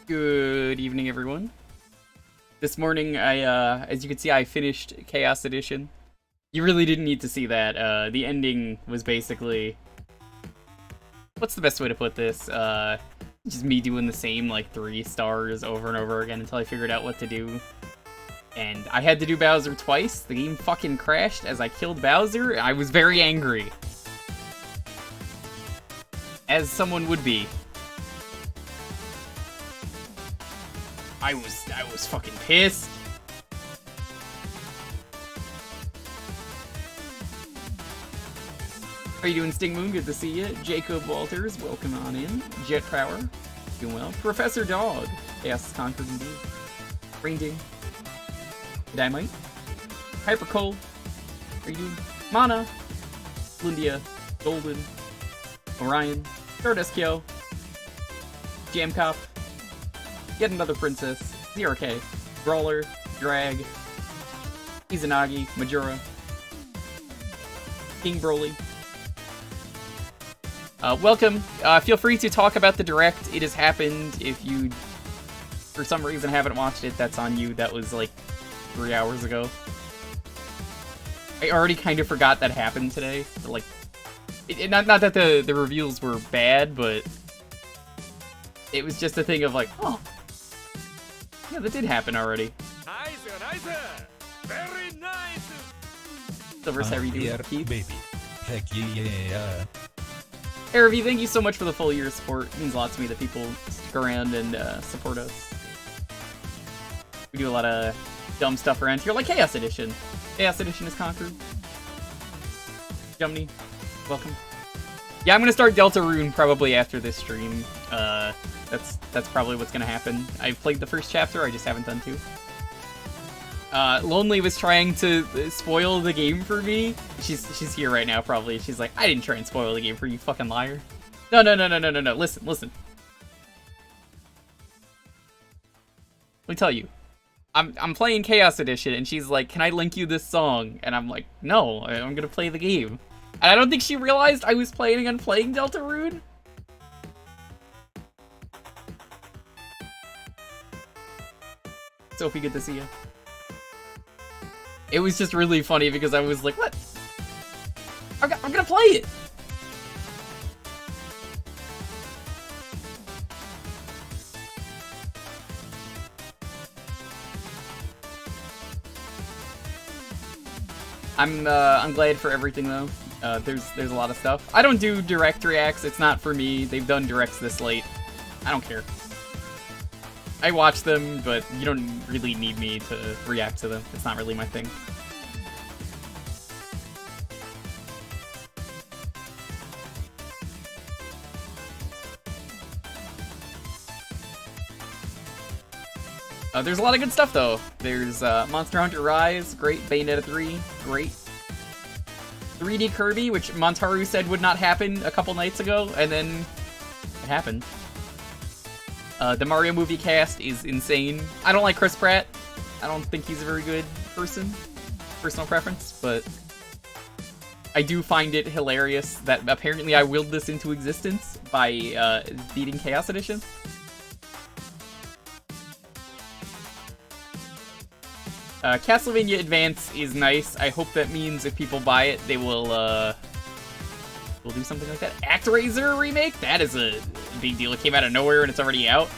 Good evening, everyone. This morning, as you can see, I finished Chaos Edition. You really didn't need to see that. The ending was basically... What's the best way to put this? Just me doing the same, like, 3 stars over and over again until I figured out what to do. And I had to do Bowser twice. The game fucking crashed as I killed Bowser. I was very angry. As someone would be. I was fucking pissed. How you doing, Sting Moon? Good to see you. Jacob Walters, welcome on in. Jet Power, doing well. Professor Dog, yes, conquered indeed. Rain Ding. Dynamite. Hyper Cold. How you doing? Mana. Lundia. Golden. Orion. Stardust Kyo. Jam Cop. Yet another princess. 0K. Brawler. Drag. Izanagi. Majora. King Broly. Welcome. Feel free to talk about the Direct. It has happened. If you, for some reason, haven't watched it, that's on you. That was like 3 hours ago. I already kind of forgot that happened today. Like, not that the reveals were bad, but it was just a thing of like, oh, yeah, that did happen already. Nice, very nice. Silver's how you doing, Keith? Baby. Heck yeah. Aravi, thank you so much for the full year of support. It means a lot to me that people stick around and support us. We do a lot of dumb stuff around here, like Chaos Edition. Chaos Edition is conquered. Jumney, welcome. Yeah, I'm gonna start Deltarune probably after this stream. That's probably what's gonna happen. I've played the first chapter, I just haven't done 2. Lonely was trying to spoil the game for me. She's here right now, probably. She's like, I didn't try and spoil the game for you, fucking liar. No. Listen. Let me tell you. I'm playing Chaos Edition, and she's like, can I link you this song? And I'm like, no, I'm gonna play the game. And I don't think she realized I was planning on playing Deltarune. Sophie, good to see you. It was just really funny because I was like, what? I'm gonna play it! I'm glad for everything though. There's a lot of stuff. I don't do direct reacts, it's not for me. They've done directs this late. I don't care. I watch them, but you don't really need me to react to them. It's not really my thing. There's a lot of good stuff, though. There's Monster Hunter Rise, great. Bayonetta 3, great. 3D Kirby, which Montaru said would not happen a couple nights ago, and then it happened. The Mario movie cast is insane. I don't like Chris Pratt. I don't think he's a very good person. Personal preference, but I do find it hilarious that apparently I willed this into existence by beating Chaos Edition. Castlevania Advance is nice. I hope that means if people buy it, they will do something like that. ActRaiser remake? That is a big deal. It came out of nowhere and it's already out.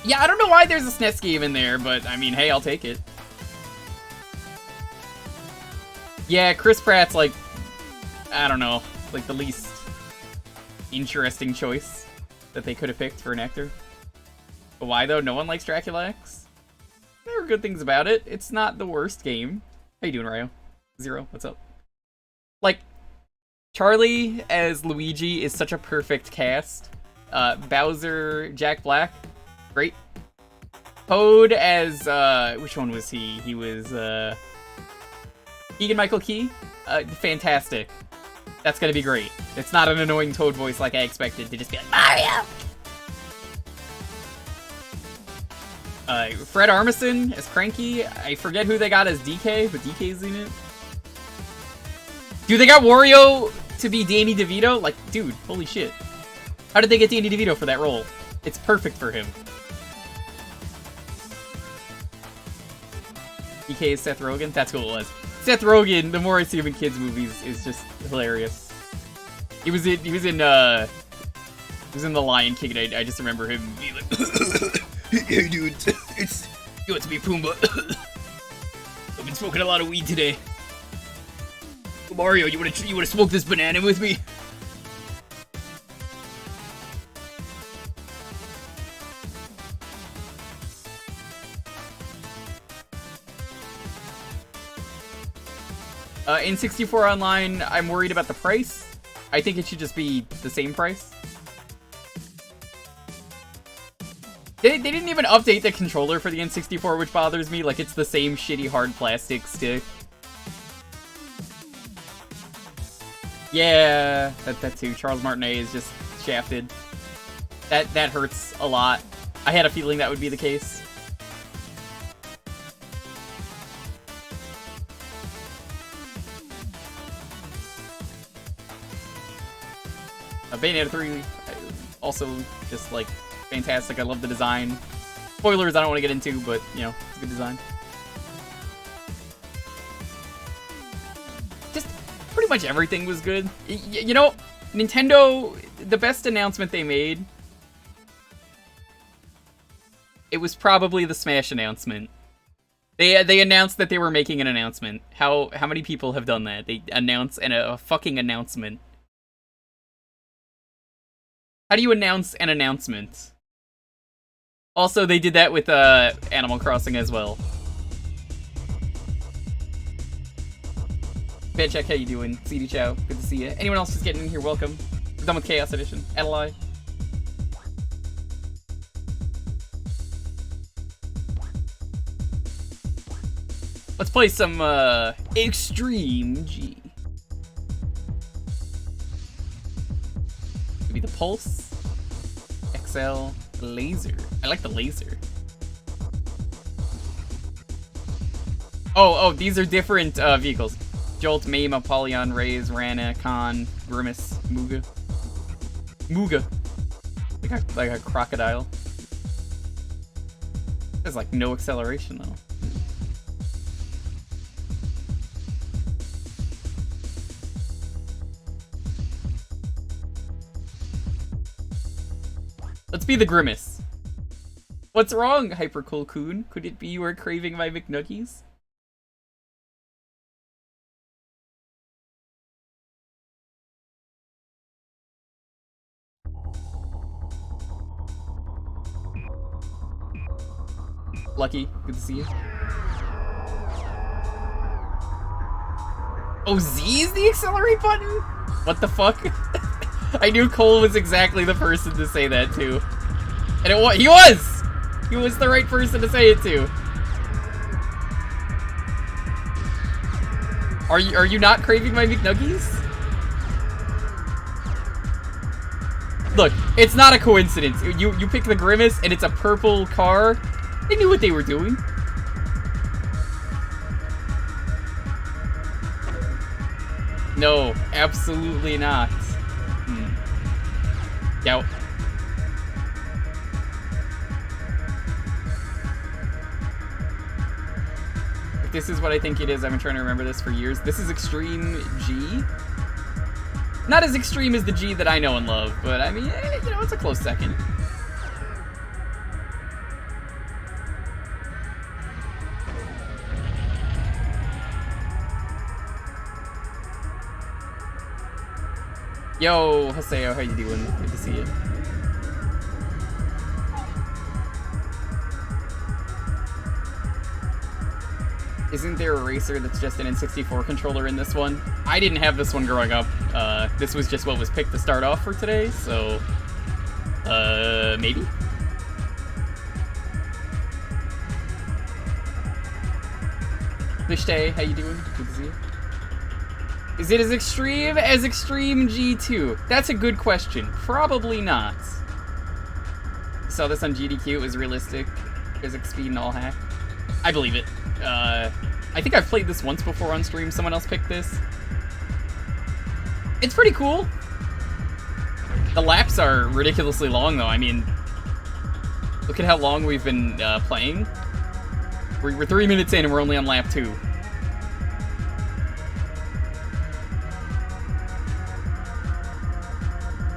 Yeah, I don't know why there's a SNES game in there, but I mean, hey, I'll take it. Yeah, Chris Pratt's like, I don't know, like the least interesting choice that they could have picked for an actor. But why though? No one likes Dracula X? There are good things about it. It's not the worst game. How you doing, Ryo? Zero, what's up? Like, Charlie as Luigi is such a perfect cast. Bowser, Jack Black, great. Toad as, which one was he? He was, Keegan-Michael Key? Fantastic. That's gonna be great. It's not an annoying Toad voice like I expected to just be like, Mario! Fred Armisen as Cranky. I forget who they got as DK, but DK's in it. Dude, they got Wario to be Danny DeVito? Like, dude, holy shit. How did they get Danny DeVito for that role? It's perfect for him. DK is Seth Rogen? That's who it was. Seth Rogen, the more I see him in kids' movies, is just hilarious. He was in The Lion King, and I just remember him being like, hey dude, it's me, Pumbaa. I've been smoking a lot of weed today. Mario, you wanna smoke this banana with me? In 64 Online, I'm worried about the price. I think it should just be the same price. They didn't even update the controller for the N64, which bothers me. Like, it's the same shitty hard plastic stick. Yeah, that too. Charles Martinet is just shafted. That hurts a lot. I had a feeling that would be the case. Bayonetta 3, also just like fantastic. I love the design. Spoilers I don't want to get into, but you know, it's a good design. Just pretty much everything was good. You know, Nintendo, the best announcement they made, it was probably the Smash announcement. They announced that they were making an announcement. How many people have done that? They announce a fucking announcement. How do you announce an announcement? Also, they did that with Animal Crossing as well. Bad check, how you doing? CD Chow, good to see you. Anyone else who's getting in here, welcome. We're done with Chaos Edition. Adelaide. Let's play some Extreme G. Maybe the Pulse, XL, the Laser. I like the Laser. Oh, these are different vehicles. Jolt, Mame, Apollyon, Raze, Rana, Khan, Grimace, Muga. Like a crocodile. There's like no acceleration though. Let's be the Grimace. What's wrong, Hyper Cool Coon? Could it be you are craving my McNuggies? Lucky, good to see you. Oh, Z is the accelerate button? What the fuck? I knew Cole was exactly the person to say that to. And he was! He was the right person to say it to. Are you not craving my McNuggies? Look, it's not a coincidence. You pick the Grimace and it's a purple car. They knew what they were doing. No, absolutely not. Doubt. If this is what I think it is, I've been trying to remember this for years. This is Extreme G. Not as extreme as the G that I know and love, but I mean, you know, it's a close second. Yo, Haseo, how you doing? Good to see you. Isn't there a racer that's just an N64 controller in this one? I didn't have this one growing up. This was just what was picked to start off for today, so... maybe? Lishte, how you doing? Good to see you. Is it as extreme as Extreme G2? That's a good question. Probably not. Saw this on GDQ, it was realistic. Physics, speed, and all hack. I believe it. I think I've played this once before on stream. Someone else picked this. It's pretty cool. The laps are ridiculously long, though. I mean, look at how long we've been playing. We're 3 minutes in and we're only on lap 2.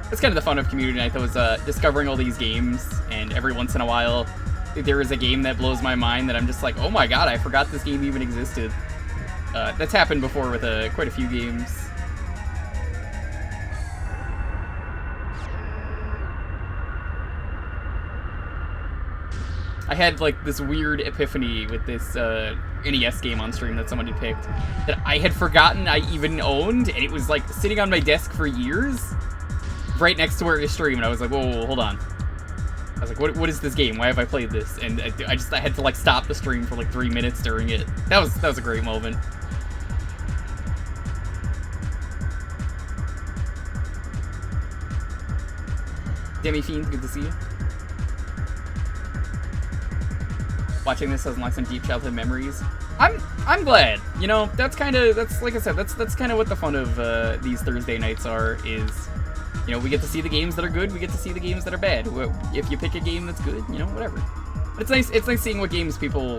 That's kind of the fun of community night, though, is discovering all these games, and every once in a while there is a game that blows my mind that I'm just like, oh my god, I forgot this game even existed. That's happened before with quite a few games. I had like this weird epiphany with this NES game on stream that someone had picked that I had forgotten I even owned, and it was like sitting on my desk for years, right next to where it streamed, and I was like, whoa, hold on. I was like, what is this game? Why have I played this? And I had to like stop the stream for like 3 minutes during it. That was a great moment. Demi Fiend, good to see you. Watching this has unlocked some deep childhood memories. I'm glad. You know, that's like I said, that's kind of what the fun of these Thursday nights are, is, you know, we get to see the games that are good, we get to see the games that are bad. If you pick a game that's good, you know, whatever. But it's nice seeing what games people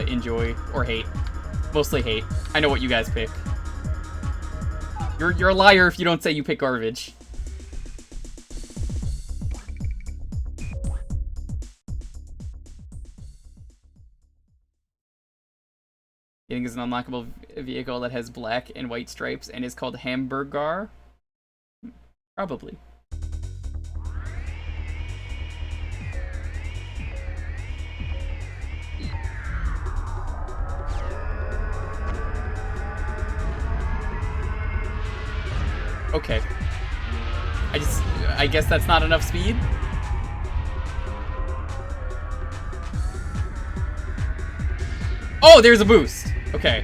enjoy or hate. Mostly hate. I know what you guys pick. You're a liar if you don't say you pick garbage. Getting is an unlockable vehicle that has black and white stripes and is called Hamburger. Probably. Okay. I guess that's not enough speed. Oh, there's a boost. Okay.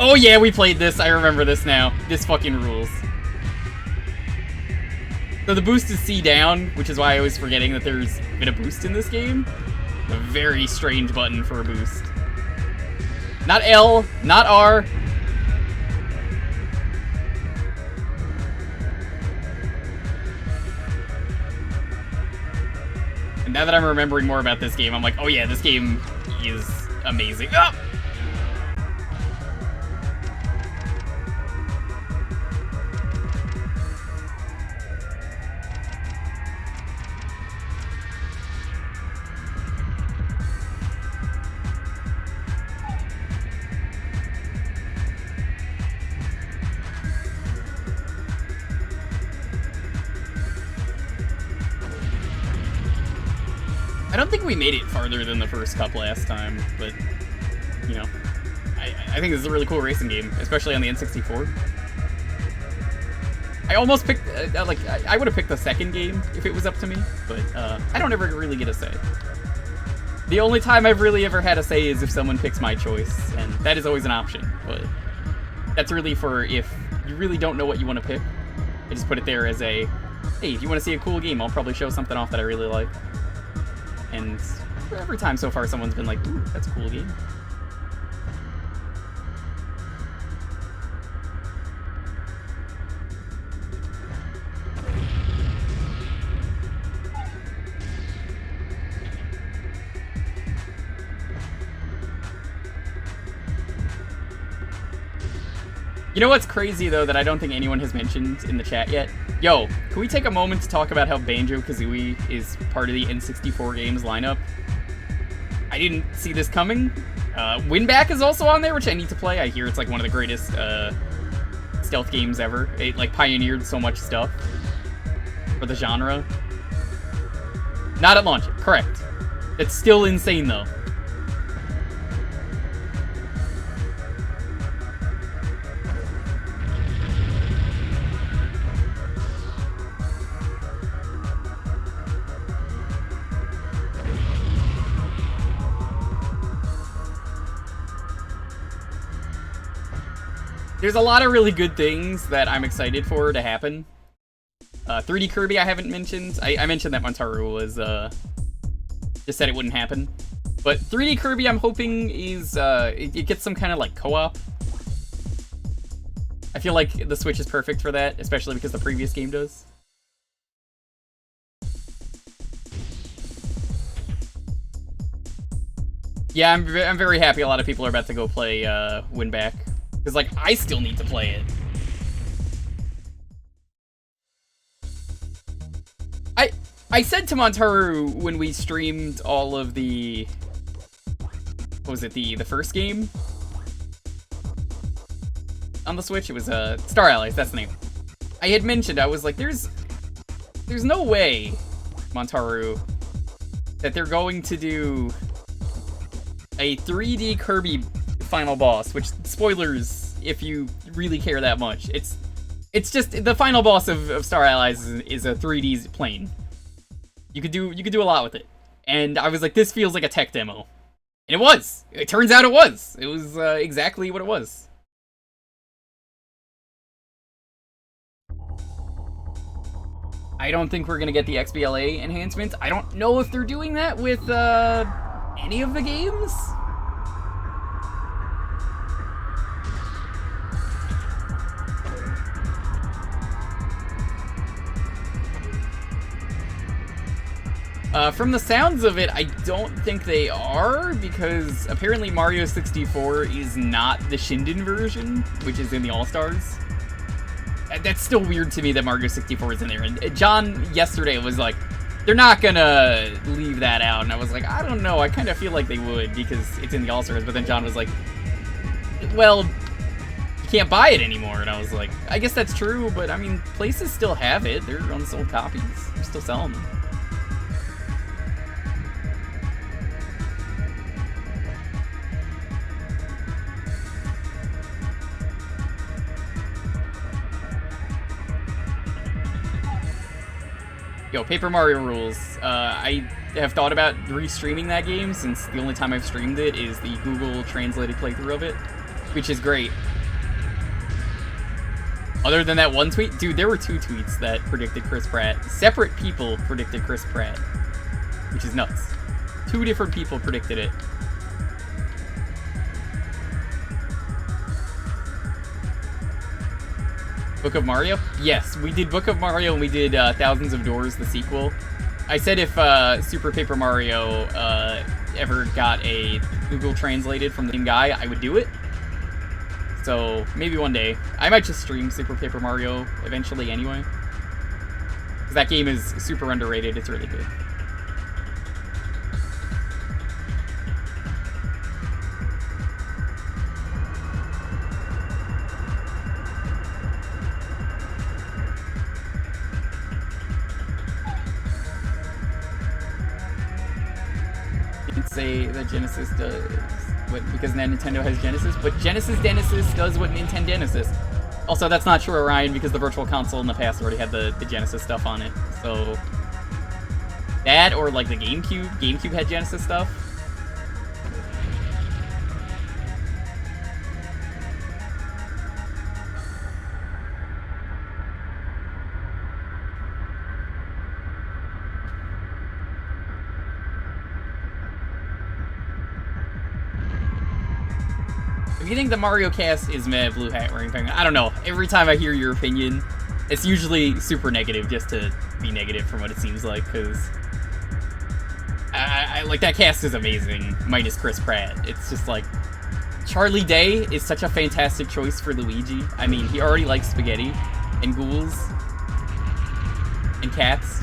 Oh yeah, we played this. I remember this now. This fucking rules. So the boost is C down, which is why I was forgetting that there's been a boost in this game. A very strange button for a boost. Not L, not R. And now that I'm remembering more about this game, I'm like, oh yeah, this game is amazing. Oh! I don't think we made it farther than the first cup last time, but, you know, I think this is a really cool racing game, especially on the N64. I almost picked, I would have picked the second game if it was up to me, but I don't ever really get a say. The only time I've really ever had a say is if someone picks my choice, and that is always an option, but that's really for if you really don't know what you want to pick. I just put it there as a, hey, if you want to see a cool game, I'll probably show something off that I really like. And every time so far someone's been like, ooh, that's a cool game. You know what's crazy, though, that I don't think anyone has mentioned in the chat yet? Yo, can we take a moment to talk about how Banjo-Kazooie is part of the N64 games lineup? I didn't see this coming. Winback is also on there, which I need to play. I hear it's like one of the greatest stealth games ever. It like pioneered so much stuff for the genre. Not at launch, correct. It's still insane, though. There's a lot of really good things that I'm excited for to happen. 3D Kirby I haven't mentioned. I mentioned that Montaru was just said it wouldn't happen. But 3D Kirby, I'm hoping is it gets some kind of like co-op. I feel like the Switch is perfect for that, especially because the previous game does. Yeah, I'm very happy a lot of people are about to go play Winback. Because, like, I still need to play it. I said to Montaru when we streamed all of the... What was it, the first game? On the Switch, it was Star Allies, that's the name. I had mentioned, I was like, there's no way, Montaru, that they're going to do a 3D Kirby final boss, which, spoilers, if you really care that much, it's just, the final boss of Star Allies is a 3D plane. You could do a lot with it. And I was like, this feels like a tech demo. And it was! It turns out it was! It was exactly what it was. I don't think we're gonna get the XBLA enhancements. I don't know if they're doing that with any of the games. From the sounds of it, I don't think they are, because apparently Mario 64 is not the Shinden version, which is in the All-Stars. That's still weird to me that Mario 64 is in there. And John yesterday was like, they're not gonna leave that out. And I was like, I don't know, I kind of feel like they would, because it's in the All-Stars. But then John was like, well, you can't buy it anymore. And I was like, I guess that's true, but I mean, places still have it. They're unsold copies. They're still selling them. Yo, Paper Mario rules. I have thought about restreaming that game since the only time I've streamed it is the Google translated playthrough of it, which is great. Other than that one tweet, dude, there were 2 tweets that predicted Chris Pratt. Separate people predicted Chris Pratt, which is nuts. 2 different people predicted it. Book of Mario? Yes, we did Book of Mario and we did Thousands of Doors, the sequel. I said if Super Paper Mario ever got a Google translated from the same guy, I would do it. So maybe one day. I might just stream Super Paper Mario eventually anyway. Because that game is super underrated, it's really good. Say that Genesis does what, because Nintendo has Genesis, but Genesis does what Nintendo. Also, that's not true, Orion, because the Virtual Console in the past already had the Genesis stuff on it. So that, or like the GameCube had Genesis stuff. If you think the Mario cast is meh, blue hat wearing penguin, I don't know. Every time I hear your opinion, it's usually super negative just to be negative from what it seems like, because I like that cast is amazing, minus Chris Pratt. It's just like, Charlie Day is such a fantastic choice for Luigi. I mean, he already likes spaghetti and ghouls and cats.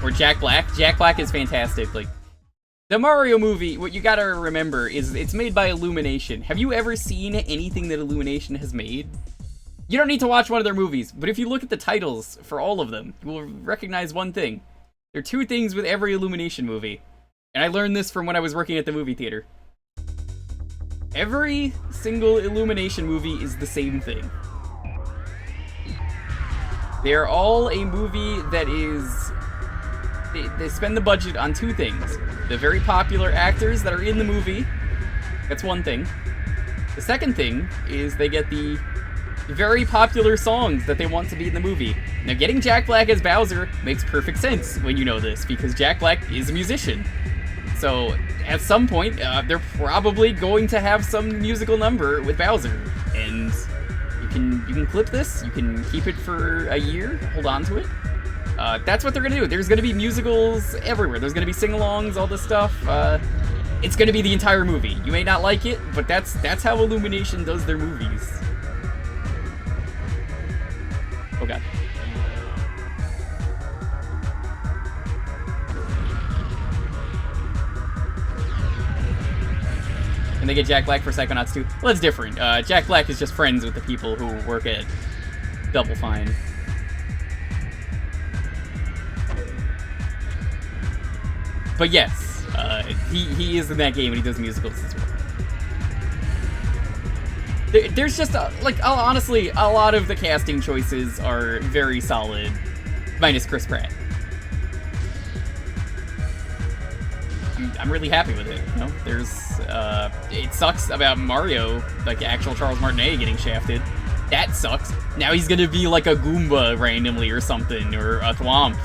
Or Jack Black. Jack Black is fantastic. Like, the Mario movie, what you gotta remember is it's made by Illumination. Have you ever seen anything that Illumination has made? You don't need to watch one of their movies, but if you look at the titles for all of them, you will recognize one thing. There are 2 things with every Illumination movie. And I learned this from when I was working at the movie theater. Every single Illumination movie is the same thing. They're all a movie that is... They spend the budget on 2 things. The very popular actors that are in the movie. That's one thing. The second thing is they get the very popular songs that they want to be in the movie. Now, getting Jack Black as Bowser makes perfect sense when you know this, because Jack Black is a musician. So, at some point, they're probably going to have some musical number with Bowser, and you can clip this, you can keep it for a year, hold on to it. That's what they're gonna do. There's gonna be musicals everywhere. There's gonna be sing-alongs, all this stuff. It's gonna be the entire movie. You may not like it, but that's how Illumination does their movies. Oh god. And they get Jack Black for Psychonauts 2. Well, that's different. Jack Black is just friends with the people who work at Double Fine. But yes, he is in that game and he does musicals as well. There's just, honestly, a lot of the casting choices are very solid, minus Chris Pratt. I'm really happy with it, you know? It sucks about Mario, like actual Charles Martinet getting shafted. That sucks. Now he's gonna be like a Goomba randomly or something, or a Thwomp.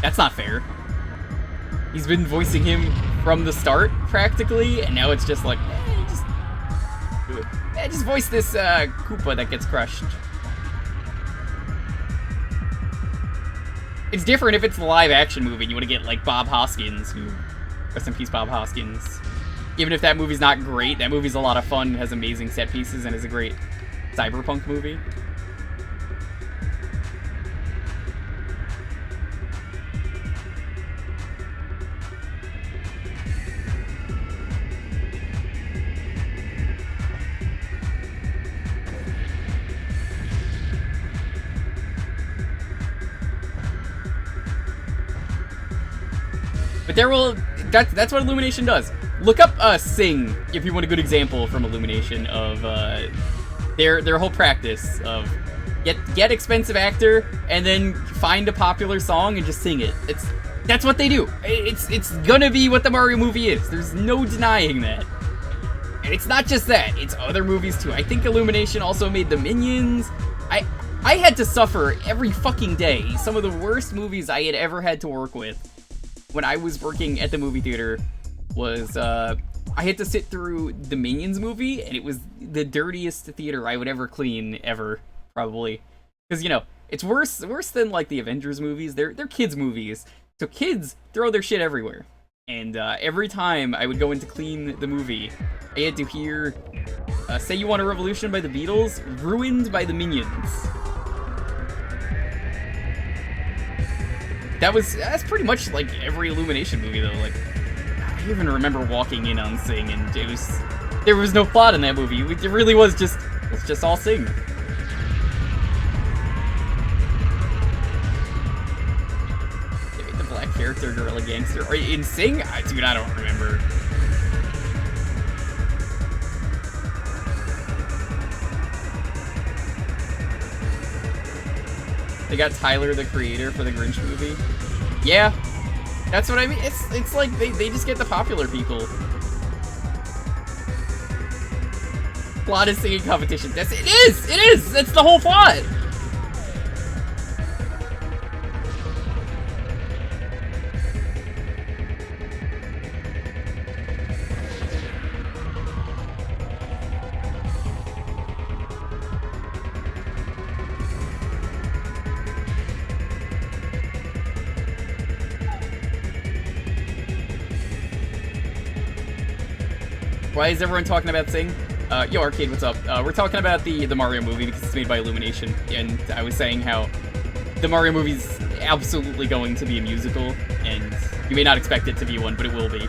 That's not fair. He's been voicing him from the start, practically, and now it's just like, just do it. Just voice this Koopa that gets crushed. It's different if it's the live-action movie and you want to get, like, Bob Hoskins, who... Rest in peace, Bob Hoskins. Even if that movie's not great, that movie's a lot of fun, has amazing set pieces, and is a great cyberpunk movie. But there will... That's what Illumination does. Look up Sing, if you want a good example from Illumination of their whole practice of get expensive actor and then find a popular song and just sing it. That's what they do. It's gonna be what the Mario movie is. There's no denying that. And it's not just that, it's other movies too. I think Illumination also made the Minions. I had to suffer every fucking day. Some of the worst movies I had ever had to work with when I was working at the movie theater was, I had to sit through the Minions movie, and it was the dirtiest theater I would ever clean, ever, probably. Because, you know, it's worse than, like, the Avengers movies. They're kids' movies, so kids throw their shit everywhere. And every time I would go in to clean the movie, I had to hear, Say You Want a Revolution by the Beatles, ruined by the Minions. That's pretty much like every Illumination movie though. Like, I even remember walking in on Sing, and there was no plot in that movie. It really was just all Sing. They made the black character Gorilla Gangster. Or in Sing? Dude, I don't remember. They got Tyler, the Creator, for the Grinch movie. Yeah, that's what I mean. It's like they just get the popular people. Plot is singing competition. It is! That's the whole plot! Why is everyone talking about Sing? Yo, Arcade, what's up? We're talking about the Mario movie because it's made by Illumination, and I was saying how the Mario movie's absolutely going to be a musical, and you may not expect it to be one, but it will be.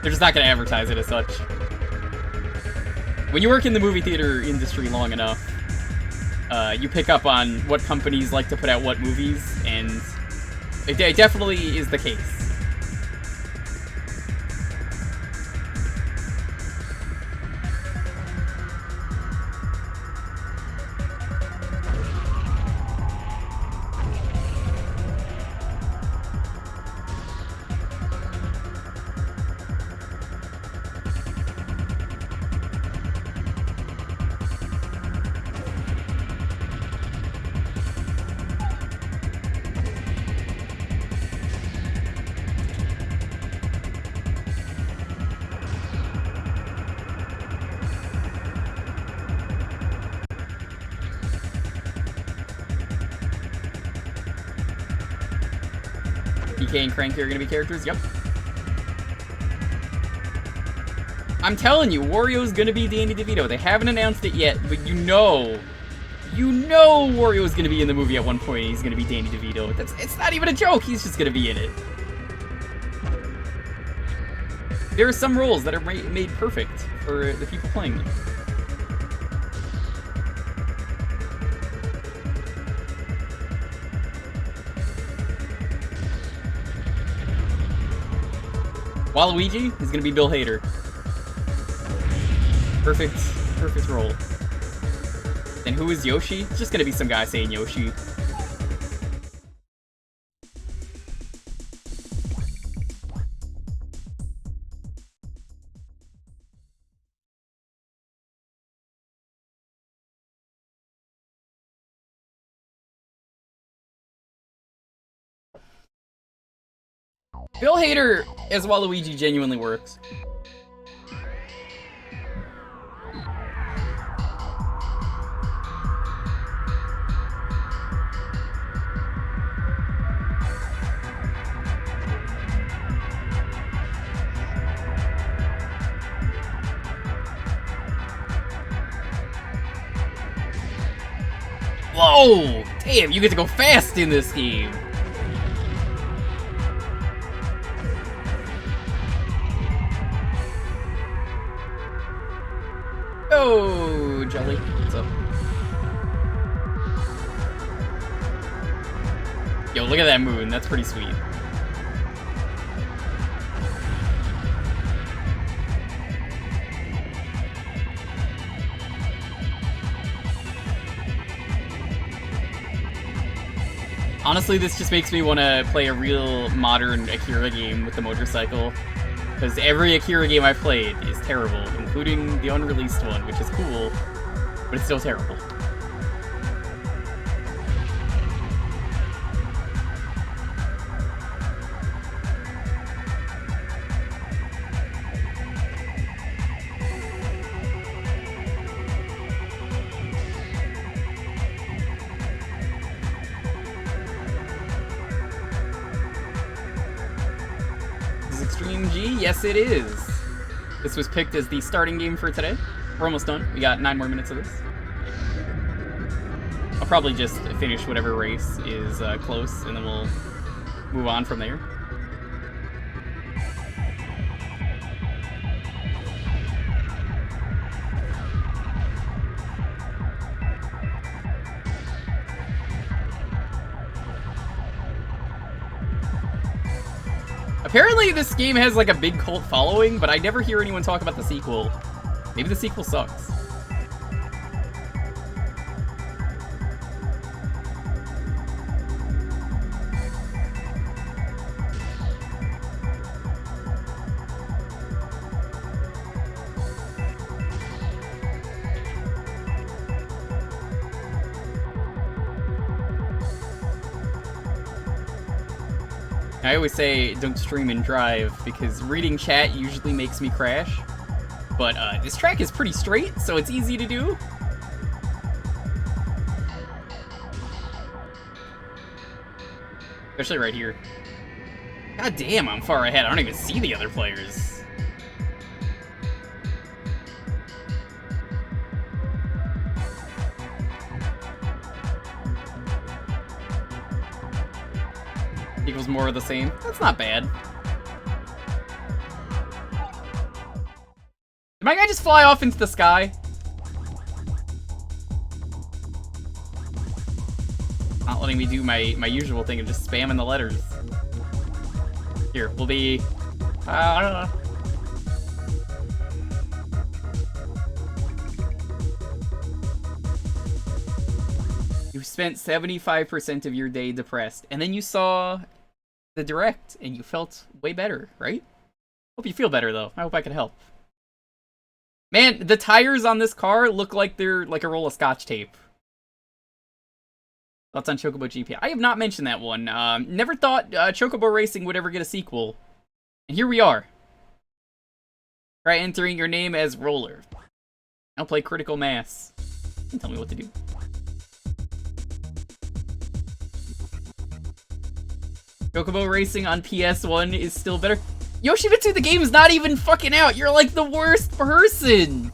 They're just not going to advertise it as such. When you work in the movie theater industry long enough, you pick up on what companies like to put out what movies, and it definitely is the case. PK and Cranky are gonna be characters. Yep. I'm telling you, Wario's gonna be Danny DeVito. They haven't announced it yet, but you know Wario's gonna be in the movie at one point. He's gonna be Danny DeVito. It's not even a joke. He's just gonna be in it. There are some roles that are made perfect for the people playing them. Waluigi is gonna be Bill Hader. Perfect role. And who is Yoshi? It's just gonna be some guy saying Yoshi. Bill Hader as Waluigi genuinely works. Whoa! Damn, you get to go fast in this game. Oh, Jelly. What's up? Yo, look at that moon. That's pretty sweet. Honestly, this just makes me want to play a real modern Akira game with the motorcycle. Because every Akira game I've played is terrible, including the unreleased one, which is cool, but it's still terrible. Yes, it is. This was picked as the starting game for today. We're almost done. We got 9 more minutes of this. I'll probably just finish whatever race is close, and then we'll move on from there. Apparently this game has like a big cult following, but I never hear anyone talk about the sequel. Maybe the sequel sucks. I always say don't stream and drive because reading chat usually makes me crash. But this track is pretty straight, so it's easy to do. Especially right here. God damn, I'm far ahead. I don't even see the other players. Equals more of the same. That's not bad. Did my guy just fly off into the sky? Not letting me do my usual thing of just spamming the letters. Here, we'll be... I don't know. You spent 75% of your day depressed, and then you saw the direct, and you felt way better, right? Hope you feel better, though. I hope I could help. Man, the tires on this car look like they're like a roll of Scotch tape. Thoughts on Chocobo GP? I have not mentioned that one. Never thought Chocobo Racing would ever get a sequel. And here we are. Try entering your name as Roller. Now play Critical Mass. And tell me what to do. Chocobo Racing on PS1 is still better. Yoshimitsu, the game's not even fucking out. You're like the worst person.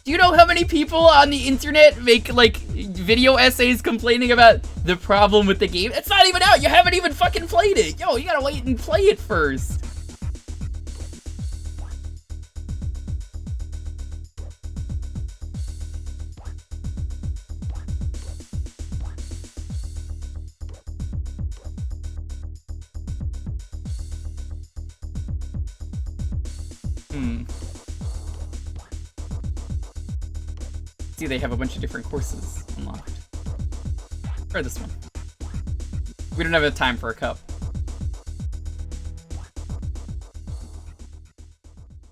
Do you know how many people on the internet make like video essays complaining about the problem with the game? It's not even out. You haven't even fucking played it. Yo, you gotta wait and play it first. See, they have a bunch of different courses unlocked. Try this one. We don't have enough time for a cup.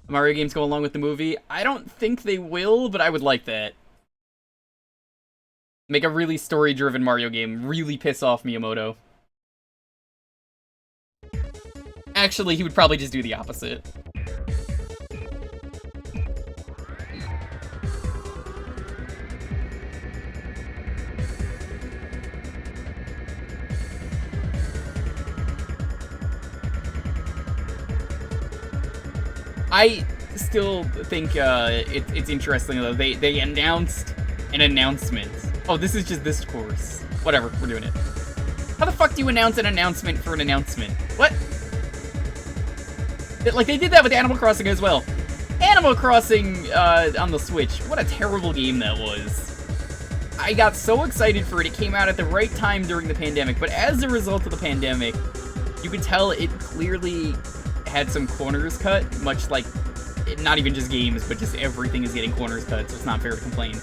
Mario games go along with the movie. I don't think they will, but I would like that. Make a really story-driven Mario game. Really piss off Miyamoto. Actually, he would probably just do the opposite. I still think it's interesting though. They announced an announcement. Oh, this is just this course. Whatever, we're doing it. How the fuck do you announce an announcement for an announcement? What? Like they did that with Animal Crossing as well. Animal Crossing on the Switch. What a terrible game that was. I got so excited for it. It came out at the right time during the pandemic, but as a result of the pandemic, you could tell it clearly had some corners cut, much like, not even just games, but just everything is getting corners cut, so it's not fair to complain.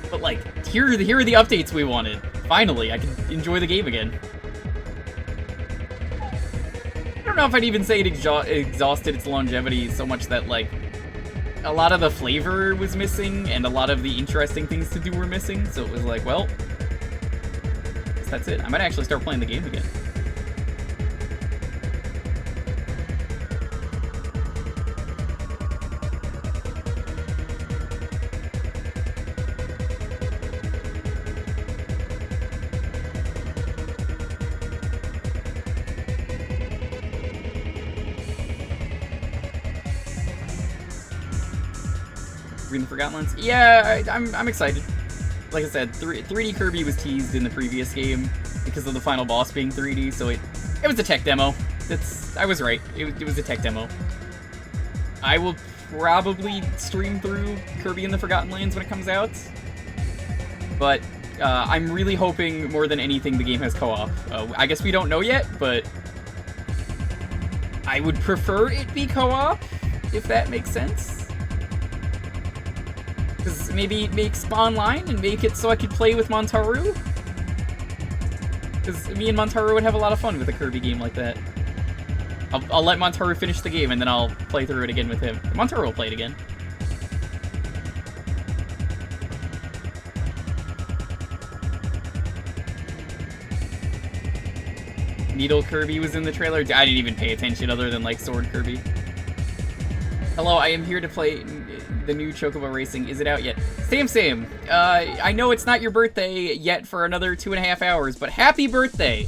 But like, here are the updates we wanted. Finally, I can enjoy the game again. I don't know if I'd even say it exhausted its longevity so much that like, a lot of the flavor was missing, and a lot of the interesting things to do were missing, so it was like, well, that's it. I might actually start playing the game again. Reading the Forgotten Lands? Yeah, I'm excited. Like I said, 3D Kirby was teased in the previous game because of the final boss being 3D, so it was a tech demo. I was right. It was a tech demo. I will probably stream through Kirby and the Forgotten Lands when it comes out, but I'm really hoping more than anything the game has co-op. I guess we don't know yet, but I would prefer it be co-op, if that makes sense. Because maybe make Spawn Line and make it so I could play with Montaru? Because me and Montaru would have a lot of fun with a Kirby game like that. I'll let Montaru finish the game and then I'll play through it again with him. Montaru will play it again. Needle Kirby was in the trailer. I didn't even pay attention other than like Sword Kirby. Hello, I am here to play the new Chocobo Racing. Is it out yet? Same. I know it's not your birthday yet for another 2.5 hours, but happy birthday!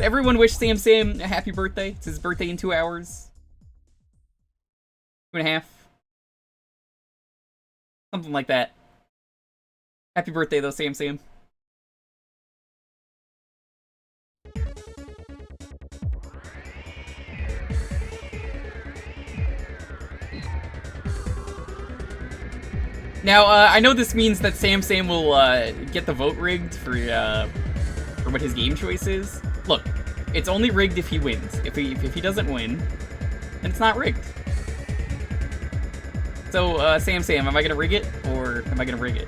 Everyone wish Sam a happy birthday. It's his birthday in 2 hours. 2.5. Something like that. Happy birthday though, Sam. Now, I know this means that Sam will get the vote rigged for what his game choice is. Look, it's only rigged if he wins. If he doesn't win, then it's not rigged. So, Sam, am I gonna rig it, or am I gonna rig it?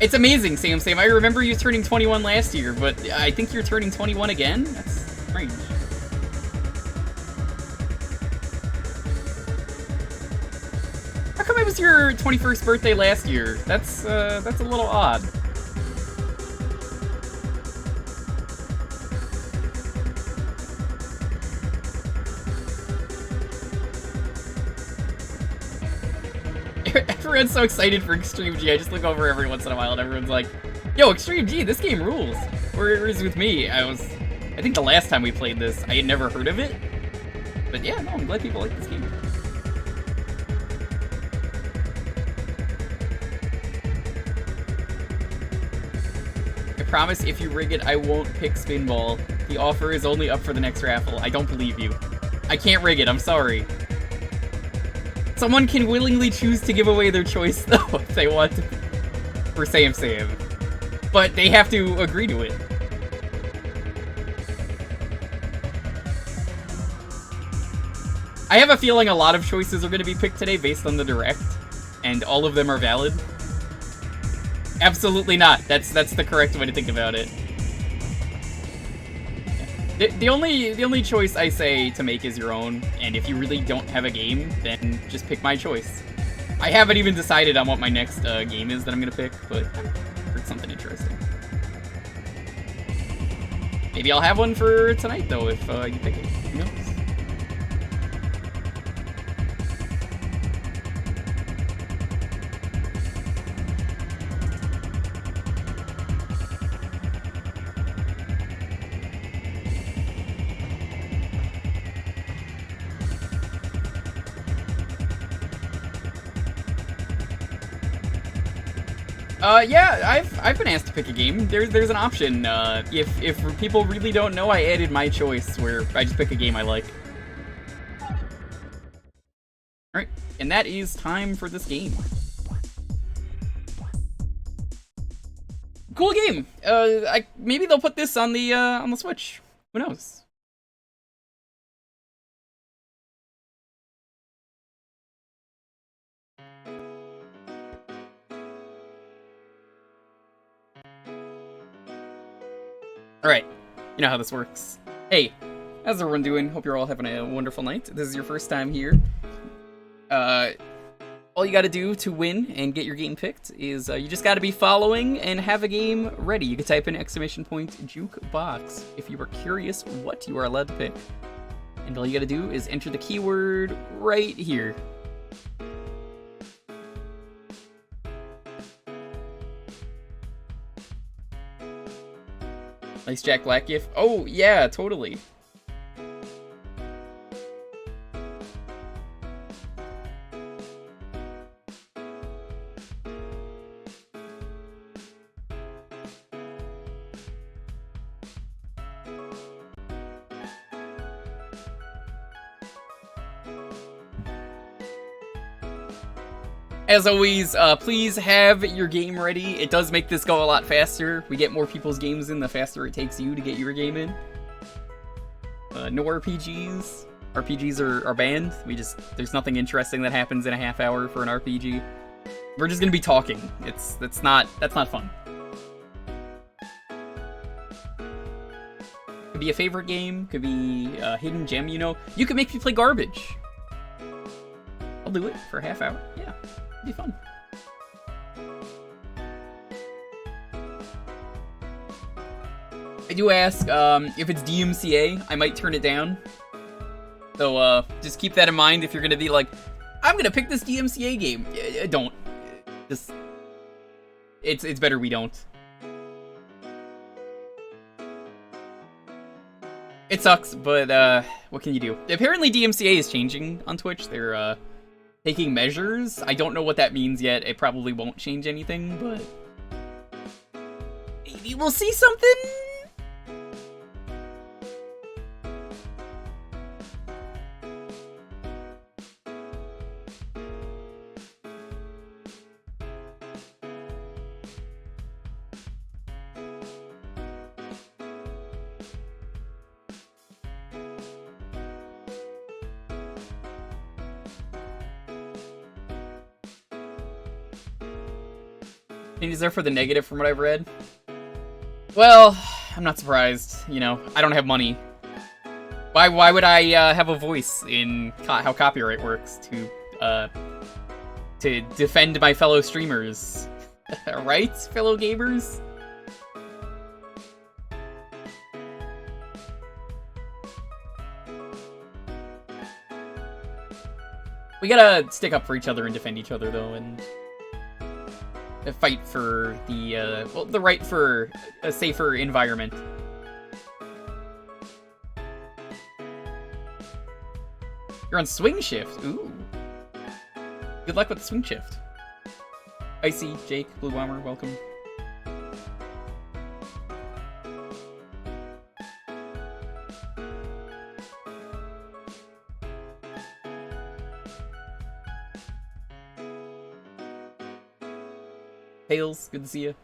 It's amazing, Sam. I remember you turning 21 last year, but I think you're turning 21 again? That's strange. How come it was your 21st birthday last year? That's a little odd. Everyone's so excited for Extreme G. I just look over every once in a while and everyone's like, Yo, Extreme G, this game rules. Whereas with me, I think the last time we played this, I had never heard of it. But yeah, no, I'm glad people like this game. I promise if you rig it, I won't pick Spinball. The offer is only up for the next raffle. I don't believe you. I can't rig it, I'm sorry. Someone can willingly choose to give away their choice, though, if they want to. For Sam. But they have to agree to it. I have a feeling a lot of choices are going to be picked today based on the direct, and all of them are valid. Absolutely not. That's the correct way to think about it. The only choice I say to make is your own, and if you really don't have a game, then just pick my choice. I haven't even decided on what my next game is that I'm gonna pick, but I've heard something interesting. Maybe I'll have one for tonight though if you pick it. Who knows? Yeah, I've been asked to pick a game. There's an option. If people really don't know, I added my choice where I just pick a game I like. Alright, and that is time for this game. Cool game. Maybe they'll put this on the Switch. Who knows? Alright, you know how this works. Hey, how's everyone doing? Hope you're all having a wonderful night. This is your first time here. All you gotta do to win and get your game picked is you just gotta be following and have a game ready. You can type in !Jewkbox if you are curious what you are allowed to pick. And all you gotta do is enter the keyword right here. Nice Jack Black gif. Oh, yeah, totally. As always, please have your game ready. It does make this go a lot faster. We get more people's games in, the faster it takes you to get your game in. No RPGs. RPGs are banned. There's nothing interesting that happens in a half hour for an RPG. We're just gonna be talking. That's not fun. Could be a favorite game, could be a hidden gem, you know. You could make me play garbage. I'll do it for a half hour, yeah. Be fun. I do ask if it's DMCA, I might turn it down. So just keep that in mind if you're gonna be like, I'm gonna pick this DMCA game. Don't. Just it's better we don't. It sucks, but what can you do? Apparently DMCA is changing on Twitch. They're taking measures. I don't know what that means yet. It probably won't change anything, but maybe we'll see something. Is there for the negative from what I've read? Well, I'm not surprised. You know, I don't have money. Why would I have a voice in how copyright works to defend my fellow streamers? Right, fellow gamers? We gotta stick up for each other and defend each other, though, and fight for the, well, the right for a safer environment. You're on swing shift. Ooh. Good luck with the swing shift. Icy, Jake, Blue Bomber, welcome. Tails, good to see you.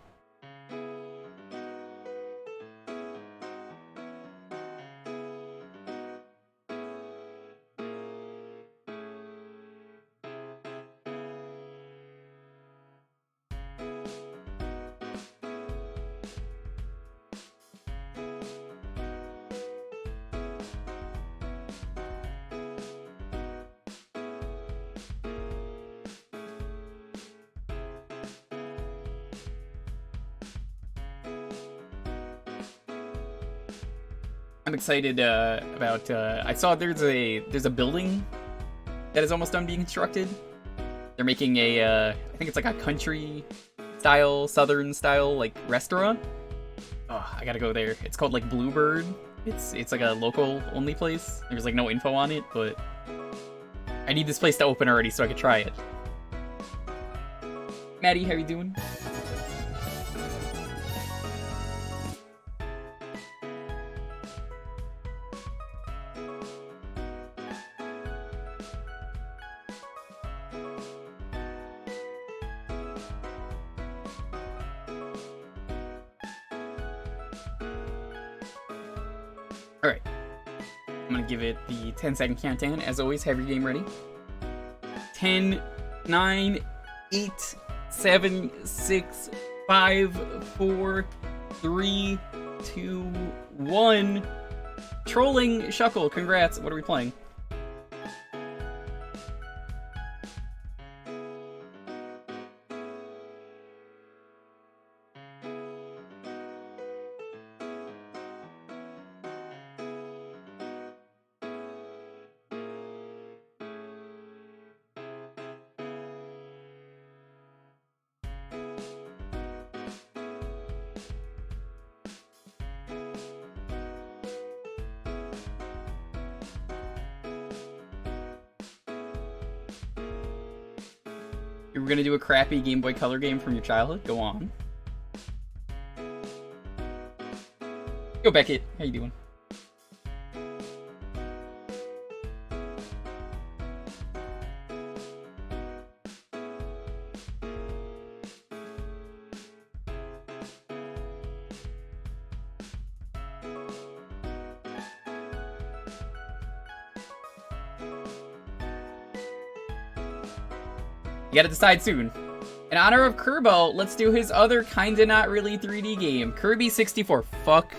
I'm excited about. I saw there's a building that is almost done being constructed. They're making a, I think it's like a country style, southern style like restaurant. Oh, I gotta go there. It's called like Bluebird. It's like a local only place. There's like no info on it, but I need this place to open already so I could try it. Maddie, how you doing? Alright. I'm gonna give it the 10-second countdown. As always, have your game ready. 10, 9, 8, 7, 6, 5, 4, 3, 2, 1. Trolling Shuckle, congrats. What are we playing? You were gonna do a crappy Game Boy Color game from your childhood? Go on. Yo, Beckett. How you doing? You gotta decide soon. In honor of Kirbo, let's do his other kinda not really 3D game. Kirby 64. Fuck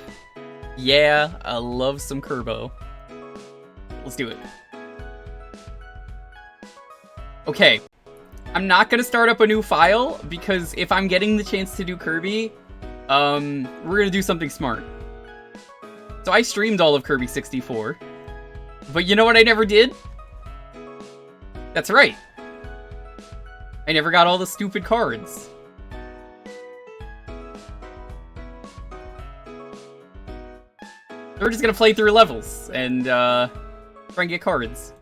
yeah, I love some Kirbo. Let's do it. Okay. I'm not gonna start up a new file, because if I'm getting the chance to do Kirby, we're gonna do something smart. So I streamed all of Kirby 64. But you know what I never did? That's right. I never got all the stupid cards. We're just gonna play through levels and try and get cards.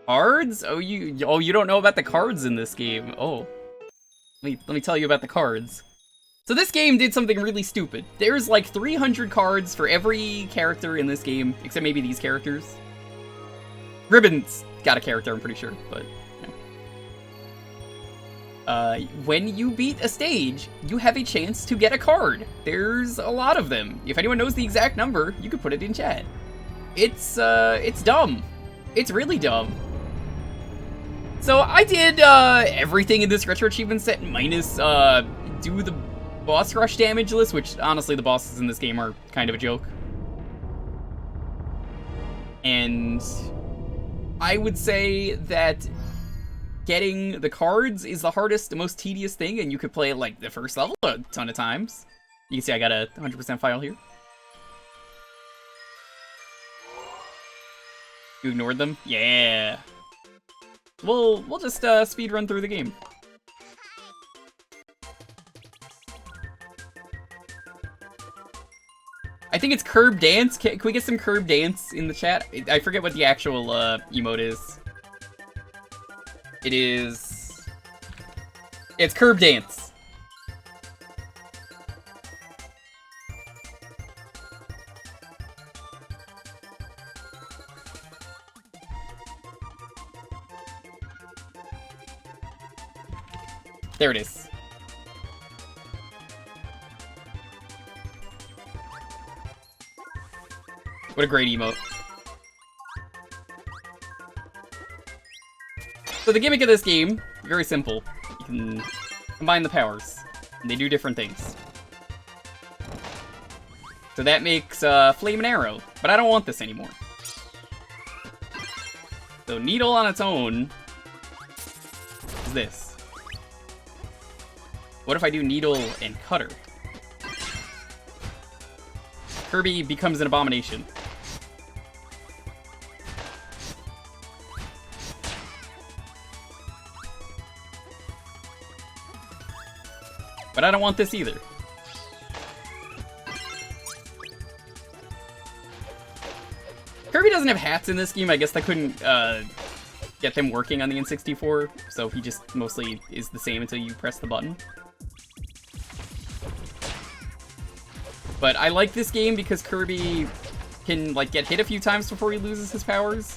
Cards? Oh, you don't know about the cards in this game. Oh. Let me tell you about the cards. So this game did something really stupid. There's like 300 cards for every character in this game, except maybe these characters. Ribbon's got a character, I'm pretty sure, but yeah. When you beat a stage, you have a chance to get a card. There's a lot of them. If anyone knows the exact number, you could put it in chat. It's dumb. It's really dumb. So I did everything in this retro achievement set minus do the boss rush damage list, which honestly the bosses in this game are kind of a joke. And I would say that getting the cards is the hardest, the most tedious thing, and you could play it like the first level a ton of times. You can see I got a 100% file here. You ignored them? Yeah. We'll just speed run through the game. I think it's Curb Dance. Can we get some Curb Dance in the chat? I forget what the actual emote is. It's Curb Dance. There it is. What a great emote. So the gimmick of this game, very simple. You can combine the powers, and they do different things. So that makes Flame and Arrow, but I don't want this anymore. So Needle on its own is this. What if I do Needle and Cutter? Kirby becomes an abomination. But I don't want this either. Kirby doesn't have hats in this game. I guess I couldn't get them working on the N64, so he just mostly is the same until you press the button. But I like this game because Kirby can, like, get hit a few times before he loses his powers.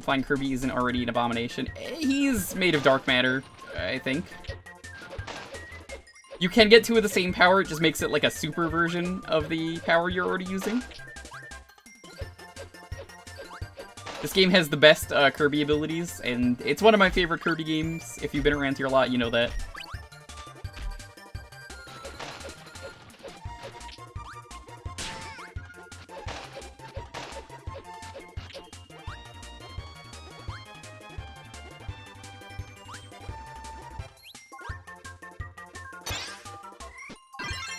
Flying Kirby isn't already an abomination. He's made of dark matter, I think. You can get two of the same power, it just makes it like a super version of the power you're already using. This game has the best Kirby abilities, and it's one of my favorite Kirby games. If you've been around here a lot, you know that.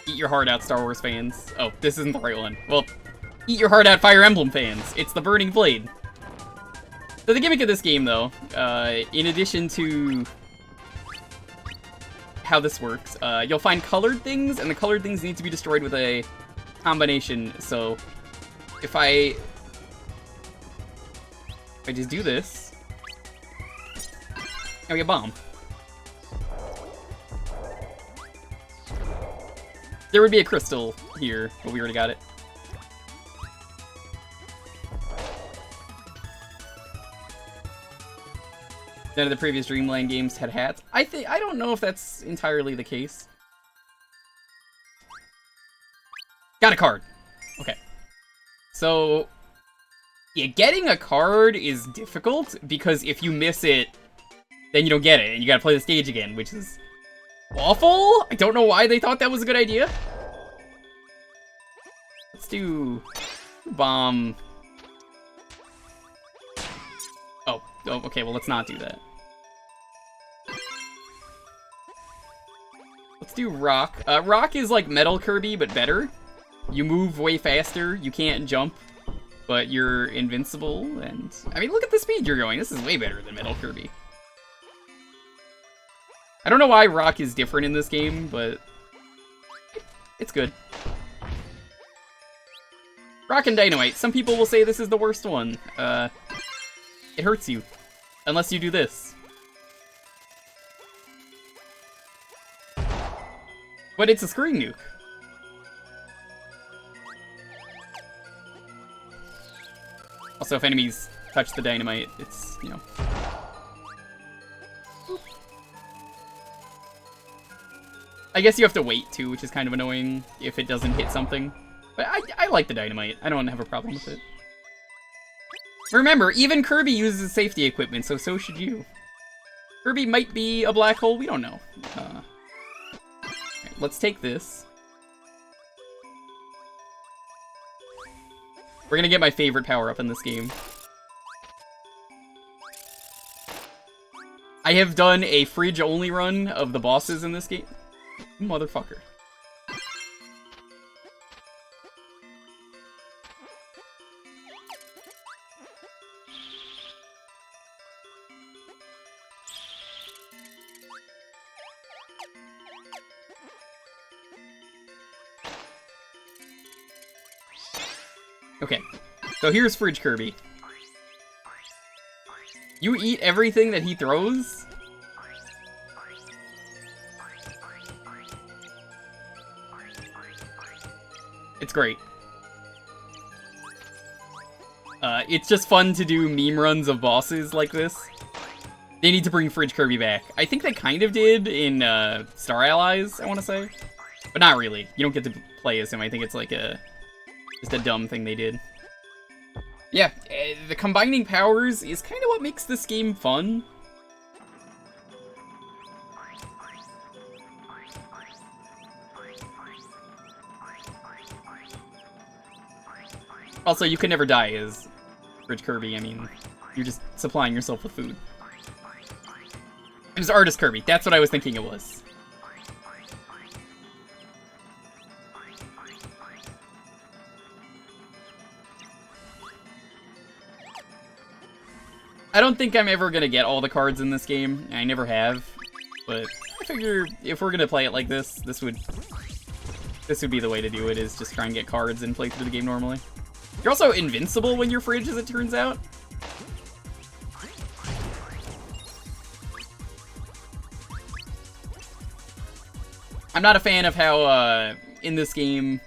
Eat your heart out, Star Wars fans. Oh, this isn't the right one. Well, eat your heart out, Fire Emblem fans. It's the Burning Blade. So the gimmick of this game, though, in addition to how this works, you'll find colored things, and the colored things need to be destroyed with a combination. So if I just do this, now we get a bomb. There would be a crystal here, but we already got it. None of the previous Dreamland games had hats. I don't know if that's entirely the case. Got a card. Okay. So, yeah, getting a card is difficult because if you miss it, then you don't get it, and you gotta play the stage again, which is awful? I don't know why they thought that was a good idea. Let's do bomb. Oh, okay, well, let's not do that. Let's do rock. Rock is like Metal Kirby, but better. You move way faster, you can't jump, but you're invincible, and I mean, look at the speed you're going. This is way better than Metal Kirby. I don't know why rock is different in this game, but it's good. Rock and Dynamite. Some people will say this is the worst one. It hurts you. Unless you do this. But it's a screen nuke. Also, if enemies touch the dynamite, it's, you know. I guess you have to wait, too, which is kind of annoying if it doesn't hit something. But I like the dynamite. I don't have a problem with it. Remember, even Kirby uses safety equipment, so should you. Kirby might be a black hole, we don't know. Right, let's take this. We're gonna get my favorite power-up in this game. I have done a fridge-only run of the bosses in this game. Motherfucker. Okay, so here's Fridge Kirby. You eat everything that he throws? It's great. It's just fun to do meme runs of bosses like this. They need to bring Fridge Kirby back. I think they kind of did in Star Allies, I want to say. But not really. You don't get to play as him. I think it's like just a dumb thing they did. Yeah, the combining powers is kind of what makes this game fun. Also, you can never die as Fridge Kirby. I mean, you're just supplying yourself with food. It was Artist Kirby. That's what I was thinking it was. I don't think I'm ever gonna get all the cards in this game. I never have. But I figure if we're gonna play it like this, this would be the way to do it, is just try and get cards and play through the game normally. You're also invincible when you're Fridge, as it turns out. I'm not a fan of how, in this game,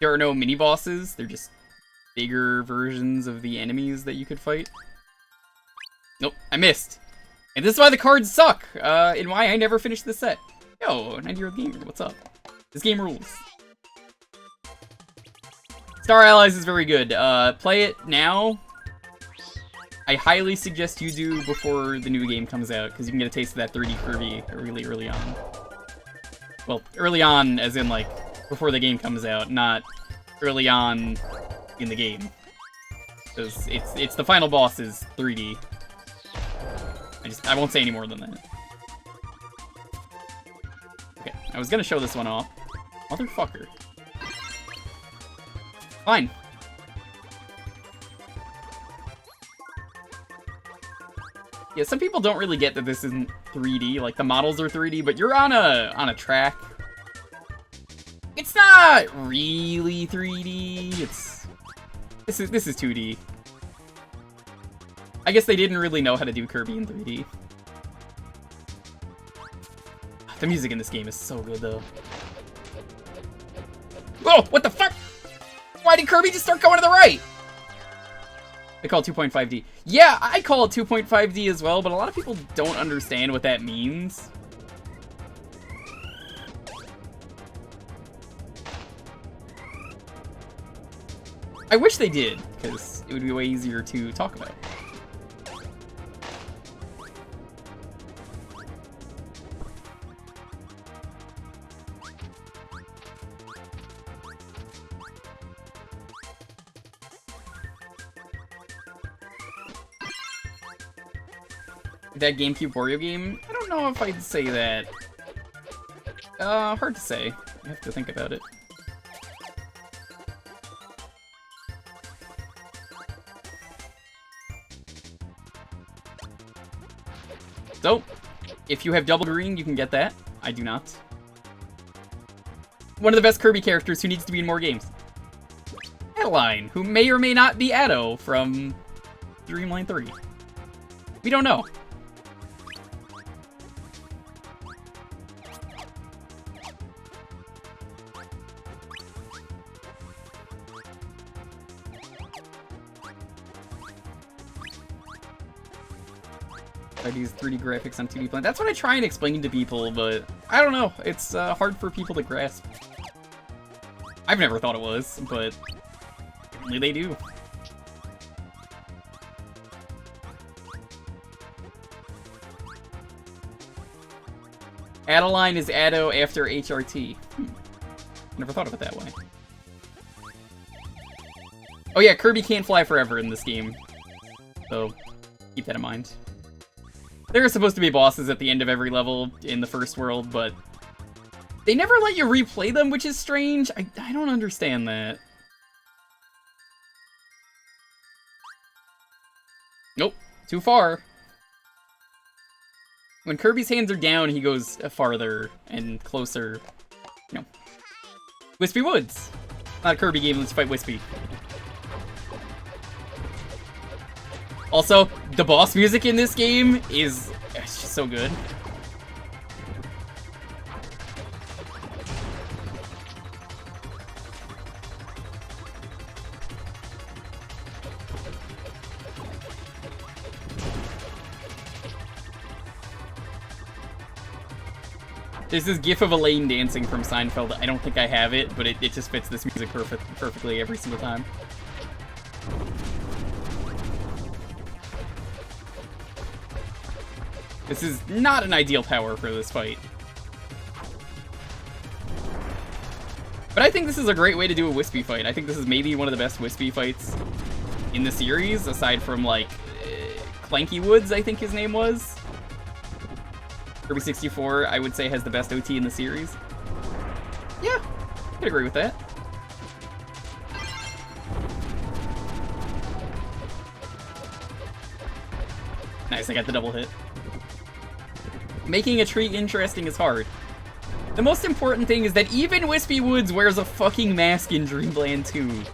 there are no mini-bosses. They're just bigger versions of the enemies that you could fight. Nope, I missed. And this is why the cards suck, and why I never finished this set. Yo, 90-year-old gamer, what's up? This game rules. Star Allies is very good. Play it now. I highly suggest you do before the new game comes out, because you can get a taste of that 3D Kirby really early on. Well, early on as in, like, before the game comes out, not early on in the game. Because it's the final boss is 3D. I won't say any more than that. Okay, I was gonna show this one off. Motherfucker. Fine. Yeah, some people don't really get that this isn't 3D. Like, the models are 3D, but you're on a track. It's not really 3D. This is 2D. I guess they didn't really know how to do Kirby in 3D. The music in this game is so good, though. Whoa! What the fuck? Why did Kirby just start going to the right? They call it 2.5D. Yeah, I call it 2.5D as well, but a lot of people don't understand what that means. I wish they did, because it would be way easier to talk about. That GameCube Wario game? I don't know if I'd say that. Hard to say. I have to think about it. So, if you have double green, you can get that. I do not. One of the best Kirby characters who needs to be in more games. Adeline, who may or may not be Addo from Dreamline 3. We don't know. I use 3D graphics on 2D plan. That's what I try and explain to people, but I don't know. It's hard for people to grasp. I've never thought it was, but apparently they do. Adeline is Addo after HRT. Never thought of it that way. Oh yeah, Kirby can't fly forever in this game, so keep that in mind. There are supposed to be bosses at the end of every level in the first world, but they never let you replay them, which is strange. I don't understand that. Nope, too far. When Kirby's hands are down, he goes farther and closer. You know. Wispy Woods! Not a Kirby game, let's fight Wispy. Also, the boss music in this game is it's just so good. There's this gif of Elaine dancing from Seinfeld. I don't think I have it, but it just fits this music perfectly every single time. This is not an ideal power for this fight. But I think this is a great way to do a Wispy fight. I think this is maybe one of the best Wispy fights in the series, aside from, like, Clanky Woods, I think his name was. Kirby 64, I would say, has the best OT in the series. Yeah, I could agree with that. Nice, I got the double hit. Making a tree interesting is hard. The most important thing is that even Wispy Woods wears a fucking mask in Dreamland 2. You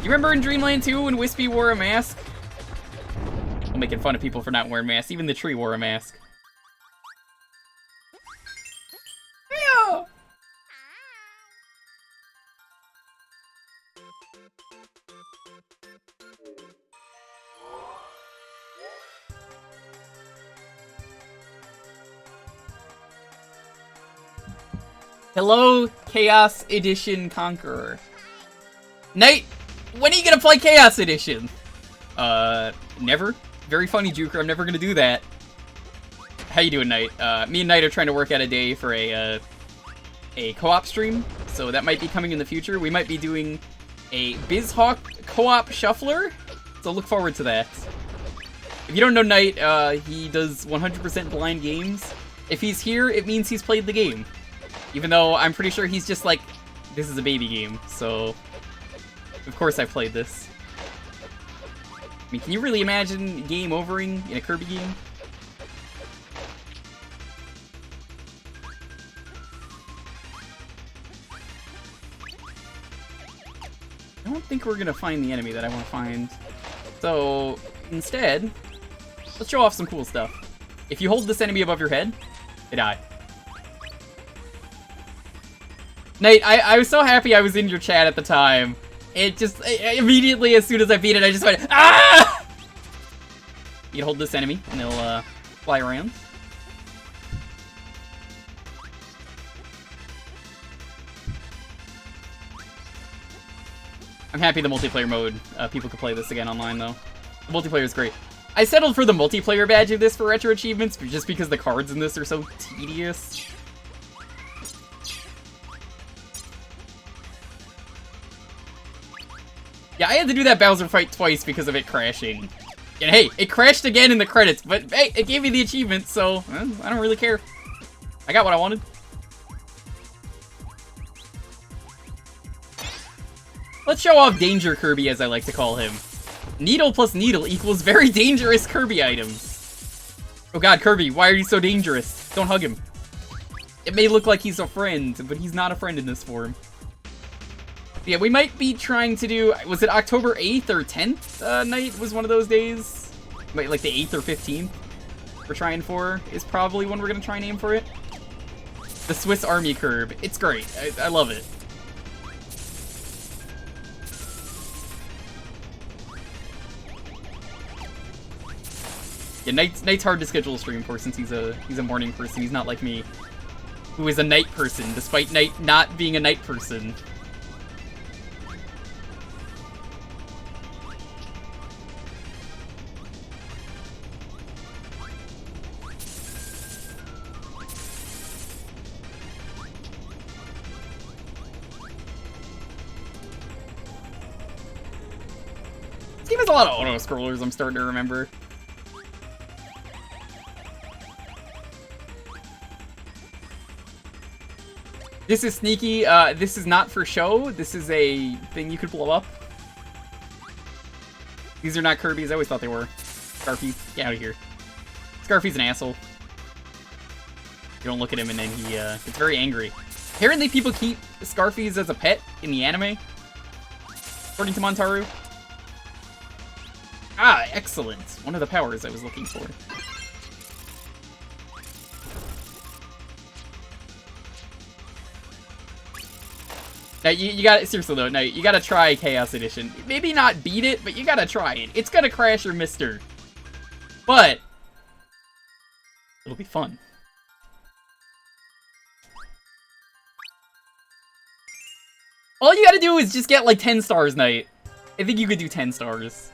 remember in Dreamland 2 when Wispy wore a mask? I'm making fun of people for not wearing masks. Even the tree wore a mask. Hello, Chaos Edition Conqueror. Knight, when are you gonna play Chaos Edition? Never. Very funny, Jewker. I'm never gonna do that. How you doing, Knight? Me and Knight are trying to work out a day for a co-op stream, so that might be coming in the future. We might be doing a BizHawk co-op shuffler, so look forward to that. If you don't know Knight, he does 100% blind games. If he's here, it means he's played the game. Even though I'm pretty sure he's just like, this is a baby game, so of course I've played this. I mean, can you really imagine game overing in a Kirby game? I don't think we're gonna find the enemy that I want to find. So, instead, let's show off some cool stuff. If you hold this enemy above your head, they die. Nate, I was so happy I was in your chat at the time. It just, immediately as soon as I beat it, I just went, ah! You can hold this enemy, and they'll, fly around. I'm happy the multiplayer mode, people can play this again online, though. The multiplayer is great. I settled for the multiplayer badge of this for retro achievements, just because the cards in this are so tedious. Yeah, I had to do that Bowser fight twice because of it crashing. And hey, it crashed again in the credits, but hey, it gave me the achievement, so I don't really care. I got what I wanted. Let's show off Danger Kirby, as I like to call him. Needle plus needle equals very dangerous Kirby items. Oh god, Kirby, why are you so dangerous? Don't hug him. It may look like he's a friend, but he's not a friend in this form. Yeah, we might be trying to do, was it October 8th or 10th night was one of those days? Like the 8th or 15th we're trying for is probably when we're going to try and aim for it. The Swiss Army Curb. It's great. I love it. Yeah, Night's hard to schedule a stream for since he's a morning person. He's not like me, who is a night person, despite Night not being a night person. This game has a lot of auto-scrollers, I'm starting to remember. This is sneaky. This is not for show. This is a thing you could blow up. These are not Kirby's. I always thought they were. Scarfy, get out of here. Scarfy's an asshole. You don't look at him and then he gets very angry. Apparently people keep Scarfys as a pet in the anime, according to Montaru. Ah, excellent. One of the powers I was looking for. Now, you gotta, seriously though, no, you gotta try Chaos Edition. Maybe not beat it, but you gotta try it. It's gonna crash your mister. But, it'll be fun. All you gotta do is just get like 10 stars, Knight. I think you could do 10 stars.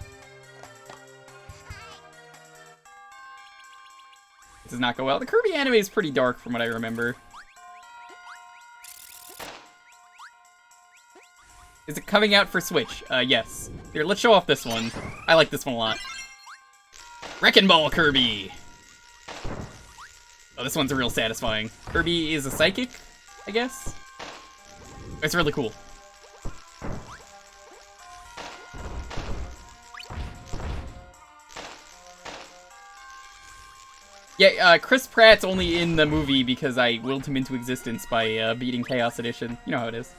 This does not go well. The Kirby anime is pretty dark from what I remember. Is it coming out for Switch? Yes. Here, let's show off this one. I like this one a lot. Wrecking Ball Kirby! Oh, this one's real satisfying. Kirby is a psychic, I guess? It's really cool. Yeah, Chris Pratt's only in the movie because I willed him into existence by beating Chaos Edition. You know how it is.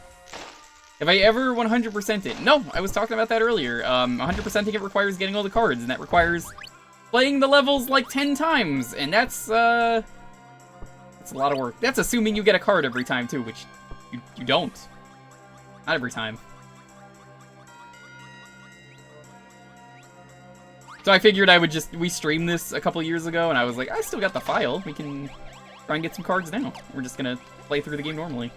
Have I ever 100%ed it? No, I was talking about that earlier. 100%ing it requires getting all the cards, and that requires playing the levels like 10 times, and that's a lot of work. That's assuming you get a card every time, too, which you don't. Not every time. So I figured I would we streamed this a couple years ago, and I was like, I still got the file. We can try and get some cards now. We're just gonna play through the game normally.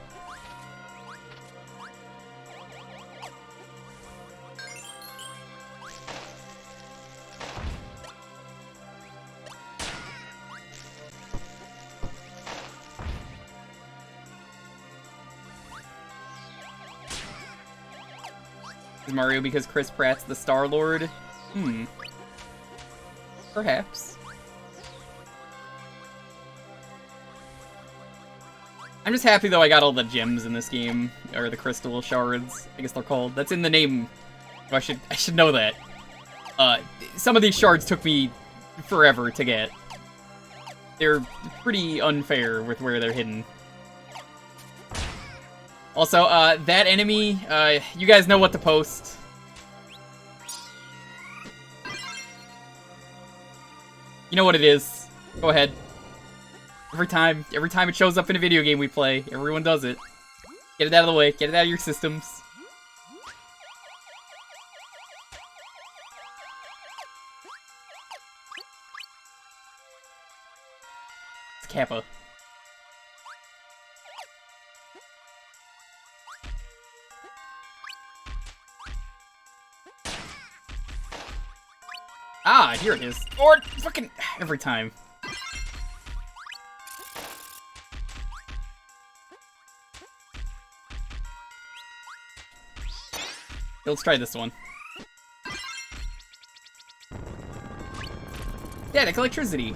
Is Mario because Chris Pratt's the Star-Lord? Perhaps. I'm just happy, though, I got all the gems in this game. Or the crystal shards, I guess they're called. That's in the name. Oh, I should know that. Some of these shards took me forever to get. They're pretty unfair with where they're hidden. Also, that enemy, you guys know what to post. You know what it is. Go ahead. Every time it shows up in a video game we play, everyone does it. Get it out of the way. Get it out of your systems. It's Kappa. Ah, here it is. Or fucking every time. Let's try this one. Static electricity.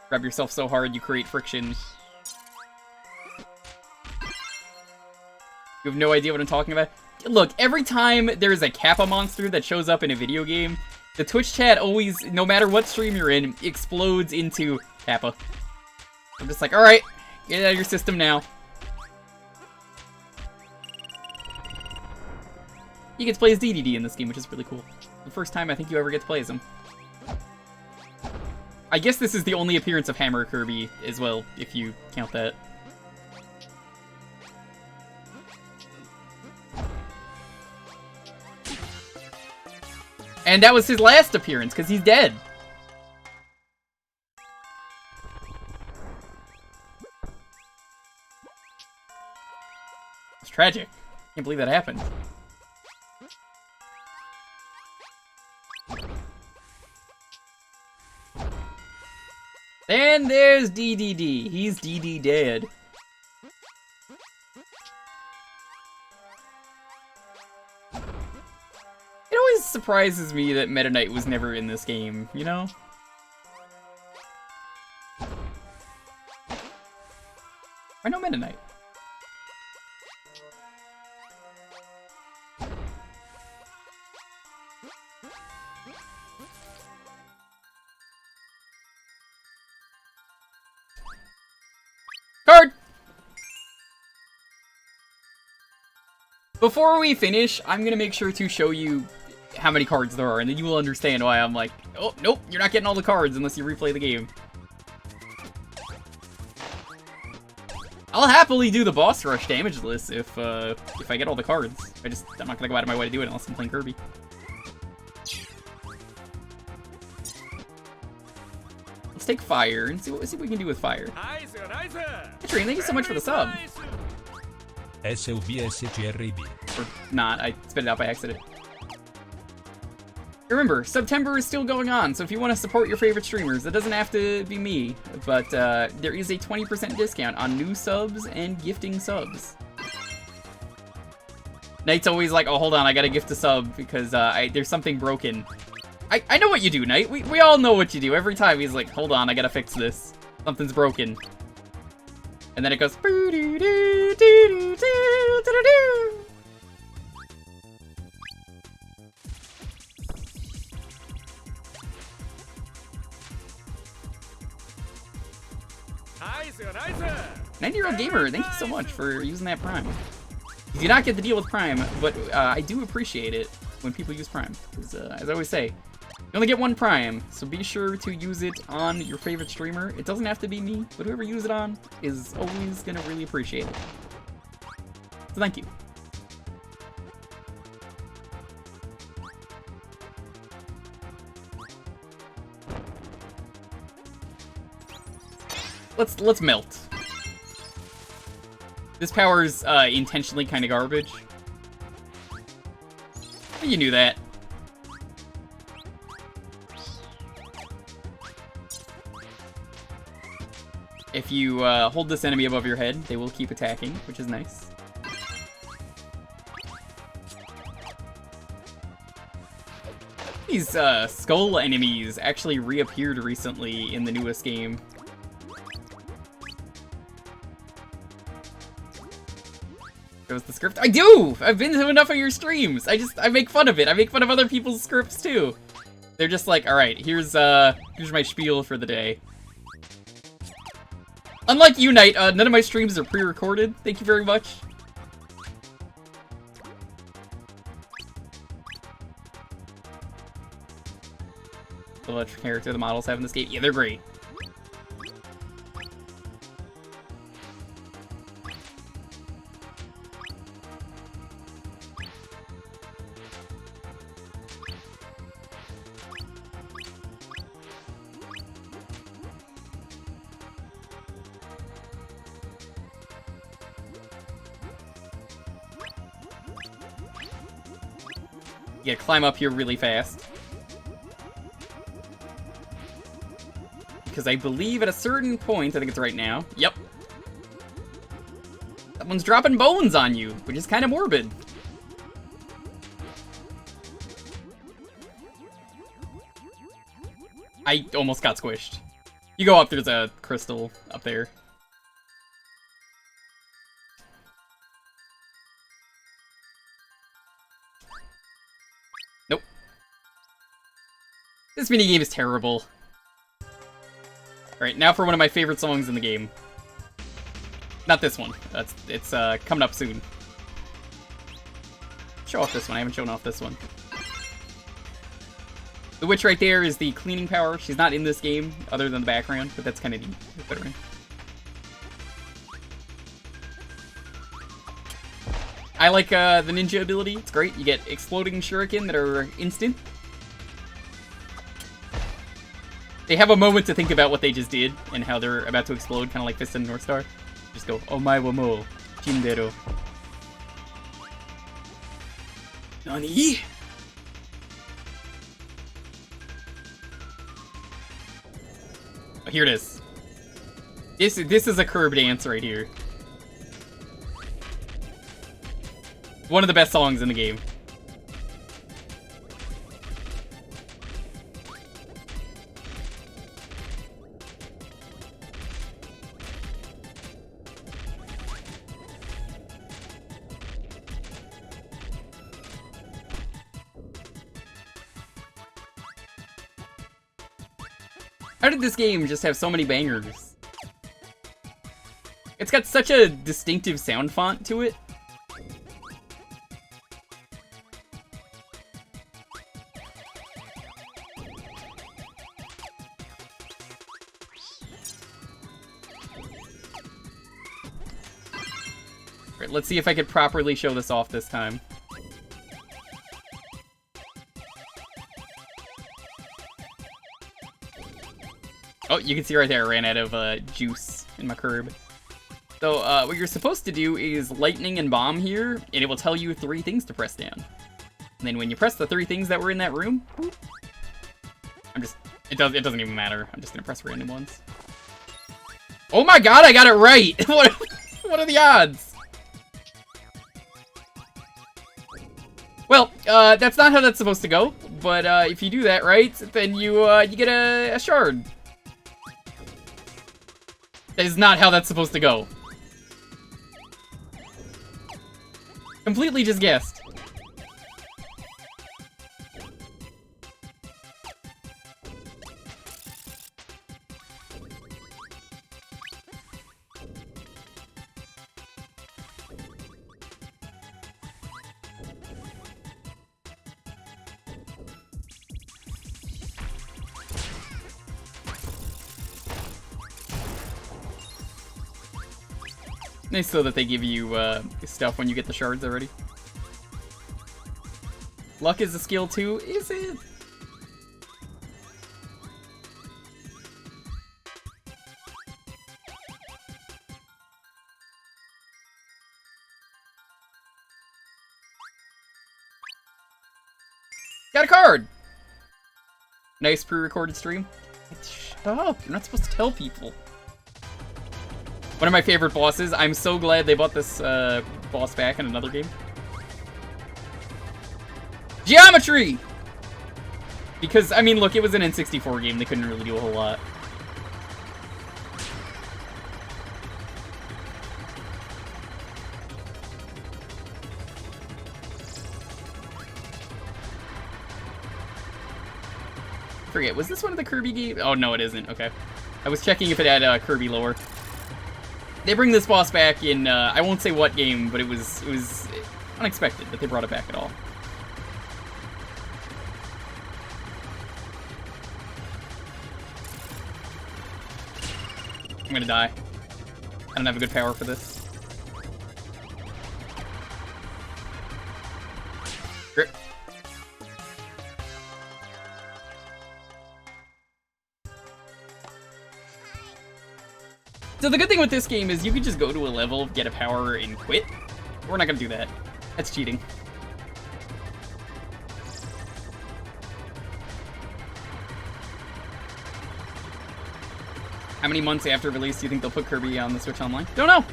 Grab yourself so hard you create friction. You have no idea what I'm talking about? Look, every time there's a Kappa monster that shows up in a video game, the Twitch chat always, no matter what stream you're in, explodes into Kappa. I'm just like, alright, get it out of your system now. You get to play as DDD in this game, which is really cool. The first time I think you ever get to play as him. I guess this is the only appearance of Hammer Kirby as well, if you count that. And that was his last appearance, because he's dead. It's tragic. Can't believe that happened. And there's DDD. He's DD dead. It always surprises me that Meta Knight was never in this game, you know? Why no Meta Knight? Card! Before we finish, I'm gonna make sure to show you how many cards there are, and then you will understand why I'm like, oh, nope, you're not getting all the cards unless you replay the game. I'll happily do the boss rush damage list if I get all the cards. I'm not gonna go out of my way to do it unless I'm playing Kirby. Let's take fire and see what we can do with fire. Train, thank you so much for the sub. SUVSGRB. Or not, I spit it out by accident. Remember, September is still going on, so if you want to support your favorite streamers, it doesn't have to be me, but there is a 20% discount on new subs and gifting subs. Knight's always like, oh, hold on, I gotta gift a sub because there's something broken. I know what you do, Knight. We all know what you do. Every time he's like, hold on, I gotta fix this. Something's broken. And then it goes... Nice. 90-year-old gamer, thank you so much for using that Prime. You do not get the deal with Prime, but I do appreciate it when people use Prime. Because, as I always say, you only get one Prime, so be sure to use it on your favorite streamer. It doesn't have to be me, but whoever you use it on is always going to really appreciate it. So thank you. Let's melt. This power's intentionally kind of garbage. You knew that. If you hold this enemy above your head, they will keep attacking, which is nice. These skull enemies actually reappeared recently in the newest game. Goes the script. I do! I've been to enough of your streams. I make fun of it. I make fun of other people's scripts too. They're just like, alright, here's my spiel for the day. Unlike you, Knight, none of my streams are pre-recorded. Thank you very much. The electric character the models have in this game. Yeah, they're great. You gotta climb up here really fast. Because I believe at a certain point, I think it's right now. Yep. Someone's dropping bones on you, which is kind of morbid. I almost got squished. You go up, there's a crystal up there. Nope. This minigame is terrible. Alright, now for one of my favorite songs in the game. Not this one. It's coming up soon. Show off this one. I haven't shown off this one. The witch right there is the cleaning power. She's not in this game, other than the background, but that's kind of neat. Put her in. I like the ninja ability. It's great. You get exploding shuriken that are instant. They have a moment to think about what they just did and how they're about to explode, kind of like Fist and North Star. Just go, omae wa mou shinderu. Nani? Oh, here it is. This is a curb dance right here. One of the best songs in the game. How did this game just have so many bangers? It's got such a distinctive sound font to it. Right, let's see if I could properly show this off this time. Oh, you can see right there, I ran out of juice in my curb. So, what you're supposed to do is lightning and bomb here, and it will tell you 3 things to press down. And then when you press the 3 things that were in that room, boop, it doesn't even matter. I'm just gonna press random ones. Oh my god, I got it right! What are the odds? Well, that's not how that's supposed to go, but if you do that right, then you get a shard. That is not how that's supposed to go. Completely just guessed. Nice though that they give you stuff when you get the shards already. Luck is a skill too, is it? Got a card! Nice pre-recorded stream. Shut up, you're not supposed to tell people. One of my favorite bosses. I'm so glad they brought this boss back in another game. Geometry! Because, I mean, look, it was an N64 game. They couldn't really do a whole lot. I forget, was this one of the Kirby games? Oh, no, it isn't. Okay. I was checking if it had Kirby lore. They bring this boss back in, I won't say what game, but it was unexpected that they brought it back at all. I'm gonna die. I don't have a good power for this. Grip. So the good thing with this game is you can just go to a level, get a power, and quit. We're not gonna do that. That's cheating. How many months after release do you think they'll put Kirby on the Switch Online? Don't know.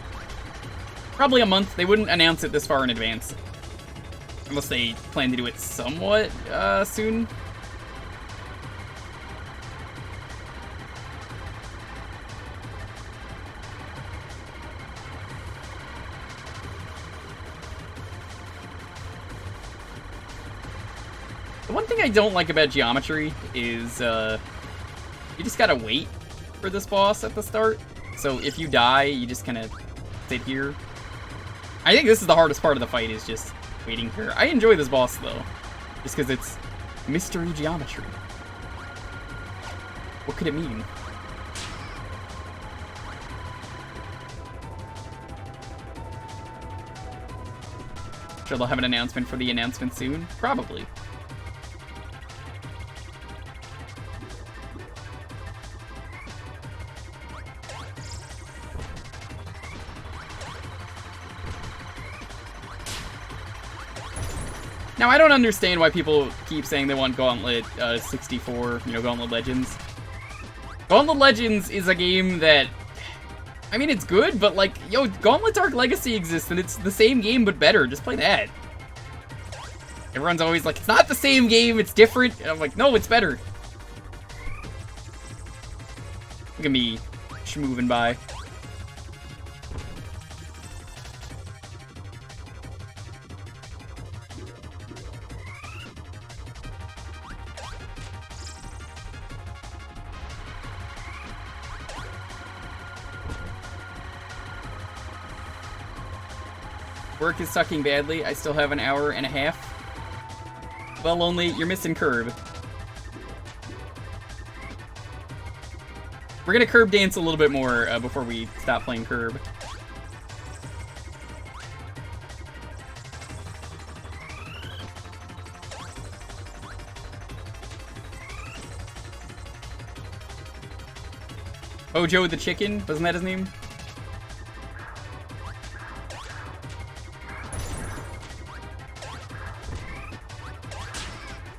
Probably a month. They wouldn't announce it this far in advance. Unless they plan to do it somewhat soon. The one thing I don't like about Geometry is you just gotta wait for this boss at the start. So if you die, you just kind of sit here. I think this is the hardest part of the fight, is just waiting here. I enjoy this boss though, just because it's mystery geometry. What could it mean? Sure, they'll have an announcement for the announcement soon? Probably. Now, I don't understand why people keep saying they want Gauntlet 64, you know, Gauntlet Legends. Gauntlet Legends is a game that, I mean, it's good, but like, yo, Gauntlet Dark Legacy exists, and it's the same game, but better. Just play that. Everyone's always like, it's not the same game, it's different. And I'm like, no, it's better. Look at me schmooving by. Work is sucking badly. I still have an hour and a half. Well, only you're missing Curb. We're gonna Curb dance a little bit more before we stop playing Curb. Hojo the Chicken, wasn't that his name?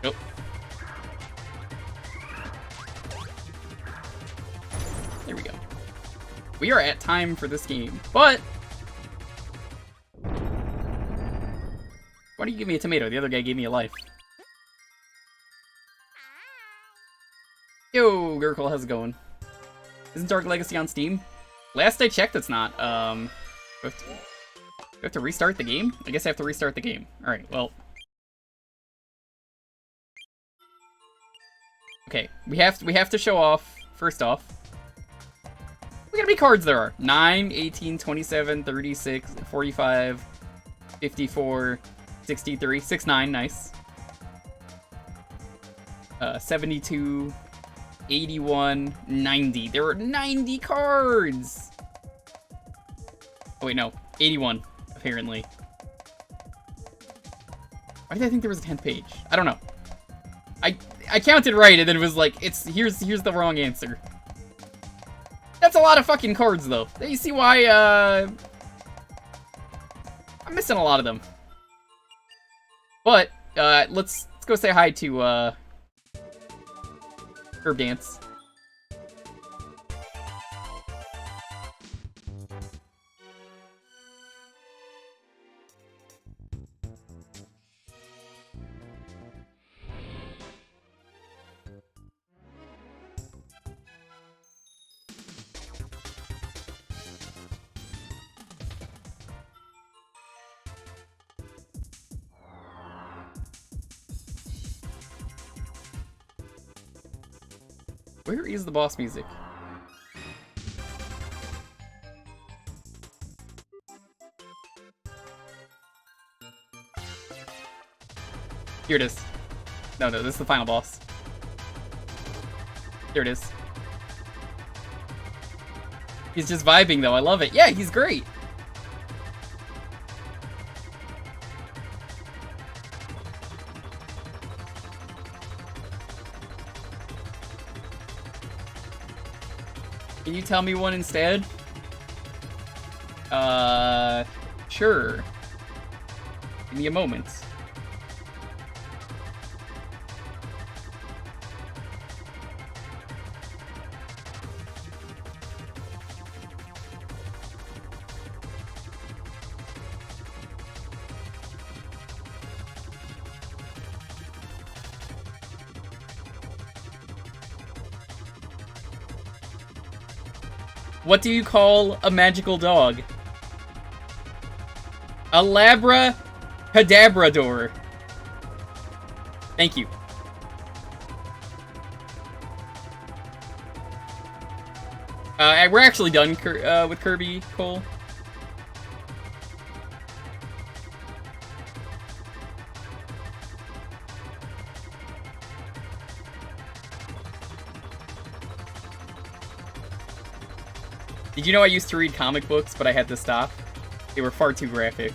Nope. There we go. We are at time for this game, but why do you give me a tomato? The other guy gave me a life. Yo, Gurkle, how's it going? Isn't Dark Legacy on Steam? Last I checked, it's not. Do I have to restart the game? I guess I have to restart the game. Alright, well. Okay, we have to show off, first off. Look how many cards there are. 9, 18, 27, 36, 45, 54, 63, 69, nice. 72, 81, 90. There are 90 cards! Oh wait, no. 81, apparently. Why did I think there was a 10th page? I don't know. I counted right and then it was like, here's the wrong answer. That's a lot of fucking cards though. You see why I'm missing a lot of them. But let's go say hi to Herb Dance. Where is the boss music? Here it is. No, this is the final boss. Here it is. He's just vibing though, I love it. Yeah, he's great! Can you tell me one instead? Sure. Give me a moment. What do you call a magical dog? A Labra Cadabrador. Thank you. We're actually done with Kirby, Cole. Did you know I used to read comic books, but I had to stop? They were far too graphic.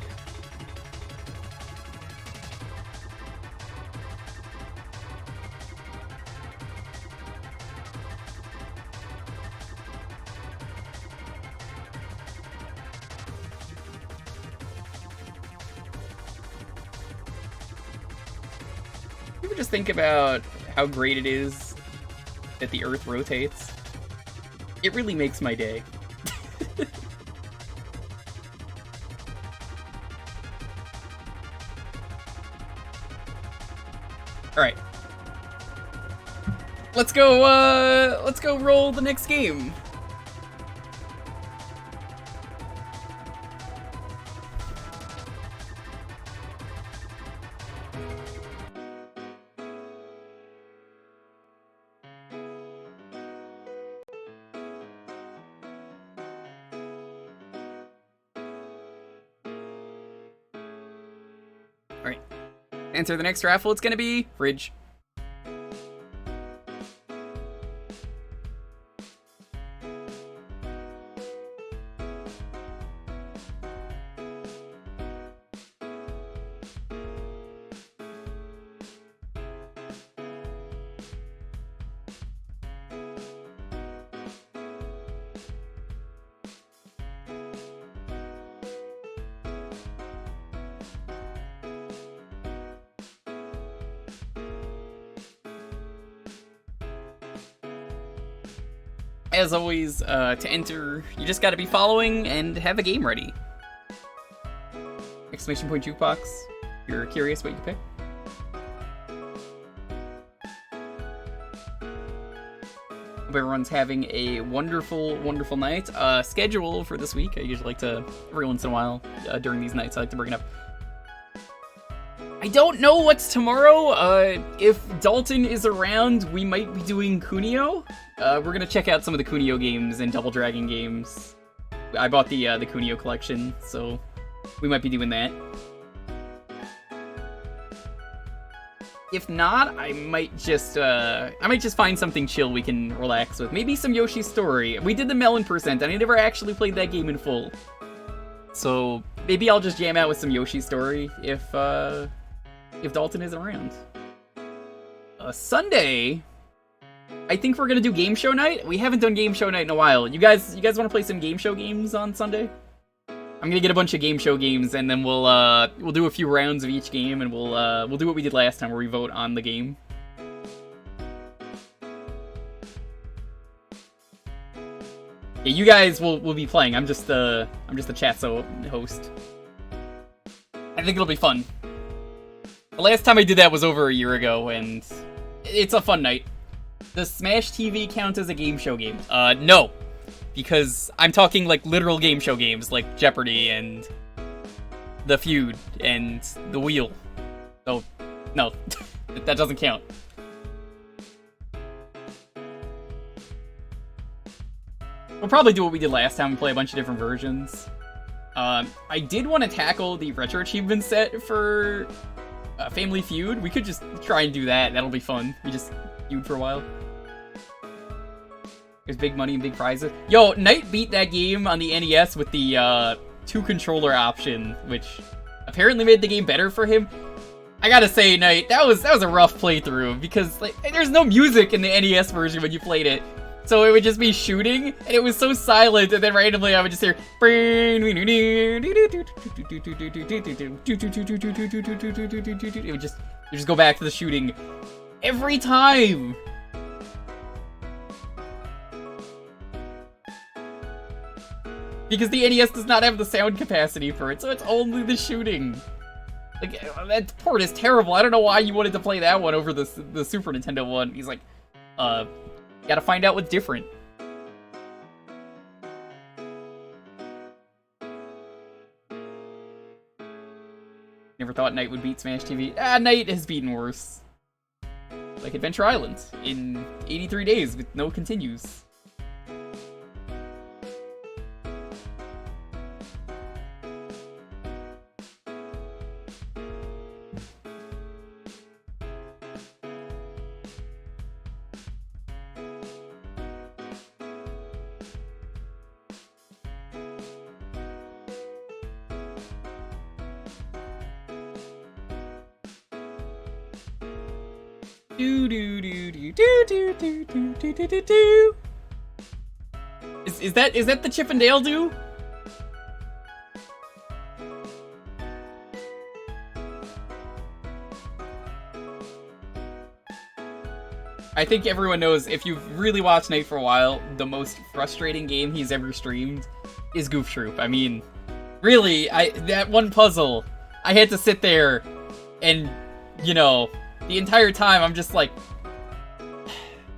You ever just think about how great it is that the Earth rotates? It really makes my day. Alright. Let's go roll the next game. Alright. Answer the next raffle, it's gonna be fridge. As always, to enter, you just gotta be following and have a game ready. Exclamation point Jewkbox. If you're curious what you pick. Hope everyone's having a wonderful, wonderful night. Schedule for this week, I usually like to, every once in a while, during these nights, I like to bring it up. I don't know what's tomorrow. If Dalton is around, we might be doing Kunio. We're gonna check out some of the Kunio games and Double Dragon games. I bought the Kunio collection, so we might be doing that. If not, I might just find something chill we can relax with. Maybe some Yoshi's Story. We did the Melon Percent, and I never actually played that game in full. So maybe I'll just jam out with some Yoshi's Story if Dalton isn't around. Sunday, I think we're gonna do game show night. We haven't done game show night in a while. You guys want to play some game show games on Sunday? I'm gonna get a bunch of game show games, and then we'll do a few rounds of each game, and we'll do what we did last time, where we vote on the game. Yeah, you guys will be playing. I'm just the chat host. I think it'll be fun. The last time I did that was over a year ago, and it's a fun night. Does Smash TV count as a game show game? No. Because I'm talking, like, literal game show games, like Jeopardy and The Feud and The Wheel. So, no. That doesn't count. We'll probably do what we did last time and play a bunch of different versions. I did want to tackle the Retro Achievement set for Family Feud. We could just try and do that. That'll be fun. We just feud for a while. There's big money and big prizes. Yo, Knight beat that game on the NES with the 2-controller option, which apparently made the game better for him. I gotta say, Knight, that was a rough playthrough, because like there's no music in the NES version when you played it. So it would just be shooting, and it was so silent, and then randomly I would just hear... It would just go back to the shooting every time! Because the NES does not have the sound capacity for it, so it's only the shooting. Like, that port is terrible. I don't know why you wanted to play that one over the Super Nintendo one. He's like, gotta find out what's different. Never thought Knight would beat Smash TV. Knight has beaten worse. Like Adventure Island in 83 days with no continues. Is that the Chip and Dale do? I think everyone knows, if you've really watched Nate for a while, the most frustrating game he's ever streamed is Goof Troop. I mean, really, that one puzzle, I had to sit there and, you know, the entire time I'm just like,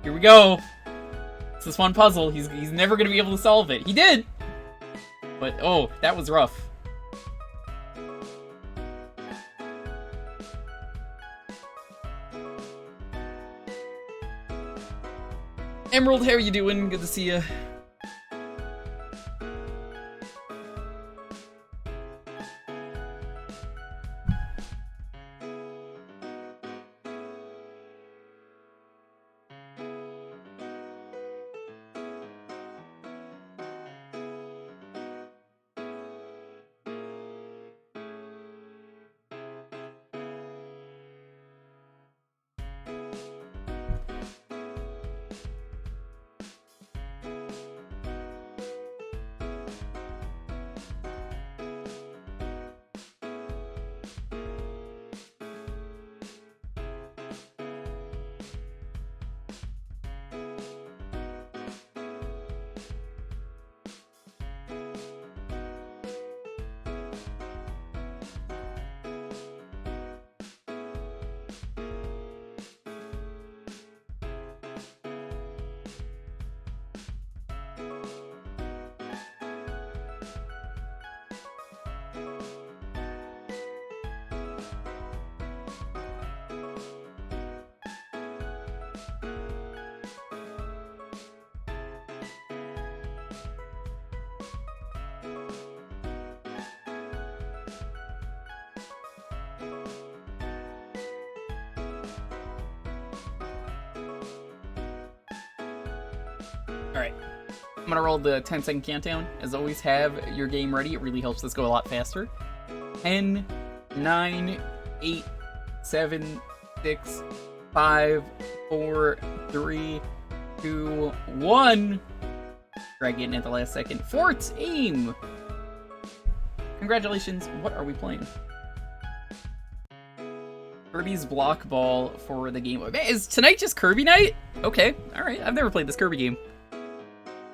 here we go. It's this one puzzle. He's never gonna be able to solve it. He did! But, oh, that was rough. Emerald, how are you doing? Good to see you. Alright. I'm gonna roll the 10-second countdown. As always, have your game ready. It really helps us go a lot faster. 10, 9, 8, 7, 6, 5, 4, 3, 2, 1. Try getting at the last second. 14! Congratulations. What are we playing? Kirby's Block Ball for the Game Boy. Man, is tonight just Kirby night? Okay, alright. I've never played this Kirby game.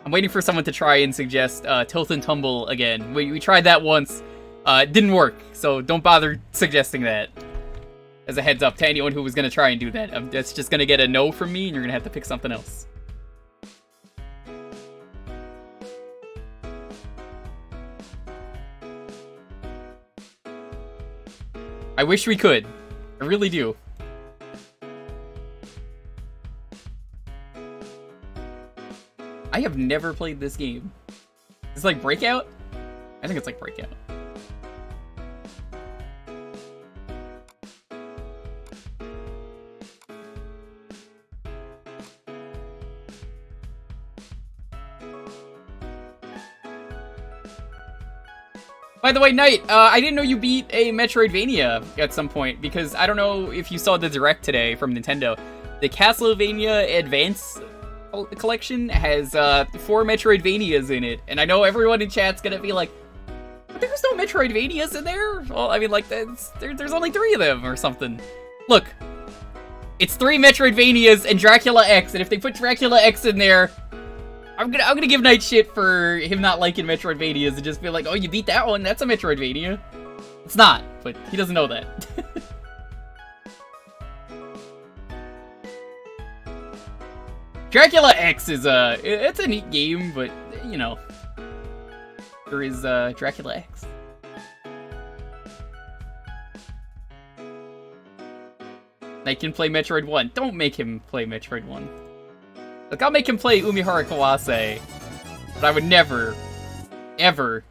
I'm waiting for someone to try and suggest Tilt and Tumble again. We tried that once. It didn't work, so don't bother suggesting that. As a heads up to anyone who was going to try and do that. That's just going to get a no from me, and you're going to have to pick something else. I wish we could. I really do. I have never played this game. It's like Breakout? I think it's like Breakout. By the way, Knight, I didn't know you beat a Metroidvania at some point, because I don't know if you saw the Direct today from Nintendo. The Castlevania Advance collection has 4 Metroidvanias in it, and I know everyone in chat's gonna be like, but there's no Metroidvanias in there? Well, I mean, like, there's only 3 of them or something. Look, it's 3 Metroidvanias and Dracula X, and if they put Dracula X in there, I'm gonna give Knight shit for him not liking Metroidvanias and just be like, oh, you beat that one? That's a Metroidvania. It's not, but he doesn't know that. Dracula X is it's a neat game, but you know, there is Dracula X. Knight can play Metroid 1. Don't make him play Metroid 1. Look, I'll make him play Umihara Kawase, but I would never, ever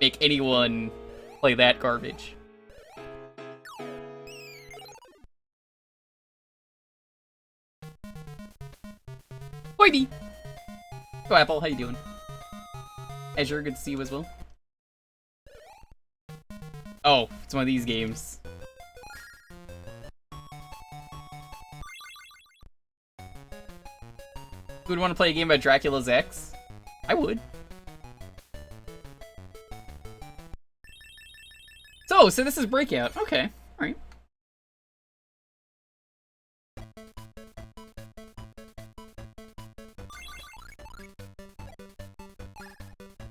make anyone play that garbage. Boy, Go Apple, how you doing? Azure, good to see you as well. Oh, it's one of these games. Who would want to play a game about Dracula's X? I would. So this is Breakout. Okay, alright.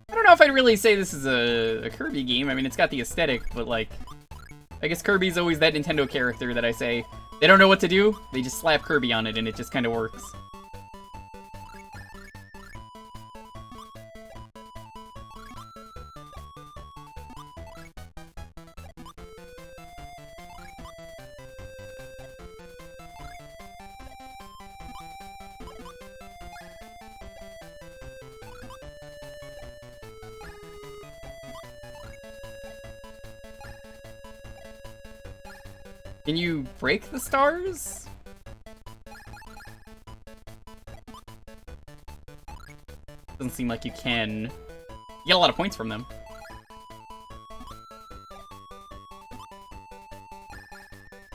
I don't know if I'd really say this is a Kirby game. I mean, it's got the aesthetic, but like, I guess Kirby's always that Nintendo character that I say, they don't know what to do, they just slap Kirby on it and it just kind of works. Can you break the stars? Doesn't seem like you can. You get a lot of points from them.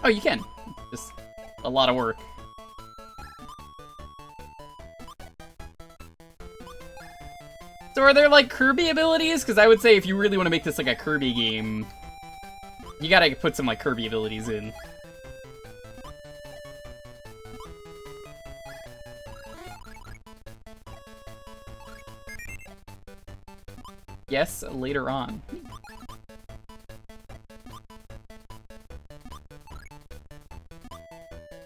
Oh, you can. Just a lot of work. So are there like Kirby abilities? Because I would say if you really want to make this like a Kirby game, you gotta put some like Kirby abilities in. Yes, later on.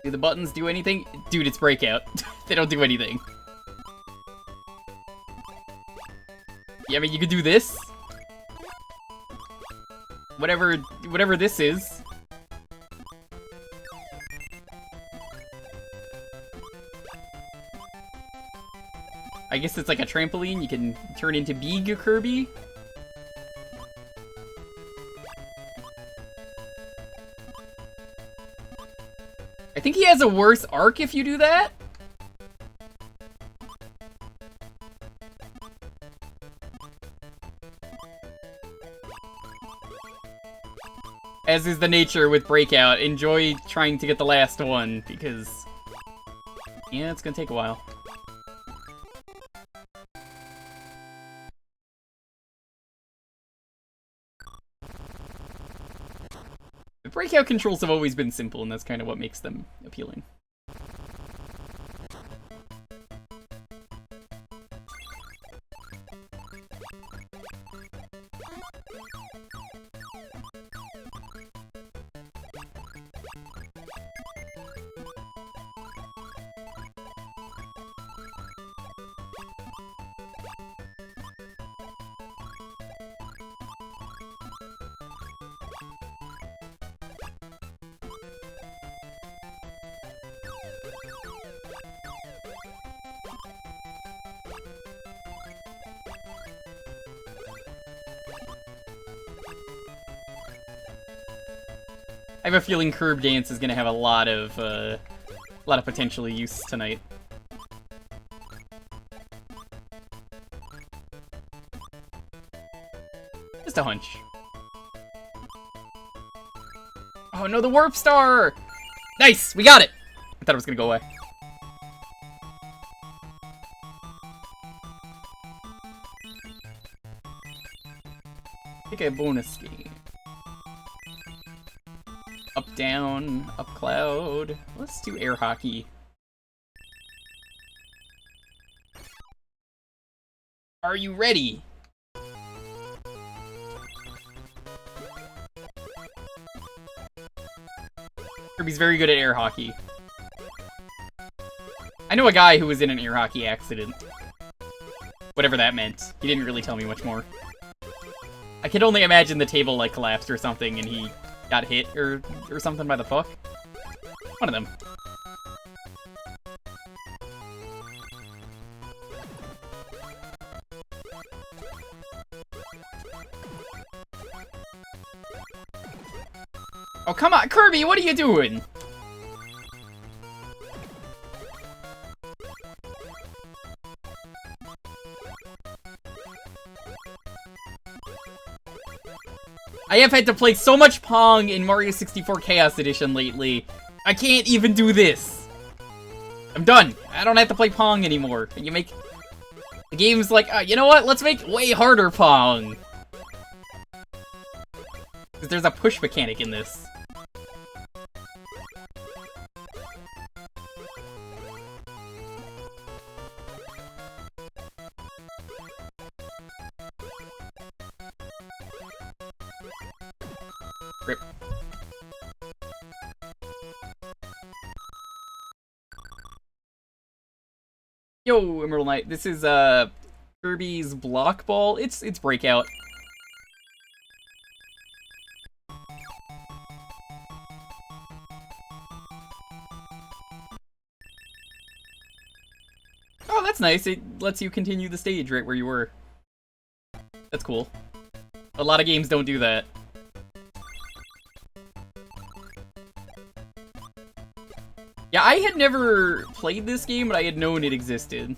Do the buttons do anything? Dude, it's Breakout. They don't do anything. Yeah, I mean, you could do this. Whatever this is. I guess it's like a trampoline. You can turn into Big Kirby. I think he has a worse arc if you do that. As is the nature with Breakout, enjoy trying to get the last one, because... yeah, it's gonna take a while. The Breakout controls have always been simple, and that's kind of what makes them appealing. I have a feeling Curb Dance is gonna have a lot of potential use tonight. Just a hunch. Oh no, the Warp Star! Nice! We got it! I thought it was gonna go away. Pick a bonus game. Up, down, up, cloud. Let's do air hockey. Are you ready? Kirby's very good at air hockey. I know a guy who was in an air hockey accident. Whatever that meant. He didn't really tell me much more. I could only imagine the table, like, collapsed or something and he got hit or something by the puck. One of them. Oh, come on, Kirby, what are you doing? I have had to play so much Pong in Mario 64 Chaos Edition lately. I can't even do this. I'm done. I don't have to play Pong anymore. You make... the game's like, you know what? Let's make way harder Pong. Because there's a push mechanic in this. Rip. Yo, Emerald Knight. This is Kirby's Block Ball. It's Breakout. Oh, that's nice. It lets you continue the stage right where you were. That's cool. A lot of games don't do that. Yeah, I had never played this game, but I had known it existed.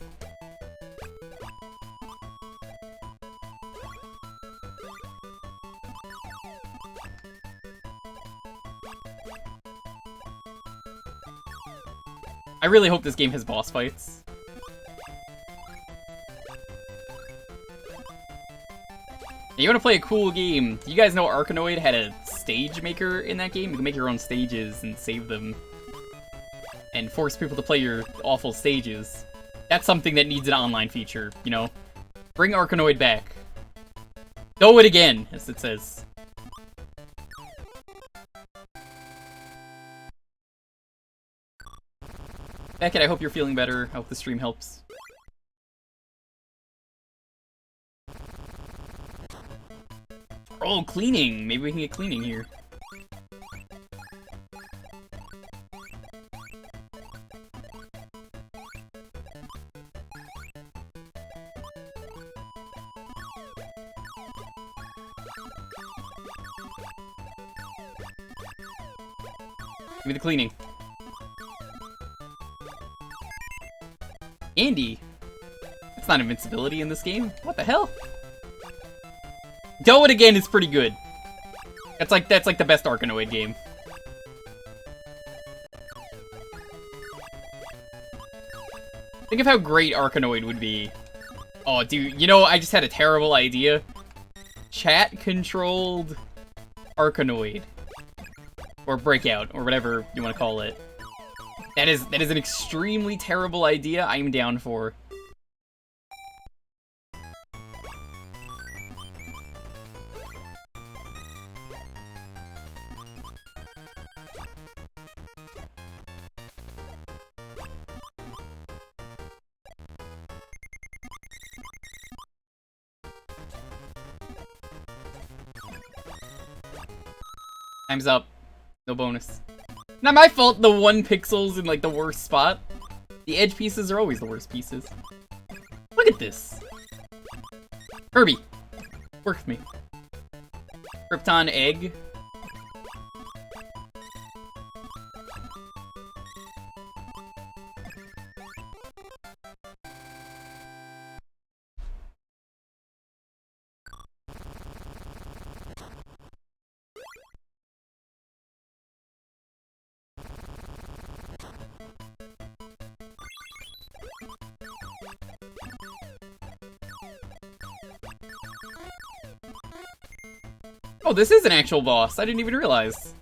I really hope this game has boss fights. You want to play a cool game? You guys know Arkanoid had a stage maker in that game? You can make your own stages and save them. And force people to play your awful stages. That's something that needs an online feature, you know? Bring Arkanoid back. Do it again, as it says. Beckett, I hope you're feeling better. I hope the stream helps. Oh, cleaning! Maybe we can get cleaning here. Give me the cleaning. Andy! That's not invincibility in this game. What the hell? Do it again is pretty good. That's like the best Arkanoid game. Think of how great Arkanoid would be. Oh, dude, you know, I just had a terrible idea. Chat-controlled Arkanoid. Or Breakout, or whatever you want to call it. That is an extremely terrible idea I'm down for. Time's up. No bonus. Not my fault the 1 pixel's in, like, the worst spot. The edge pieces are always the worst pieces. Look at this. Kirby. Work with me. Krypton egg. Oh, this is an actual boss. I didn't even realize.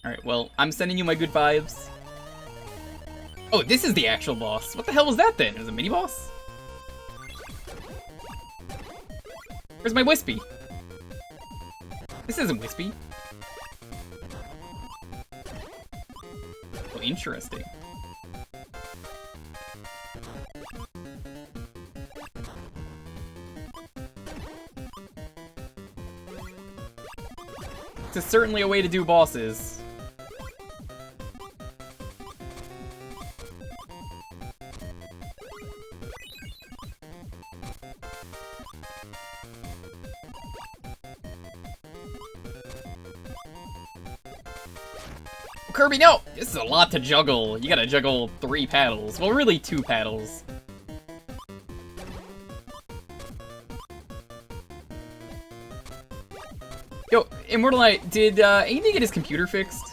Alright, well, I'm sending you my good vibes. Oh, this is the actual boss. What the hell was that then? It was a mini-boss? Where's my Wispy? This isn't Wispy. Oh, interesting. This is certainly a way to do bosses. Kirby, no! This is a lot to juggle. You gotta juggle 3 paddles. Well, really 2 paddles. Yo, Immortalite, did Andy get his computer fixed?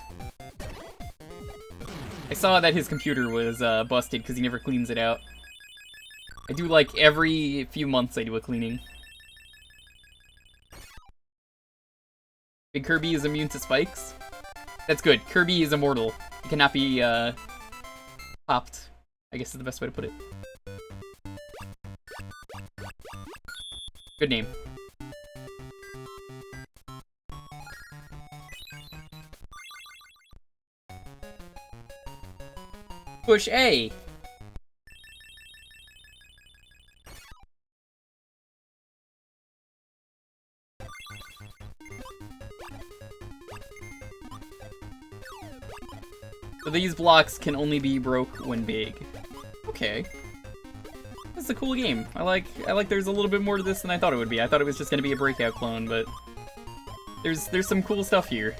I saw that his computer was busted because he never cleans it out. I do like every few months I do a cleaning. Big Kirby is immune to spikes. That's good. Kirby is immortal. He cannot be, popped. I guess is the best way to put it. Good name. Push A. So these blocks can only be broke when big. Okay. This is a cool game. I like there's a little bit more to this than I thought it would be. I thought it was just gonna be a breakout clone, but there's some cool stuff here.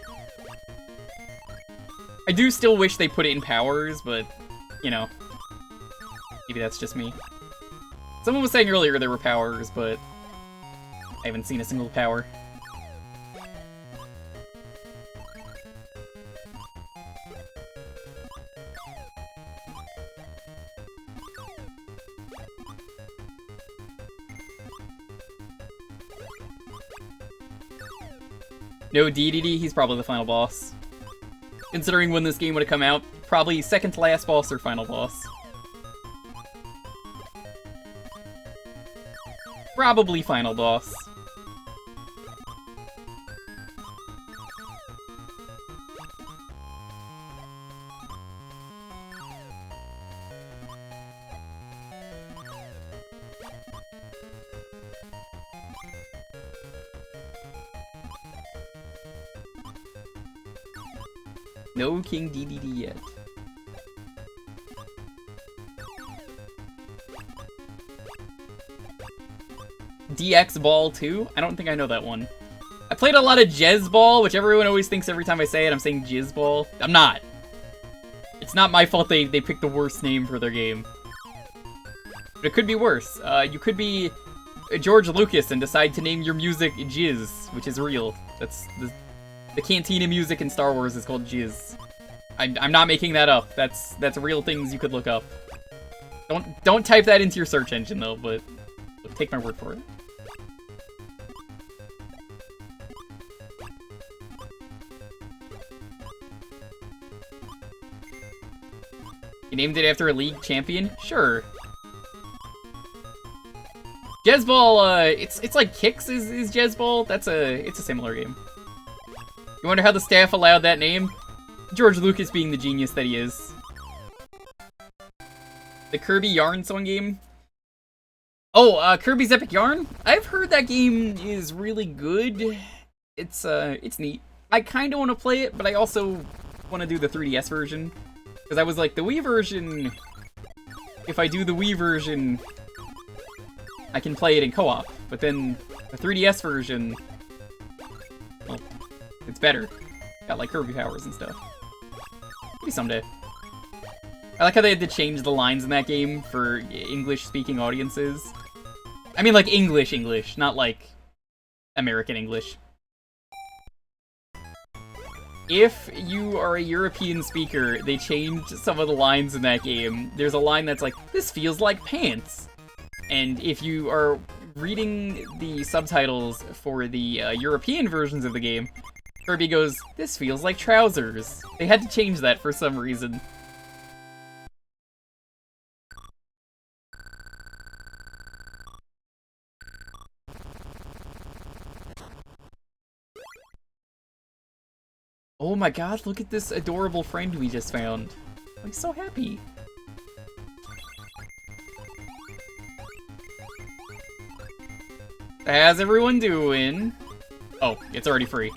I do still wish they put it in powers, but you know, maybe that's just me. Someone was saying earlier there were powers, but I haven't seen a single power. No DDD, he's probably the final boss. Considering when this game would have come out, probably second to last boss or final boss. Probably final boss. No King DDD yet. DX Ball 2? I don't think I know that one. I played a lot of Jez Ball, which everyone always thinks every time I say it, I'm saying Jizz Ball. I'm not. It's not my fault they picked the worst name for their game. But it could be worse. You could be George Lucas and decide to name your music Jizz, which is real. That's the Cantina music in Star Wars is called Jizz. I'm not making that up. That's real things you could look up. Don't type that into your search engine though, but take my word for it. You named it after a league champion? Sure. Jezball, it's like Kicks is Jezball. It's a similar game. You wonder how the staff allowed that name? George Lucas being the genius that he is. The Kirby Yarn Song game? Oh, Kirby's Epic Yarn? I've heard that game is really good. It's neat. I kinda wanna play it, but I also wanna do the 3DS version. Because I was like, the Wii version... If I do the Wii version... I can play it in co-op. But then, the 3DS version... Well, it's better. Got like Kirby powers and stuff. Maybe someday. I like how they had to change the lines in that game for English-speaking audiences. I mean like English, not like American English. If you are a European speaker, they changed some of the lines in that game. There's a line that's like, this feels like pants. And if you are reading the subtitles for the European versions of the game, Kirby goes, this feels like trousers. They had to change that for some reason. Oh my god, look at this adorable friend we just found. I'm so happy. How's everyone doing? Oh, it's already free.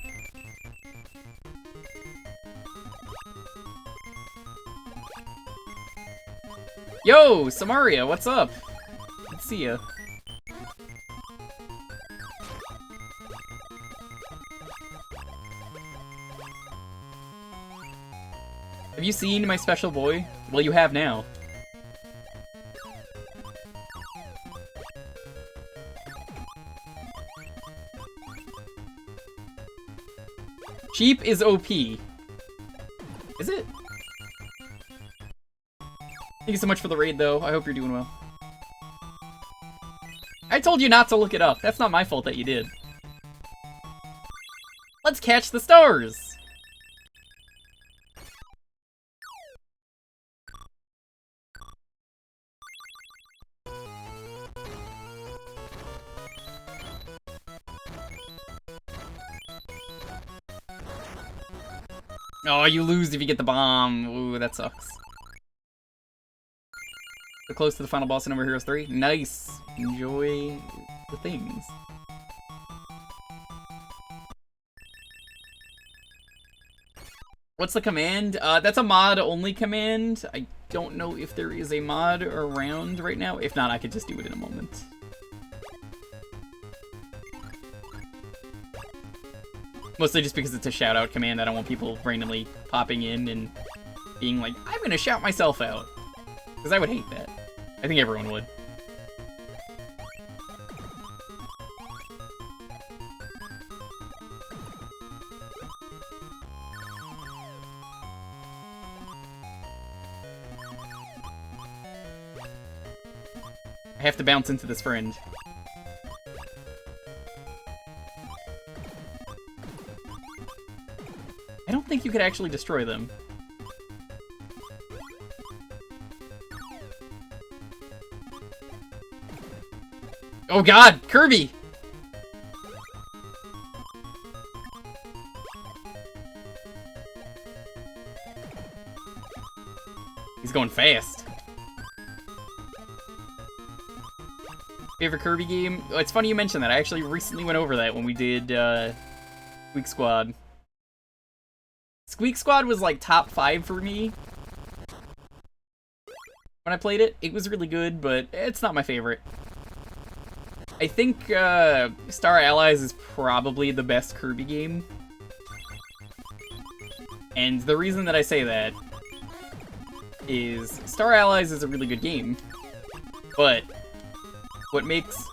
Yo, Samaria, what's up? Good to see ya. Have you seen my special boy? Well, you have now. Cheap is OP. Is it? Thank you so much for the raid, though. I hope you're doing well. I told you not to look it up. That's not my fault that you did. Let's catch the stars! Oh, you lose if you get the bomb. Ooh, that sucks. We're close to the final boss in Number Heroes 3. Nice. Enjoy the things. What's the command? That's a mod-only command. I don't know if there is a mod around right now. If not, I could just do it in a moment. Mostly just because it's a shout-out command. I don't want people randomly popping in and being like, I'm gonna shout myself out. Because I would hate that. I think everyone would. I have to bounce into this friend. I don't think you could actually destroy them. Oh god, Kirby! He's going fast. Favorite Kirby game? Oh, it's funny you mentioned that. I actually recently went over that when we did Squeak Squad. Squeak Squad was like top 5 for me when I played it. It was really good, but it's not my favorite. I think Star Allies is probably the best Kirby game. And the reason that I say that is Star Allies is a really good game. But what makes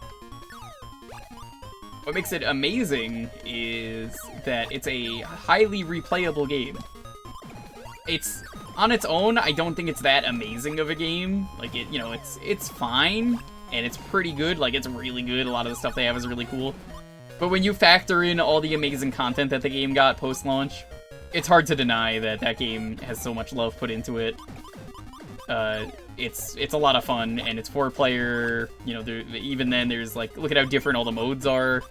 it amazing is that it's a highly replayable game. It's on its own, I don't think it's that amazing of a game. Like it's fine and it's pretty good. Like it's really good. A lot of the stuff they have is really cool. But when you factor in all the amazing content that the game got post-launch, it's hard to deny that that game has so much love put into it. It's a lot of fun, and it's 4-player, even then there's like, look at how different all the modes are.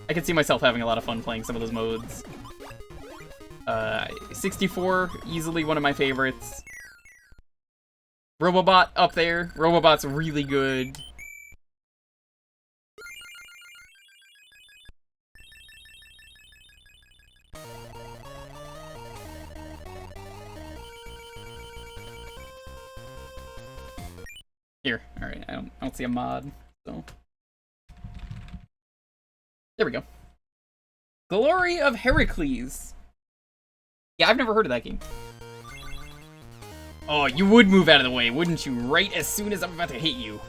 I can see myself having a lot of fun playing some of those modes. 64, easily one of my favorites. Robobot up there. Robobot's really good. Here, alright, I don't see a mod, so. There we go. Glory of Heracles. Yeah, I've never heard of that game. Oh, you would move out of the way, wouldn't you? Right as soon as I'm about to hit you.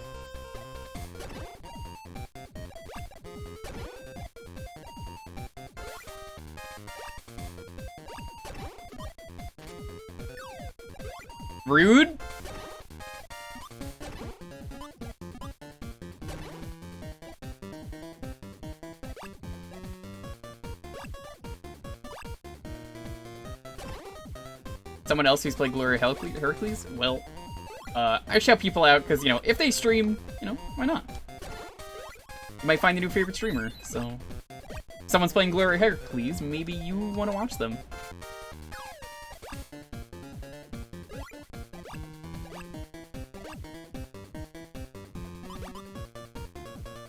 Rude? Someone else who's played Glory of Heracles? Well, I shout people out because, if they stream, why not? You might find a new favorite streamer, so... If someone's playing Glory of Heracles, maybe you want to watch them.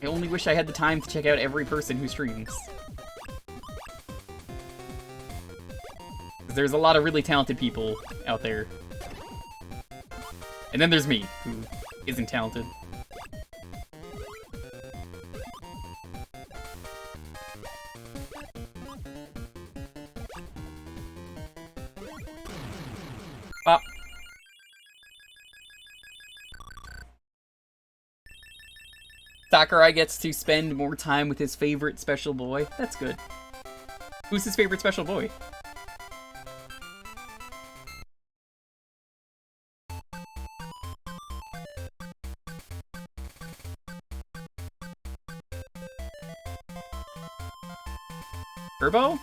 I only wish I had the time to check out every person who streams. There's a lot of really talented people out there. And then there's me, who isn't talented. Bop. Sakurai gets to spend more time with his favorite special boy. That's good. Who's his favorite special boy? Turbo?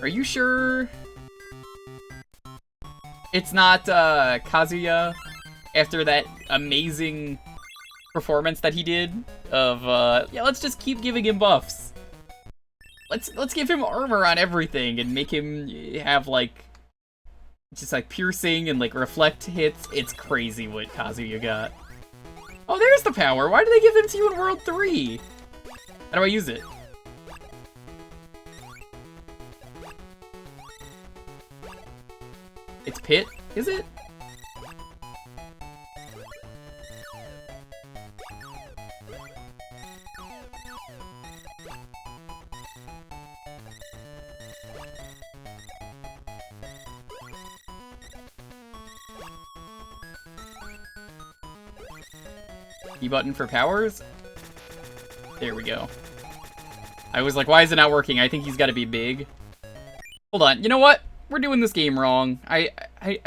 Are you sure it's not Kazuya after that amazing performance that he did of yeah, let's just keep giving him buffs. Let's give him armor on everything and make him have just piercing and reflect hits. It's crazy what Kazuya got. Oh, there's the power. Why did they give them to you in World 3? How do I use it? It's Pit, is it? E button for powers? There we go. I was like, why is it not working? I think he's got to be big. Hold on. You know what? We're doing this game wrong. I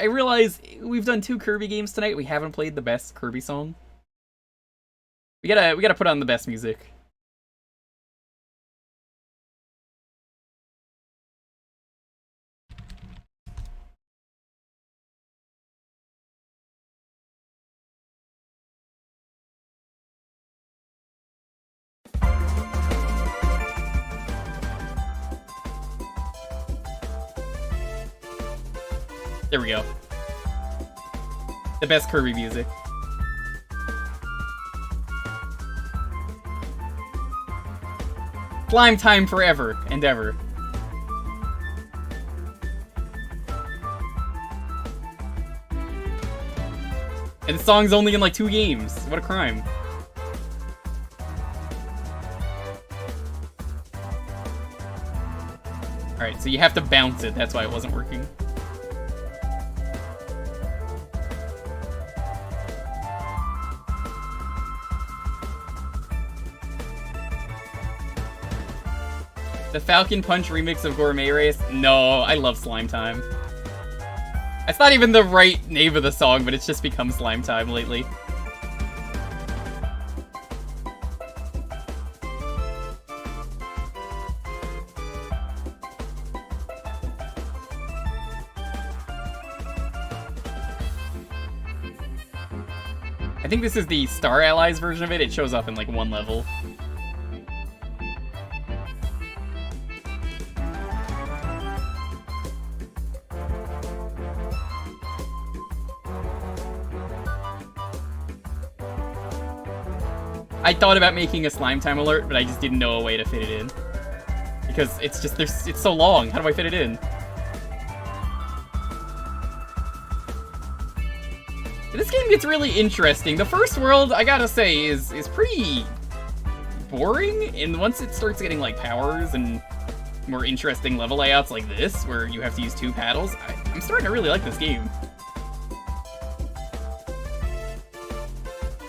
realize we've done 2 Kirby games tonight. We haven't played the best Kirby song. We gotta put on the best music. There we go. The best Kirby music. Slime time forever and ever. And the song's only in like 2 games. What a crime. Alright, so you have to bounce it. That's why it wasn't working. The Falcon Punch remix of Gourmet Race? No, I love Slime Time. It's not even the right name of the song, but it's just become Slime Time lately. I think this is the Star Allies version of it. It shows up in like 1 level. I thought about making a Slime Time alert, but I just didn't know a way to fit it in. Because it's just, it's so long. How do I fit it in? This game gets really interesting. The first world, I gotta say, is pretty boring. And once it starts getting like powers and more interesting level layouts like this, where you have to use 2 paddles, I'm starting to really like this game.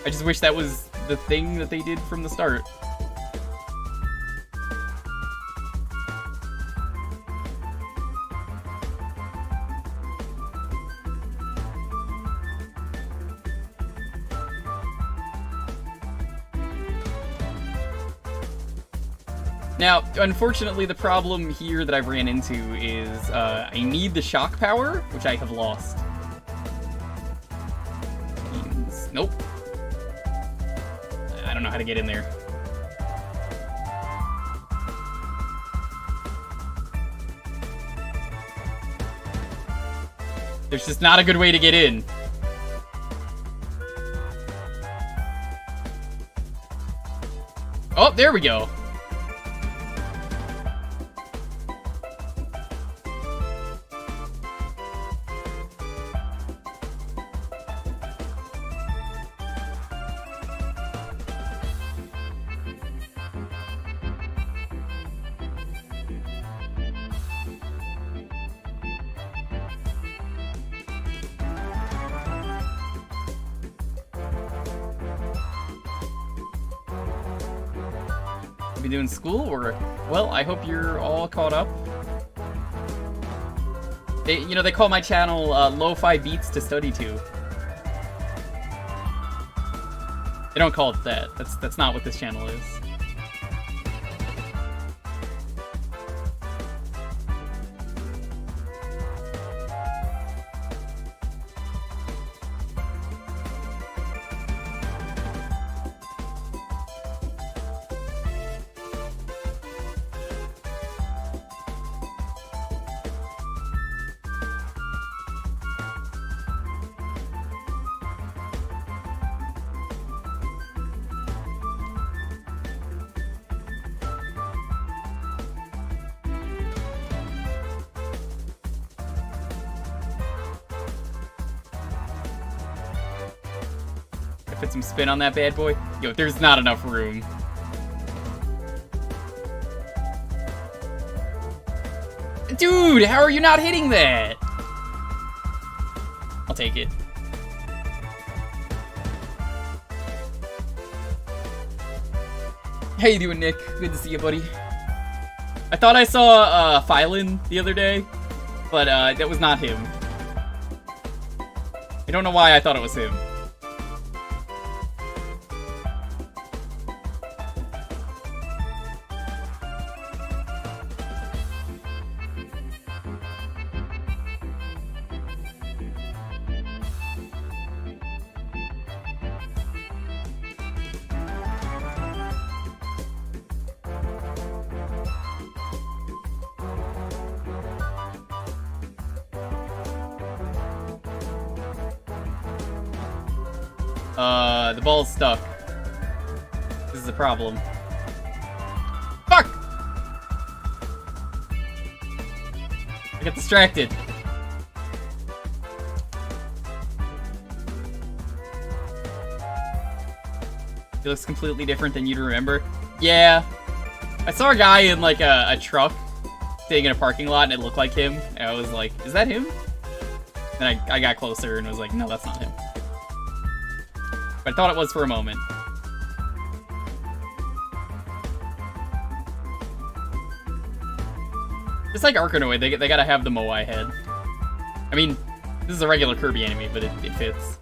I just wish that was the thing that they did from the start. Now, unfortunately, the problem here that I've ran into is I need the shock power, which I have lost. Nope. I don't know how to get in there. There's just not a good way to get in. Oh, there we go. You doing schoolwork? Well, I hope you're all caught up. They call my channel Lo-Fi Beats to Study To. They don't call it that. That's not what this channel is. Put some spin on that bad boy. Yo, there's not enough room. Dude, how are you not hitting that? I'll take it. How you doing, Nick? Good to see you, buddy. I thought I saw Phylin the other day, but that was not him. I don't know why I thought it was him. The ball's stuck. This is a problem. Fuck! get distracted. He looks completely different than you'd remember. Yeah. I saw a guy in, like, a truck staying in a parking lot, and it looked like him. And I was like, is that him? Then I got closer and was like, no, that's not him. But I thought it was for a moment. Just like Arkanoid, they gotta have the Moai head. I mean, this is a regular Kirby anime, but it fits.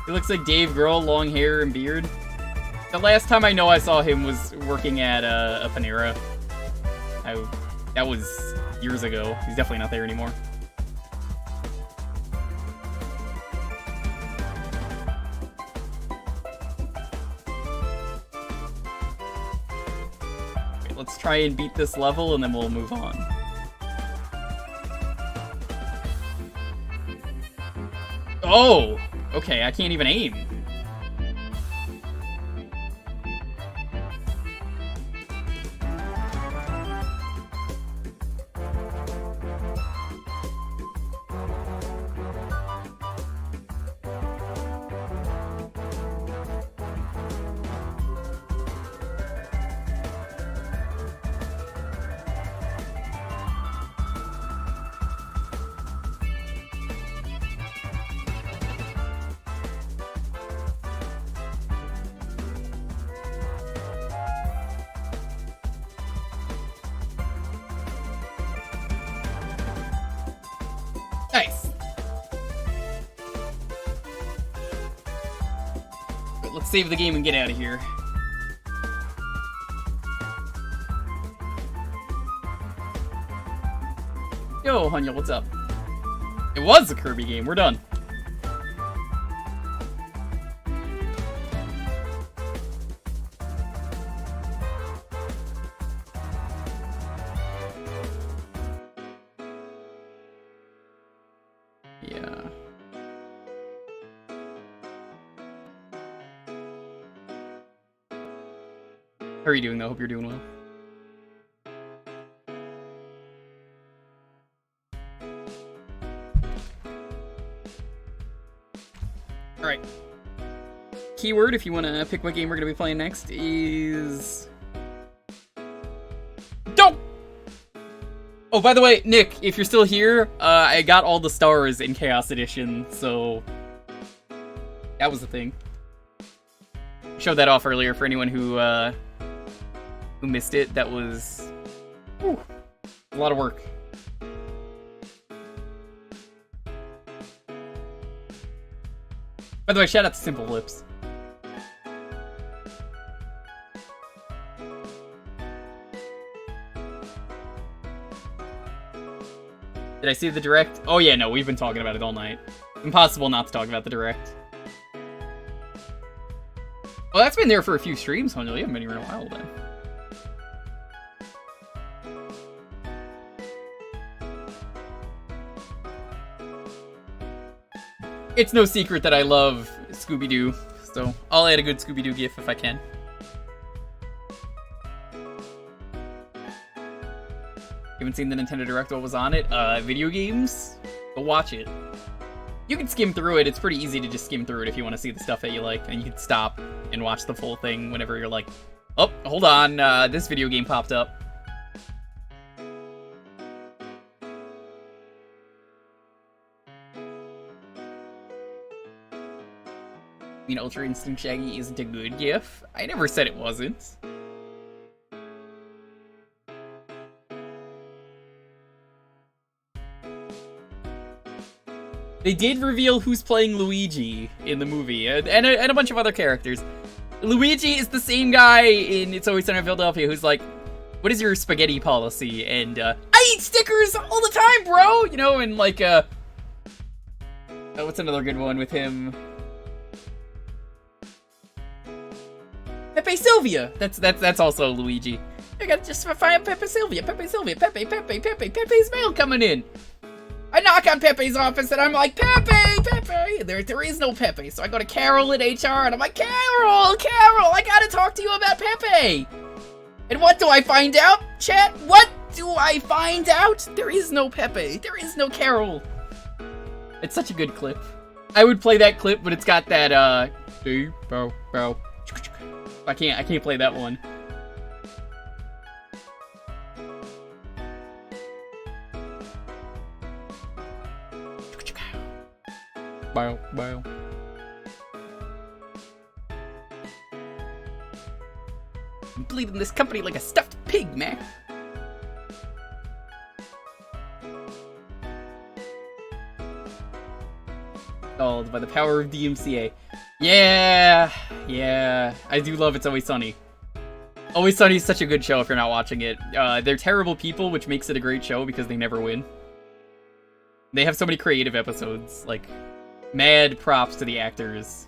He looks like Dave Grohl, long hair and beard. The last time I know I saw him was working at a Panera. That was years ago. He's definitely not there anymore. Okay, let's try and beat this level and then we'll move on. Oh! Okay, I can't even aim. Nice. But let's save the game and get out of here. Yo, Hunya, what's up? It was a Kirby game. We're done. Yeah. How are you doing, though? Hope you're doing well. Alright. Keyword, if you want to pick what game we're going to be playing next, is... Don't! Oh, by the way, Nick, if you're still here, I got all the stars in Chaos Edition, so... That was the thing. Showed that off earlier for anyone who missed it. That was... Whew, a lot of work. By the way, shout out to Simple Lips. Did I see the Direct? Oh yeah, no, we've been talking about it all night. Impossible not to talk about the Direct. Well, that's been there for a few streams, Honey. You haven't been here in a while, then. It's no secret that I love Scooby-Doo, so I'll add a good Scooby-Doo gif if I can. Haven't seen the Nintendo Direct, what was on it? Video games? Go watch it. You can skim through it, it's pretty easy to just skim through it if you want to see the stuff that you like, and you can stop and watch the full thing whenever you're like, oh, hold on, this video game popped up. I mean, Ultra Instinct Shaggy isn't a good gif. I never said it wasn't. They did reveal who's playing Luigi in the movie, and a bunch of other characters. Luigi is the same guy in It's Always Sunny in Philadelphia who's like, what is your spaghetti policy? And, I eat stickers all the time, bro! You know, and like, what's another good one with him? Pepe Sylvia! That's also Luigi. gotta just find Pepe Sylvia, Pepe's mail coming in. I knock on Pepe's office and I'm like, Pepe! There is no Pepe. So I go to Carol in HR and I'm like, Carol, I gotta talk to you about Pepe. And what do I find out, chat? What do I find out? There is no Pepe. There is no Carol. It's such a good clip. I would play that clip, but it's got that, bow. I can't play that one. Bow. I'm bleeding this company like a stuffed pig, man. Oh, by the power of DMCA. Yeah. I do love It's Always Sunny. Always Sunny is such a good show if you're not watching it. They're terrible people, which makes it a great show because they never win. They have so many creative episodes, like, mad props to the actors.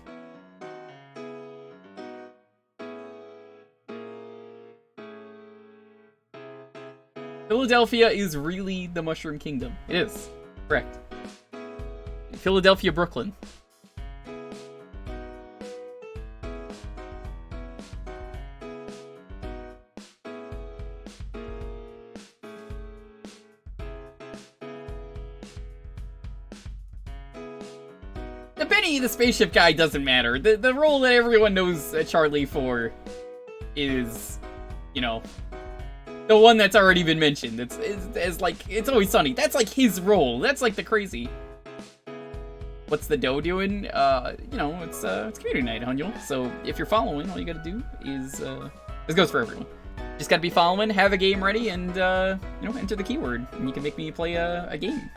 Philadelphia is really the Mushroom Kingdom. It is. Correct. Philadelphia, Brooklyn. The Benny the spaceship guy doesn't matter. The role that everyone knows Charlie for is, you know, the one that's already been mentioned. It's like, It's Always Sunny. That's like his role. That's like the crazy. What's the dough doing? You know, it's community night, Hunjul. So if you're following, all you gotta do is, this goes for everyone. Just gotta be following, have a game ready, and, you know, enter the keyword, and you can make me play a game.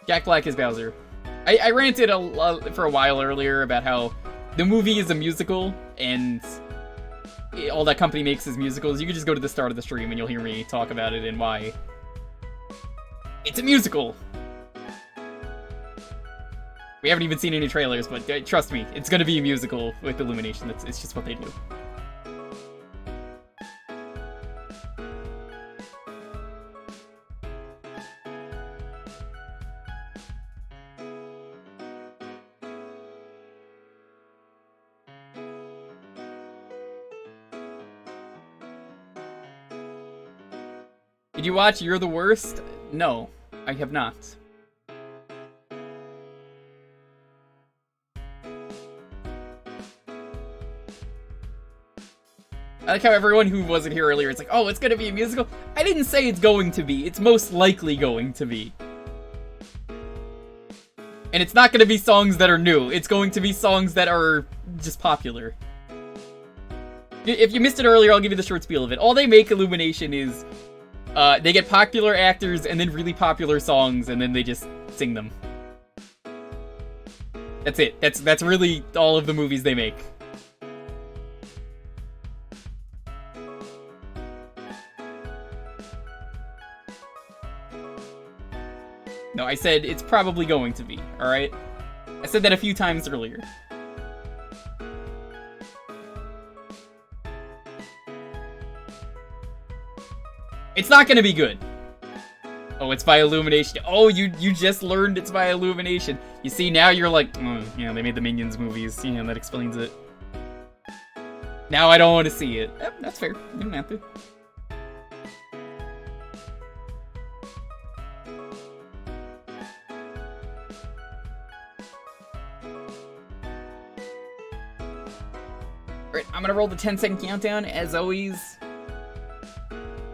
Jack Black is Bowser. I ranted for a while earlier about how the movie is a musical, and all that company makes is musicals. You can just go to the start of the stream and you'll hear me talk about it and why. It's a musical! We haven't even seen any trailers, but trust me, it's gonna be a musical with Illumination. It's just what they do. Did you watch You're the Worst? No, I have not. I like how everyone who wasn't here earlier, it's like, oh, it's gonna be a musical. I didn't say it's going to be. It's most likely going to be. And it's not gonna be songs that are new. It's going to be songs that are just popular. If you missed it earlier, I'll give you the short spiel of it. All they make Illumination is they get popular actors and then really popular songs, and then they just sing them. That's it. That's really all of the movies they make. No, I said it's probably going to be, alright? I said that a few times earlier. It's not gonna be good. Oh, it's by Illumination. Oh, you just learned it's by Illumination. You see, now you're like, yeah, they made the Minions movies. Yeah, that explains it. Now I don't want to see it. Yep, that's fair. You don't have to. Alright, I'm gonna roll the 10-second countdown. As always,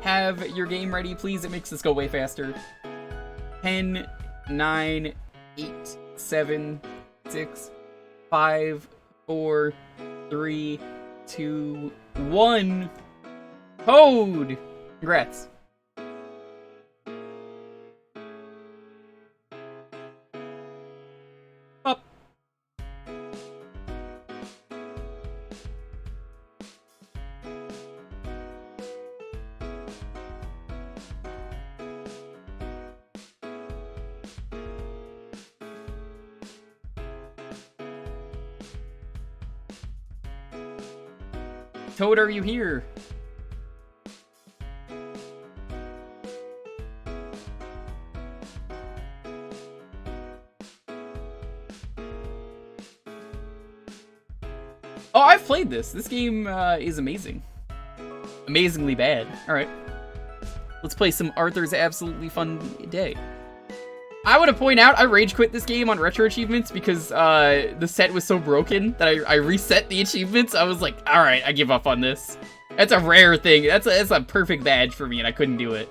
have your game ready, please. It makes this go way faster. 10, 9, 8, 7, 6, 5, 4, 3, 2, 1. Code! Congrats. Up. Toad, are you here? Oh, I've played this. This game is amazing. Amazingly bad. Alright. Let's play some Arthur's Absolutely Fun Day. I want to point out, I rage quit this game on retro achievements because the set was so broken that I reset the achievements. I was like, alright, I give up on this. That's a rare thing. That's a perfect badge for me, and I couldn't do it.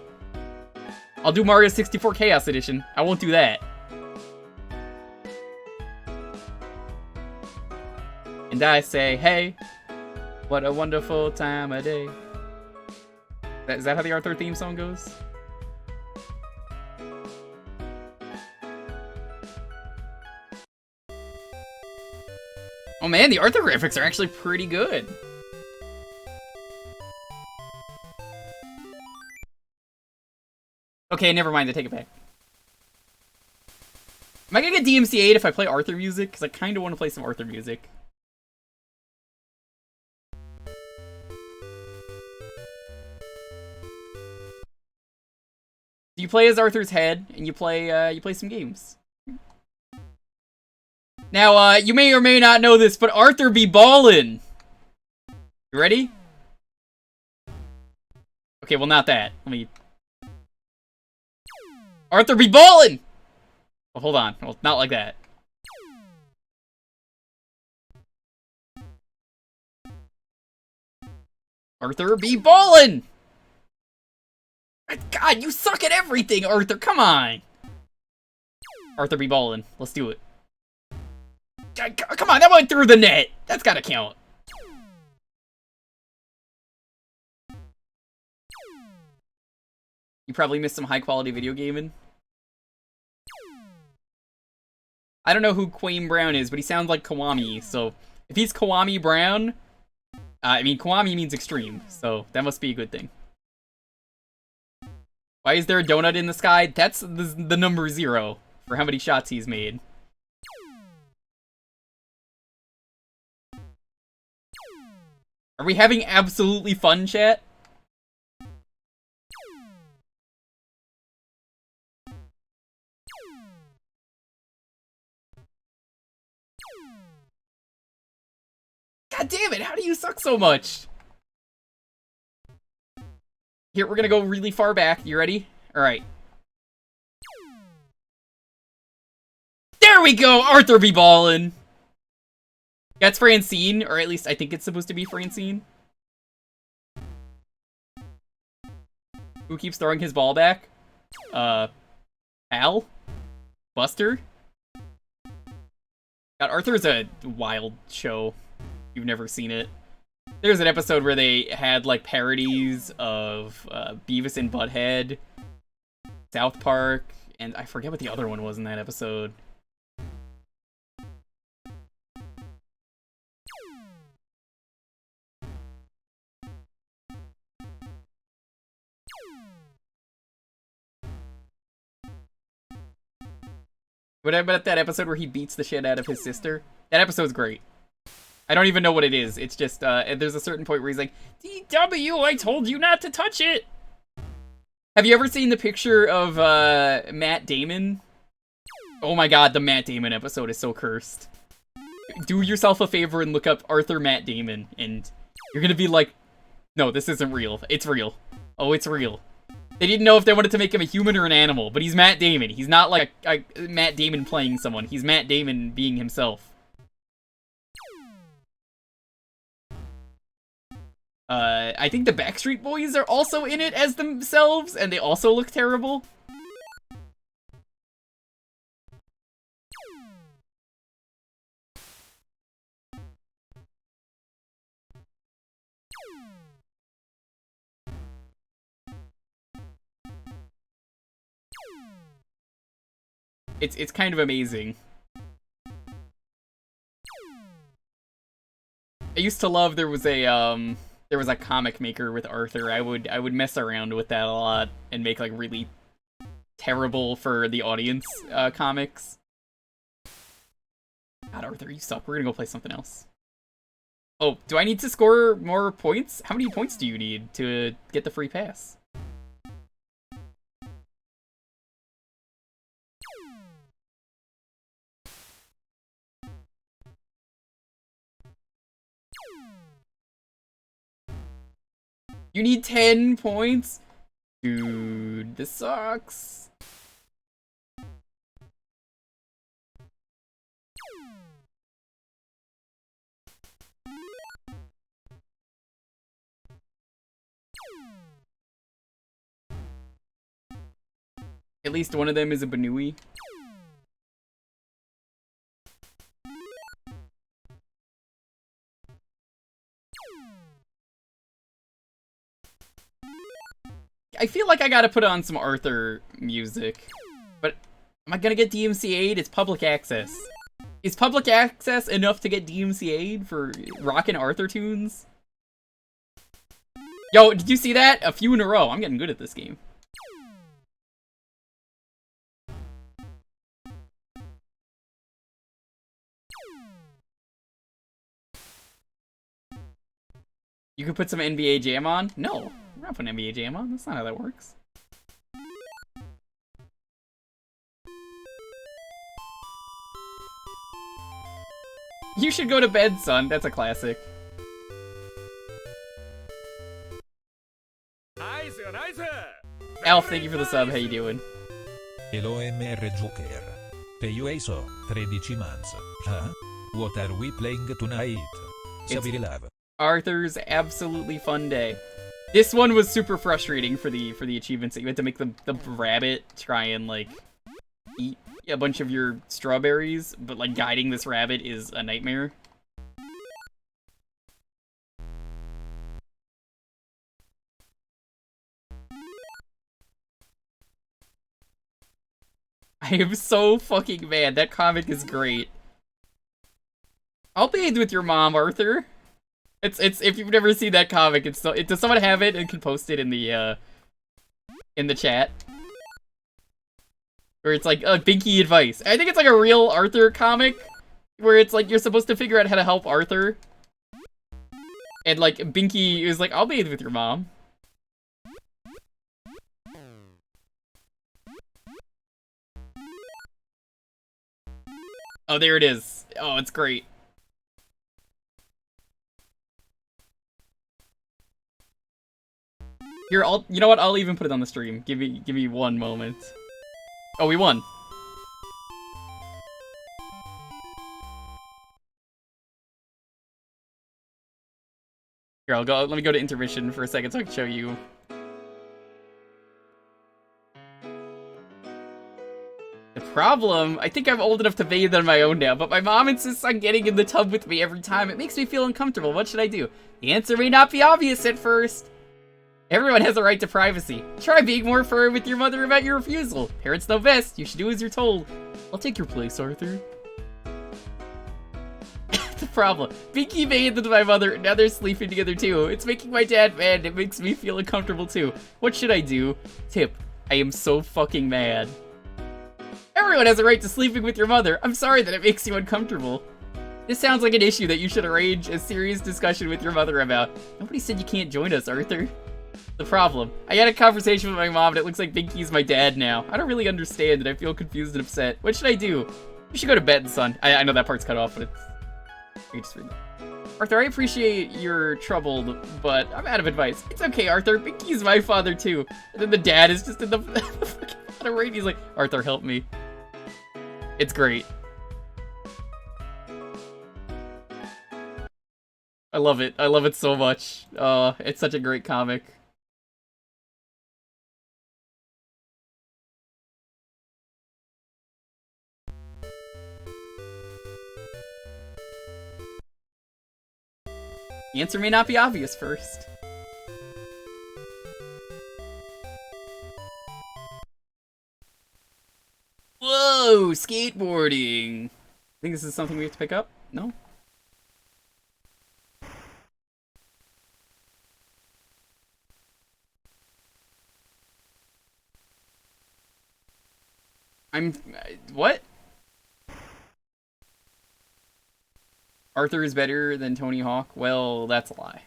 I'll do Mario 64 Chaos Edition. I won't do that. And I say, hey, what a wonderful time of day. Is that how the Arthur theme song goes? Oh man, the Arthur graphics are actually pretty good. Okay, never mind, I take it back. Am I gonna get DMC 8 if I play Arthur music? Because I kind of want to play some Arthur music. You play as Arthur's head, and you play some games. Now, you may or may not know this, but Arthur be ballin'. You ready? Okay, well, not that. Let me... Arthur be ballin'! Oh, hold on. Well, not like that. Arthur be ballin'! God, you suck at everything, Arthur. Come on. Arthur be ballin'. Let's do it. Come on, that went through the net. That's gotta count. You probably missed some high-quality video gaming. I don't know who Quame Brown is, but he sounds like Kiwami, so if he's Kiwami Brown, I mean, Kiwami means extreme, so that must be a good thing. Why is there a donut in the sky? That's the number 0 for how many shots he's made. Are we having absolutely fun, chat? God damn it, how do you suck so much? Here, we're gonna go really far back. You ready? Alright. There we go! Arthur be ballin'! That's Francine, or at least I think it's supposed to be Francine. Who keeps throwing his ball back? Al? Buster? God, Arthur's a wild show. You've never seen it. There's an episode where they had, like, parodies of Beavis and Butthead, South Park, and I forget what the other one was in that episode. What about that episode where he beats the shit out of his sister? That episode's great. I don't even know what it is. It's just, there's a certain point where he's like, DW, I told you not to touch it! Have you ever seen the picture of, Matt Damon? Oh my god, the Matt Damon episode is so cursed. Do yourself a favor and look up Arthur Matt Damon, and you're gonna be like, no, this isn't real. It's real. Oh, it's real. They didn't know if they wanted to make him a human or an animal, but he's Matt Damon. He's not like a Matt Damon playing someone. He's Matt Damon being himself. I think the Backstreet Boys are also in it as themselves, and they also look terrible. It's kind of amazing. I used to love there was a comic maker with Arthur. I would mess around with that a lot and make like really terrible for the audience comics. God, Arthur, you suck. We're gonna go play something else. Oh, do I need to score more points? How many points do you need to get the free pass? You need 10 points? Dude, this sucks. At least one of them is a Banui. I feel like I gotta put on some Arthur music. But am I gonna get DMCA'd? It's public access. Is public access enough to get DMCA'd for rockin' Arthur tunes? Yo, did you see that? A few in a row. I'm getting good at this game. You could put some NBA Jam on? No, we're not putting NBA Jam on. That's not how that works. You should go to bed, son. That's a classic. Alf, thank you for the sub. How you doing? Hello MR Jewker. Peuso, 13 months. Huh? What are we playing tonight? Savvy love. Arthur's absolutely fun day. This one was super frustrating for the achievements that you had to make the rabbit try and like eat a bunch of your strawberries, but like guiding this rabbit is a nightmare. I am so fucking mad. That comic is great. I'll bathe with your mom, Arthur. It's if you've never seen that comic, it's so does someone have it and can post it in the chat? Where it's like Binky advice. I think it's like a real Arthur comic where it's like you're supposed to figure out how to help Arthur. And like Binky is like, I'll bathe with your mom. Oh, there it is. Oh, it's great. Here, you know what? I'll even put it on the stream. Give me one moment. Oh, we won. Here, let me go to intermission for a second so I can show you. The problem, I think I'm old enough to bathe on my own now, but my mom insists on getting in the tub with me every time. It makes me feel uncomfortable. What should I do? The answer may not be obvious at first. Everyone has a right to privacy. Try being more firm with your mother about your refusal. Parents know best. You should do as you're told. I'll take your place, Arthur. The problem. Binky bathed with my mother, and now they're sleeping together too. It's making my dad mad, and it makes me feel uncomfortable too. What should I do? Tip. I am so fucking mad. Everyone has a right to sleeping with your mother. I'm sorry that it makes you uncomfortable. This sounds like an issue that you should arrange a serious discussion with your mother about. Nobody said you can't join us, Arthur. The problem. I had a conversation with my mom and it looks like Binky's my dad now. I don't really understand and I feel confused and upset. What should I do? You should go to bed, son. I know that part's cut off, but it's... I can just read that. Arthur, I appreciate you're troubled, but I'm out of advice. It's okay, Arthur. Binky's my father, too. And then the dad is just in the fucking bottom right. He's like, Arthur, help me. It's great. I love it. I love it so much. It's such a great comic. The answer may not be obvious first. Whoa, skateboarding. Think this is something we have to pick up? No? What? Arthur is better than Tony Hawk? Well, that's a lie.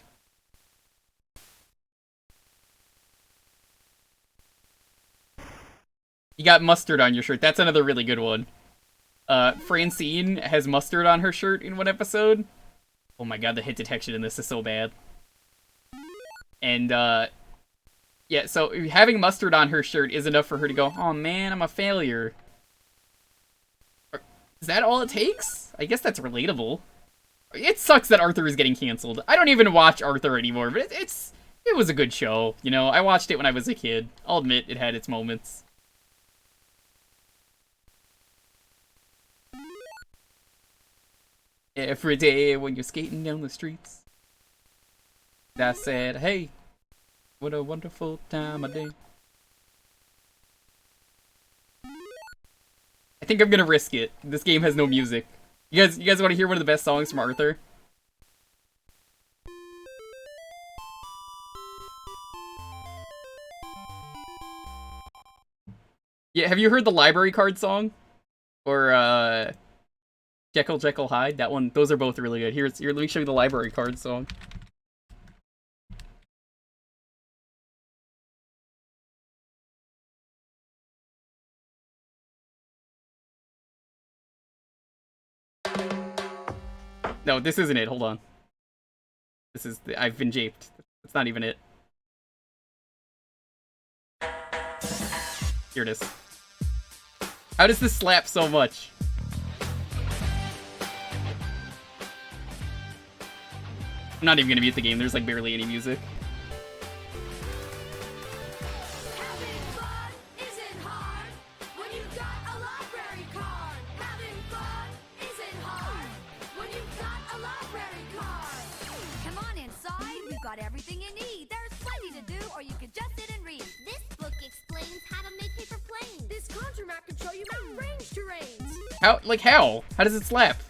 You got mustard on your shirt. That's another really good one. Francine has mustard on her shirt in one episode. Oh my god, the hit detection in this is so bad. And, yeah, so having mustard on her shirt is enough for her to go, oh man, I'm a failure. Is that all it takes? I guess that's relatable. It sucks that Arthur is getting canceled. I don't even watch Arthur anymore, but it was a good show. You know, I watched it when I was a kid. I'll admit it had its moments. Every day when you're skating down the streets, I said, hey, what a wonderful time of day. I think I'm gonna risk it. This game has no music. You guys want to hear one of the best songs from Arthur? Yeah, have you heard the library card song? Or, Jekyll, Jekyll, Hyde? That one, those are both really good. Here, let me show you the library card song. No, this isn't it. Hold on. This is I've been japed. It's not even it. Here it is. How does this slap so much? I'm not even gonna mute the game. There's like barely any music. Everything you need. There's plenty to do, or you could just sit and read. This book explains how to make paper planes. This contour map can show you mountain range terrains. How? Like how? How does it slap?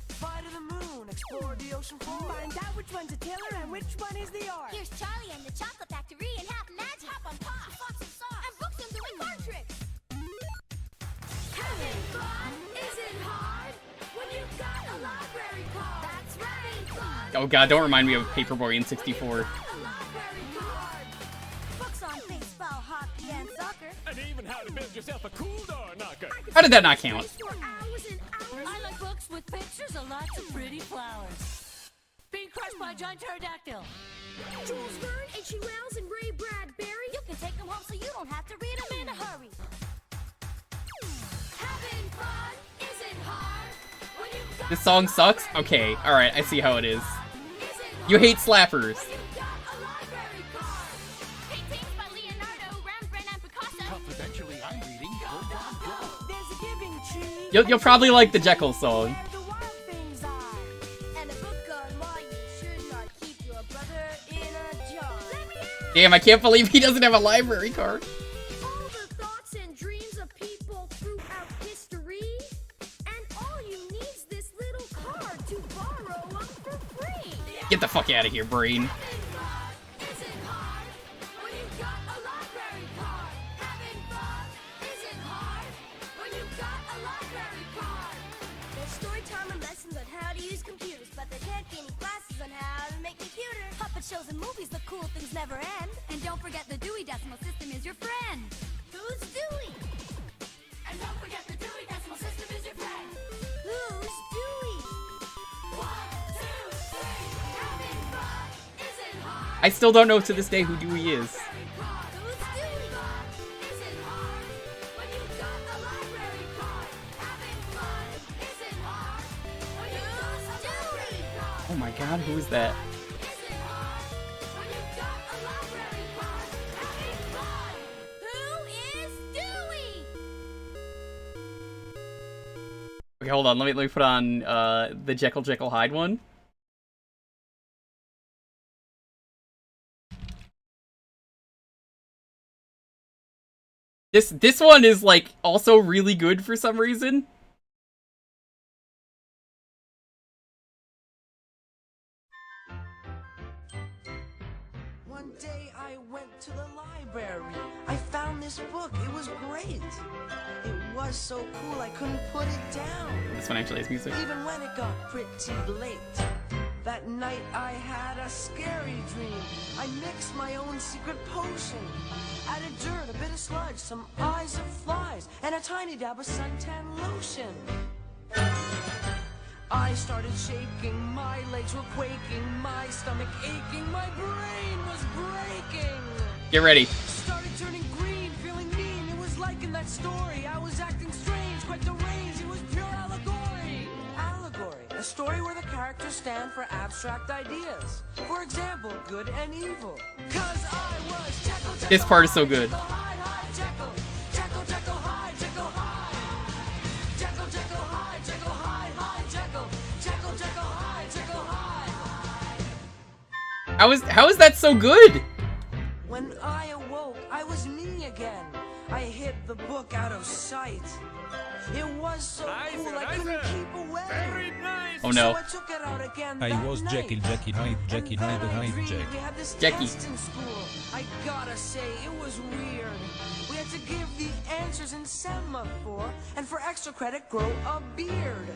Fly to the moon, explore the ocean floor. Find out which one's a tailor and which one is the art. Here's Charlie and the Chocolate Factory, and half Madge hop on pop. Lots of sauce and books on doing card tricks. Having fun isn't hard when you've got a library card. That's right. Fun. Oh god, don't remind me of Paperboy in 64. And even how to build yourself a cool door knocker. How did that not count? I like books with pictures of lots of pretty flowers. Being crushed by a giant pterodactyl. Jules Verne, H.G. Wells, and Ray Bradbury. You can take them home so you don't have to read them in a hurry. Having fun isn't hard when you've got This song sucks? Okay, alright, I see how it is. You hate slappers. Confidentially, I'm reading There's a giving tree. You'll probably like the Jekyll song. Where the wild things are. And a book on why you should not keep your brother in a jar. Damn, I can't believe he doesn't have a library card. All the thoughts and dreams of people throughout history. And all you need's this little card to borrow them for free. Get the fuck out of here, brain. Shows and movies, the cool things never end. And don't forget the Dewey Decimal System is your friend. Who's Dewey? And don't forget the Dewey Decimal System is your friend. Who's Dewey? 1, 2, 3. Having fun isn't hard. I still don't know to this day who Dewey is. Who's Dewey? Isn't hard when you've got a library card. Having fun isn't hard when you've got a library card. Oh my god, who is that? Okay, hold on. Let me put on the Jekyll Jekyll Hyde one. This one is like also really good for some reason. day I went to the library. I found this book. It was great. It was so cool I couldn't put it down. This one actually has music. Even when it got pretty late. That night I had a scary dream. I mixed my own secret potion. Added dirt, a bit of sludge, some eyes of flies, and a tiny dab of suntan lotion. I started shaking, my legs were quaking, my stomach aching, my brain was breaking. Get ready. Started turning green, feeling mean. It was like in that story. I was acting strange, quite deranged. It was pure allegory. Allegory, a story where the characters stand for abstract ideas. For example, good and evil. 'Cause I was Jekyll, Jekyll, This part is so good. Hyde, Hyde, Jekyll. Jekyll, Jekyll, Hyde, Jekyll, Hyde. Jekyll, Jekyll, Hyde, Jekyll, Hyde, Hyde, Jekyll. Jekyll, Jekyll, Hyde, Jekyll, Hyde. How is that so good? When I awoke, I was me again. I hid the book out of sight. It was so cool I couldn't keep away. Very nice. Oh no. So I took it out again I that was night. Jekyll, Jackie Hyde, Jackie And Hyde, then I Hyde, dreamed Jack. we had this Jackie. test in school. I gotta say, it was weird. We had to give the answers in semaphore, and for extra credit, grow a beard.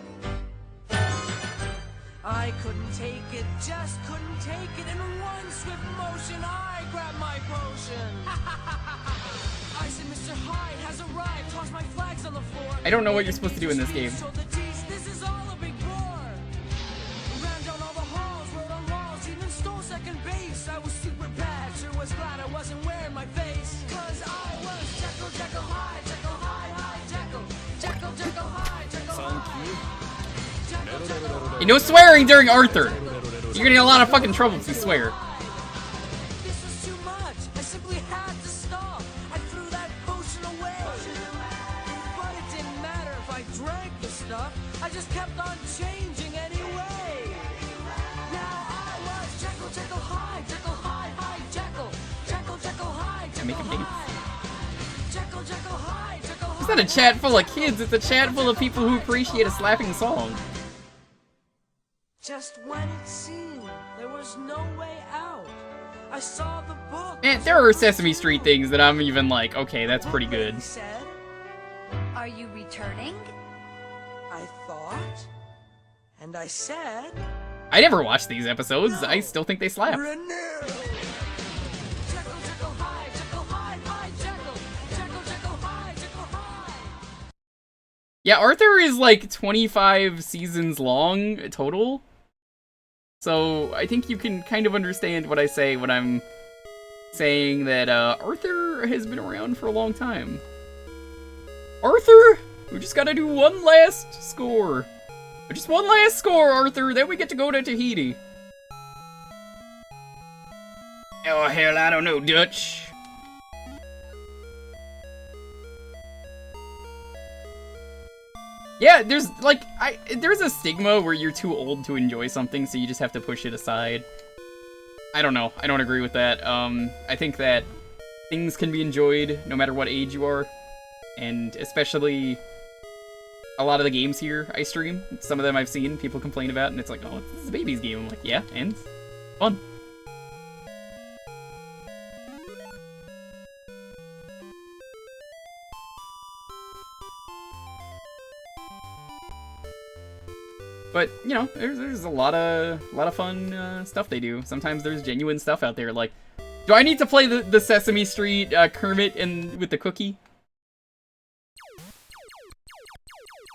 I couldn't take it, just couldn't take it. In one swift motion, I grabbed my potion. I said, Mr. Hyde has arrived. Tossed my flags on the floor. I don't know what you're supposed to do in this game. Showed the teeth, this is all a big bore. Ran down all the halls, wrote on walls, even stole second base. I was super bad, sure was glad I wasn't wearing my face. 'Cause I was Jekyll, Jekyll, Hyde, Jekyll, Hyde, Hyde, Jekyll. Jekyll, Jekyll, Hyde, Jekyll, Hyde. Jekyll, Jekyll, Hyde. No swearing during Arthur. You're gonna get a lot of fucking trouble if you swear. This was too much. I simply had to stop. I threw that potion away. But it didn't matter if I drank the stuff. I just kept on changing anyway. Now I was Jekyll, Jekyll, Hyde, Jekyll, Hyde, Hyde, Jekyll. Jekyll, Jekyll, Hyde, Jekyll, make him dance. Hyde. Jekyll, Jekyll, Hyde, Jekyll, Hyde. It's not a chat full of kids, it's a chat full of people who appreciate a slapping song. Just when it seemed there was no way out, I saw the book. Man, there are Sesame Street things that I'm even like, okay, that's pretty good. He said, Are you returning? I thought, and I said, I never watched these episodes, I still think they slap. renew. Jekyll, Jekyll, Hyde, Jekyll, Hyde, Hyde, Jekyll. Jekyll, Jekyll, Hyde, Jekyll, Hyde. Yeah, Arthur is like 25 seasons long total. So I think you can kind of understand what I say when I'm saying that Arthur has been around for a long time. Arthur, we just gotta do one last score. Just one last score, Arthur, then we get to go to Tahiti. Oh hell, I don't know, Dutch. Yeah, there's like there's a stigma where you're too old to enjoy something, so you just have to push it aside. I don't know. I don't agree with that. I think that things can be enjoyed no matter what age you are, and especially a lot of the games here I stream. Some of them I've seen people complain about, and it's like, oh, this is a baby's game. I'm like, yeah, and it's fun. But you know, there's a lot of fun stuff they do. Sometimes there's genuine stuff out there. Like, do I need to play the Sesame Street Kermit and with the cookie?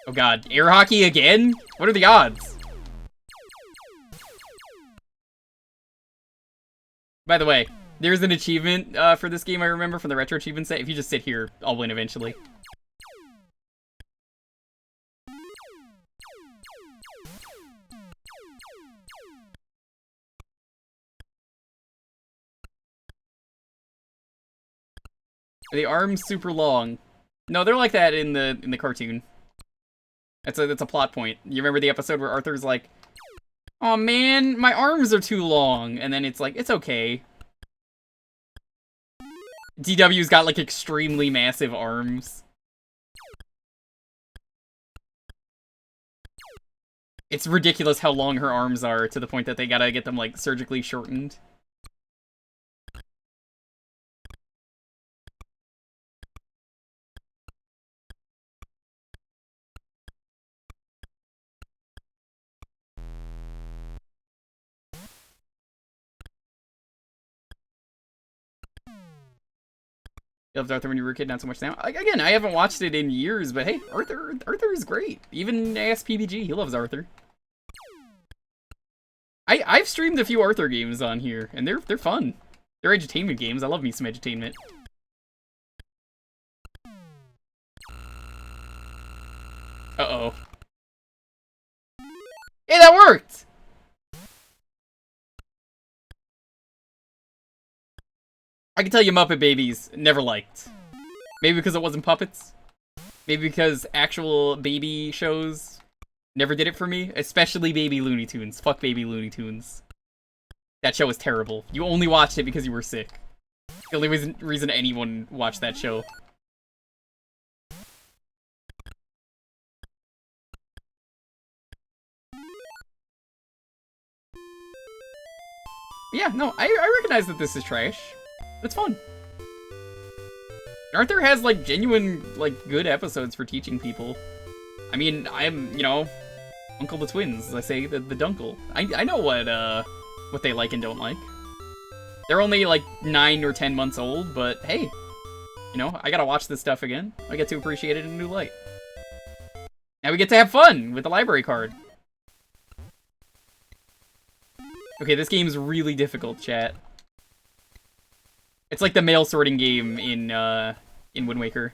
Oh god, air hockey again? What are the odds? By the way, there's an achievement for this game I remember from the Retro Achievement set. If you just sit here, I'll win eventually. Are the arms super long? No, they're like that in the cartoon. That's a plot point. You remember the episode where Arthur's like, "Oh man, my arms are too long," and then it's like, "It's okay." DW's got like extremely massive arms. It's ridiculous how long her arms are, to the point that they gotta get them like surgically shortened. You loved Arthur when you were a kid, not so much now. Again, I haven't watched it in years, but hey, Arthur is great. Even ASPBG, he loves Arthur. I've streamed a few Arthur games on here, and they're fun. They're edutainment games. I love me some edutainment. Uh-oh. Hey, that worked! I can tell you Muppet Babies never liked. Maybe because it wasn't puppets. Maybe because actual baby shows never did it for me. Especially Baby Looney Tunes. Fuck Baby Looney Tunes. That show was terrible. You only watched it because you were sick. The only reason anyone watched that show. Yeah, no, I recognize that this is trash. It's fun. Arthur has, like, genuine, like, good episodes for teaching people. I mean, I'm, you know, Uncle the Twins, as I say, the Dunkle. I know what they like and don't like. They're only, like, 9 or 10 months old, but hey, you know, I gotta watch this stuff again. I get to appreciate it in a new light. Now we get to have fun with the library card. Okay, this game's really difficult, chat. It's like the mail sorting game in Wind Waker.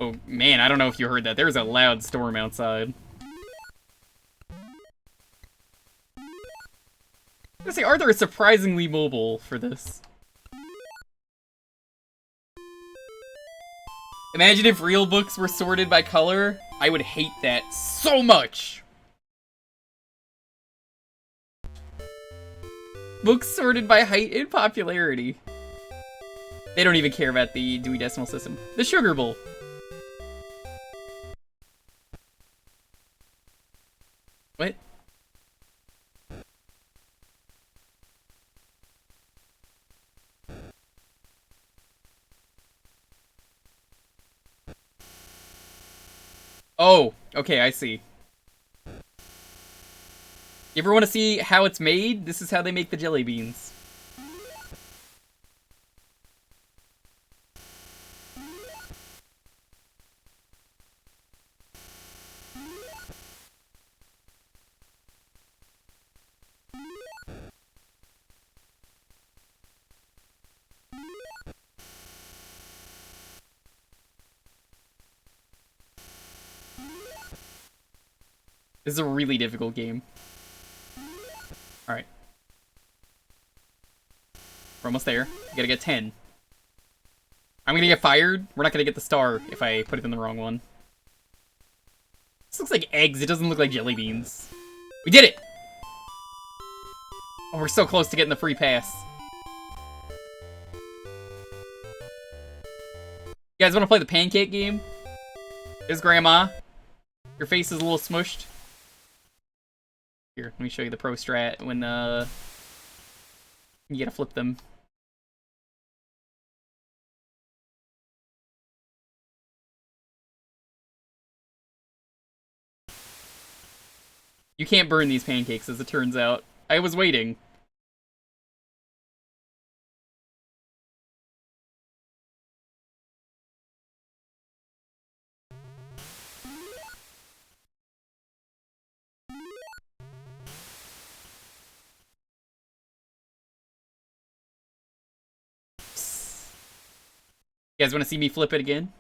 Oh, man, I don't know if you heard that. There's a loud storm outside. I say Arthur is surprisingly mobile for this. Imagine if real books were sorted by color. I would hate that so much. Books sorted by height and popularity. They don't even care about the Dewey Decimal System. The Sugar Bowl. What? Oh, okay, I see. You ever want to see how it's made? This is how they make the jelly beans. This is a really difficult game. Alright. We're almost there. We gotta get 10. I'm gonna get fired. We're not gonna get the star if I put it in the wrong one. This looks like eggs. It doesn't look like jelly beans. We did it! Oh, we're so close to getting the free pass. You guys wanna play the pancake game? There's Grandma. Your face is a little smushed. Here, let me show you the pro strat when you gotta flip them. You can't burn these pancakes, as it turns out. I was waiting. You guys want to see me flip it again?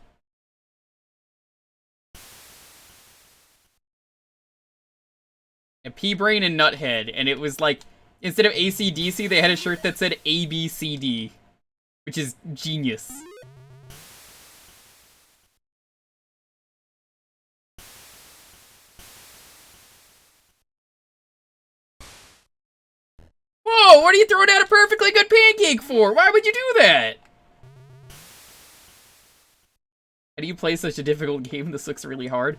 A P-Brain and Nuthead, and it was like, instead of AC/DC, they had a shirt that said ABCD, which is genius. Whoa, what are you throwing out a perfectly good pancake for? Why would you do that? How do you play such a difficult game? This looks really hard.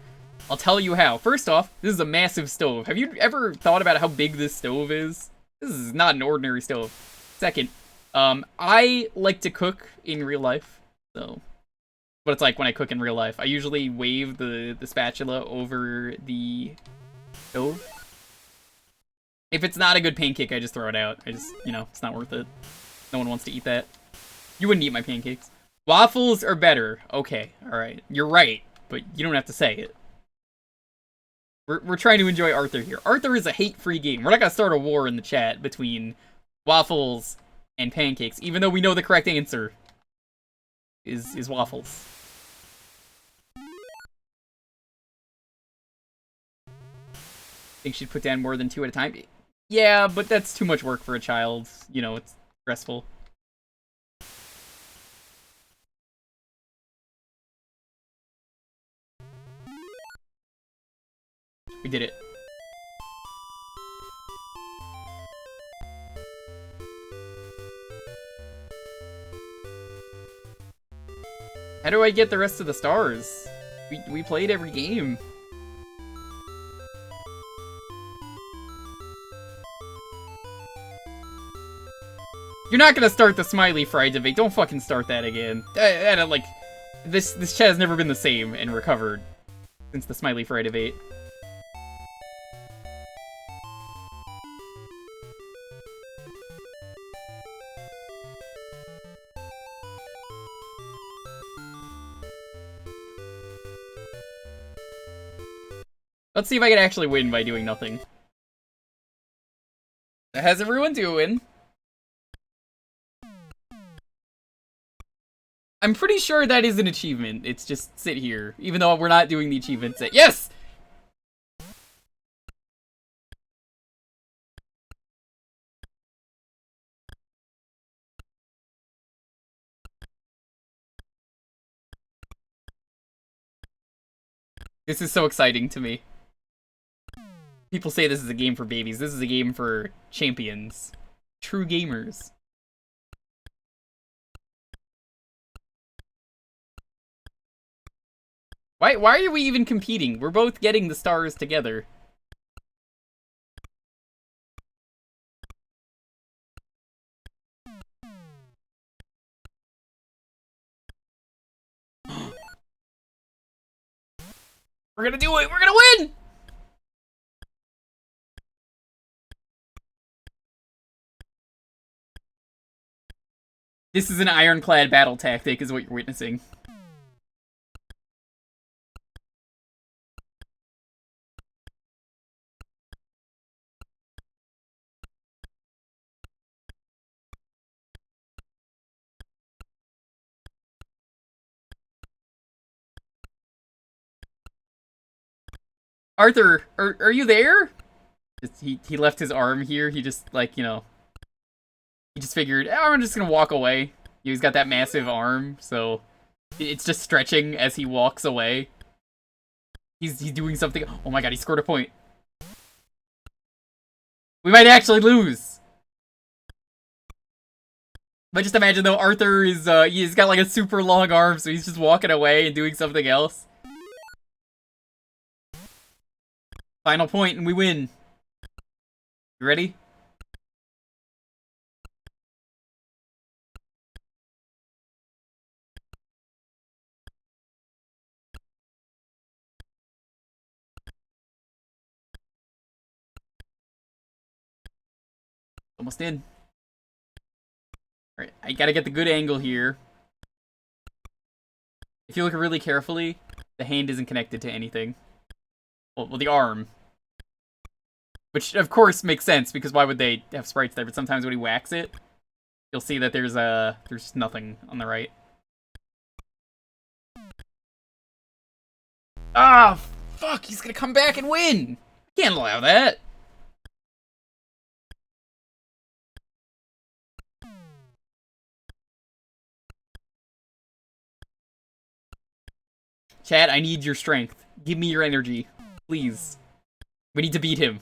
I'll tell you how. First off, this is a massive stove. Have you ever thought about how big this stove is? This is not an ordinary stove. Second, I like to cook in real life, so what it's like when I cook in real life. I usually wave the spatula over the stove. If it's not a good pancake, I just throw it out. I just, you know, it's not worth it. No one wants to eat that. You wouldn't eat my pancakes. Waffles are better. Okay, alright. You're right, but you don't have to say it. We're trying to enjoy Arthur here. Arthur is a hate-free game. We're not gonna start a war in the chat between waffles and pancakes, even though we know the correct answer is waffles. Think she'd put down more than 2 at a time? Yeah, but that's too much work for a child. You know, it's stressful. We did it. How do I get the rest of the stars? We played every game. You're not gonna start the Smiley Fry debate. Don't fucking start that again. Like, this chat has never been the same and recovered since the Smiley Fry debate. Let's see if I can actually win by doing nothing. How's everyone doing? I'm pretty sure that is an achievement. It's just sit here, even though we're not doing the achievement set. Yes! This is so exciting to me. People say this is a game for babies. This is a game for champions. True gamers. Why are we even competing? We're both getting the stars together. We're gonna do it! We're gonna win! This is an ironclad battle tactic, is what you're witnessing. Arthur, are you there? He left his arm here. He just, like, you know, he just figured, oh, I'm just gonna walk away. He's got that massive arm, so it's just stretching as he walks away. He's doing something. Oh my god, he scored a point. We might actually lose. But just imagine though, Arthur is he's got like a super long arm, so he's just walking away and doing something else. Final point and we win. You ready? Almost in. Alright, I gotta get the good angle here. If you look really carefully, the hand isn't connected to anything. Well, the arm. Which, of course, makes sense, because why would they have sprites there? But sometimes when he whacks it, you'll see that there's nothing on the right. Ah, fuck, he's gonna come back and win! I can't allow that! Chad, I need your strength. Give me your energy. Please. We need to beat him.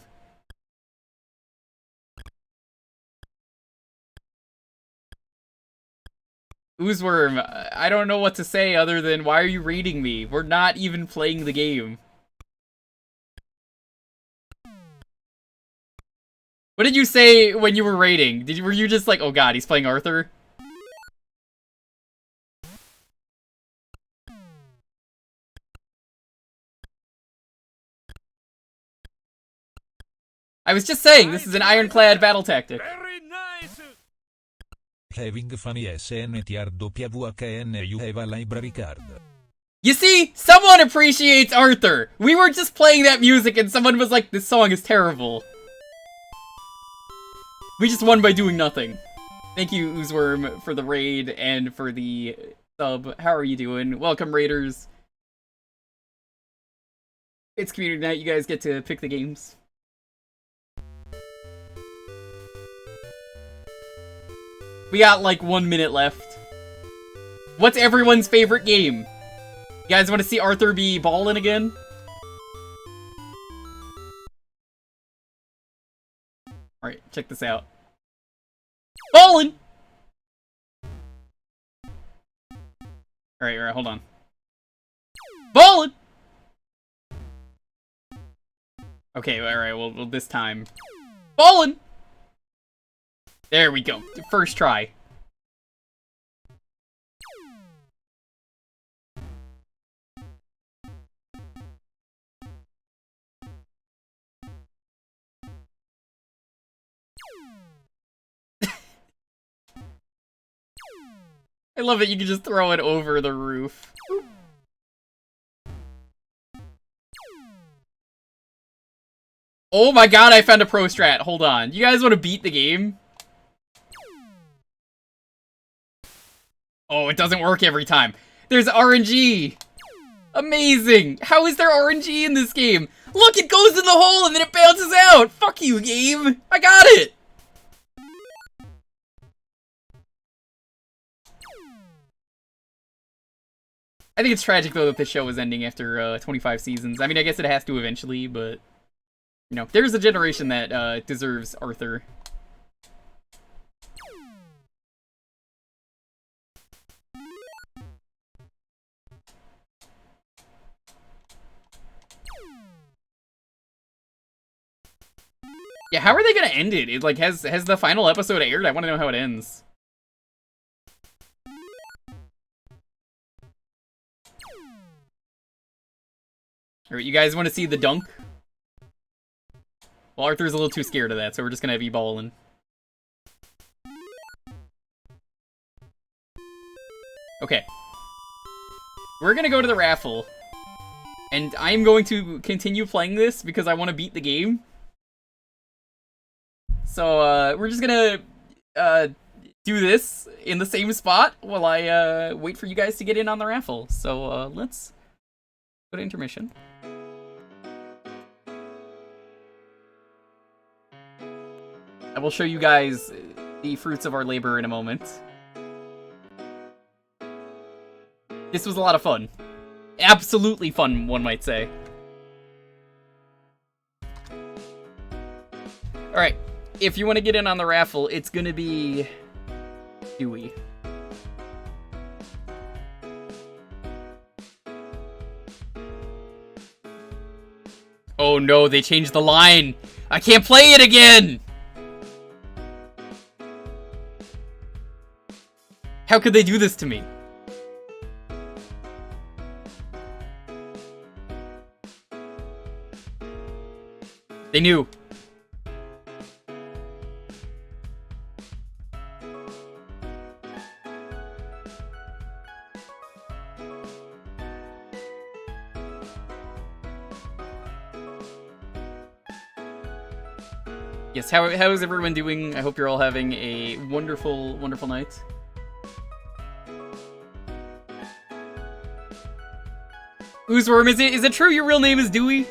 Oozeworm, I don't know what to say other than, why are you raiding me? We're not even playing the game. What did you say when you were raiding? Were you just like, oh god, he's playing Arthur? I was just saying, this is an ironclad battle tactic. Very nice. Having funny SNTRWHN you have a library card. You see, someone appreciates Arthur. We were just playing that music and someone was like, this song is terrible. We just won by doing nothing. Thank you, Oozworm, for the raid and for the sub. How are you doing? Welcome, Raiders. It's community night. You guys get to pick the games. We got like 1 minute left. What's everyone's favorite game? You guys want to see Arthur be ballin' again? Alright, check this out. Ballin'! Alright, hold on. Ballin'! Okay, alright, well, this time. Ballin'! There we go. First try. I love it, you can just throw it over the roof. Oh my god, I found a pro strat. Hold on. You guys want to beat the game? Oh, it doesn't work every time. There's RNG! Amazing! How is there RNG in this game? Look, it goes in the hole and then it bounces out! Fuck you, game! I got it! I think it's tragic, though, that this show is ending after 25 seasons. I mean, I guess it has to eventually, but... You know, there's a generation that deserves Arthur. Yeah, how are they gonna end it? It like has the final episode aired? I want to know how it ends. Alright, you guys want to see the dunk? Well, Arthur's a little too scared of that, so we're just gonna have e-ballin'. Okay. We're gonna go to the raffle. And I'm going to continue playing this because I want to beat the game. So, we're just gonna, do this in the same spot while I, wait for you guys to get in on the raffle. So, let's go to intermission. I will show you guys the fruits of our labor in a moment. This was a lot of fun. Absolutely fun, one might say. Alright, if you want to get in on the raffle, it's gonna be... Dewey. Oh no, they changed the line! I can't play it again! How could they do this to me? They knew. Yes, how is everyone doing? I hope you're all having a wonderful, wonderful night. Oozworm, is it true your real name is Dewey?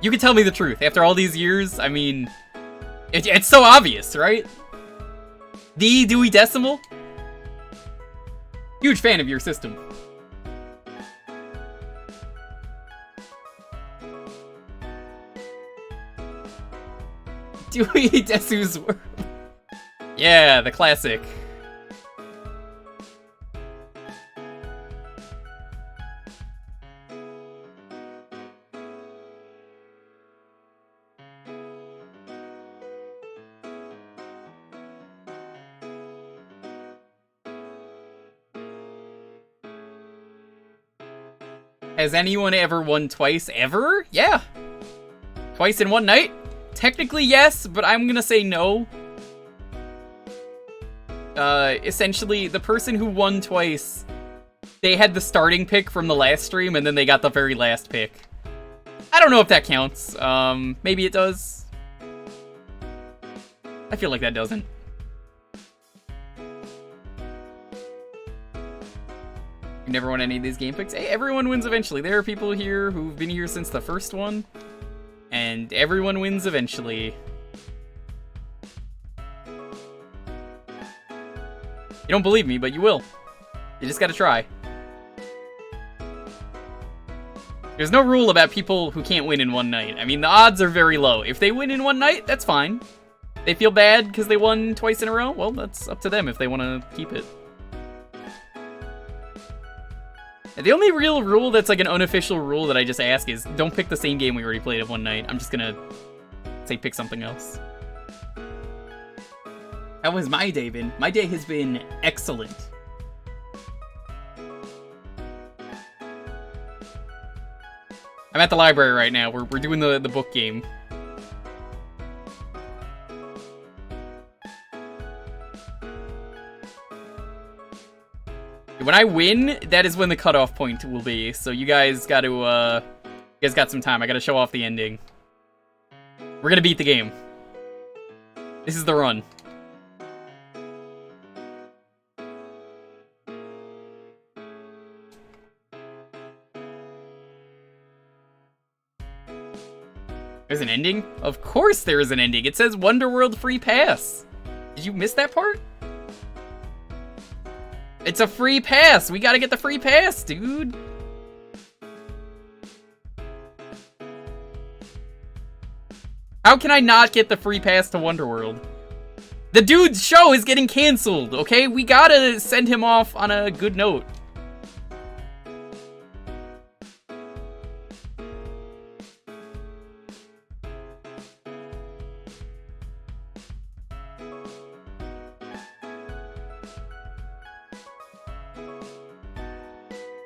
You can tell me the truth. After all these years, I mean... It's so obvious, right? The Dewey Decimal? Huge fan of your system. Dewey Desu's World. Yeah, the classic. Has anyone ever won twice ever? Yeah. Twice in one night? Technically, yes, but I'm gonna say no. Essentially, the person who won twice, they had the starting pick from the last stream, and then they got the very last pick. I don't know if that counts. Maybe it does. I feel like that doesn't. You never won any of these game picks. Hey, everyone wins eventually. There are people here who've been here since the first one, and everyone wins eventually. You don't believe me, but you will. You just gotta try. There's no rule about people who can't win in one night. I mean, the odds are very low. If they win in one night, that's fine. They feel bad because they won twice in a row? Well, that's up to them if they want to keep it. And the only real rule that's like an unofficial rule that I just ask is don't pick the same game we already played at one night. I'm just gonna say pick something else. How has my day been? My day has been excellent. I'm at the library right now. We're doing the book game. When I win, that is when the cutoff point will be. So you guys got to, you guys got some time. I got to show off the ending. We're gonna beat the game. This is the run. There's an ending? Of course there is an ending. It says Wonderworld Free Pass. Did you miss that part? It's a free pass. We gotta get the free pass, dude. How can I not get the free pass to Wonderworld? The dude's show is getting canceled, okay? We gotta send him off on a good note.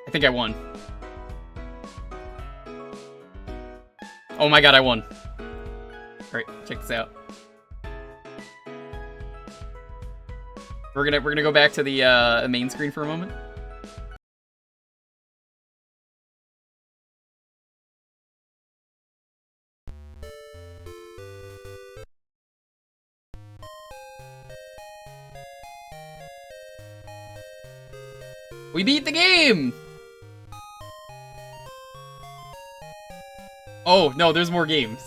I think I won. Oh my god, I won. Alright, check this out. We're gonna go back to the main screen for a moment. We beat the game! Oh, no, there's more games.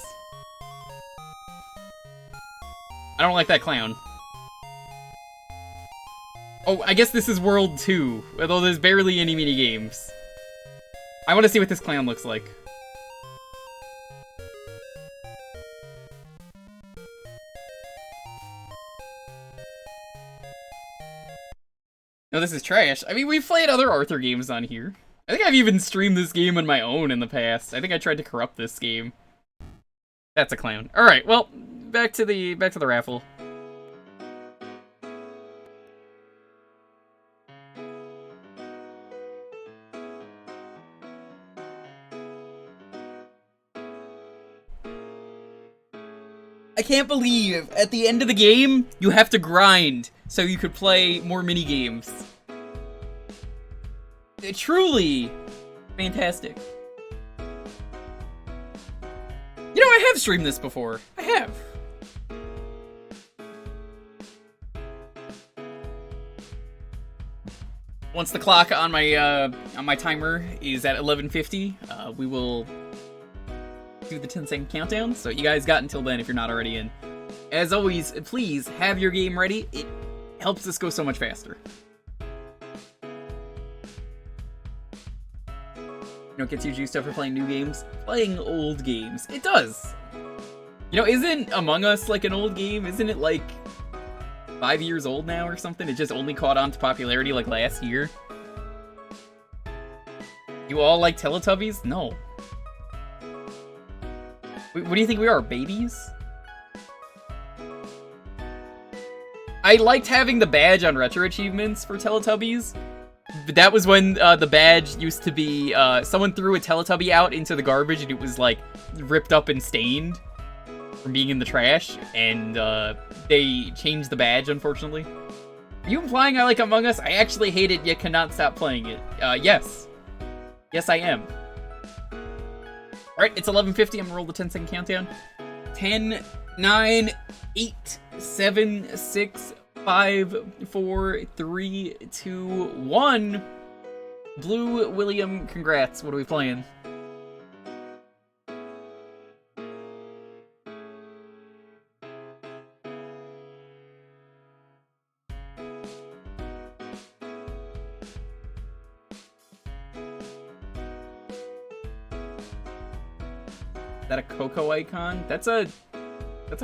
I don't like that clown. Oh, I guess this is World 2, although there's barely any mini-games. I want to see what this clown looks like. No, this is trash. I mean, we've played other Arthur games on here. I think I've even streamed this game on my own in the past. I think I tried to corrupt this game. That's a clown. All right, well, back to the raffle. I can't believe at the end of the game you have to grind so you could play more mini games. Truly fantastic. You know, I have streamed this before. I have. Once the clock on my timer is at 11:50, we will do the 10-second countdown. So you guys got until then if you're not already in. As always, please have your game ready. It helps us go so much faster. You know what gets you juiced up for playing new games? Playing old games. It does. You know, isn't Among Us like an old game? Isn't it like 5 years old now or something? It just only caught on to popularity like last year. You all like Teletubbies? No. What do you think we are, babies? I liked having the badge on Retro Achievements for Teletubbies, That was when the badge used to be, someone threw a Teletubby out into the garbage and it was, like, ripped up and stained from being in the trash, and they changed the badge, unfortunately. Are you implying I like Among Us? I actually hate it, yet cannot stop playing it. Yes. Yes, I am. Alright, it's 11:50, I'm gonna roll the 10-second countdown. 10, 9, 8, 7, 6, 5, 4, 3, 2, 1. Blue William, congrats. What are we playing? Is that a Coco icon? That's a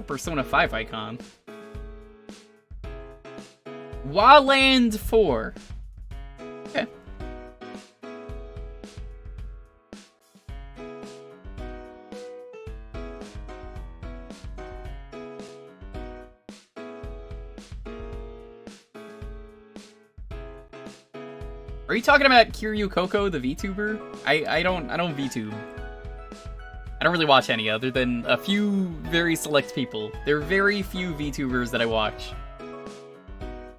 Persona 5 icon. Wario Land 4. Okay. Are you talking about Kiryu Coco, the VTuber? I don't VTube. I don't really watch any other than a few very select people. There are very few VTubers that I watch.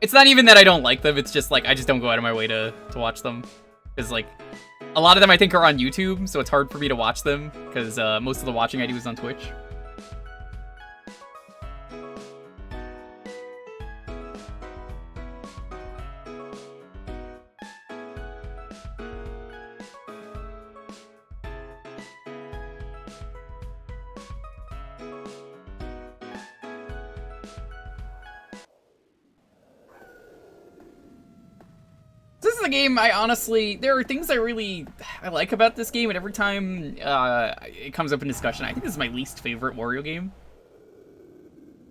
It's not even that I don't like them, it's just like, I just don't go out of my way to watch them. Because like, a lot of them I think are on YouTube, so it's hard for me to watch them, because most of the watching I do is on Twitch. This is a game I honestly, there are things I like about this game, and every time it comes up in discussion, I think this is my least favorite Wario game.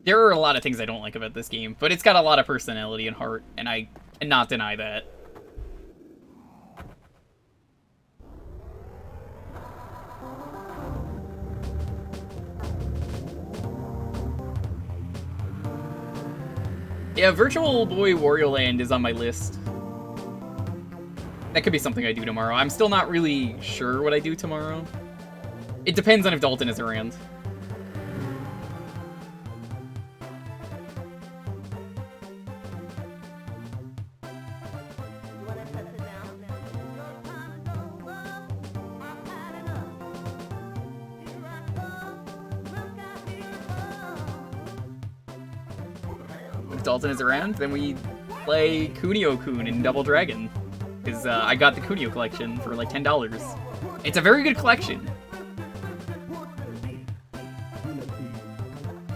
There are a lot of things I don't like about this game, but it's got a lot of personality and heart, and I cannot deny that. Yeah, Virtual Boy Wario Land is on my list. That could be something I do tomorrow. I'm still not really sure what I do tomorrow. It depends on if Dalton is around. If Dalton is around, then we play Kunio-kun in Double Dragon. Because I got the Kunio collection for like $10. It's a very good collection.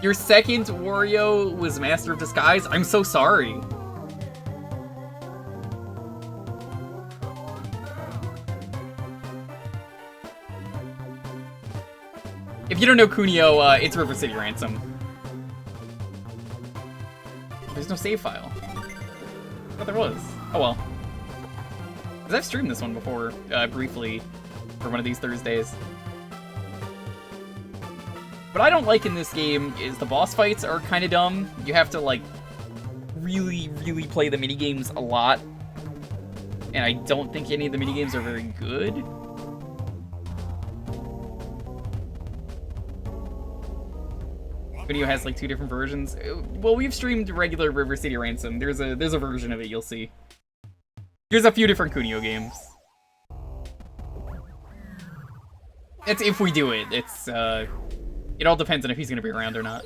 Your second Wario was Master of Disguise? I'm so sorry. If you don't know Kunio, it's River City Ransom. There's no save file. I thought there was. Oh well. Because I've streamed this one before, briefly, for one of these Thursdays. What I don't like in this game is the boss fights are kind of dumb. You have to, like, really, really play the minigames a lot. And I don't think any of the minigames are very good. Video has, like, 2 different versions. Well, we've streamed regular River City Ransom. There's a version of it you'll see. There's a few different Kunio games. It's if we do it. It's, it all depends on if he's gonna be around or not.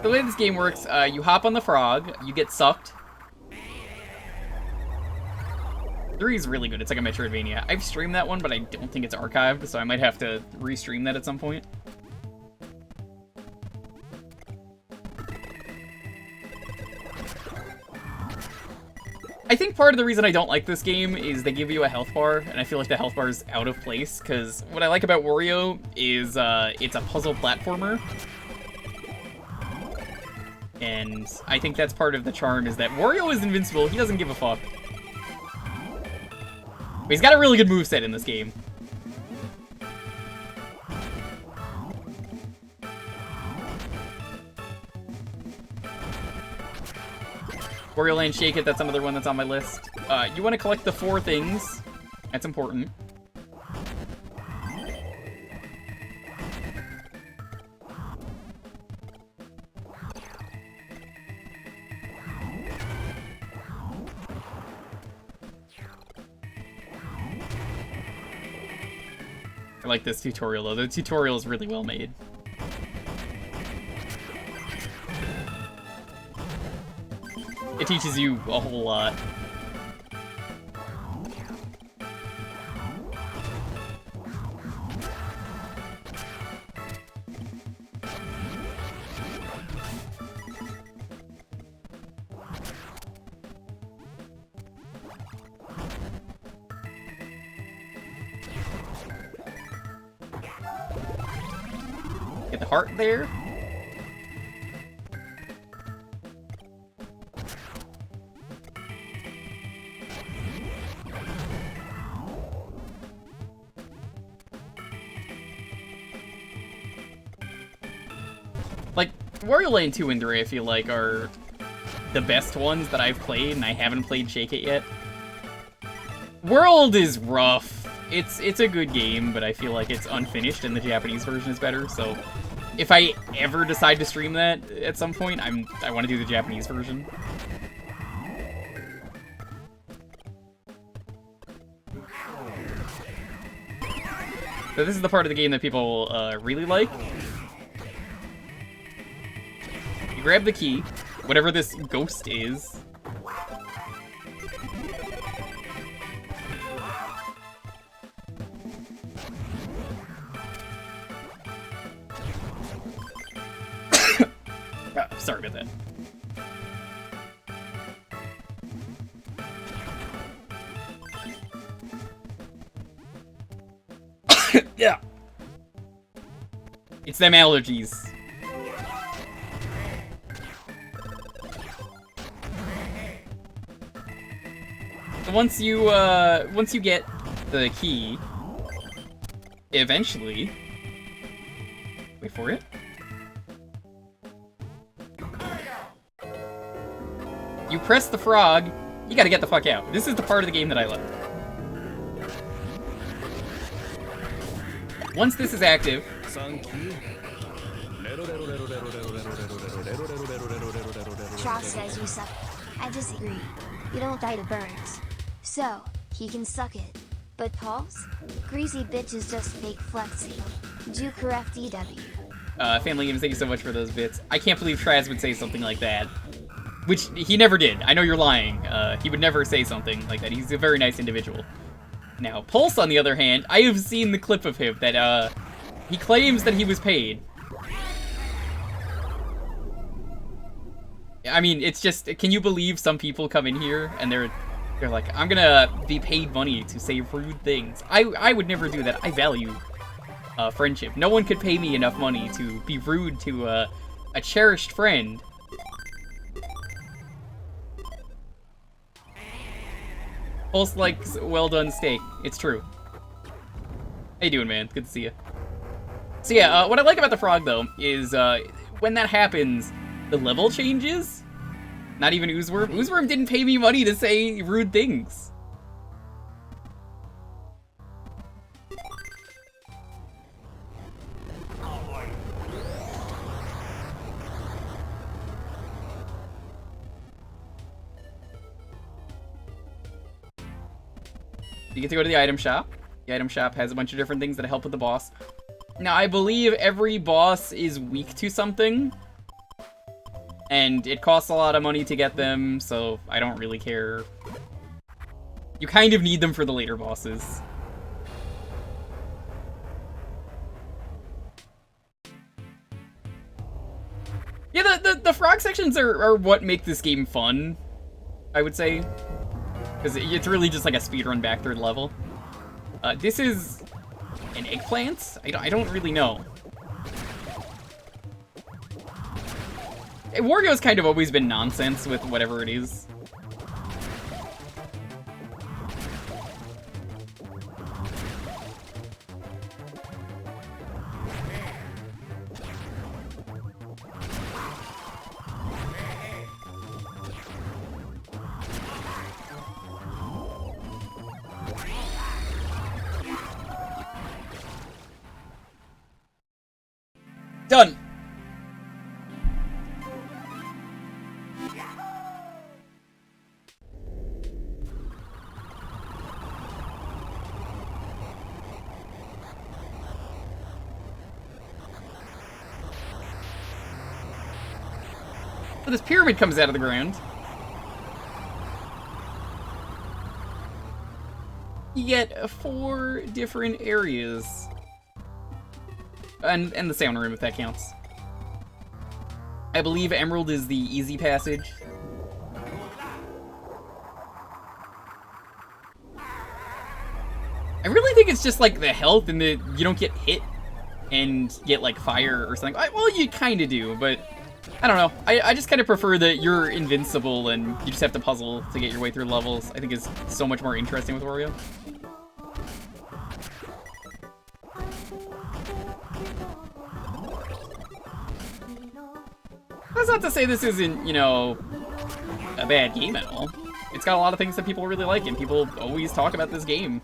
The way this game works, you hop on the frog, you get sucked. 3 is really good. It's like a Metroidvania. I've streamed that one, but I don't think it's archived, so I might have to restream that at some point. I think part of the reason I don't like this game is they give you a health bar, and I feel like the health bar is out of place, because what I like about Wario is it's a puzzle platformer. And I think that's part of the charm, is that Wario is invincible. He doesn't give a fuck. But he's got a really good moveset in this game. Wario Land, Shake It, that's another one that's on my list. You want to collect the 4 things. That's important. I like this tutorial, though. The tutorial is really well made. It teaches you a whole lot. Get the heart there. Like, Wario Land 2 and 3, I feel like, are the best ones that I've played, and I haven't played Shake It yet. World is rough. It's a good game, but I feel like it's unfinished, and the Japanese version is better, so if I ever decide to stream that at some point, I want to do the Japanese version. So this is the part of the game that people really like. You grab the key, whatever this ghost is. Oh, sorry about that. Yeah. It's them allergies. Once you get the key, eventually, wait for it. You press the frog, you gotta get the fuck out. This is the part of the game that I love. Once this is active, Trough says you suck. I disagree. You don't die to burns. So, he can suck it. But Paul's? Greasy bitch is just fake flexing. Jewker FDW. Family Games, thank you so much for those bits. I can't believe Traz would say something like that. Which, he never did. I know you're lying. He would never say something like that. He's a very nice individual. Now, Pulse, on the other hand, I have seen the clip of him that, he claims that he was paid. I mean, it's just, can you believe some people come in here and they're like, I'm gonna be paid money to say rude things. I would never do that. I value friendship. No one could pay me enough money to be rude to a cherished friend. Pulse likes well done steak. It's true. How you doing, man? Good to see you. So yeah, what I like about the frog, though, is when that happens, the level changes. Not even Oozeworm. Oozeworm didn't pay me money to say rude things. You get to go to the item shop. The item shop has a bunch of different things that help with the boss. Now, I believe every boss is weak to something. And it costs a lot of money to get them, so I don't really care. You kind of need them for the later bosses. Yeah, the frog sections are what make this game fun, I would say. Because it's really just like a speedrun back third level. This is an eggplant? I don't really know. Wario's kind of always been nonsense with whatever it is. Done! So this pyramid comes out of the ground. You get 4 different areas. And the sound room, if that counts. I believe Emerald is the easy passage. I really think it's just like the health and the you don't get hit and get like fire or something. Well, you kind of do, but I don't know. I just kind of prefer that you're invincible and you just have to puzzle to get your way through levels. I think is so much more interesting with Wario. That's not to say this isn't, you know, a bad game at all. It's got a lot of things that people really like, and people always talk about this game.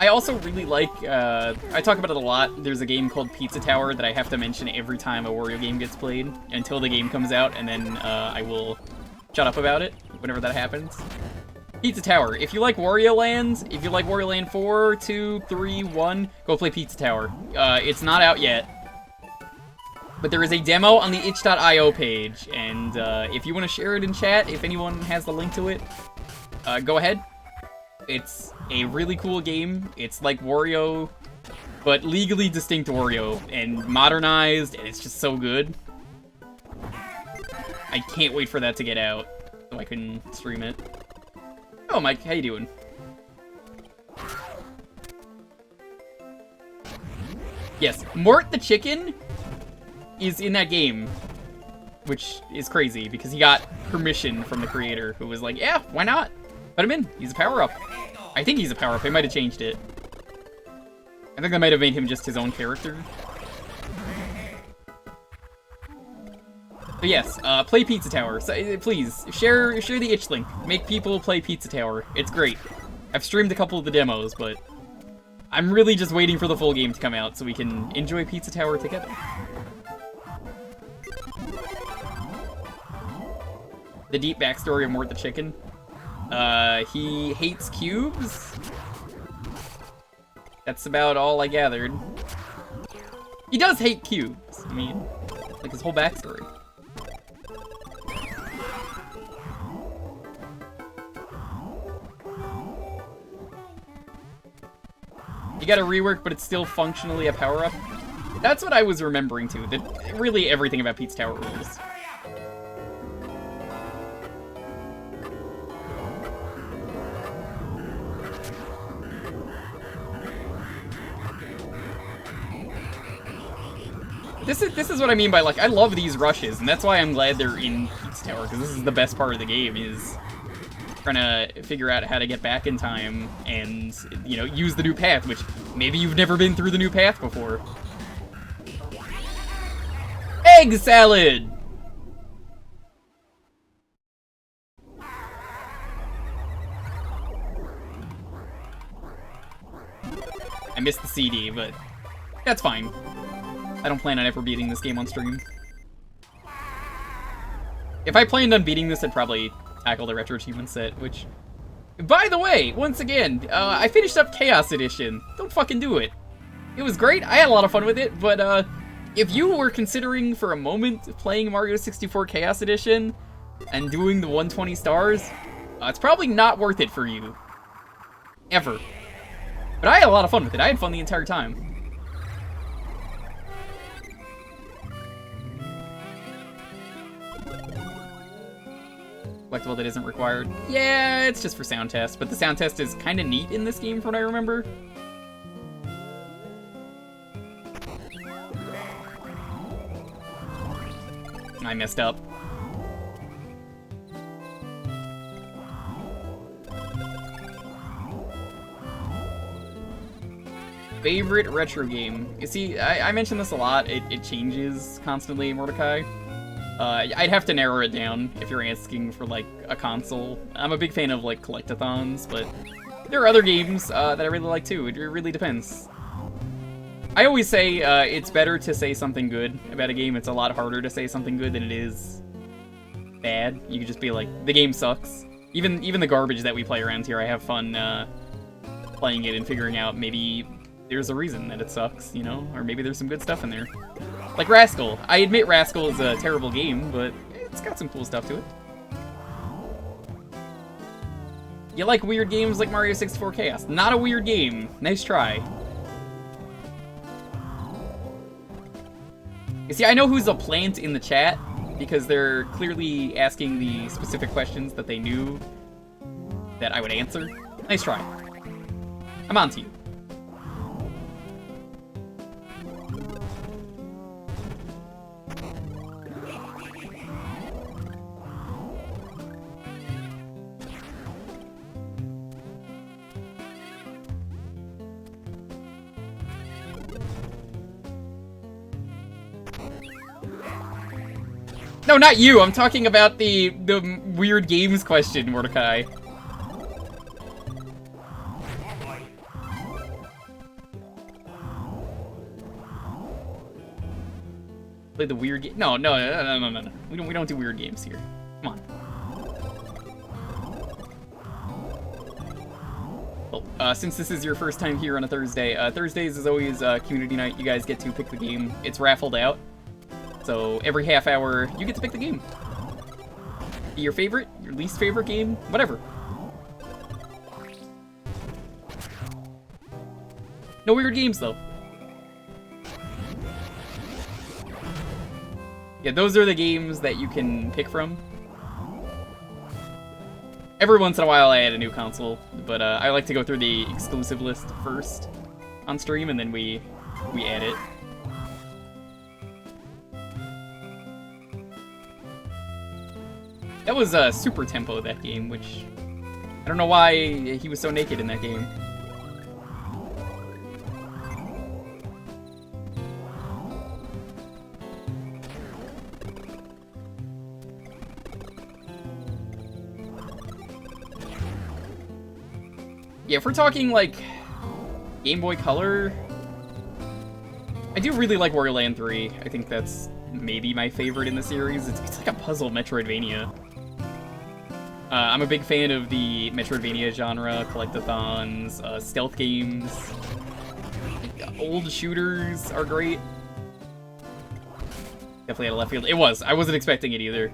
I also really like, I talk about it a lot, there's a game called Pizza Tower that I have to mention every time a Wario game gets played, until the game comes out, and then I will shut up about it, whenever that happens. Pizza Tower. If you like Wario Land, if you like Wario Land 4, 2, 3, 1, go play Pizza Tower. It's not out yet, but there is a demo on the itch.io page, and if you want to share it in chat, if anyone has the link to it, go ahead. It's a really cool game. It's like Wario, but legally distinct Wario, and modernized, and it's just so good. I can't wait for that to get out, so I can stream it. Oh, Mike, how you doing? Yes, Mort the Chicken is in that game, which is crazy, because he got permission from the creator, who was like, yeah, why not? Put him in. He's a power-up. I think he's a power-up. They might have changed it. I think they might have made him just his own character. But yes, play Pizza Tower. So, please, share the itch link. Make people play Pizza Tower. It's great. I've streamed a couple of the demos, but I'm really just waiting for the full game to come out so we can enjoy Pizza Tower together. The deep backstory of Mort the Chicken. He hates cubes. That's about all I gathered. He does hate cubes. I mean, like his whole backstory. You gotta rework, but it's still functionally a power-up. That's what I was remembering too. That really everything about Pizza Tower rules. This is what I mean by, like, I love these rushes, and that's why I'm glad they're in Pizza Tower, because this is the best part of the game, is trying to figure out how to get back in time and, you know, use the new path, which maybe you've never been through the new path before. Egg salad! I missed the CD, but that's fine. I don't plan on ever beating this game on stream. If I planned on beating this, I'd probably tackle the Retro Achievement set, which... By the way, once again, I finished up Chaos Edition. Don't fucking do it. It was great, I had a lot of fun with it, but if you were considering for a moment playing Mario 64 Chaos Edition and doing the 120 stars, it's probably not worth it for you. Ever. But I had a lot of fun with it. I had fun the entire time. Collectible that isn't required. Yeah, it's just for sound test, but the sound test is kind of neat in this game from what I remember. I messed up. Favorite retro game? You see, I mention this a lot. It changes constantly, Mordecai. I'd have to narrow it down if you're asking for, like, a console. I'm a big fan of, like, collectathons, but there are other games that I really like, too. It really depends. I always say it's better to say something good about a game. It's a lot harder to say something good than it is bad. You could just be like, the game sucks. Even the garbage that we play around here, I have fun playing it and figuring out maybe there's a reason that it sucks, you know? Or maybe there's some good stuff in there. Like Rascal. I admit Rascal is a terrible game, but it's got some cool stuff to it. You like weird games like Mario 64 Chaos? Not a weird game. Nice try. You see, I know who's a plant in the chat, because they're clearly asking the specific questions that they knew that I would answer. Nice try. I'm on to you. No, not you. I'm talking about the weird games question, Mordecai. Play the weird game. No. We don't do weird games here. Come on. Well, since this is your first time here on a Thursday, Thursdays is always community night. You guys get to pick the game. It's raffled out. So every half hour, you get to pick the game. Your favorite, your least favorite game, whatever. No weird games, though. Yeah, those are the games that you can pick from. Every once in a while I add a new console, but I like to go through the exclusive list first on stream, and then we add it. That was Super Tempo, that game, which... I don't know why he was so naked in that game. Yeah, if we're talking, like, Game Boy Color... I do really like Wario Land 3. I think that's maybe my favorite in the series. It's like a puzzle Metroidvania. I'm a big fan of the Metroidvania genre, collectathons, stealth games. Old shooters are great. Definitely out of left field. It was. I wasn't expecting it either.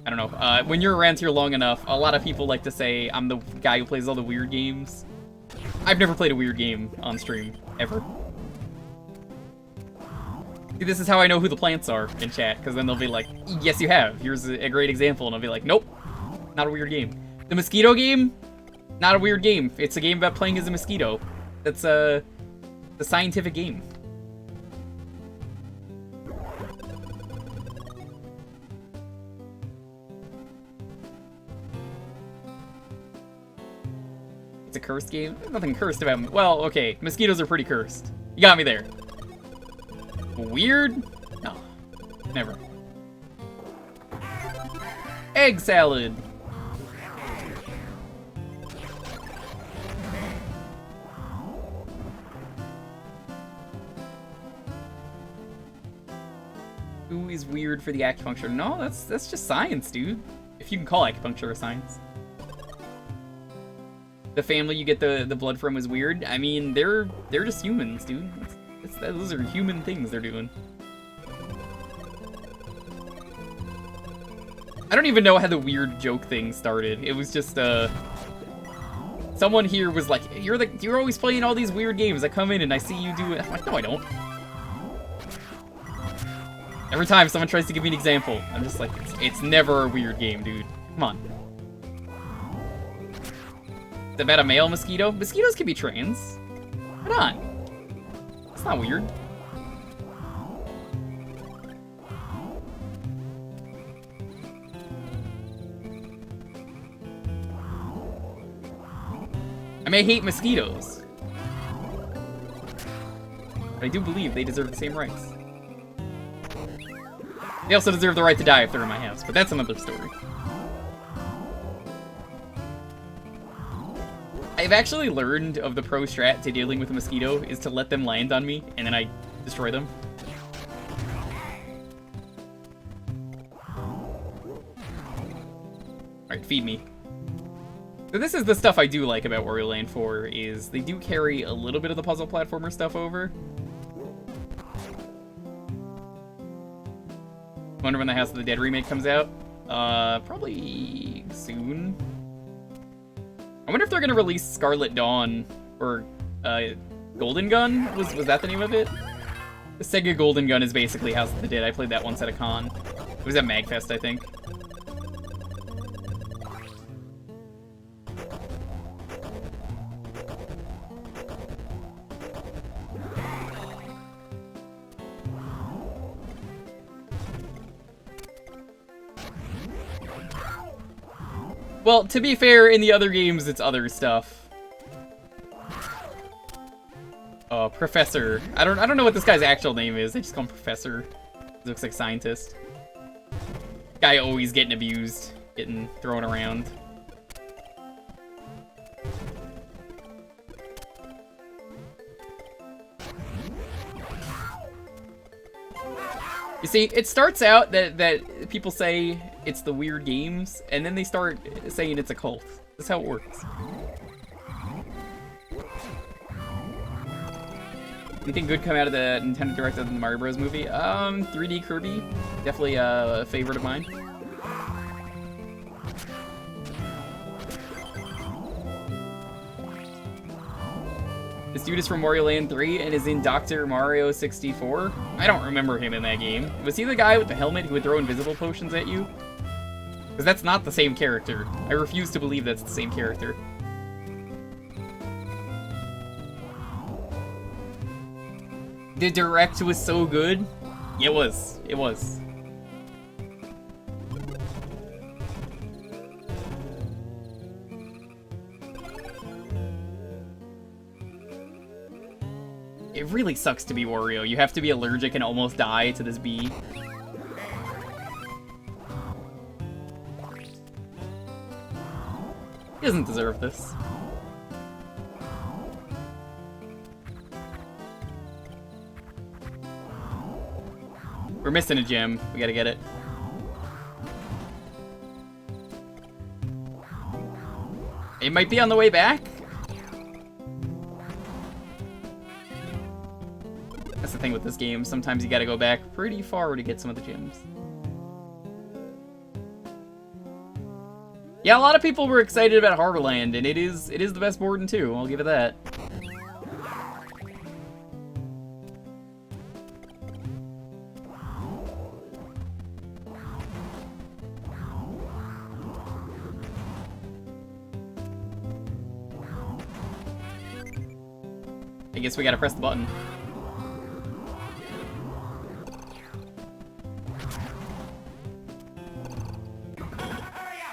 I don't know. When you're around here long enough, a lot of people like to say I'm the guy who plays all the weird games. I've never played a weird game on stream, ever. See, this is how I know who the plants are in chat, because then they'll be like, yes you have, here's a great example, and I'll be like, nope. Not a weird game. The mosquito game? Not a weird game. It's a game about playing as a mosquito. That's the scientific game. It's a cursed game? There's nothing cursed about... Well, okay. Mosquitoes are pretty cursed. You got me there. Weird? No. Never. Egg salad. Who is weird for the acupuncture? No, that's just science, dude. If you can call acupuncture a science. The family you get the blood from is weird. I mean, they're just humans, dude. Those are human things they're doing. I don't even know how the weird joke thing started. It was just someone here was like, "You're always playing all these weird games. I come in and I see you do it." I'm like, no, I don't. Every time someone tries to give me an example, I'm just like, it's never a weird game, dude. Come on. Is it about a male mosquito? Mosquitoes can be trans. Why not? It's not weird. I may hate mosquitoes. But I do believe they deserve the same rights. They also deserve the right to die if they're in my house, but that's another story. I've actually learned of the pro strat to dealing with a mosquito is to let them land on me, and then I destroy them. Alright, feed me. So this is the stuff I do like about Wario Land 4, is they do carry a little bit of the puzzle platformer stuff over. Wonder when the House of the Dead remake comes out. Probably soon. I wonder if they're gonna release Scarlet Dawn or Golden Gun. Was that the name of it? The Sega Golden Gun is basically House of the Dead. I played that once at a con. It was at MagFest, I think. Well, to be fair, in the other games, it's other stuff. Professor. I don't know what this guy's actual name is. They just call him Professor. He looks like scientist. Guy always getting abused, getting thrown around. You see, it starts out that people say it's the weird games, and then they start saying it's a cult. That's how it works. Anything good come out of the Nintendo Direct other than the Mario Bros. Movie? 3D Kirby, definitely a favorite of mine. This dude is from Wario Land 3 and is in Dr. Mario 64. I don't remember him in that game. Was he the guy with the helmet who would throw invisible potions at you? Because that's not the same character. I refuse to believe that's the same character. The Direct was so good. Yeah, it was. It was. It really sucks to be Wario. You have to be allergic and almost die to this bee. He doesn't deserve this. We're missing a gem. We gotta get it. It might be on the way back. That's the thing with this game. Sometimes you gotta go back pretty far to get some of the gems. Yeah, a lot of people were excited about Harbor Land, and it is the best board in 2. I'll give it that. I guess we gotta press the button.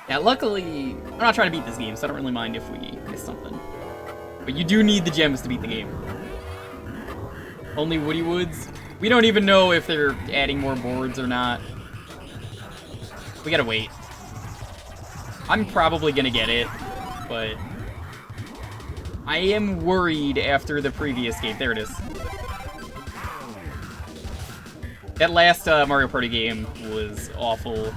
Yeah, luckily, I'm not trying to beat this game, so I don't really mind if we miss something. But you do need the gems to beat the game. Only Woody Woods? We don't even know if they're adding more boards or not. We gotta wait. I'm probably gonna get it, but I am worried after the previous game. There it is. That last Mario Party game was awful.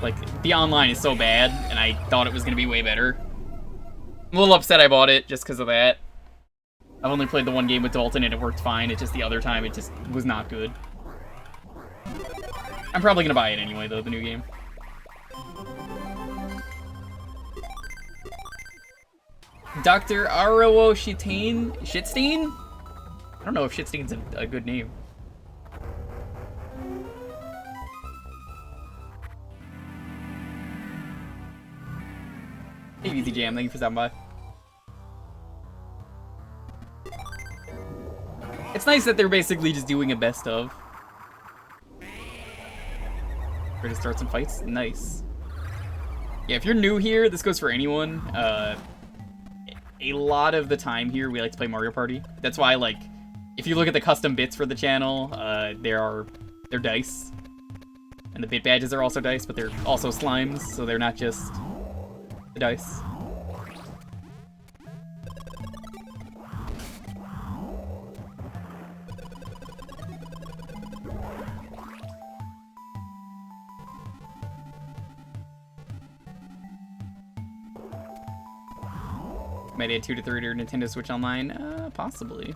Like, the online is so bad, and I thought it was going to be way better. I'm a little upset I bought it, just because of that. I've only played the one game with Dalton, and it worked fine. It's just the other time, it just was not good. I'm probably going to buy it anyway, though, the new game. Dr. Aruo Shitain? Shitstein? I don't know if Shitstein's a good name. Hey, Easy Jam, thank you for stopping by. It's nice that they're basically just doing a best of. Ready to start some fights? Nice. Yeah, if you're new here, this goes for anyone. a lot of the time here we like to play Mario Party. That's why, like, if you look at the custom bits for the channel, they're dice. And the bit badges are also dice, but they're also slimes, so they're not just the dice. Might add 2 to 3 to Nintendo Switch Online? Possibly.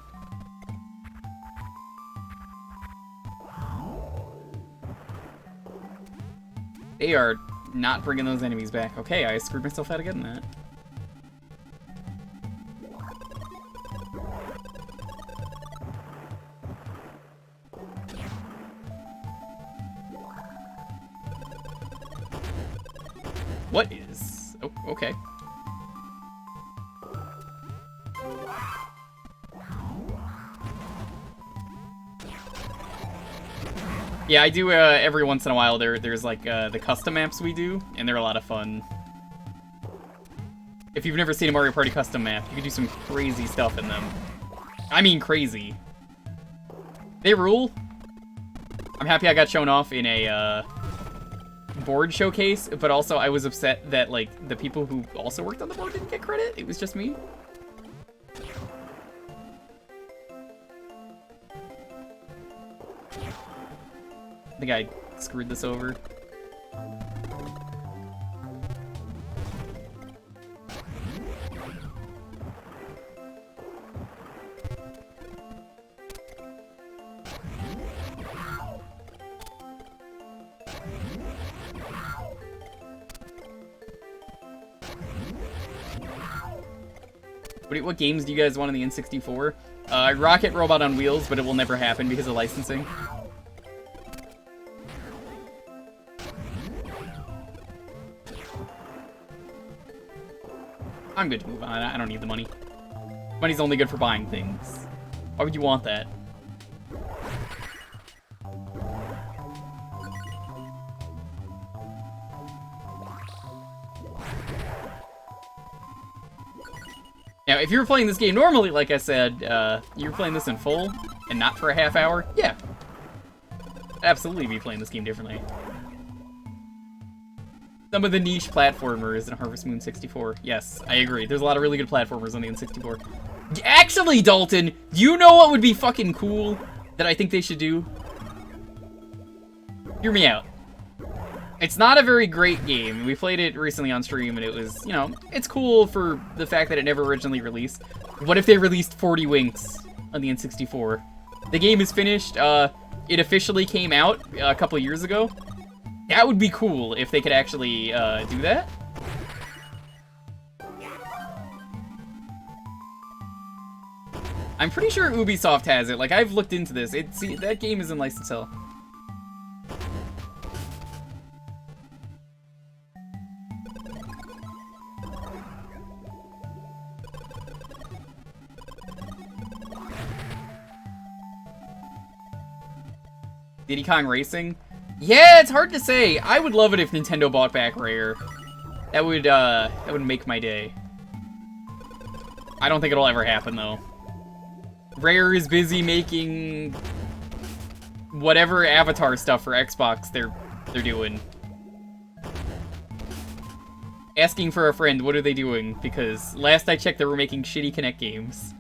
They are not bringing those enemies back. Okay, I screwed myself out of getting that. What is... Oh, okay. Yeah, I do every once in a while. There's like the custom maps we do, and they're a lot of fun. If you've never seen a Mario Party custom map, you can do some crazy stuff in them. I mean crazy. They rule. I'm happy I got shown off in a board showcase, but also I was upset that like the people who also worked on the board didn't get credit. It was just me. I think I screwed this over. What games do you guys want on the N64? Rocket Robot on Wheels, but it will never happen because of licensing. I'm good to move on. I don't need the money. Money's only good for buying things. Why would you want that? Now, if you were playing this game normally, like I said, you were playing this in full and not for a half hour, yeah. Absolutely be playing this game differently. Some of the niche platformers in Harvest Moon 64. Yes, I agree. There's a lot of really good platformers on the N64. Actually, Dalton, do you know what would be fucking cool that I think they should do? Hear me out. It's not a very great game. We played it recently on stream, and it was, you know, it's cool for the fact that it never originally released. What if they released 40 Winks on the N64? The game is finished. It officially came out a couple years ago. That would be cool if they could actually do that. I'm pretty sure Ubisoft has it. Like, I've looked into this. That game is in licensed hell. Diddy Kong Racing? Yeah, it's hard to say. I would love it if Nintendo bought back Rare. That would make my day. I don't think it'll ever happen though. Rare is busy making whatever Avatar stuff for Xbox they're doing. Asking for a friend, what are they doing? Because last I checked, they were making shitty Kinect games.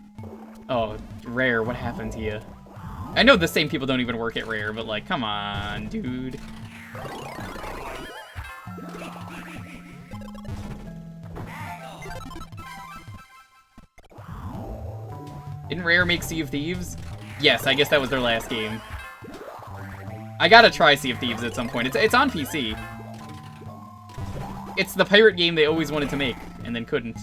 Oh, Rare, what happened to you? I know the same people don't even work at Rare, but like, come on, dude. Didn't Rare make Sea of Thieves? Yes, I guess that was their last game. I gotta try Sea of Thieves at some point. It's on PC. It's the pirate game they always wanted to make, and then couldn't.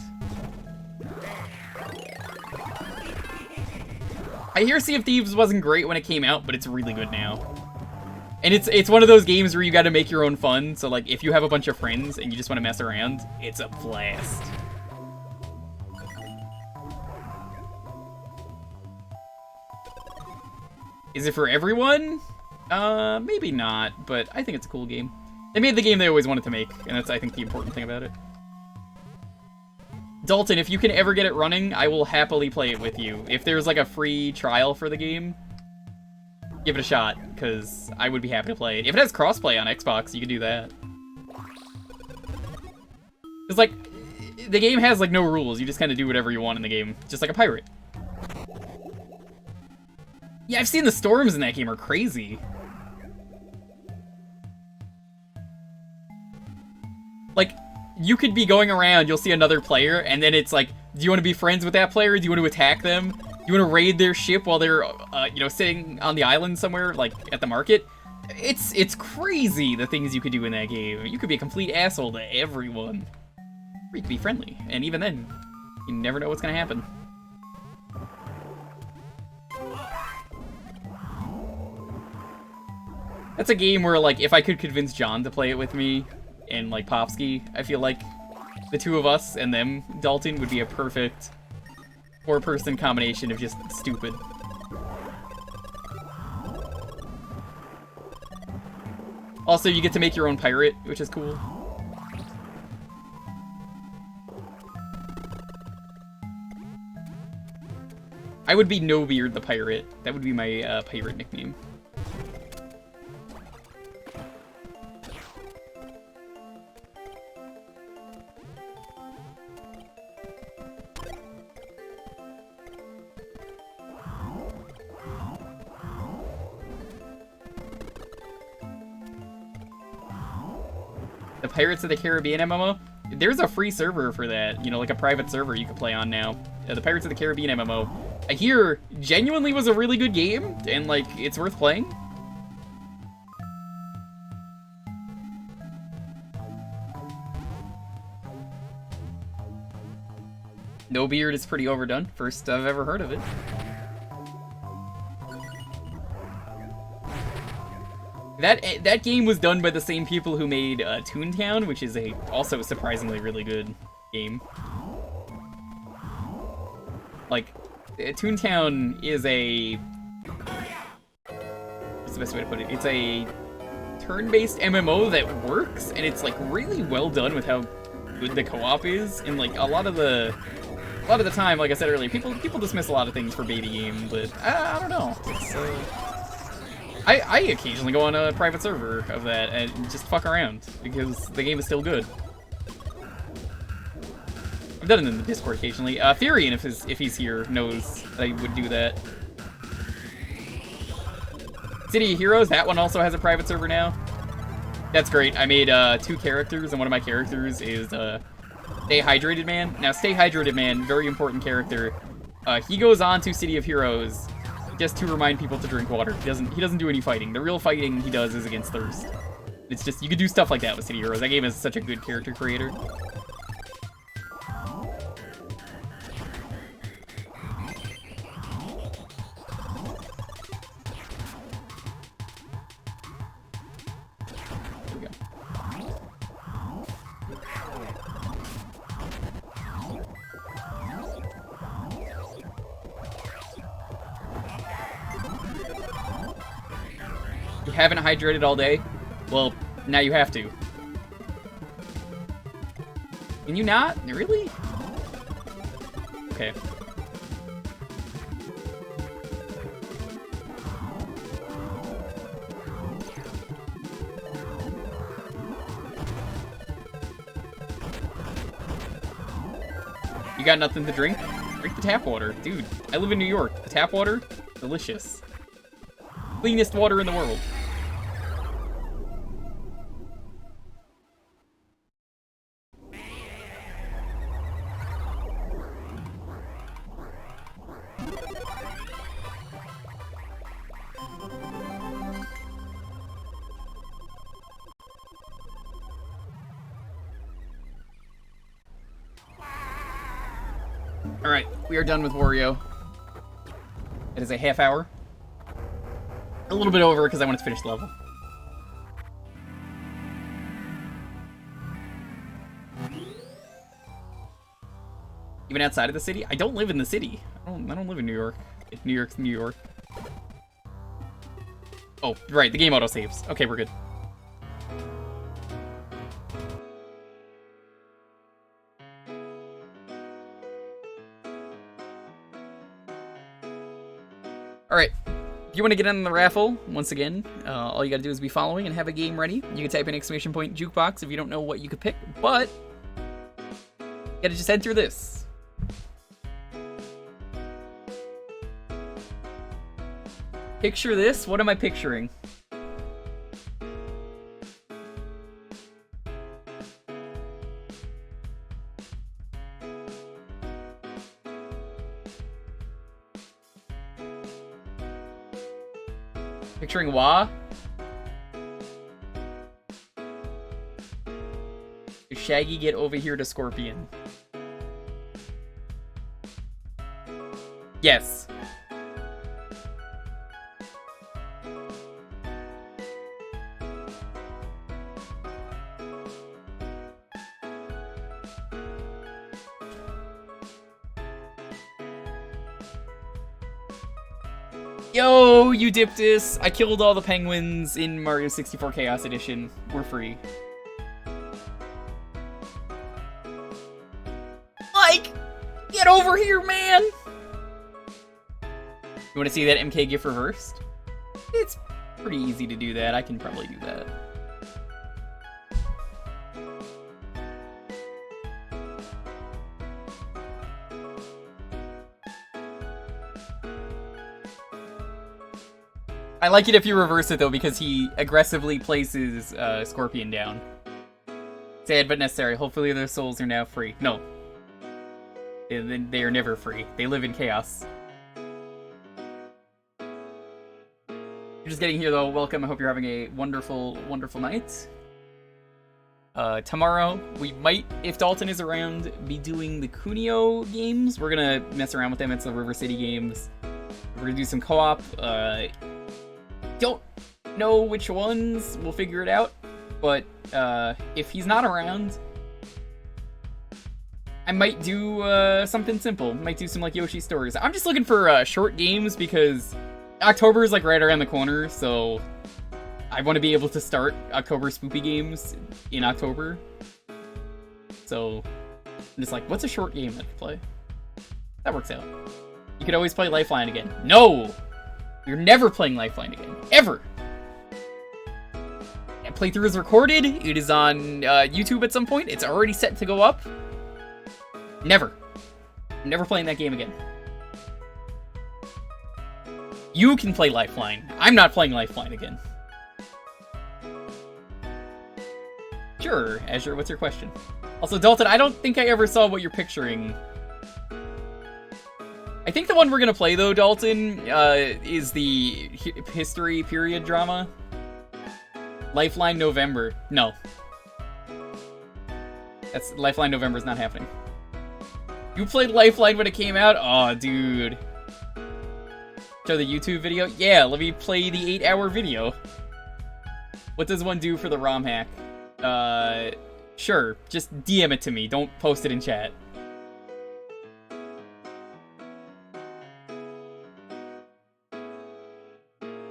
I hear Sea of Thieves wasn't great when it came out, but it's really good now. And it's one of those games where you gotta make your own fun, so like, if you have a bunch of friends and you just wanna mess around, it's a blast. Is it for everyone? Maybe not, but I think it's a cool game. They made the game they always wanted to make, and that's, I think, the important thing about it. Dalton, if you can ever get it running, I will happily play it with you. If there's like a free trial for the game, give it a shot, because I would be happy to play it. If it has crossplay on Xbox, you can do that. It's like, the game has like no rules, you just kind of do whatever you want in the game, just like a pirate. Yeah, I've seen the storms in that game are crazy. Like, you could be going around, you'll see another player, and then it's like, do you want to be friends with that player? Do you want to attack them? Do you want to raid their ship while they're, you know, sitting on the island somewhere, like, at the market? It's crazy the things you could do in that game. You could be a complete asshole to everyone. Or you could be friendly, and even then, you never know what's gonna happen. That's a game where, like, if I could convince John to play it with me, and, like, Popsky, I feel like the two of us and them, Dalton, would be a perfect four-person combination of just stupid. Also, you get to make your own pirate, which is cool. I would be No Beard the Pirate. That would be my pirate nickname. The Pirates of the Caribbean MMO? There's a free server for that, you know, like a private server you can play on now. The Pirates of the Caribbean MMO. I hear genuinely was a really good game, and like, it's worth playing. No Beard is pretty overdone. First I've ever heard of it. That game was done by the same people who made Toontown, which is also surprisingly really good game. Like, Toontown is what's the best way to put it? It's a turn-based MMO that works, and it's like really well done with how good the co-op is. And like a lot of the time, like I said earlier, people dismiss a lot of things for baby game, but I don't know. It's I occasionally go on a private server of that and just fuck around, because the game is still good. I've done it in the Discord occasionally. Therian, if he's here, knows that I would do that. City of Heroes, that one also has a private server now. That's great. I made 2 characters, and one of my characters is Stay Hydrated Man. Now, Stay Hydrated Man, very important character. He goes on to City of Heroes just to remind people to drink water. He doesn't do any fighting. The real fighting he does is against thirst. It's just, you could do stuff like that with City Heroes. That game is such a good character creator. There we go. You haven't hydrated all day? Well, now you have to. Can you not? Really? Okay. You got nothing to drink? Drink the tap water. Dude, I live in New York. The tap water? Delicious. Cleanest water in the world. Alright, we are done with Wario. It is a half hour. A little bit over because I wanted to finish the level. Even outside of the city? I don't live in the city. I don't live in New York. New York's New York. Oh, right, the game autosaves. Okay, we're good. Alright. If you want to get in the raffle, once again, all you gotta do is be following and have a game ready. You can type in !Jewkbox if you don't know what you could pick, but you gotta just enter this. Picture this. What am I picturing? Picturing Wah? Shaggy, get over here to Scorpion. Yes. Yo, Eudiptus! I killed all the penguins in Mario 64 Chaos Edition. We're free. Mike! Get over here, man! You want to see that MK GIF reversed? It's pretty easy to do that. I can probably do that. I like it if you reverse it, though, because he aggressively places Scorpion down. Sad but necessary. Hopefully their souls are now free. No. They are never free. They live in chaos. You're just getting here, though. Welcome. I hope you're having a wonderful, wonderful night. Tomorrow, we might, if Dalton is around, be doing the Kunio games. We're gonna mess around with them. It's the River City games. We're gonna do some co-op. Don't know which ones. We'll figure it out. But if he's not around, I might do something simple. Might do some like Yoshi stories. I'm just looking for short games because October is like right around the corner, so I want to be able to start October spoopy games in October. So I'm just like, what's a short game that I play? That works out. You could always play Lifeline again. No! You're never playing Lifeline again. Ever! That playthrough is recorded. It is on YouTube at some point. It's already set to go up. Never. I'm never playing that game again. You can play Lifeline. I'm not playing Lifeline again. Sure, Azure, what's your question? Also, Dalton, I don't think I ever saw what you're picturing. I think the one we're gonna play, though, Dalton, is the history period drama. Lifeline November. No. That's Lifeline November is not happening. You played Lifeline when it came out? Aw, dude. Show the YouTube video? Yeah, let me play the 8-hour video. What does one do for the ROM hack? Sure. Just DM it to me. Don't post it in chat.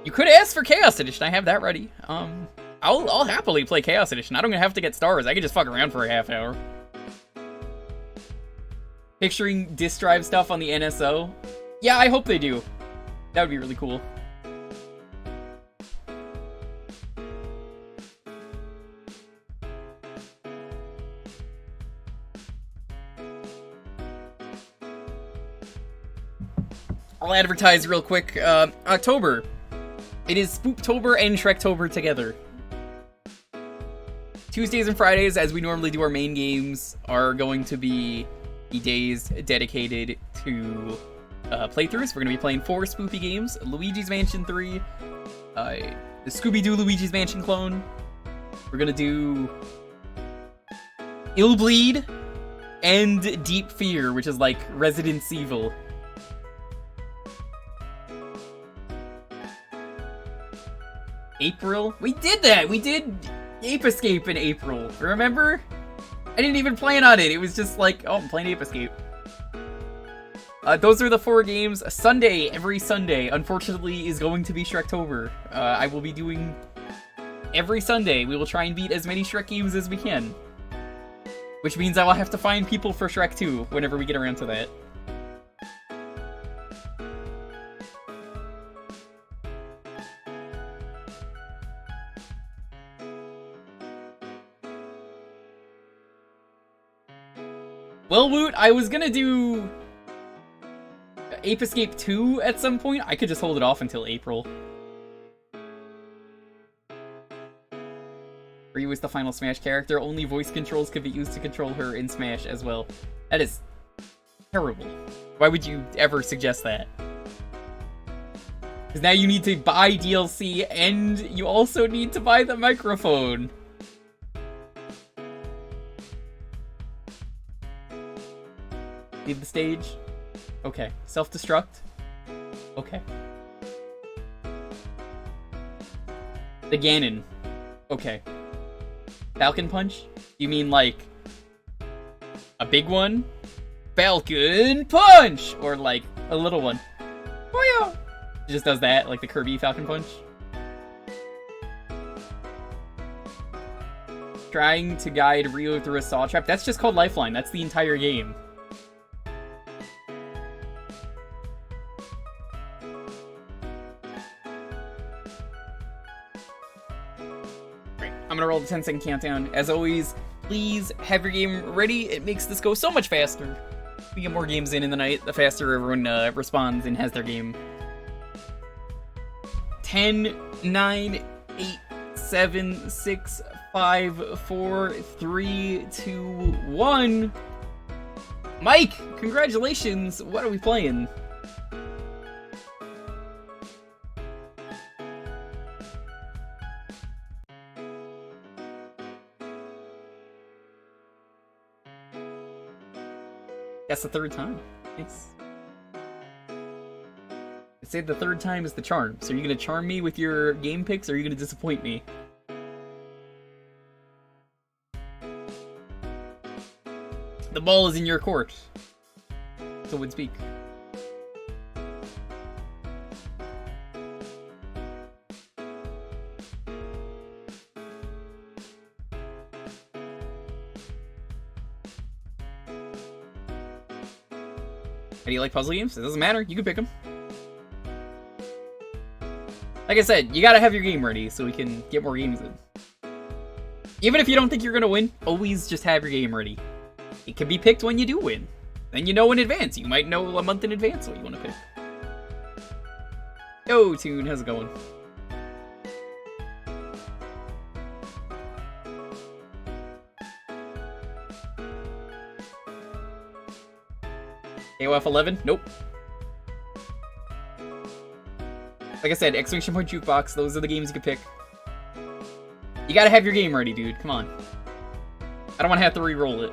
You could ask for Chaos Edition. I have that ready. I'll happily play Chaos Edition. I don't have to get stars. I can just fuck around for a half hour. Picturing disk drive stuff on the NSO. Yeah, I hope they do. That would be really cool. I'll advertise real quick. October. It is Spooktober and Shrektober together. Tuesdays and Fridays, as we normally do our main games, are going to be the days dedicated to playthroughs. We're going to be playing 4 spoopy games. Luigi's Mansion 3, the Scooby-Doo Luigi's Mansion clone. We're going to do Ill Bleed and Deep Fear, which is like Resident Evil. April? We did that! We did Ape Escape in April, remember? I didn't even plan on it, it was just like, oh, I'm playing Ape Escape. Those are the 4 games. Sunday, every Sunday, unfortunately, is going to be Shrektober. I will be doing every Sunday. We will try and beat as many Shrek games as we can. Which means I will have to find people for Shrek 2 whenever we get around to that. Well, Woot, I was gonna do Ape Escape 2 at some point. I could just hold it off until April. Ryu is the final Smash character. Only voice controls could be used to control her in Smash as well. That is terrible. Why would you ever suggest that? Because now you need to buy DLC and you also need to buy the microphone. Leave the stage. Okay. Self-destruct. Okay. The Ganon. Okay. Falcon Punch? You mean like a big one? Falcon Punch! Or like a little one. Oh yeah! It just does that, like the Kirby Falcon Punch. Trying to guide Ryu through a saw trap. That's just called Lifeline. That's the entire game. I'm gonna roll the 10-second countdown. As always, please have your game ready. It makes this go so much faster. We get more games in the night, the faster everyone responds and has their game. 10, 9, 8, 7, 6, 5, 4, 3, 2, 1. Mike, congratulations. What are we playing? That's the third time. Nice. I'd say the third time is the charm. So are you gonna charm me with your game picks, or are you gonna disappoint me? The ball is in your court. So would speak. Do you like puzzle games? It doesn't matter. You can pick them. Like I said, you gotta have your game ready so we can get more games in. Even if you don't think you're gonna win, always just have your game ready. It can be picked when you do win. Then you know in advance. You might know a month in advance what you want to pick. Yo, Toon, how's it going? AOF 11? Nope. Like I said, exclamation point Jewkbox, those are the games you can pick. You gotta have your game ready, dude. Come on. I don't want to have to re-roll it.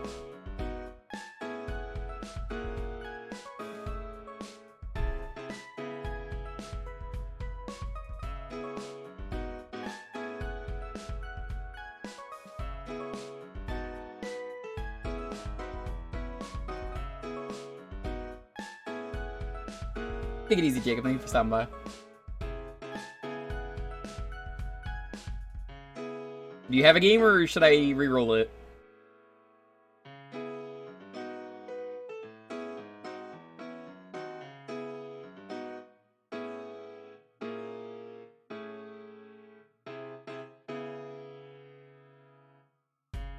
Take it easy, Jacob. Thank you for stopping by. Do you have a game, or should I re-roll it?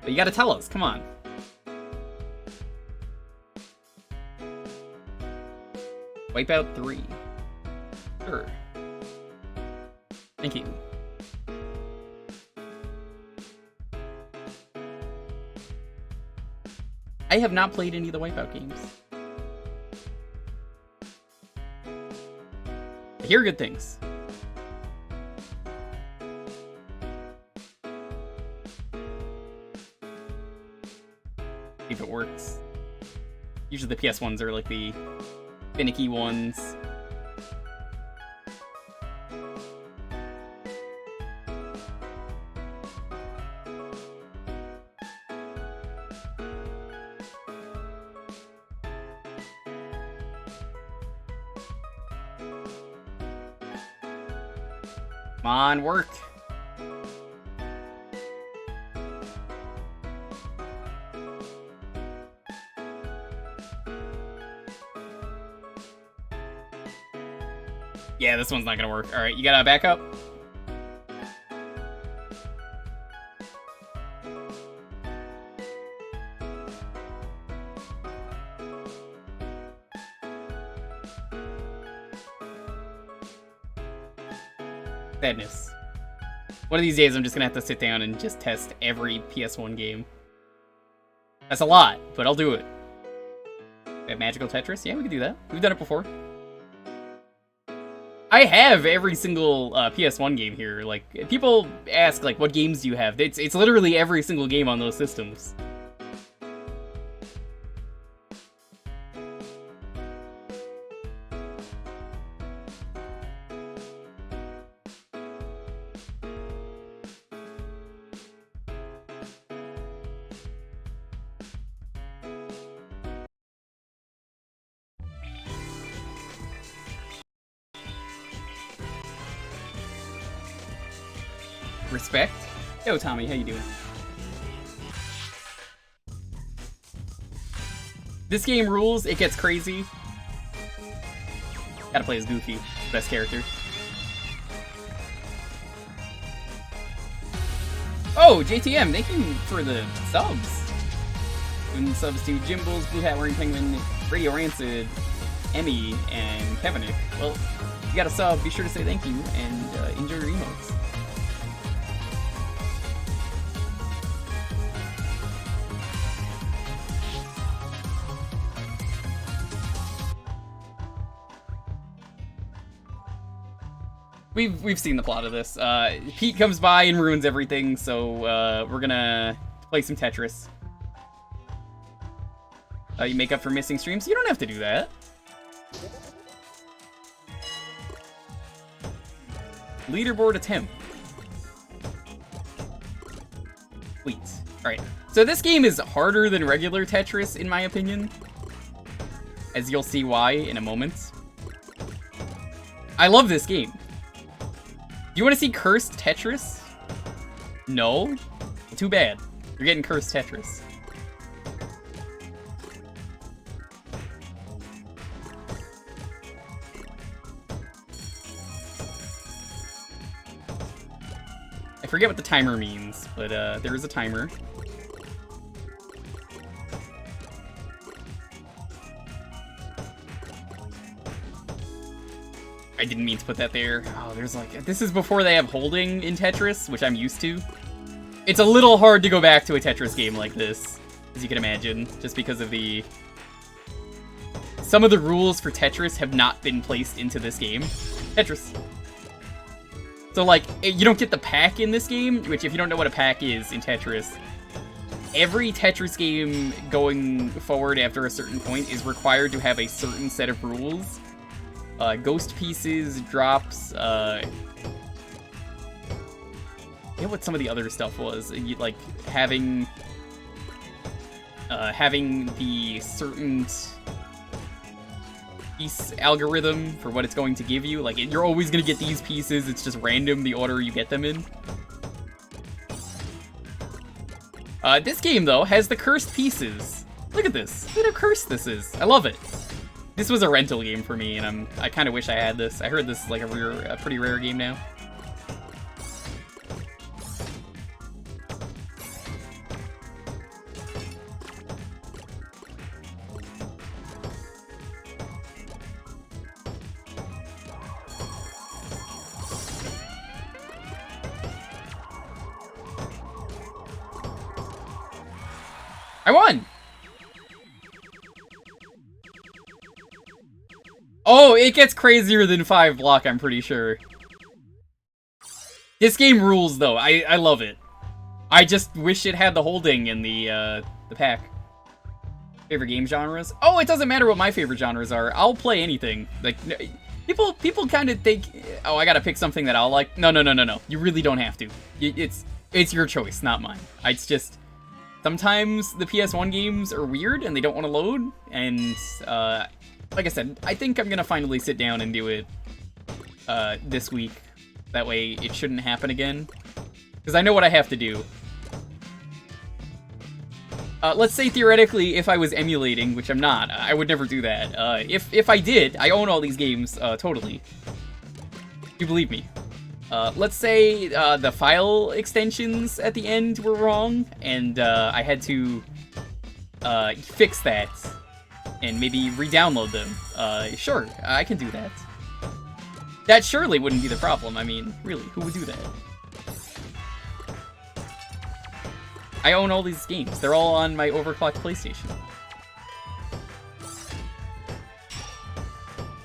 But you gotta tell us. Come on. Wipeout 3. Sure. Thank you. I have not played any of the Wipeout games. I hear good things. See if it works. Usually the PS ones are like the finicky ones. Come on, work. Yeah, this one's not gonna work. Alright, you got a backup? Sadness. One of these days, I'm just gonna have to sit down and just test every PS1 game. That's a lot, but I'll do it. That Magical Tetris? Yeah, we can do that. We've done it before. I have every single PS1 game here. Like, people ask, like, what games do you have? It's literally every single game on those systems. Respect. Yo, Tommy, how you doing? This game rules. It gets crazy. Gotta play as Goofy. Best character. Oh, JTM, thank you for the subs. And subs to Jimbles, Blue Hat Wearing Penguin, Radio Rancid, Emmy, and Kevinick. Well, you got a sub, be sure to say thank you, and enjoy your emotes. We've seen the plot of this. Pete comes by and ruins everything, so we're gonna play some Tetris. You make up for missing streams? You don't have to do that. Leaderboard attempt. Sweet. Alright, so this game is harder than regular Tetris, in my opinion. As you'll see why in a moment. I love this game. You want to see cursed Tetris? No? Too bad. You're getting cursed Tetris. I forget what the timer means, but there is a timer. I didn't mean to put that there. Oh, there's like... This is before they have holding in Tetris, which I'm used to. It's a little hard to go back to a Tetris game like this, as you can imagine, just because of the... Some of the rules for Tetris have not been placed into this game. Tetris. So, like, you don't get the pack in this game, which if you don't know what a pack is in Tetris, every Tetris game going forward after a certain point is required to have a certain set of rules. Ghost pieces, drops, I forget what some of the other stuff was. Like, having the certain piece algorithm for what it's going to give you. Like, you're always going to get these pieces, it's just random the order you get them in. This game, though, has the cursed pieces. Look at this. Look at how cursed this is. I love it. This was a rental game for me, and I kind of wish I had this. I heard this is like a pretty rare game now. I won! Oh, it gets crazier than 5 block, I'm pretty sure. This game rules, though. I love it. I just wish it had the holding in the pack. Favorite game genres? Oh, it doesn't matter what my favorite genres are. I'll play anything. Like, people kind of think, oh, I gotta pick something that I'll like. No. You really don't have to. It's your choice, not mine. It's just... Sometimes the PS1 games are weird and they don't want to load, and, like I said, I think I'm gonna finally sit down and do it this week. That way it shouldn't happen again. Because I know what I have to do. Let's say theoretically if I was emulating, which I'm not, I would never do that. If I did, I own all these games, totally. You believe me. Let's say the file extensions at the end were wrong, and I had to fix that. And maybe re-download them. Sure, I can do that. That surely wouldn't be the problem. I mean, really, who would do that? I own all these games. They're all on my overclocked PlayStation.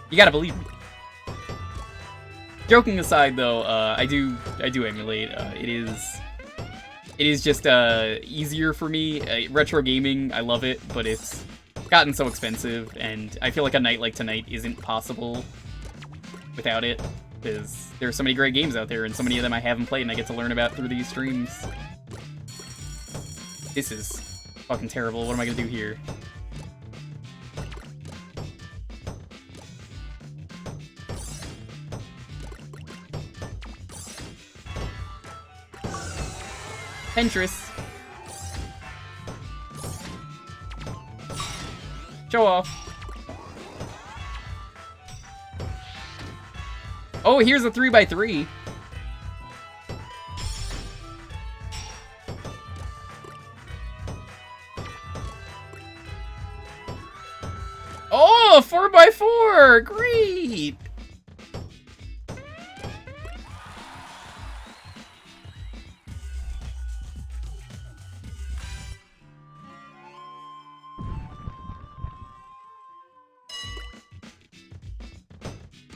You gotta believe me. Joking aside, though, I do emulate. It is just easier for me. Retro gaming, I love it, but it's gotten so expensive, and I feel like a night like tonight isn't possible without it, because there's so many great games out there, and so many of them I haven't played, and I get to learn about through these streams. This is fucking terrible. What am I gonna do here? Tetris. Show off. Oh, here's a 3x3. Oh, 4x4! Great!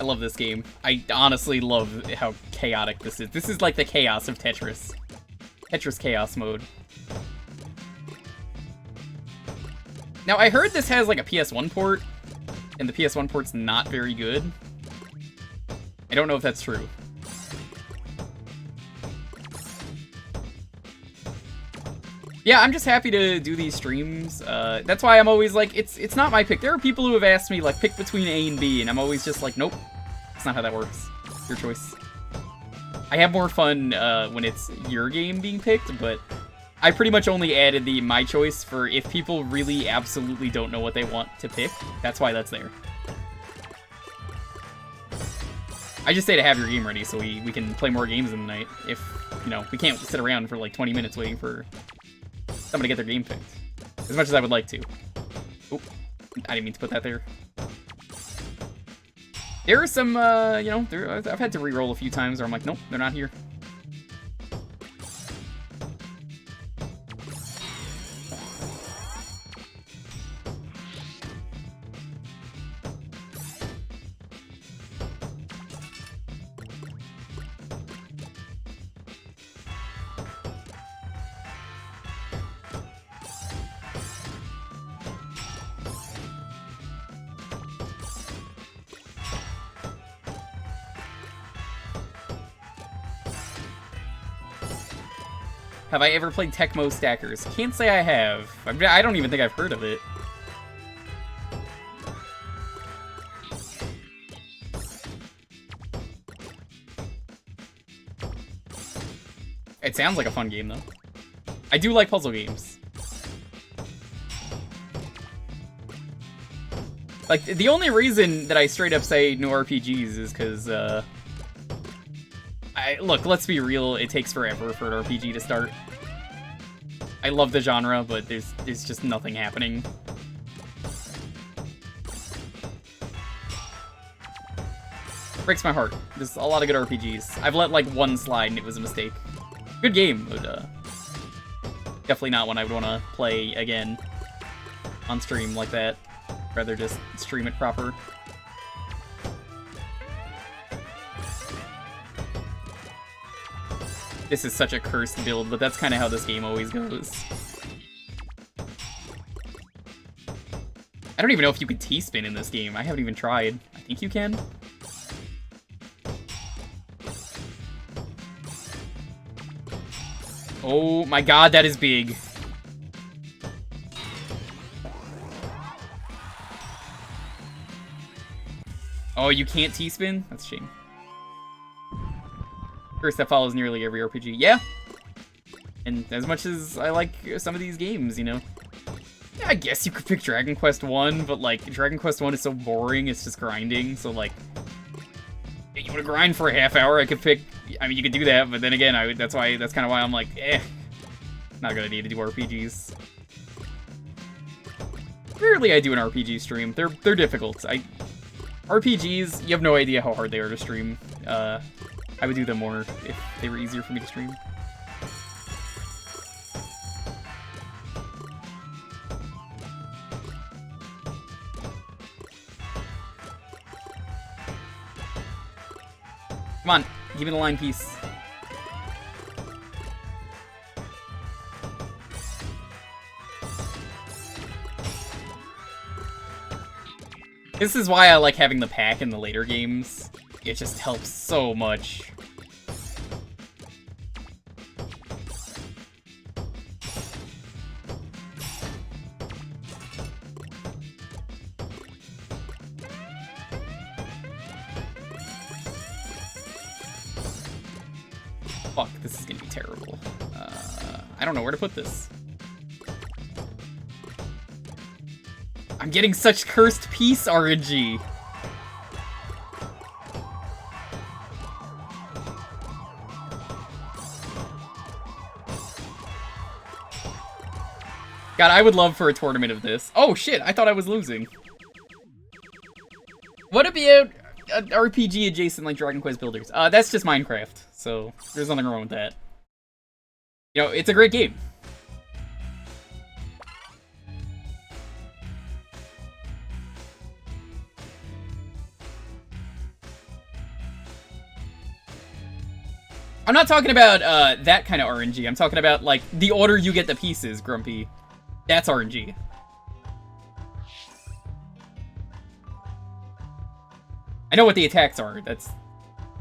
I love this game. I honestly love how chaotic this is. This is like the chaos of Tetris. Tetris chaos mode. Now, I heard this has like a PS1 port, and the PS1 port's not very good. I don't know if that's true. Yeah, I'm just happy to do these streams. That's why I'm always like, it's not my pick. There are people who have asked me, like, pick between A and B, and I'm always just like, nope. That's not how that works. Your choice. I have more fun when it's your game being picked, but I pretty much only added the my choice for if people really absolutely don't know what they want to pick. That's why that's there. I just say to have your game ready so we can play more games in the night. If, you know, we can't sit around for like 20 minutes waiting for somebody to get their game picked. As much as I would like to. Oop, I didn't mean to put that there. There are some, you know, I've had to re-roll a few times where I'm like, nope, they're not here. Have I ever played Tecmo Stackers? Can't say I have. I don't even think I've heard of it. It sounds like a fun game, though. I do like puzzle games. Like, the only reason that I straight up say no RPGs is because, look, let's be real, it takes forever for an RPG to start. I love the genre, but there's just nothing happening. Breaks my heart. There's a lot of good RPGs. I've let, like, one slide and it was a mistake. Good game, but, definitely not one I would want to play again on stream like that. Rather just stream it proper. This is such a cursed build, but that's kind of how this game always goes. I don't even know if you can T-spin in this game. I haven't even tried. I think you can. Oh my god, that is big. Oh, you can't T-spin? That's a shame. Curse that follows nearly every RPG. Yeah. And as much as I like some of these games, you know. Yeah, I guess you could pick Dragon Quest 1, but like, Dragon Quest 1 is so boring, it's just grinding, so like, you want to grind for a half hour, I could pick, I mean, you could do that, but then again, that's kind of why I'm like, not a good idea to do RPGs. Rarely I do an RPG stream. They're difficult. RPGs, you have no idea how hard they are to stream. I would do them more if they were easier for me to stream. Come on, give me the line piece. This is why I like having the pack in the later games. It just helps so much. Fuck, this is gonna be terrible. I don't know where to put this. I'm getting such cursed piece RNG. God, I would love for a tournament of this. Oh shit, I thought I was losing. What about an RPG adjacent like Dragon Quest Builders? That's just Minecraft, so there's nothing wrong with that. You know, it's a great game. I'm not talking about that kind of RNG. I'm talking about like the order you get the pieces, Grumpy. That's RNG. I know what the attacks are. That's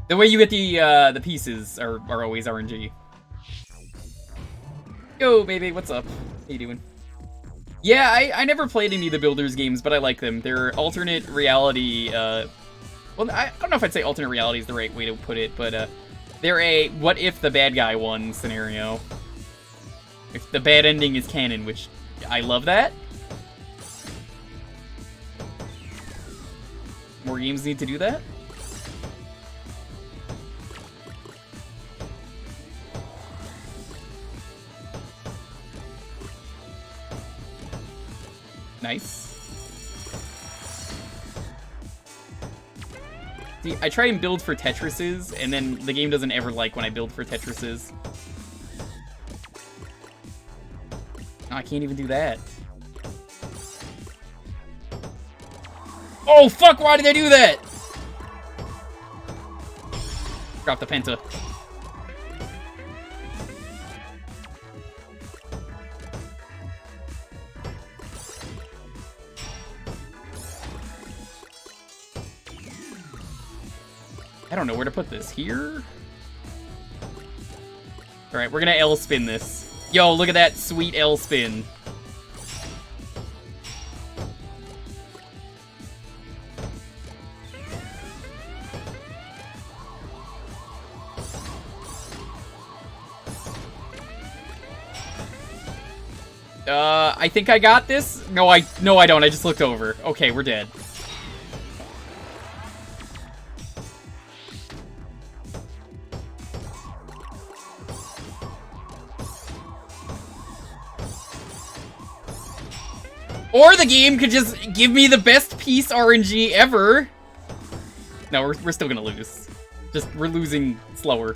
the way you get the pieces are always RNG. Yo, baby, what's up? How you doing? Yeah, I never played any of the Builders games, but I like them. They're alternate reality. Well, I don't know if I'd say alternate reality is the right way to put it, but they're a what if the bad guy won scenario. If the bad ending is canon, which I love that. More games need to do that. Nice. See, I try and build for Tetrises, and then the game doesn't ever like when I build for Tetrises. Oh, I can't even do that. Oh, fuck, why did I do that? Drop the penta. I don't know where to put this. Here? Alright, we're gonna L spin this. Yo, look at that sweet L spin. I think I got this? No, I don't. I just looked over. Okay, we're dead. Or the game could just give me the best piece RNG ever. No, we're still gonna lose. Just, we're losing slower.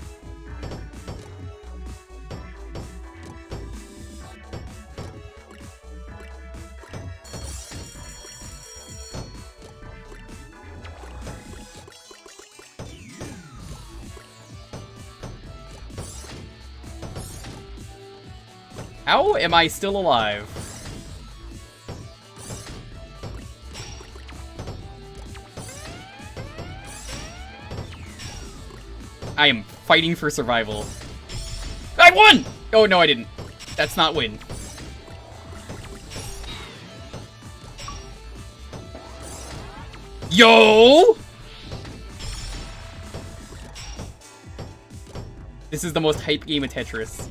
How am I still alive? I am fighting for survival. I won! Oh, no, I didn't. That's not win. Yo! This is the most hype game of Tetris.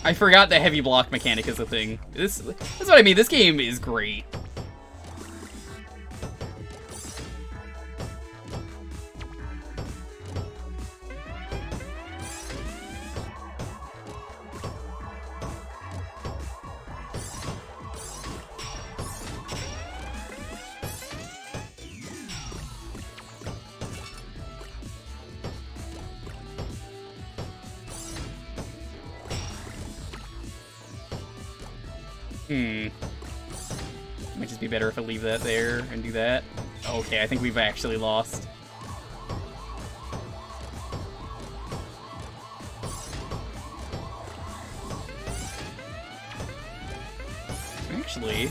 I forgot the heavy block mechanic is a thing. This is what I mean. This game is great. Might just be better if I leave that there and do that. Okay, I think we've actually lost. Actually...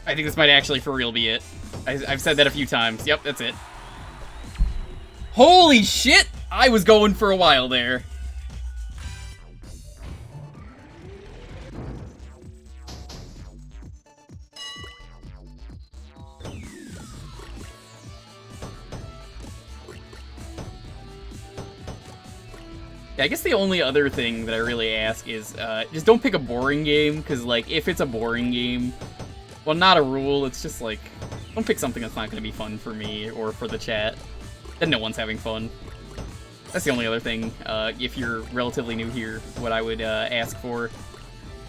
I think this might actually for real be it. I've said that a few times. Yep, that's it. Holy shit! I was going for a while there. Yeah, I guess the only other thing that I really ask is just don't pick a boring game, because, like, if it's a boring game, well, not a rule, it's just, like, don't pick something that's not going to be fun for me or for the chat. Then no one's having fun. That's the only other thing, if you're relatively new here, what I would ask for.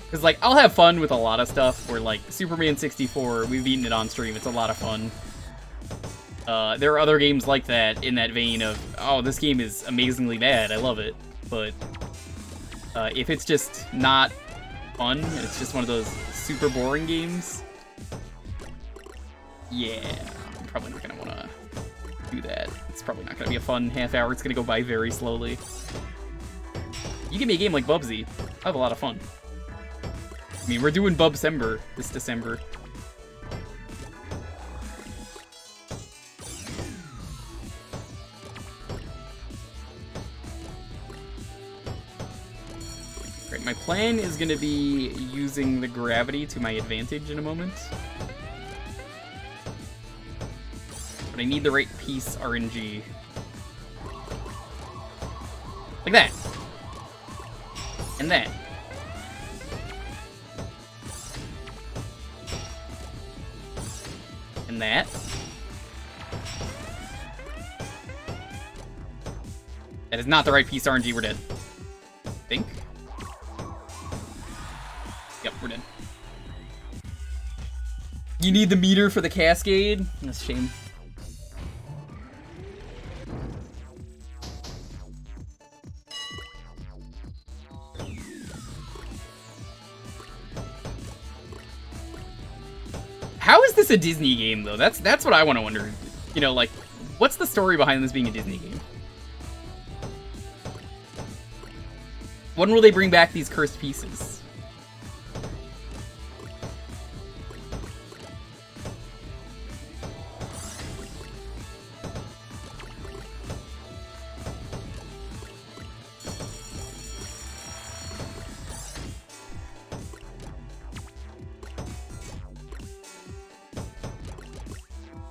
Because, like, I'll have fun with a lot of stuff, where, like, Superman 64, we've eaten it on stream, it's a lot of fun. There are other games like that, in that vein of, oh, this game is amazingly bad, I love it. But if it's just not fun, and it's just one of those super boring games, yeah, I'm probably not going to want to do that. It's probably not going to be a fun half hour. It's going to go by very slowly. You give me a game like Bubsy, I'll have a lot of fun. I mean, we're doing Bubsember this December. Right, my plan is going to be using the gravity to my advantage in a moment. But I need the right piece RNG. Like that. And that. And that. That is not the right piece RNG, we're dead. I think. Yep, we're dead. You need the meter for the cascade? That's a shame. How is this a Disney game, though? That's what I want to wonder. You know, like, what's the story behind this being a Disney game? When will they bring back these cursed pieces?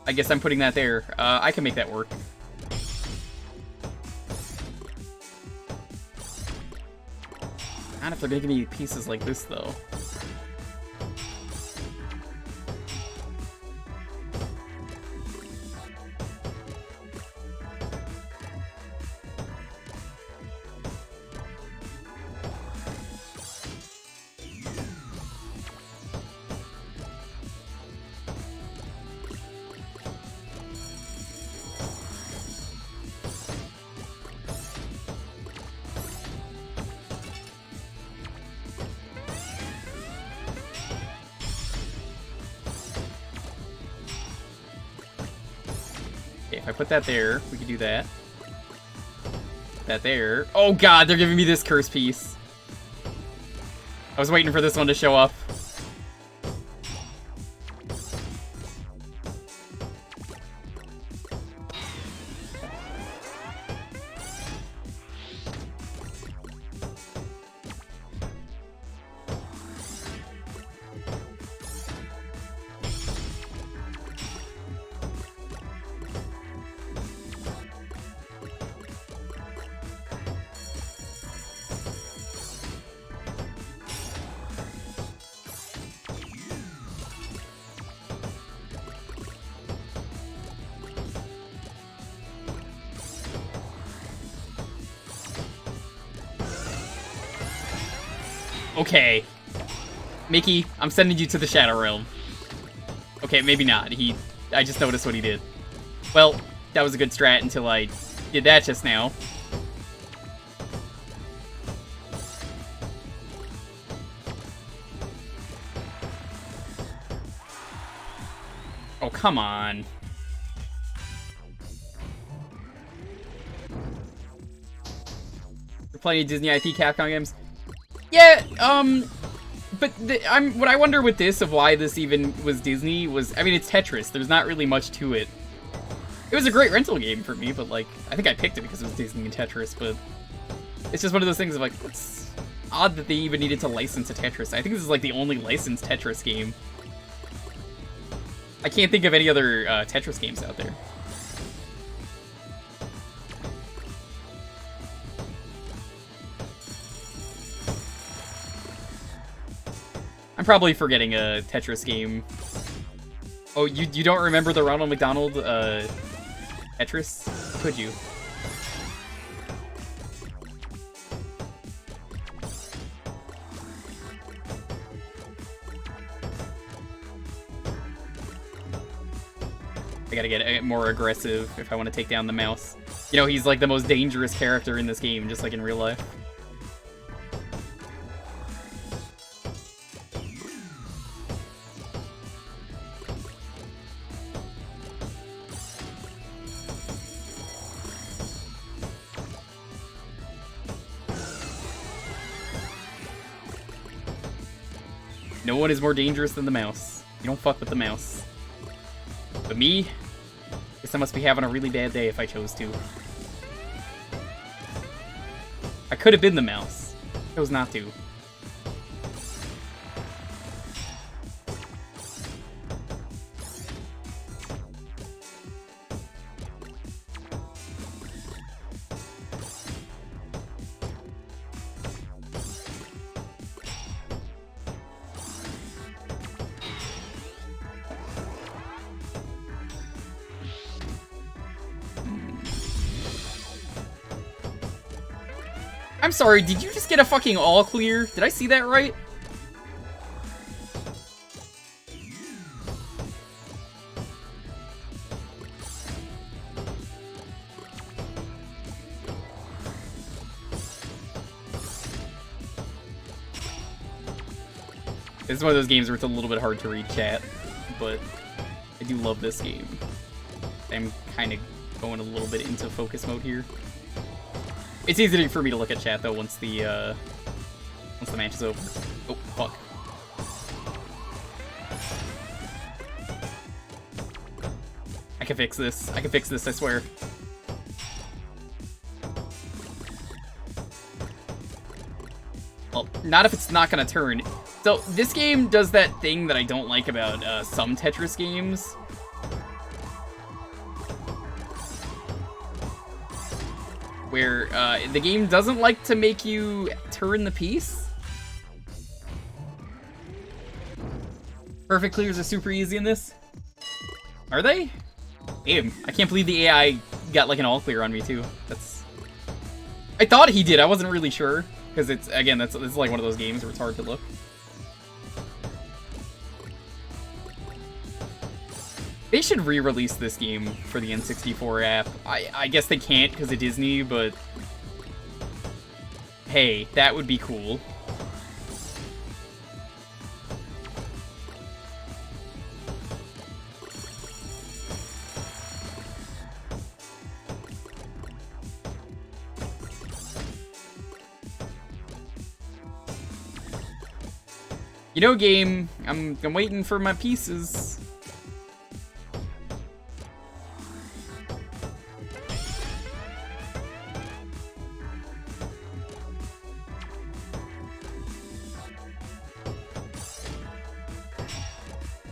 I guess I'm putting that there. I can make that work. Not if they're making me pieces like this, though. If I put that there, we can do that. That there. Oh god, they're giving me this curse piece. I was waiting for this one to show up. Okay. Mickey, I'm sending you to the Shadow Realm. Okay, maybe not. I just noticed what he did. Well, that was a good strat until I did that just now. Oh, come on. You're playing Disney IP Capcom games? Yeah, but what I wonder with this, of why this even was Disney, was, I mean, it's Tetris. There's not really much to it. It was a great rental game for me, but, like, I think I picked it because it was Disney and Tetris, but it's just one of those things of, like, it's odd that they even needed to license a Tetris. I think this is, like, the only licensed Tetris game. I can't think of any other Tetris games out there. I'm probably forgetting a Tetris game. Oh, you don't remember the Ronald McDonald Tetris? How could you? I gotta get more aggressive if I want to take down the mouse. You know, he's like the most dangerous character in this game, just like in real life. No one is more dangerous than the mouse. You don't fuck with the mouse. But me? Guess I must be having a really bad day if I chose to. I could have been the mouse. Chose not to. I'm sorry, did you just get a fucking all clear? Did I see that right? This is one of those games where it's a little bit hard to read chat, but I do love this game. I'm kind of going a little bit into focus mode here. It's easy for me to look at chat though once the match is over. Oh fuck! I can fix this. I can fix this. I swear. Well, not if it's not gonna turn. So this game does that thing that I don't like about some Tetris games. Where the game doesn't like to make you turn the piece. Perfect clears are super easy in this. Are they? Damn, I can't believe the AI got like an all clear on me too. That's... I thought he did, I wasn't really sure. Because it's, again, it's like one of those games where it's hard to look. They should re-release this game for the N64 app. I guess they can't because of Disney, but... Hey, that would be cool. You know, game, I'm waiting for my pieces.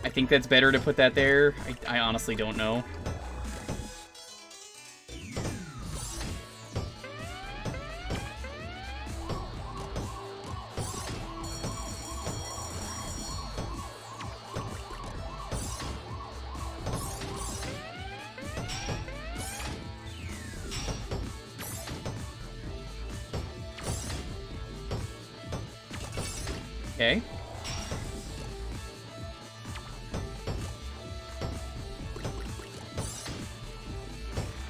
I think that's better to put that there. I honestly don't know. Okay.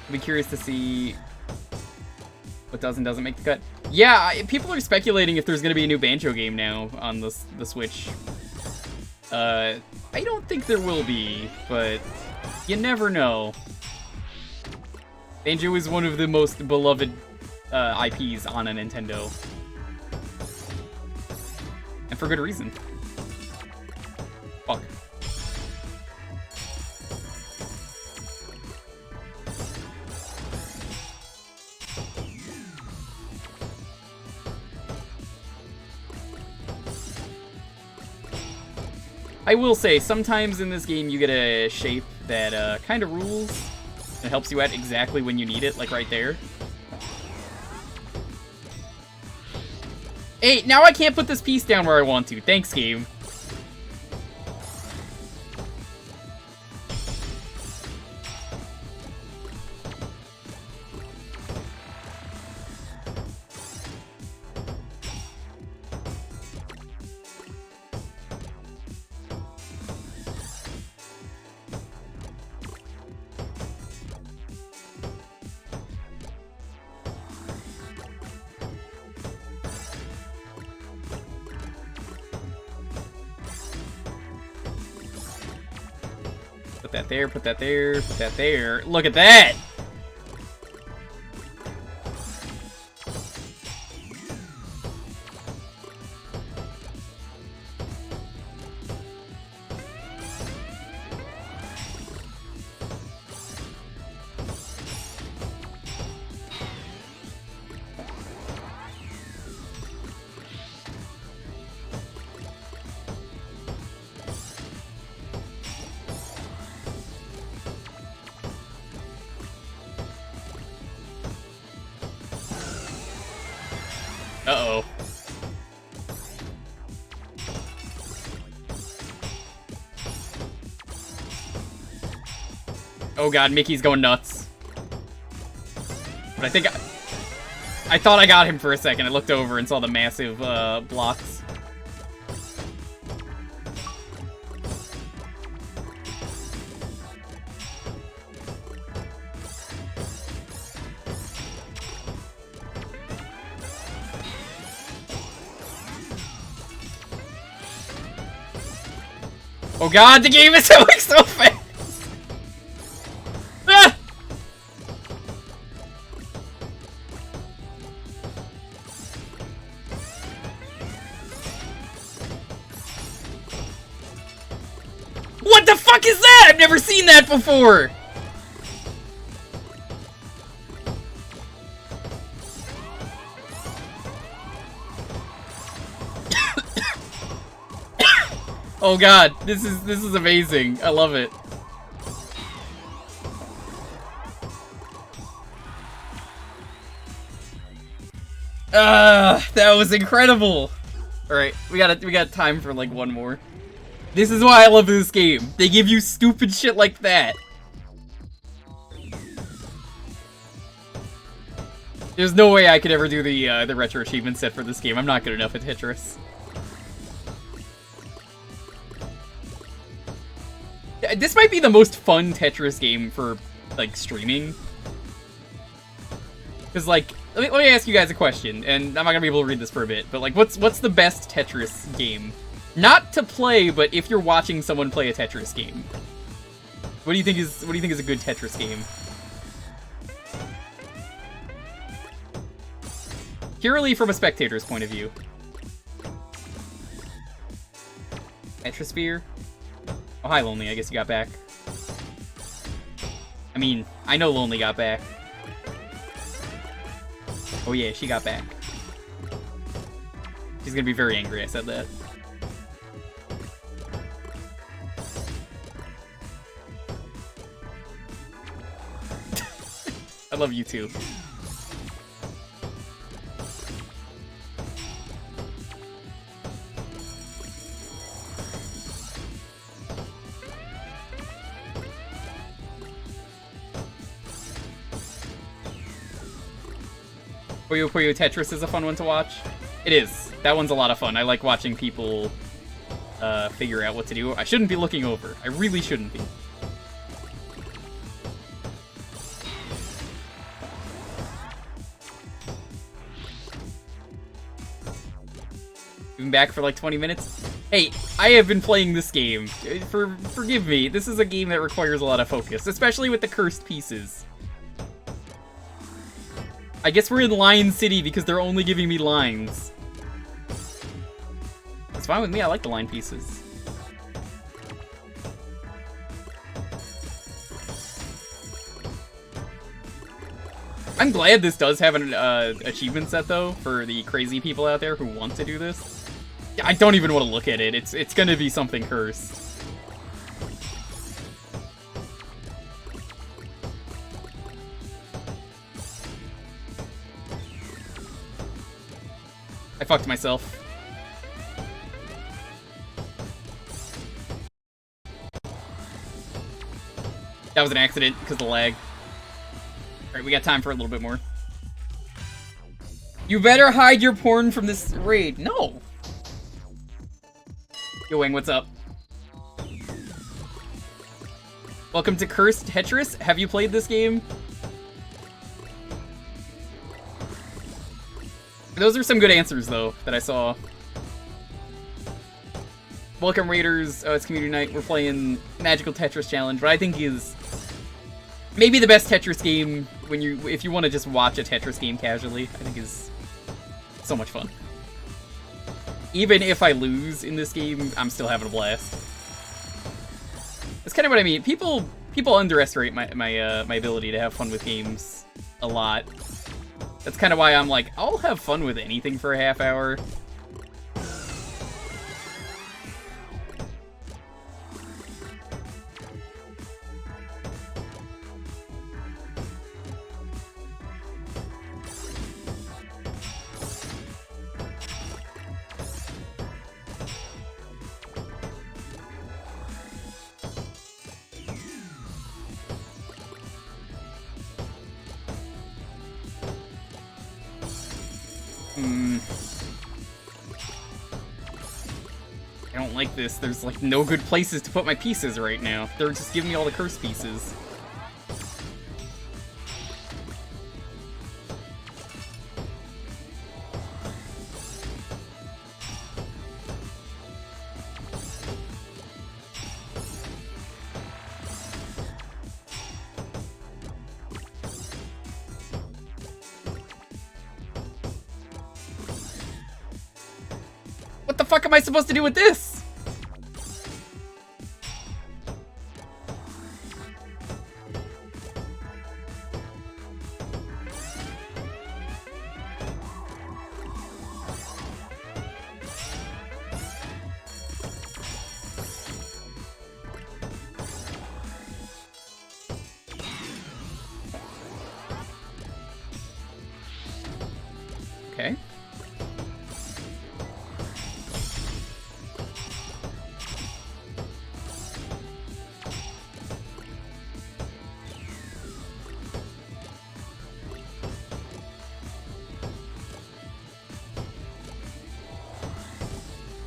I'll be curious to see what does and doesn't make the cut. Yeah, people are speculating if there's gonna be a new Banjo game now on the Switch. I don't think there will be, but you never know. Banjo is one of the most beloved IPs on a Nintendo. And for good reason. Fuck. I will say, sometimes in this game you get a shape that kind of rules. It helps you out exactly when you need it, like right there. Hey, now I can't put this piece down where I want to. Thanks, game. Put that there, put that there, put that there. Look at that! Uh-oh. Oh god, Mickey's going nuts. But I think I thought I got him for a second. I looked over and saw the massive blocks. Oh god, the game is going so fast! Ah! What the fuck is that? I've never seen that before! Oh god, this is amazing. I love it. That was incredible. All right, we got time for like one more. This is why I love this game. They give you stupid shit like that. There's no way I could ever do the retro achievement set for this game. I'm not good enough at Tetris. This might be the most fun Tetris game for, like, streaming. Because, like, let me ask you guys a question, and I'm not gonna be able to read this for a bit, but, like, what's the best Tetris game? Not to play, but if you're watching someone play a Tetris game. What do you think is a good Tetris game? Purely from a spectator's point of view. Tetrisphere? Oh, hi, Lonely. I guess you got back. I mean, I know Lonely got back. Oh yeah, she got back. She's gonna be very angry I said that. I love you too. Puyo Puyo Tetris is a fun one to watch. It is. That one's a lot of fun. I like watching people figure out what to do. I shouldn't be looking over. I really shouldn't be. I'm back for like 20 minutes. Hey, I have been playing this game. Forgive me, this is a game that requires a lot of focus, especially with the cursed pieces. I guess we're in Lion City because they're only giving me lines. It's fine with me, I like the line pieces. I'm glad this does have an achievement set, though, for the crazy people out there who want to do this. I don't even want to look at it. It's gonna be something cursed. I fucked myself. That was an accident, because of the lag. Alright, we got time for a little bit more. You better hide your porn from this raid. No! Yo, Wang, what's up? Welcome to Cursed Tetris. Have you played this game? Those are some good answers, though, that I saw. Welcome, Raiders. Oh, it's community night. We're playing Magical Tetris Challenge, what I think is maybe the best Tetris game if you want to just watch a Tetris game casually. I think is so much fun. Even if I lose in this game, I'm still having a blast. That's kind of what I mean. People underestimate my ability to have fun with games a lot. That's kind of why I'm like, I'll have fun with anything for a half hour. I don't like this. There's like no good places to put my pieces right now. They're just giving me all the cursed pieces. What the fuck am I supposed to do with this? Okay.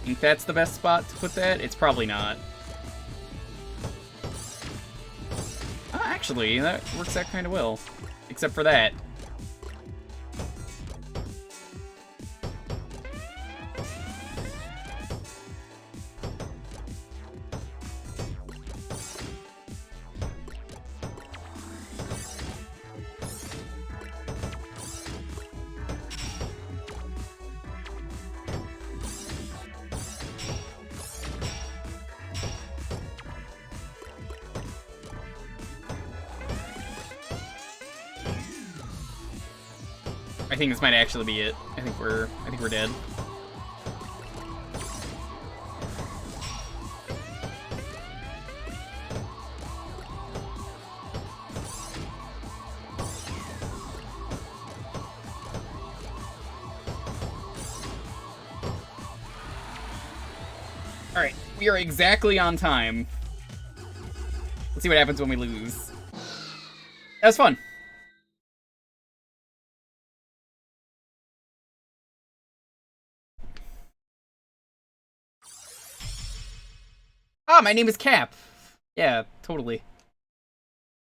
Think that's the best spot to put that? It's probably not. Actually, that works out kind of well. Except for that. I think this might actually be it. I think we're dead. Alright, we are exactly on time. Let's see what happens when we lose. That was fun. Ah, my name is Cap. Yeah, totally.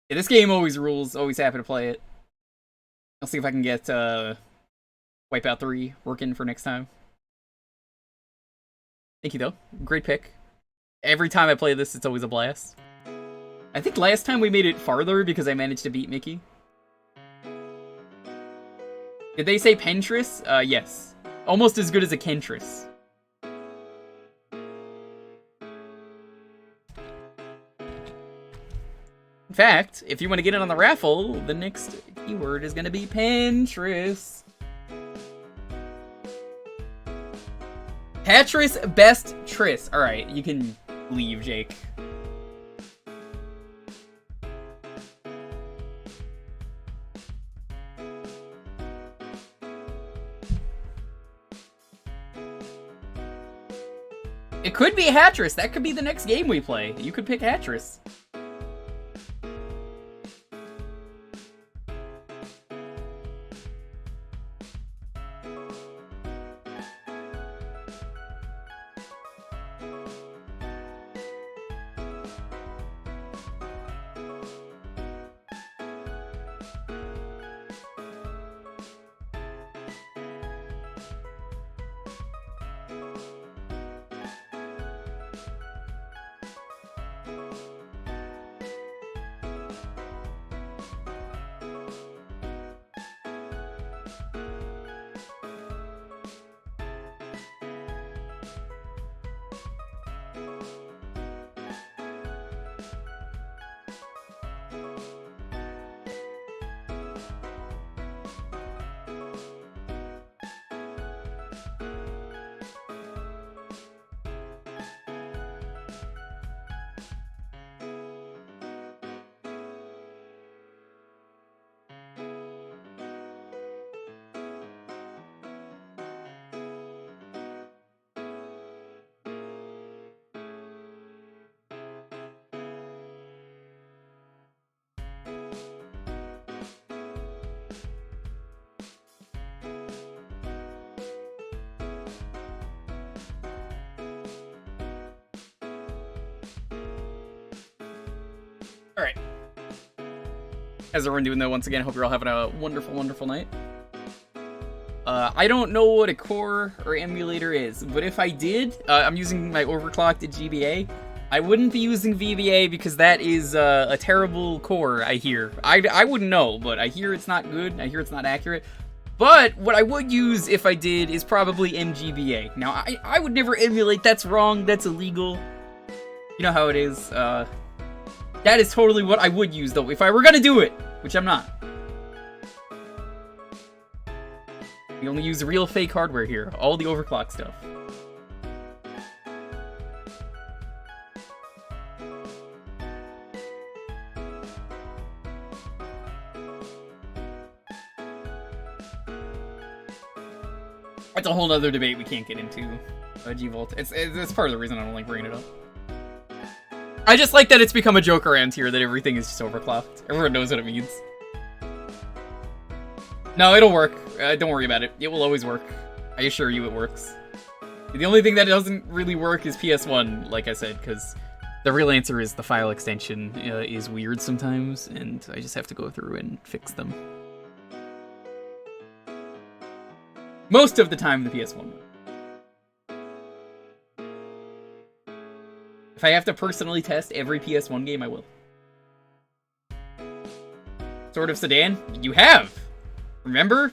Yeah, this game always rules. Always happy to play it. I'll see if I can get Wipeout 3 working for next time. Thank you, though. Great pick. Every time I play this, it's always a blast. I think last time we made it farther because I managed to beat Mickey. Did they say Pentris? Yes. Almost as good as a Kentris. In fact, if you want to get in on the raffle, the next keyword is going to be Pentris. Tetris Best Tris. Alright, you can leave, Jake. It could be Hatris. That could be the next game we play. You could pick Hatris. Alright. How's everyone doing, though? Once again, hope you're all having a wonderful, wonderful night. I don't know what a core or emulator is, but if I did, I'm using my overclocked GBA. I wouldn't be using VBA because that is a terrible core, I hear. I wouldn't know, but I hear it's not good. I hear it's not accurate. But what I would use if I did is probably MGBA. Now, I would never emulate. That's wrong. That's illegal. You know how it is. That is totally what I would use, though, if I were gonna do it, which I'm not. We only use real fake hardware here. All the overclock stuff. That's a whole other debate we can't get into, G-Volt. It's part of the reason I don't like bringing it up. I just like that it's become a joke around here that everything is just overclocked. Everyone knows what it means. No, it'll work. Don't worry about it. It will always work. I assure you it works. The only thing that doesn't really work is PS1, like I said, because the real answer is the file extension is weird sometimes, and I just have to go through and fix them. Most of the time, the PS1 works. If I have to personally test every PS1 game, I will. Sword of Sedan? You have! Remember?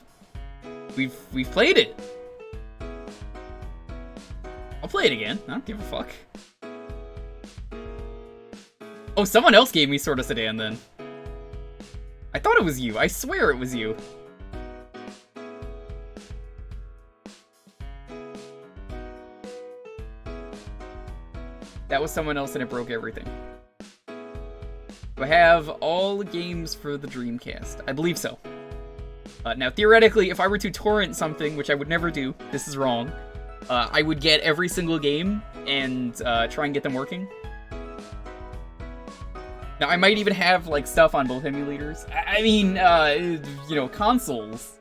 We've played it. I'll play it again. I don't give a fuck. Oh, someone else gave me Sword of Sedan then. I thought it was you. I swear it was you. That was someone else and it broke everything. Do I have all games for the Dreamcast? I believe so. Now, theoretically, if I were to torrent something, which I would never do, this is wrong, I would get every single game and try and get them working. Now, I might even have, like, stuff on both emulators. I mean, you know, consoles.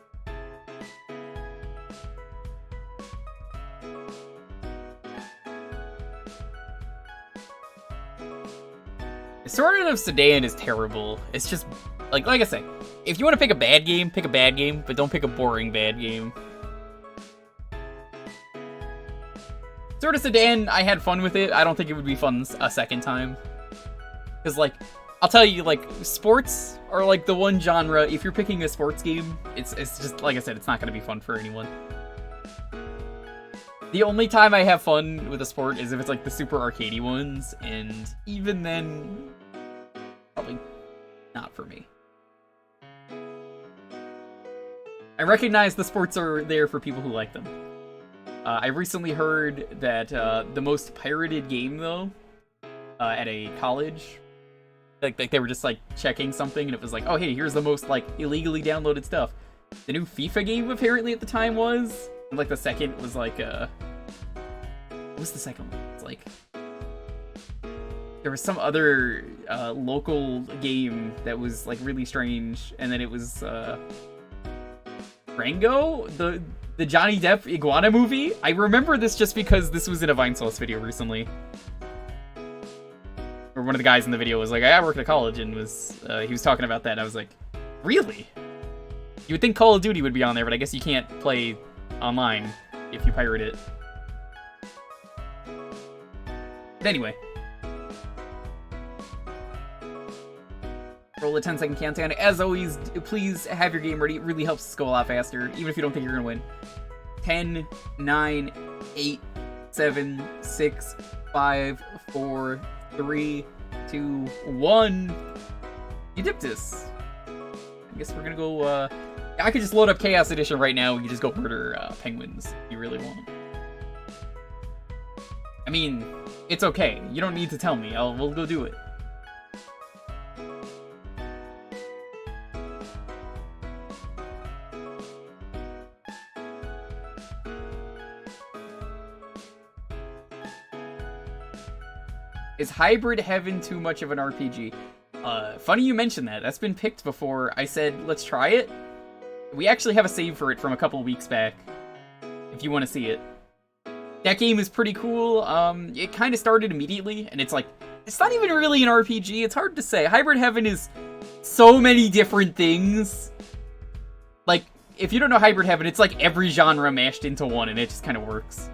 Sword of Sedan is terrible. It's just, like I say, if you want to pick a bad game, but don't pick a boring bad game. Sort of Sedan, I had fun with it. I don't think it would be fun a second time. Because, like, I'll tell you, like, sports are, like, the one genre, if you're picking a sports game, it's just, like I said, it's not going to be fun for anyone. The only time I have fun with a sport is if it's, like, the super arcadey ones, and even then, probably not for me. I recognize the sports are there for people who like them. I recently heard that the most pirated game, though, at a college, like they were just, like, checking something, and it was like, oh, hey, here's the most, like, illegally downloaded stuff. The new FIFA game, apparently, at the time was, and, like, the second was, like, what was the second one? It's, like, there was some other, local game that was, like, really strange, and then it was, Rango? The Johnny Depp iguana movie? I remember this just because this was in a Vinesauce video recently. Or one of the guys in the video was like, I worked at college, and was he was talking about that, and I was like, really? You would think Call of Duty would be on there, but I guess you can't play online if you pirate it. But anyway. Roll a 10-second countdown. As always, please have your game ready. It really helps us go a lot faster, even if you don't think you're gonna win. 10, 9, 8, 7, 6, 5, 4, 3, 2, 1. You dipped this. I guess we're gonna go, I could just load up Chaos Edition right now and you just go murder penguins if you really want. I mean, it's okay. You don't need to tell me. We'll go do it. Is Hybrid Heaven too much of an RPG? Funny you mentioned that. That's been picked before. I said, let's try it. We actually have a save for it from a couple weeks back, if you want to see it. That game is pretty cool. It kind of started immediately, and it's like, it's not even really an RPG. It's hard to say. Hybrid Heaven is so many different things. Like, if you don't know Hybrid Heaven, it's like every genre mashed into one, and it just kind of works.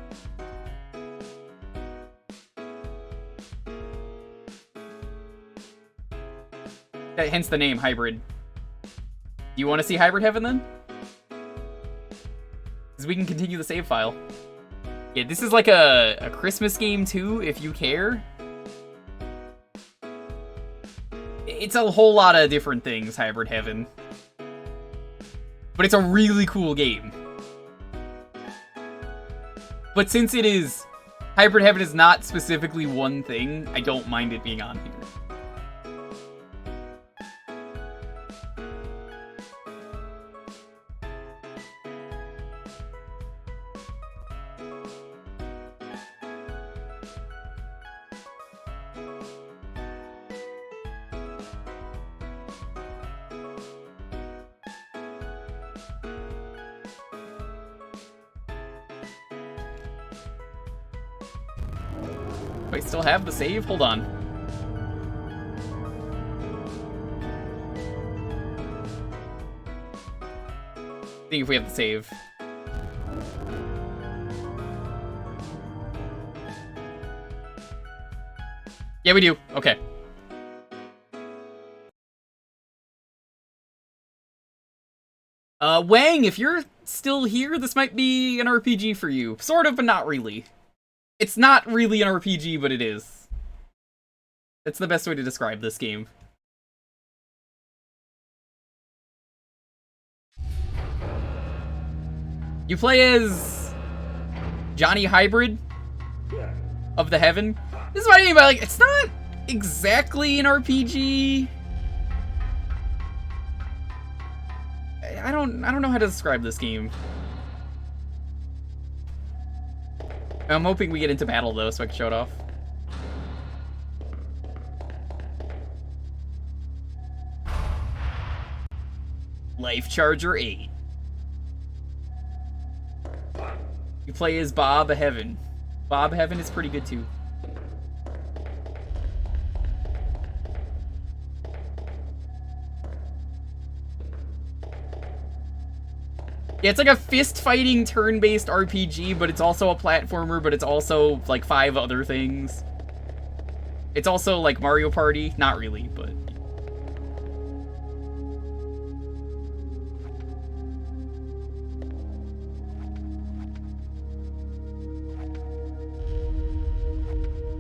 Hence the name, Hybrid. You want to see Hybrid Heaven, then? Because we can continue the save file. Yeah, this is like a Christmas game, too, if you care. It's a whole lot of different things, Hybrid Heaven. But it's a really cool game. But since it is... Hybrid Heaven is not specifically one thing, I don't mind it being on here. I still have the save? Hold on. See if we have the save. Yeah, we do. Okay. Wang, if you're still here, this might be an RPG for you. Sort of, but not really. It's not really an RPG, but it is. That's the best way to describe this game. You play as Johnny Hybrid of the Heaven. This is what I mean by, like, it's not exactly an RPG. I don't know how to describe this game. I'm hoping we get into battle, though, so I can show it off. Life Charger 8. You play as Bob Heaven. Bob Heaven is pretty good, too. Yeah, it's like a fist-fighting turn-based RPG, but it's also a platformer, but it's also like 5 other things. It's also like Mario Party. Not really, but...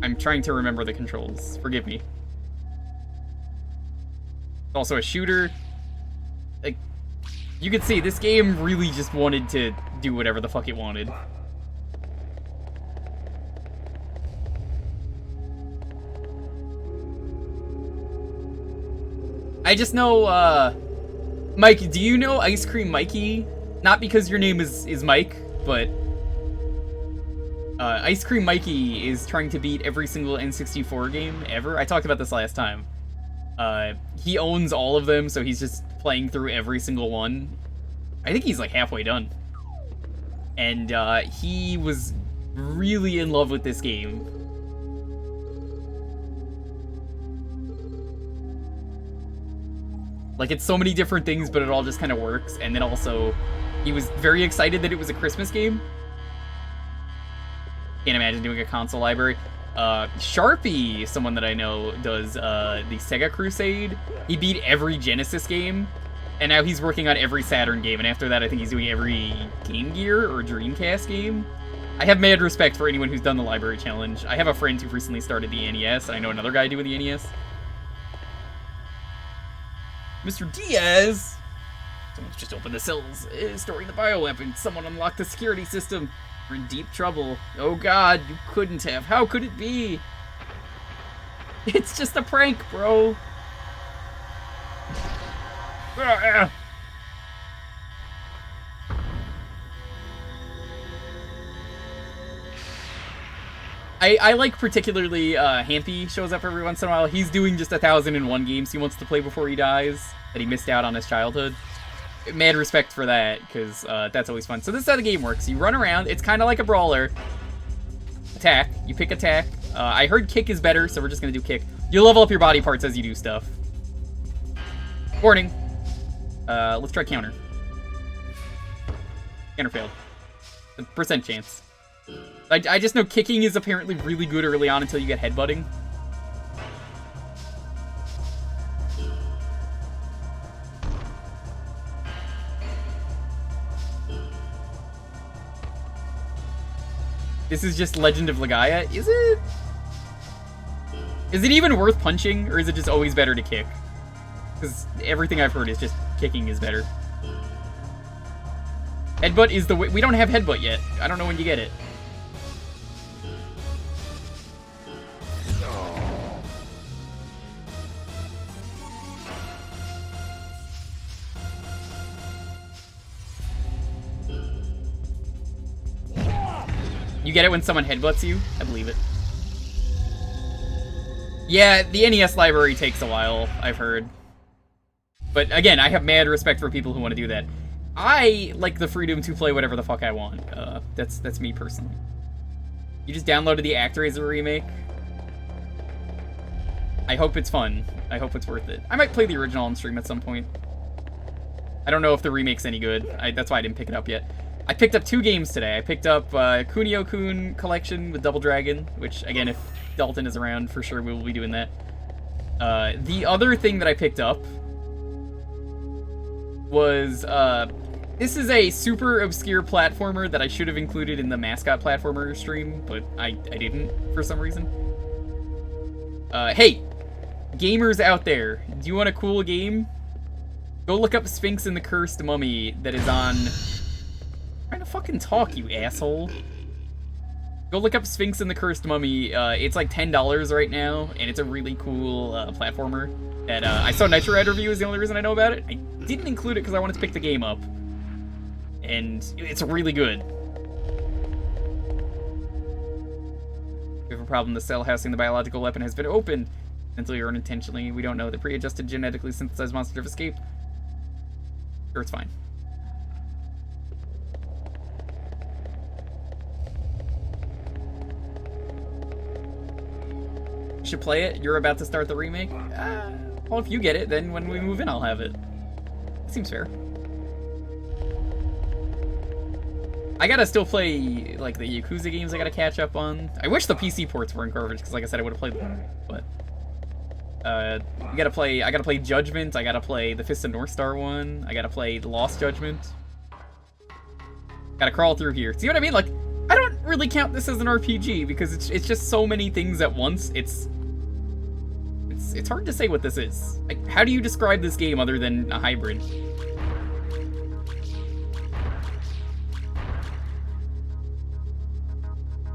I'm trying to remember the controls. Forgive me. It's also a shooter. Like, you can see, this game really just wanted to do whatever the fuck it wanted. I just know, Mike, do you know Ice Cream Mikey? Not because your name is Mike, but... Ice Cream Mikey is trying to beat every single N64 game ever. I talked about this last time. He owns all of them, so he's just playing through every single one. I think he's like halfway done. And he was really in love with this game. Like, it's so many different things, but it all just kind of works. And then also, he was very excited that it was a Christmas game. Can't imagine doing a console library. Sharpie, someone that I know, does the Sega Crusade. He beat every Genesis game, and now he's working on every Saturn game, and after that I think he's doing every Game Gear or Dreamcast game. I have mad respect for anyone who's done the library challenge. I have a friend who recently started the NES, and I know another guy doing the NES. Mr. Diaz! Someone's just opened the cells, storing the bioweapon. Someone unlocked the security system. We're in deep trouble. Oh god, you couldn't have. How could it be? It's just a prank, bro. I like particularly Hampy shows up every once in a while. He's doing just 1,001 games he wants to play before he dies that he missed out on his childhood. Mad respect for that, because that's always fun. So this is how the game works. You run around. It's kind of like a brawler. Attack. You pick attack. I heard kick is better, so we're just going to do kick. You level up your body parts as you do stuff. Warning. Let's try counter. Counter failed. A percent chance. I just know kicking is apparently really good early on until you get headbutting. This is just Legend of Legaia. Is it? Is it even worth punching, or is it just always better to kick? Because everything I've heard is just kicking is better. Headbutt is the way. We don't have headbutt yet. I don't know when you get it. You get it when someone headbutts you? I believe it. Yeah, the NES library takes a while, I've heard. But again, I have mad respect for people who want to do that. I like the freedom to play whatever the fuck I want. That's me personally. You just downloaded the ActRaiser remake. I hope it's fun. I hope it's worth it. I might play the original on stream at some point. I don't know if the remake's any good. That's why I didn't pick it up yet. I picked up 2 games today. I picked up Kunio-kun Collection with Double Dragon, which, again, if Dalton is around, for sure we will be doing that. The other thing that I picked up was, this is a super obscure platformer that I should have included in the Mascot Platformer stream, but I didn't, for some reason. Hey, gamers out there, do you want a cool game? Go look up Sphinx and the Cursed Mummy that is on... Trying to fucking talk, you asshole. Go look up Sphinx and the Cursed Mummy. It's like $10 right now, and it's a really cool platformer. That I saw Nitro Red review is the only reason I know about it. I didn't include it because I wanted to pick the game up. And it's really good. We have a problem. The cell housing the biological weapon has been opened. Intentionally or unintentionally, we don't know. The pre-adjusted genetically synthesized monster have escaped. Sure, it's fine. Should play it. You're about to start the remake. Well, if you get it, then when we move in, I'll have it. Seems fair. I gotta still play, like, the Yakuza games I gotta catch up on. I wish the PC ports weren't garbage, because like I said, I would've played them, but... I gotta play Judgment, I gotta play the Fist of North Star one, I gotta play the Lost Judgment. Gotta crawl through here. See what I mean? Like, I don't really count this as an RPG, because it's just so many things at once, it's hard to say what this is. Like, how do you describe this game other than a hybrid?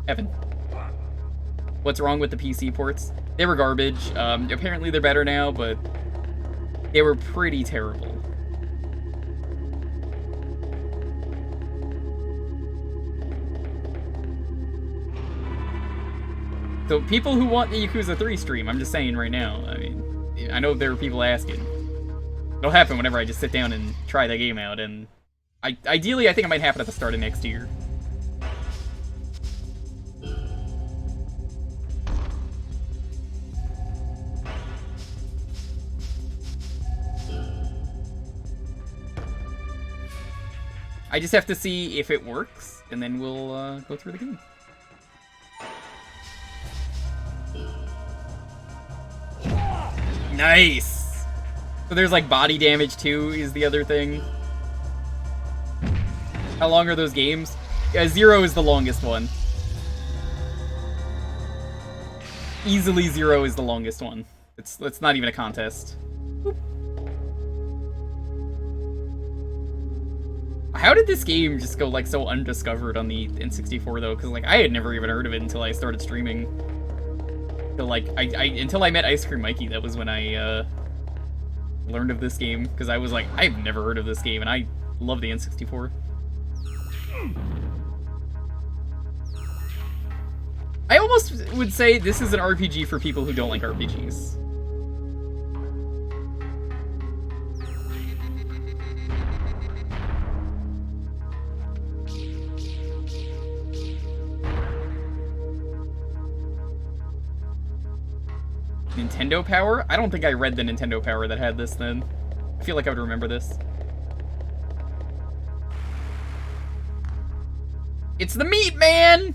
Evan. What's wrong with the PC ports? They were garbage. Apparently they're better now, but they were pretty terrible. So people who want the Yakuza 3 stream, I'm just saying right now, I mean, I know there are people asking. It'll happen whenever I just sit down and try that game out, and ideally I think it might happen at the start of next year. I just have to see if it works, and then we'll go through the game. Nice! So there's like body damage too, is the other thing. How long are those games? Yeah, 0 is the longest one. Easily 0 is the longest one. It's not even a contest. Boop. How did this game just go like so undiscovered on the N64 though? Because like I had never even heard of it until I started streaming. So like until I met Ice Cream Mikey, that was when I learned of this game. Because I was like, I've never heard of this game, and I love the N64. I almost would say this is an RPG for people who don't like RPGs. Nintendo Power? I don't think I read the Nintendo Power that had this then. I feel like I would remember this. It's the Meat Man!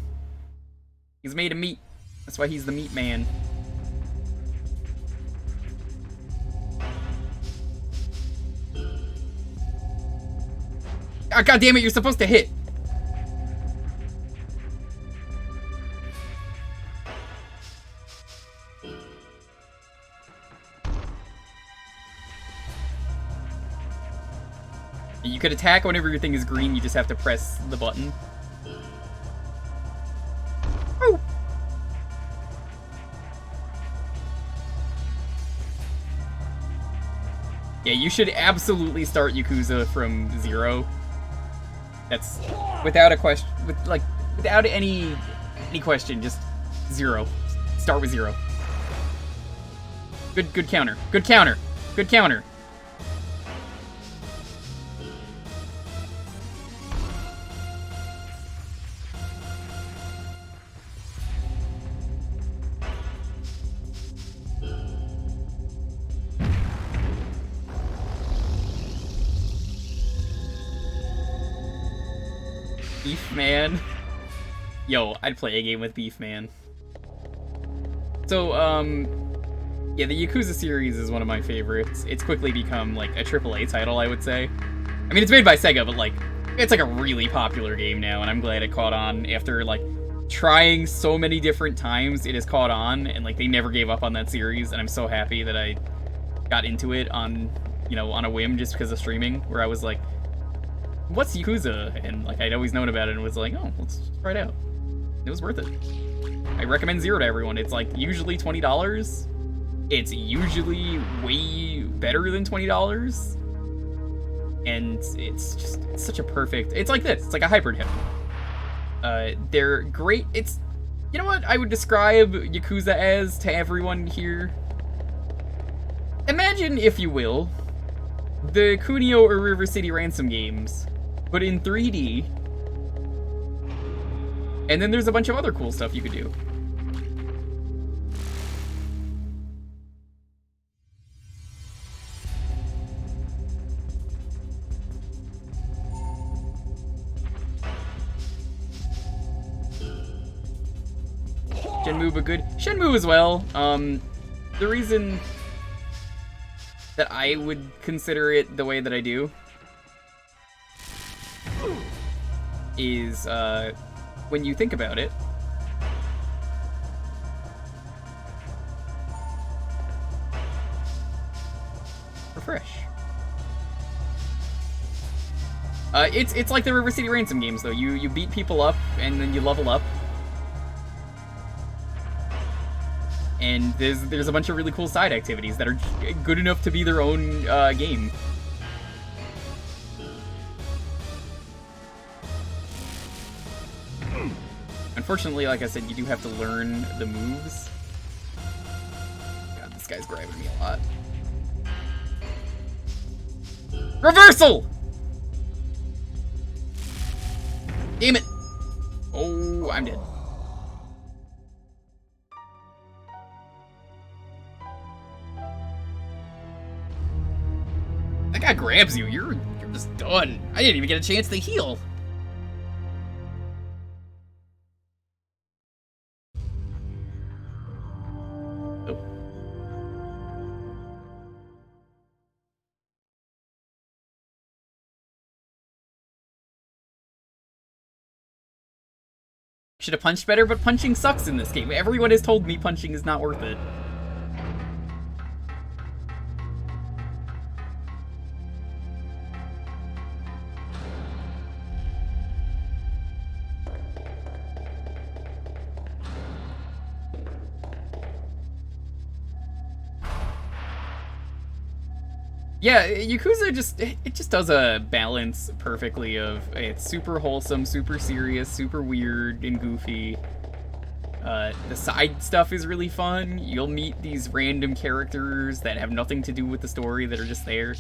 He's made of meat. That's why he's the Meat Man. Ah, God damn it, you're supposed to hit! You could attack whenever your thing is green, you just have to press the button. Woo! Yeah, you should absolutely start Yakuza from 0. That's without a question, without any question, just 0. Start with 0. Good counter. Good counter. Good counter. Beef Man. Yo, I'd play a game with Beef Man. So, yeah, the Yakuza series is one of my favorites. It's quickly become, like, a AAA title, I would say. I mean, it's made by Sega, but, like, it's, like, a really popular game now, and I'm glad it caught on. After, like, trying so many different times, it has caught on, and, like, they never gave up on that series, and I'm so happy that I got into it on, you know, on a whim just because of streaming, where I was like, what's Yakuza? And like I'd always known about it and was like, oh, let's try it out. It was worth it. I recommend 0 to everyone. It's like usually $20. It's usually way better than $20. And it's such a perfect, it's like this. It's like a hybrid hit. They're great. It's, you know what I would describe Yakuza as to everyone here? Imagine, if you will, the Kunio or River City Ransom games, but in 3D. And then there's a bunch of other cool stuff you could do. Shenmue, but good. Shenmue as well. The reason that I would consider it the way that I do is, when you think about it, refresh. It's like the River City Ransom games, though. You beat people up, and then you level up. And there's a bunch of really cool side activities that are good enough to be their own game. Unfortunately, like I said, you do have to learn the moves. God, this guy's grabbing me a lot. Reversal! Damn it! Oh, I'm dead. That guy grabs you. You're just done. I didn't even get a chance to heal. Oh. Should have punched better, but punching sucks in this game. Everyone has told me punching is not worth it. Yeah, Yakuza just does a balance perfectly of it's super wholesome, super serious, super weird and goofy. The side stuff is really fun. You'll meet these random characters that have nothing to do with the story that are just there.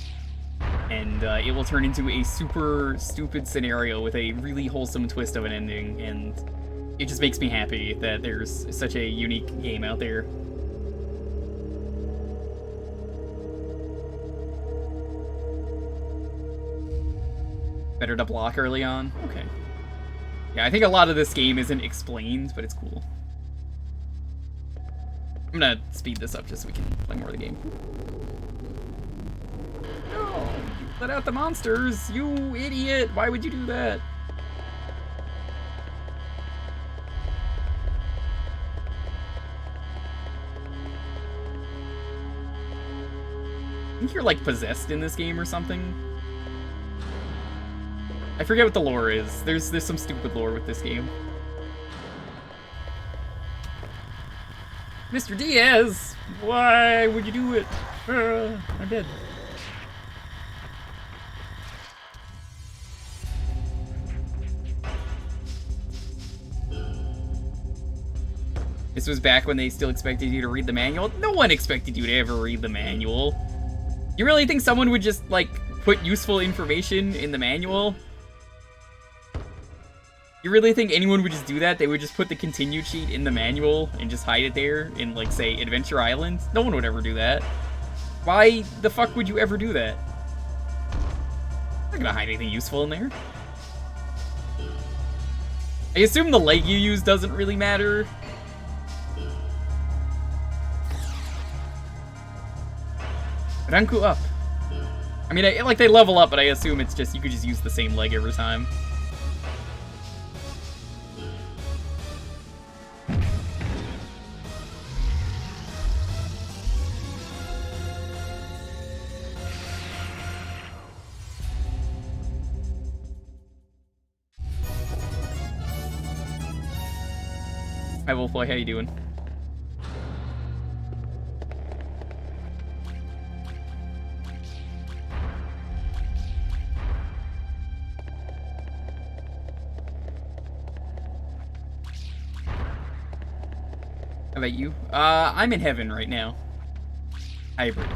And it will turn into a super stupid scenario with a really wholesome twist of an ending, and it just makes me happy that there's such a unique game out there. Better to block early on? Okay. Yeah, I think a lot of this game isn't explained, but it's cool. I'm gonna speed this up just so we can play more of the game. No! You let out the monsters! You idiot! Why would you do that? I think you're like possessed in this game or something. I forget what the lore is. There's some stupid lore with this game. Mr. Diaz! Why would you do it? I'm dead. This was back when they still expected you to read the manual? No one expected you to ever read the manual. You really think someone would just, like, put useful information in the manual? You really think anyone would just do that? They would just put the continue cheat in the manual and just hide it there in, like, say, Adventure Island? No one would ever do that. Why the fuck would you ever do that? I'm not gonna hide anything useful in there. I assume the leg you use doesn't really matter. Ranku up. I mean, like, they level up, but I assume it's just, you could just use the same leg every time. Hi, Wolfboy, how you doing? How about you? I'm in heaven right now. Hybrid.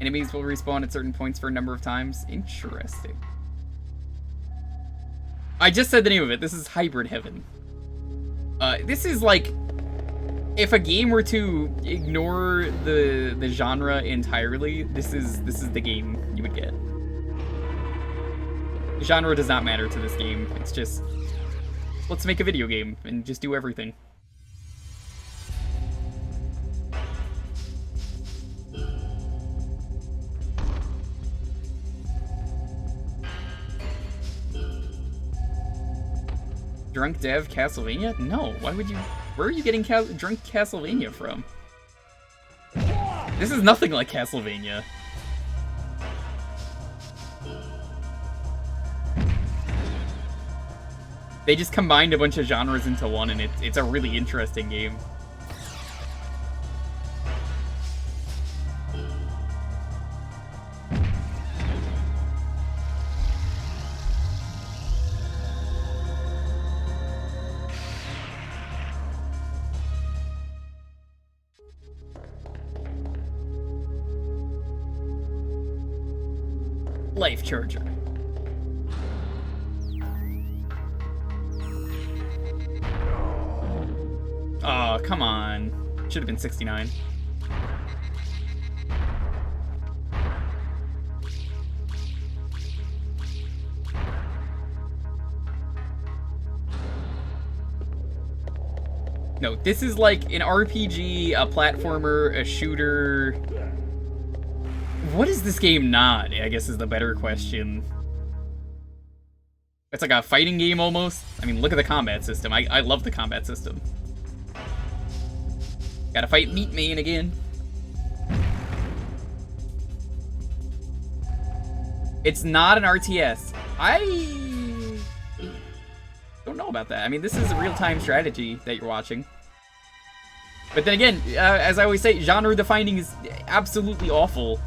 Enemies will respawn at certain points for a number of times. Interesting. I just said the name of it. This is Hybrid Heaven. This is like, if a game were to ignore the genre entirely, this is the game you would get. The genre does not matter to this game. It's just, let's make a video game and just do everything. Drunk Dev Castlevania? No, why would you... Where are you getting Drunk Castlevania from? This is nothing like Castlevania. They just combined a bunch of genres into one, and it's a really interesting game. Life Charger. Oh, come on. Should have been 69. No, this is like an RPG, a platformer, a shooter. What is this game not, I guess is the better question. It's like a fighting game almost. I mean, look at the combat system. I love the combat system. Gotta fight Meat Man again. It's not an RTS. I don't know about that. I mean, this is a real-time strategy that you're watching. But then again, as I always say, genre defining is absolutely awful.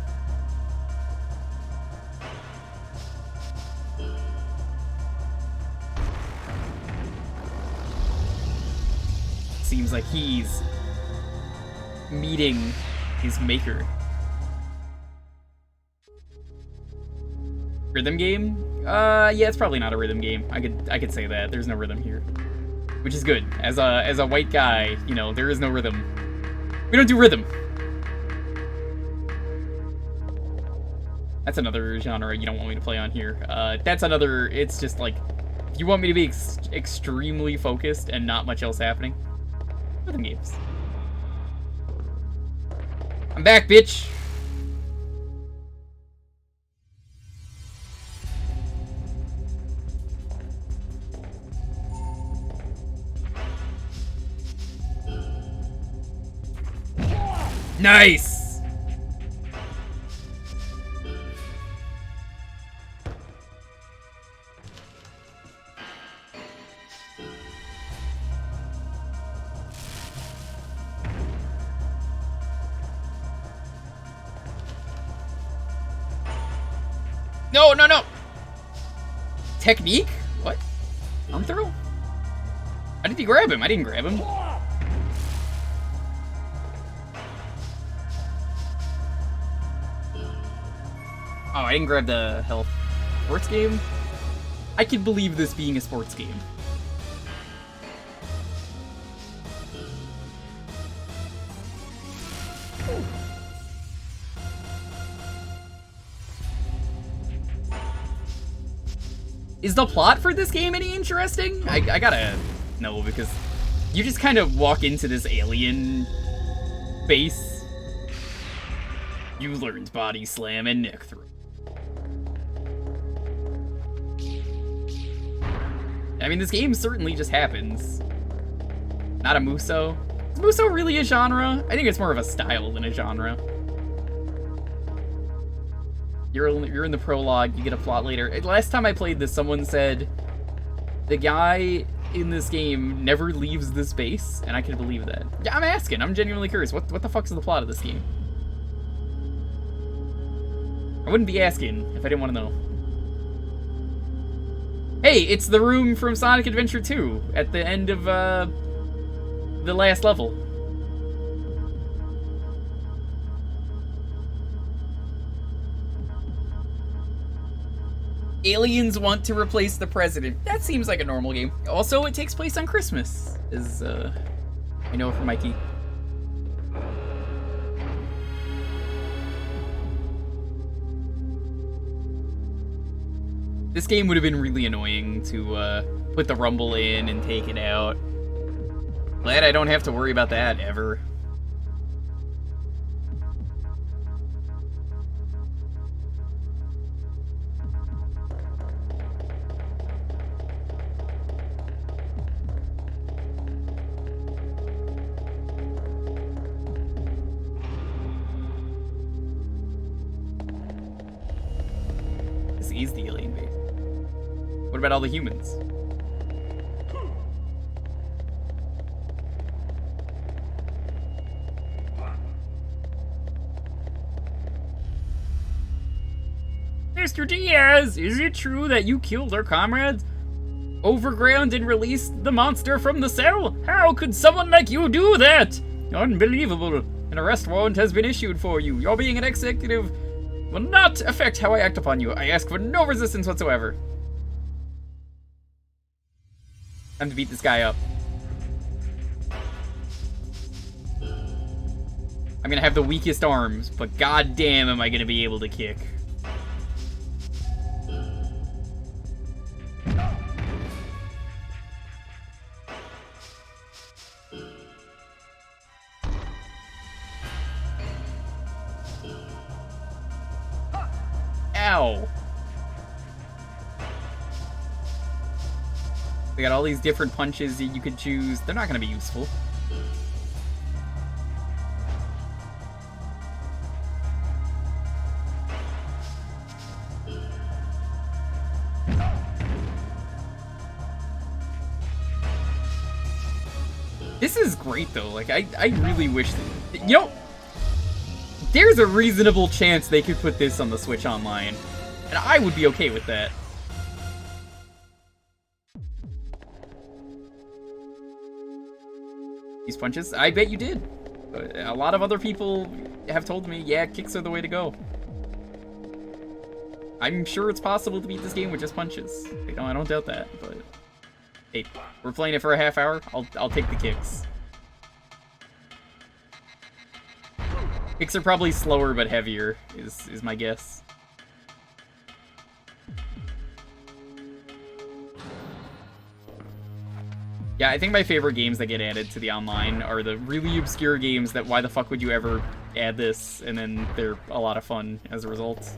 Seems like he's meeting his maker. Rhythm game? Yeah, it's probably not a rhythm game. I could say that. There's no rhythm here. Which is good. As a white guy, you know, there is no rhythm. We don't do rhythm. That's another genre you don't want me to play on here. That's another, it's just like, if you want me to be extremely focused and not much else happening, rhythm games. I'm back, bitch! Nice! No, no, no! Technique? What? Arm throw? How did he grab him? I didn't grab him. Oh, I didn't grab the health. Sports game? I could believe this being a sports game. Is the plot for this game any interesting? I gotta know, because you just kind of walk into this alien base. You learned body slam and neck throw. I mean, this game certainly just happens. Not a Muso. Is Muso really a genre? I think it's more of a style than a genre. You're in the prologue, you get a plot later. Last time I played this, someone said the guy in this game never leaves this base, and I can believe that. Yeah, I'm asking. I'm genuinely curious. What the fuck's the plot of this game? I wouldn't be asking if I didn't want to know. Hey, it's the room from Sonic Adventure 2 at the end of the last level. Aliens want to replace the president. That seems like a normal game. Also, it takes place on Christmas, as I know from Mikey. This game would have been really annoying to put the rumble in and take it out. Glad I don't have to worry about that ever. This is the alien base. What about all the humans? Mr. Diaz, is it true that you killed our comrades? Overground and released the monster from the cell? How could someone like you do that? Unbelievable. An arrest warrant has been issued for you. Your being an executive will not affect how I act upon you. I ask for no resistance whatsoever. Time to beat this guy up. I'm gonna have the weakest arms, but goddamn am I gonna be able to kick. Ow. They got all these different punches that you could choose. They're not gonna be useful. This is great though. Like I really wish that, you know, there's a reasonable chance they could put this on the Switch Online, and I would be okay with that. These punches? I bet you did. A lot of other people have told me, yeah, kicks are the way to go. I'm sure it's possible to beat this game with just punches. You know, I don't doubt that, but hey, we're playing it for a half hour. I'll take the kicks. Kicks are probably slower but heavier, is my guess. Yeah, I think my favorite games that get added to the online are the really obscure games that why the fuck would you ever add this, and then they're a lot of fun as a result.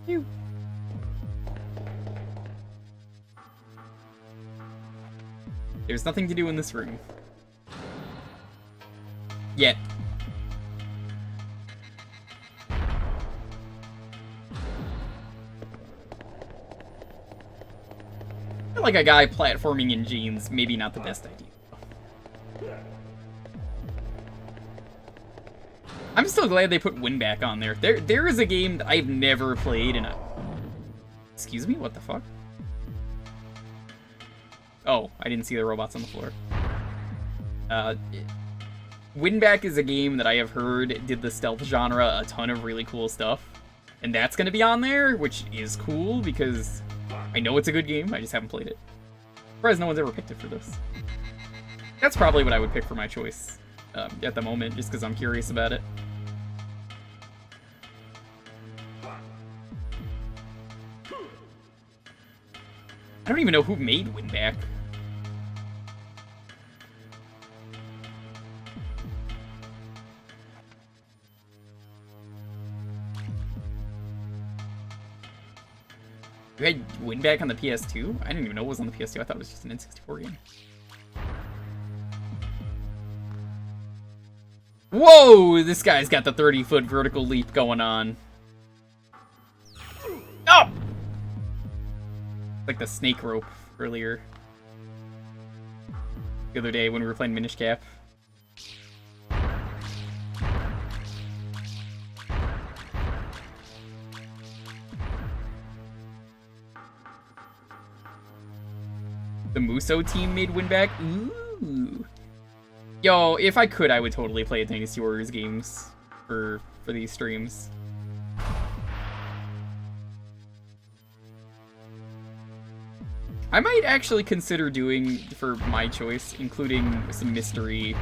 Phew. There's nothing to do in this room. Yet. I feel like a guy platforming in jeans, maybe not the best idea. I'm still glad they put Winback on there. There is a game that I've never played in a... Excuse me? What the fuck? Oh, I didn't see the robots on the floor. Winback is a game that I have heard did the stealth genre a ton of really cool stuff. And that's going to be on there, which is cool because I know it's a good game. I just haven't played it. Surprised no one's ever picked it for this. That's probably what I would pick for my choice at the moment, just because I'm curious about it. I don't even know who made Winback. You had Winback on the PS2? I didn't even know it was on the PS2. I thought it was just an N64 game. Whoa! This guy's got the 30-foot vertical leap going on. Oh! Like the snake rope earlier. The other day when we were playing Minish Cap. The Muso team made Winback? Ooh. Yo, if I could, I would totally play Dynasty Warriors games for these streams. I might actually consider doing, for my choice, including some mystery.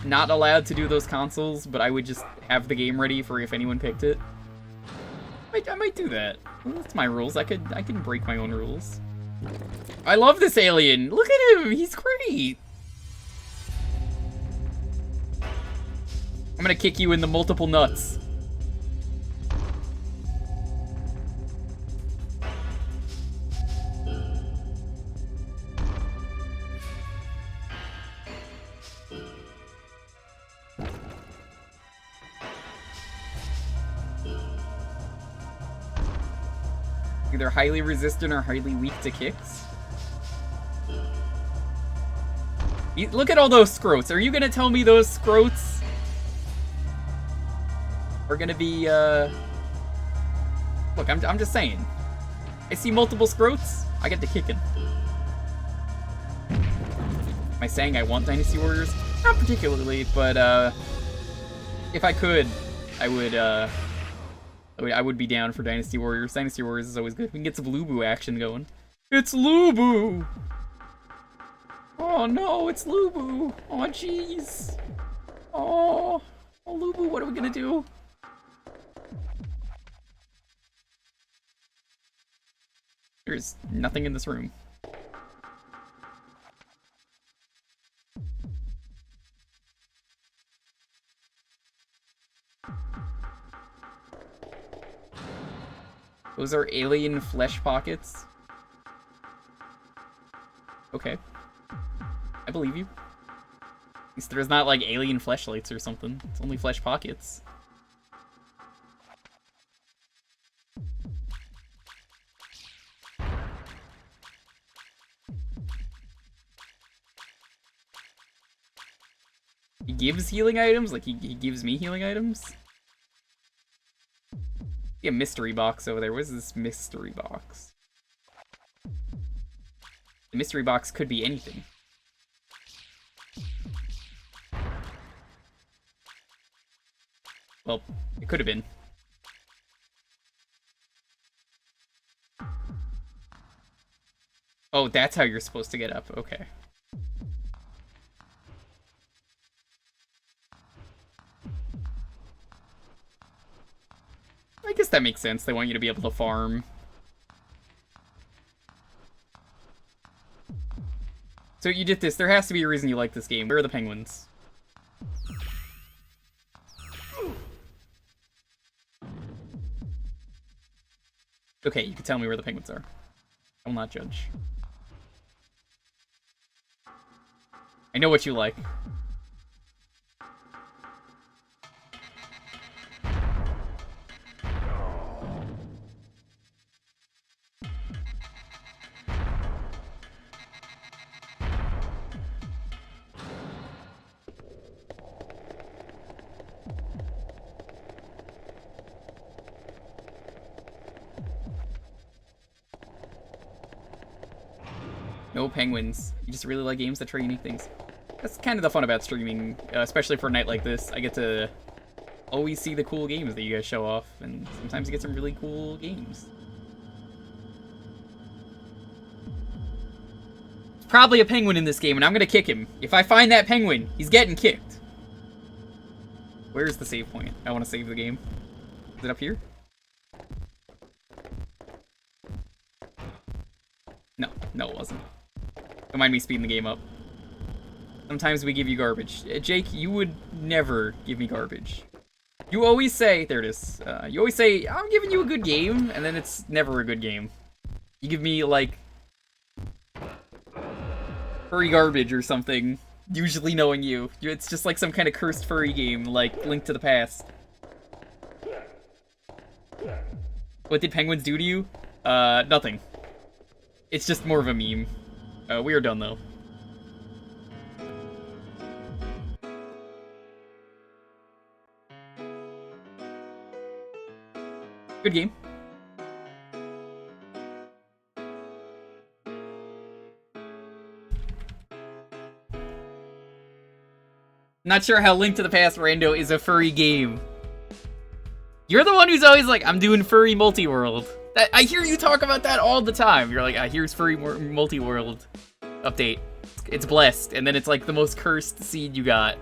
Not allowed to do those consoles, but I would just have the game ready for if anyone picked it. I might do that. Well, that's my rules. I can break my own rules. I love this alien. Look at him. He's great. I'm gonna kick you in the multiple nuts. Either highly resistant or highly weak to kicks. Look at all those scrotes. Are you gonna tell me those scrotes are gonna be, Look, I'm just saying. I see multiple scrotes, I get to kicking. Am I saying I want Dynasty Warriors? Not particularly, but, if I could, I would be down for Dynasty Warriors. Dynasty Warriors is always good. We can get some Lubu action going. It's Lubu! Oh no, it's Lubu! Oh jeez! Oh, Lubu, what are we gonna do? There's nothing in this room. Those are alien flesh pockets. Okay. I believe you. At least there's not like alien fleshlights or something. It's only flesh pockets. He gives healing items? Like he gives me healing items? A mystery box over there. What is this mystery box? The mystery box could be anything. Well, it could have been. Oh, that's how you're supposed to get up. Okay. I guess that makes sense. They want you to be able to farm. So you did this. There has to be a reason you like this game. Where are the penguins? Okay, you can tell me where the penguins are. I will not judge. I know what you like. No penguins. You just really like games that try unique things. That's kind of the fun about streaming, especially for a night like this. I get to always see the cool games that you guys show off, and sometimes you get some really cool games. There's probably a penguin in this game, and I'm gonna kick him. If I find that penguin, he's getting kicked. Where's the save point? I want to save the game. Is it up here? No, it wasn't. Don't mind me speeding the game up. Sometimes we give you garbage. Jake, you would never give me garbage. You always say, there it is. You always say, I'm giving you a good game, and then it's never a good game. You give me, like, furry garbage or something, usually knowing you. It's just like some kind of cursed furry game, like Link to the Past. What did penguins do to you? Nothing. It's just more of a meme. We are done, though. Good game. Not sure how Link to the Past Rando is a furry game. You're the one who's always like, I'm doing furry multi-world. I hear you talk about that all the time. You're like, here's furry multi-world update. It's blessed, and then it's like the most cursed seed you got.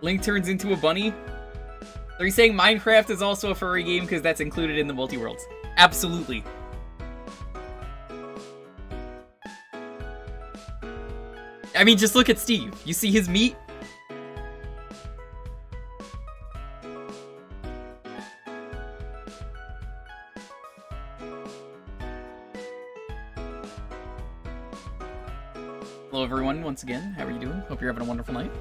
Link turns into a bunny? Are you saying Minecraft is also a furry game because that's included in the multi-worlds? Absolutely. I mean, just look at Steve. You see his meat? Hello everyone, once again. How are you doing? Hope you're having a wonderful night.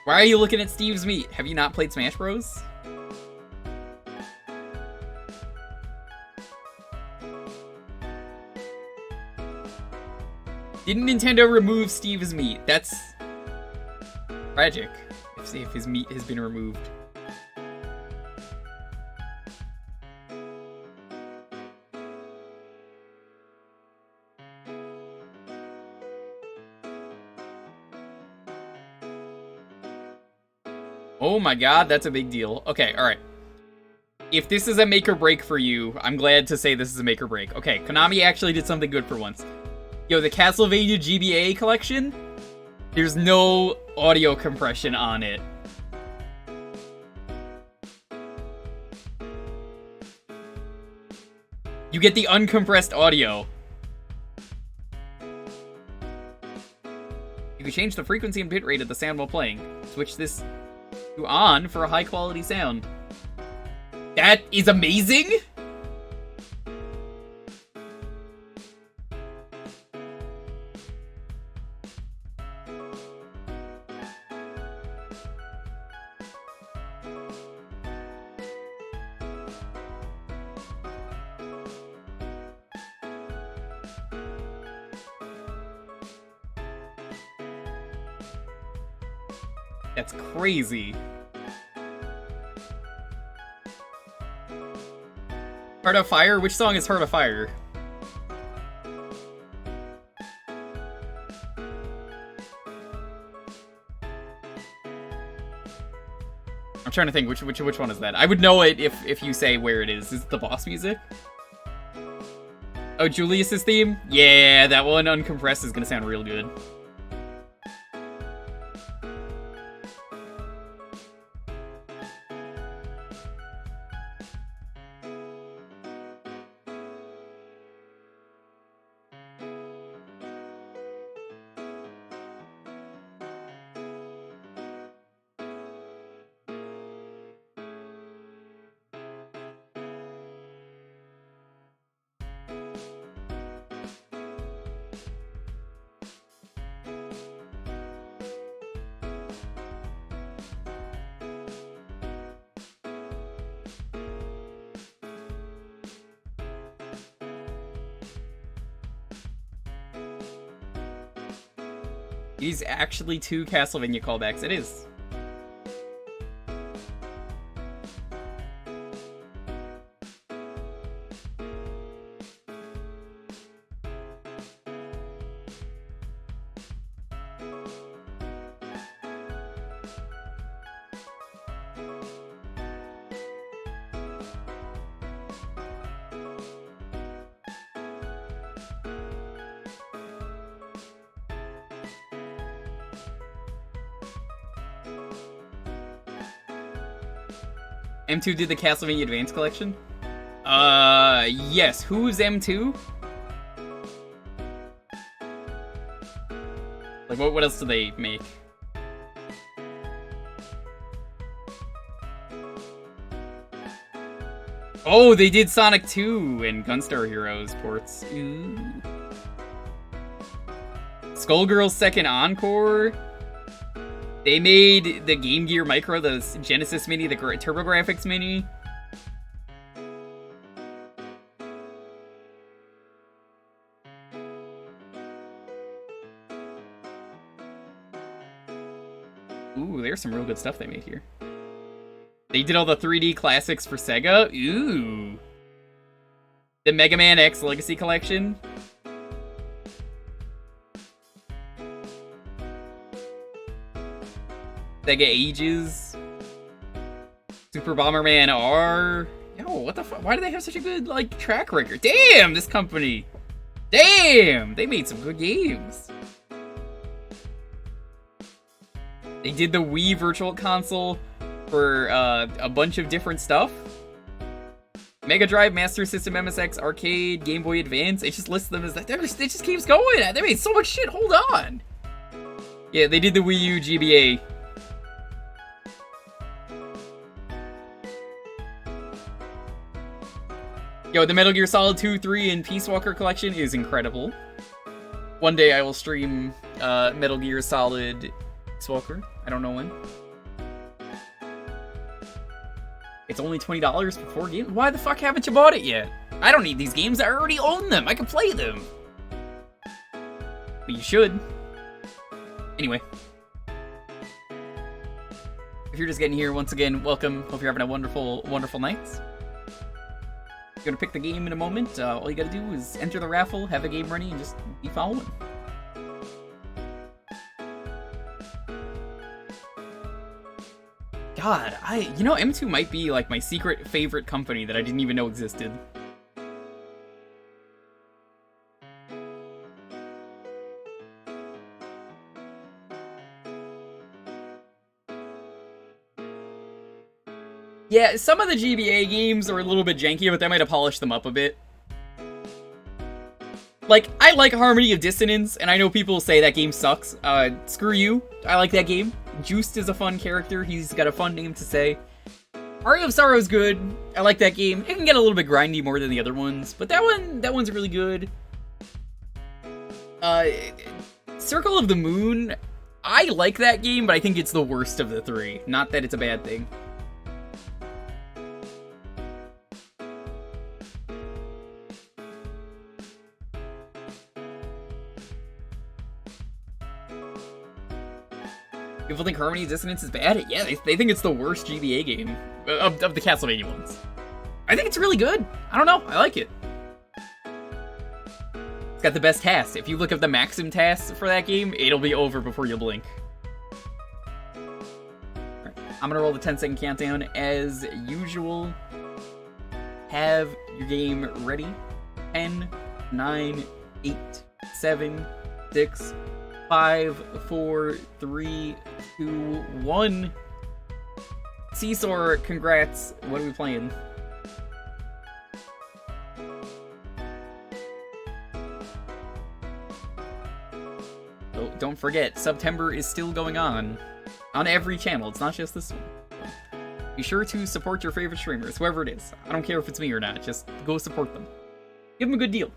Why are you looking at Steve's meat? Have you not played Smash Bros? Didn't Nintendo remove Steve's meat? That's tragic. If his meat has been removed. Oh my god, that's a big deal. Okay, alright. If this is a make or break for you, I'm glad to say this is a make or break. Okay, Konami actually did something good for once. Yo, the Castlevania GBA collection, there's no audio compression on it. You get the uncompressed audio. You can change the frequency and bitrate of the sound while playing. Switch this to on for a high quality sound. That is amazing! That's crazy. Heart of Fire? Which song is Heart of Fire? I'm trying to think, which one is that? I would know it if you say where it is. Is it the boss music? Oh, Julius's theme? Yeah, that one uncompressed is gonna sound real good. These actually 2 Castlevania callbacks. It is. M2 did the Castlevania Advance Collection? Yes. Who's M2? Like, what else do they make? Oh, they did Sonic 2 and Gunstar Heroes ports. Ooh. Skullgirls Second Encore? They made the Game Gear Micro, the Genesis Mini, the TurboGrafx Mini. some real good stuff they made here. They did all the 3D classics for Sega. Ooh. The Mega Man X Legacy Collection. Sega Ages. Super Bomberman R. Yo, what the fuck? Why do they have such a good, like, track record? Damn, this company. Damn, they made some good games. They did the Wii Virtual Console for a bunch of different stuff. Mega Drive, Master System, MSX, Arcade, Game Boy Advance. It just lists them as that. It just keeps going. They made so much shit. Hold on. Yeah, they did the Wii U GBA. Yo, the Metal Gear Solid 2, 3, and Peace Walker collection is incredible. One day I will stream Metal Gear Solid Peace Walker. I don't know when. It's only $20 for 4 games? Why the fuck haven't you bought it yet? I don't need these games, I already own them! I can play them! But you should. Anyway. If you're just getting here, once again, welcome. Hope you're having a wonderful, wonderful night. You're gonna pick the game in a moment. All you gotta do is enter the raffle, have a game ready, and just be following. God, you know, M2 might be like my secret favorite company that I didn't even know existed. Yeah, some of the GBA games are a little bit janky, but they might have polished them up a bit. Like, I like Harmony of Dissonance, and I know people say that game sucks. Screw you. I like that game. Juiced is a fun character. He's got a fun name to say. Aria of Sorrow is good. I like that game. It can get a little bit grindy more than the other ones, but that one's really good. Circle of the Moon, I like that game, but I think it's the worst of the 3. Not that it's a bad thing. People think Harmony of Dissonance is bad? Yeah, they think it's the worst GBA game of the Castlevania ones. I think it's really good. I don't know. I like it. It's got the best tasks. If you look up the maximum tasks for that game, it'll be over before you blink. Alright, I'm gonna roll the 10-second countdown as usual. Have your game ready. 10, 9, 8, 7, 6, 5, 4, 3, 2, 1. Seesaw, congrats. What are we playing? Oh, don't forget, September is still going on every channel. It's not just this one. Be sure to support your favorite streamers, whoever it is. I don't care if it's me or not. Just go support them. Give them a good deal.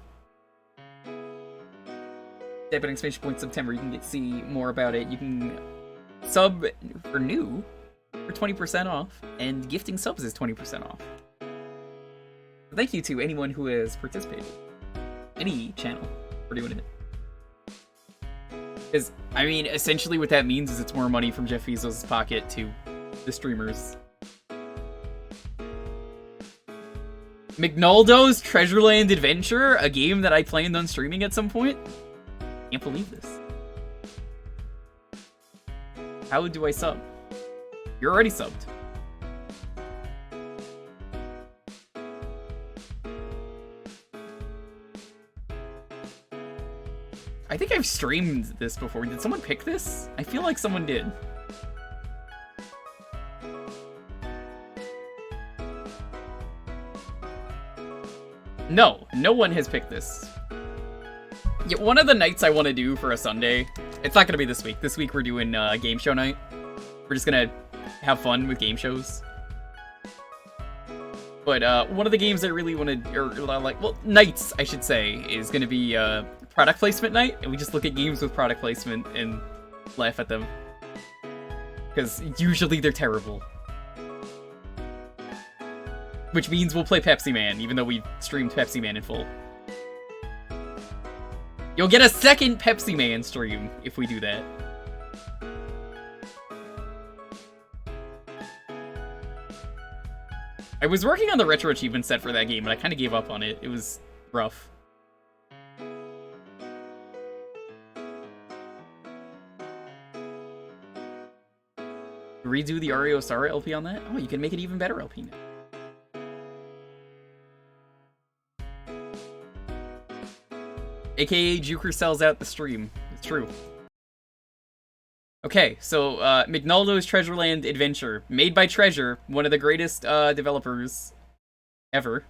Type in exclamation point September, you can see more about it. You can sub for new for 20% off, and gifting subs is 20% off. Thank you to anyone who has participated. Any channel for doing it. Because, I mean, essentially what that means is it's more money from Jeff Bezos' pocket to the streamers. McDonalds Treasureland Adventure, a game that I planned on streaming at some point. Can't believe this. How do I sub? You're already subbed. I think I've streamed this before. Did someone pick this? I feel like someone did. No, no one has picked this. Yeah, one of the nights I want to do for a Sunday, it's not going to be this week. This week we're doing game show night. We're just going to have fun with game shows. But one of the games I really want to, or like, well, nights, I should say, is going to be product placement night. And we just look at games with product placement and laugh at them. Because usually they're terrible. Which means we'll play Pepsi Man, even though we streamed Pepsi Man in full. You'll get a second Pepsi Man stream if we do that. I was working on the retro achievement set for that game, but I kind of gave up on it. It was rough. Redo the Ario Star LP on that? Oh, you can make it even better LP now. AKA Jewker sells out the stream. It's true. Okay, so McDonald's Treasure Land Adventure, made by Treasure, one of the greatest developers ever.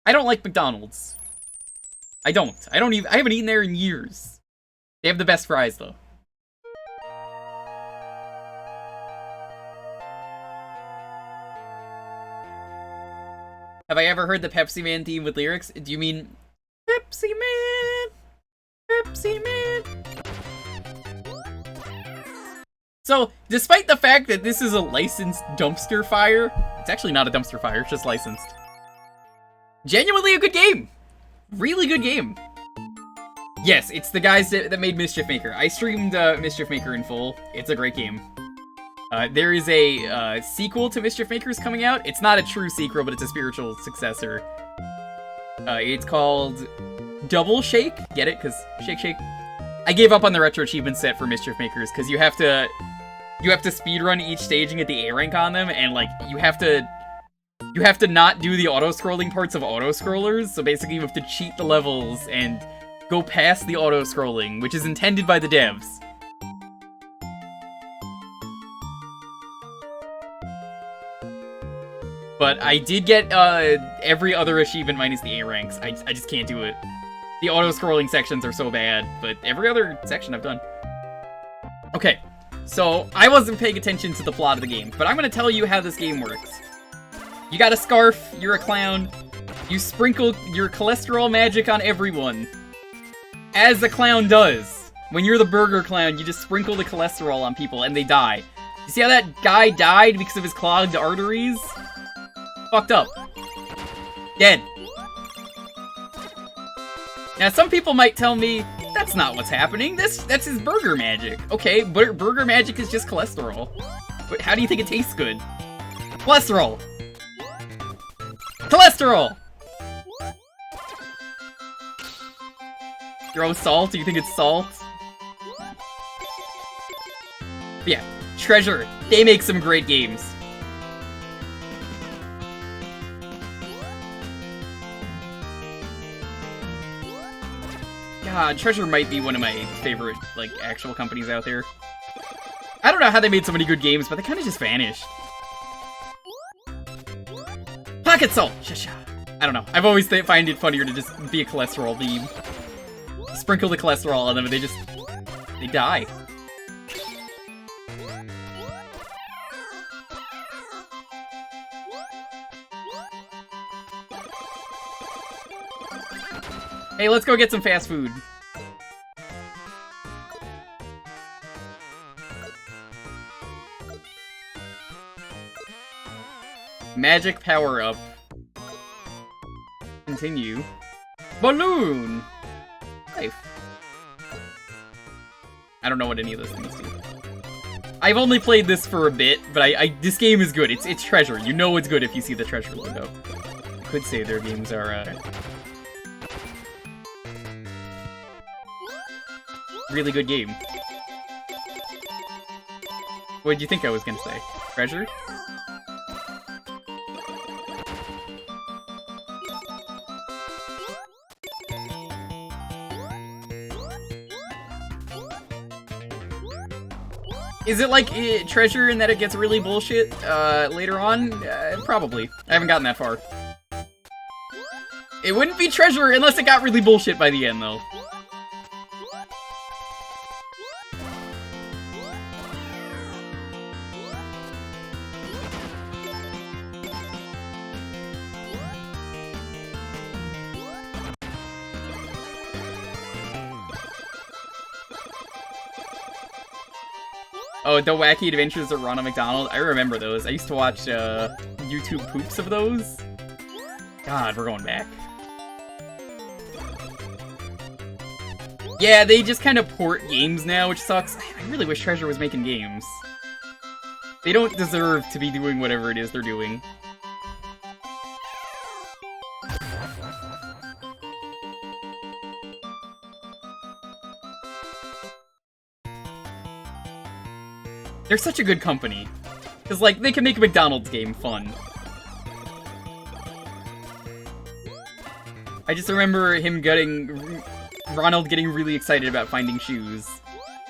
I don't like McDonald's. I haven't eaten there in years. They have the best fries though. Have I ever heard the Pepsi Man theme with lyrics? Do you mean Pepsi Man? Pepsi Man? So, despite the fact that this is a licensed dumpster fire, it's actually not a dumpster fire, it's just licensed. Genuinely a good game! Really good game. Yes, it's the guys that made Mischief Maker. I streamed Mischief Maker in full. It's a great game. There is a sequel to Mischief Makers coming out. It's not a true sequel, but it's a spiritual successor. It's called Double Shake. Get it? Because shake, shake. I gave up on the retro achievement set for Mischief Makers because you have to speedrun each stage and get the A rank on them, and like you have to not do the auto-scrolling parts of auto-scrollers. So basically, you have to cheat the levels and go past the auto-scrolling, which is intended by the devs. But I did get every other achievement minus the A ranks. I just can't do it. The auto-scrolling sections are so bad, but every other section I've done. Okay, so I wasn't paying attention to the plot of the game, but I'm gonna tell you how this game works. You got a scarf, you're a clown, you sprinkle your cholesterol magic on everyone. As a clown does. When you're the burger clown, you just sprinkle the cholesterol on people and they die. You see how that guy died because of his clogged arteries? Fucked up. Dead. Now, some people might tell me, that's not what's happening. That's his burger magic. Okay, but burger magic is just cholesterol. But how do you think it tastes good? Cholesterol! Cholesterol! Throw salt? Do you think it's salt? But yeah, Treasure. They make some great games. God, Treasure might be one of my favorite, like, actual companies out there. I don't know how they made so many good games, but they kind of just vanished. Pocket Salt! Shasha. I don't know. I've always find it funnier to just be a cholesterol beam. Sprinkle the cholesterol on them and they die. Hey, let's go get some fast food. Magic power-up. Continue. Balloon! Life. I don't know what any of those things do. I've only played this for a bit, but this game is good. It's Treasure. You know it's good if you see the Treasure logo. I could say their games are, really good game. What did you think I was gonna say? Treasure? Is it like Treasure in that it gets really bullshit later on? Probably. I haven't gotten that far. It wouldn't be Treasure unless it got really bullshit by the end, though. Oh, the Wacky Adventures of Ronald McDonald. I remember those. I used to watch YouTube poops of those. God, we're going back. Yeah, they just kind of port games now, which sucks. I really wish Treasure was making games. They don't deserve to be doing whatever it is they're doing. They're such a good company. Because, like, they can make a McDonald's game fun. I just remember Ronald getting really excited about finding shoes.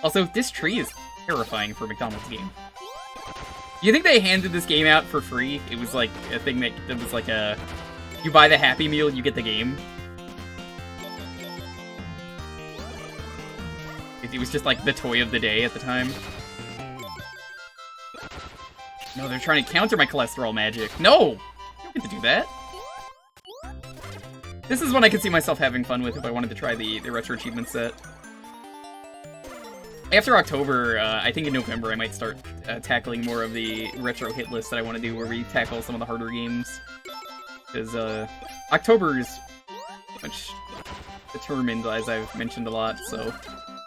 Also, this tree is terrifying for a McDonald's game. You think they handed this game out for free? It was like a thing that was like a... You buy the Happy Meal, you get the game. It was just like the toy of the day at the time. No, they're trying to counter my cholesterol magic. No! You don't get to do that. This is one I could see myself having fun with if I wanted to try the Retro Achievement set. After October, I think in November I might start tackling more of the retro hit list that I want to do, where we tackle some of the harder games. Because October is much determined, as I've mentioned a lot, so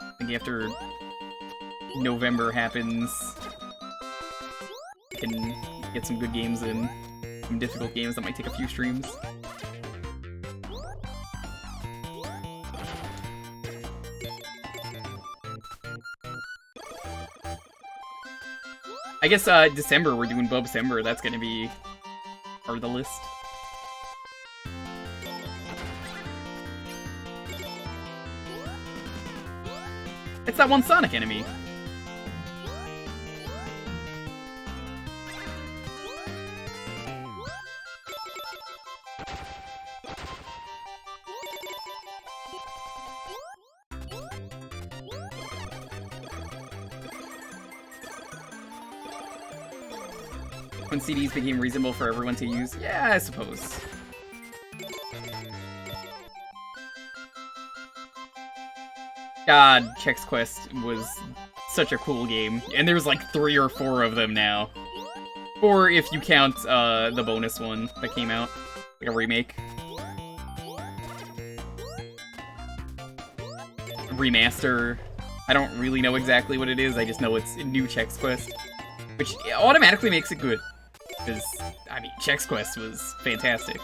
I think after November happens, I can get some good games in, some difficult games that might take a few streams. I guess December we're doing Bubsember. That's gonna be part of the list. It's that one Sonic enemy. When CDs became reasonable for everyone to use? Yeah, I suppose. God, Chex Quest was such a cool game. And there's like 3 or 4 of them now. Or if you count the bonus one that came out. Like a remake. Remaster. I don't really know exactly what it is, I just know it's a new Chex Quest. Which automatically makes it good. Because, I mean, Chex Quest was fantastic.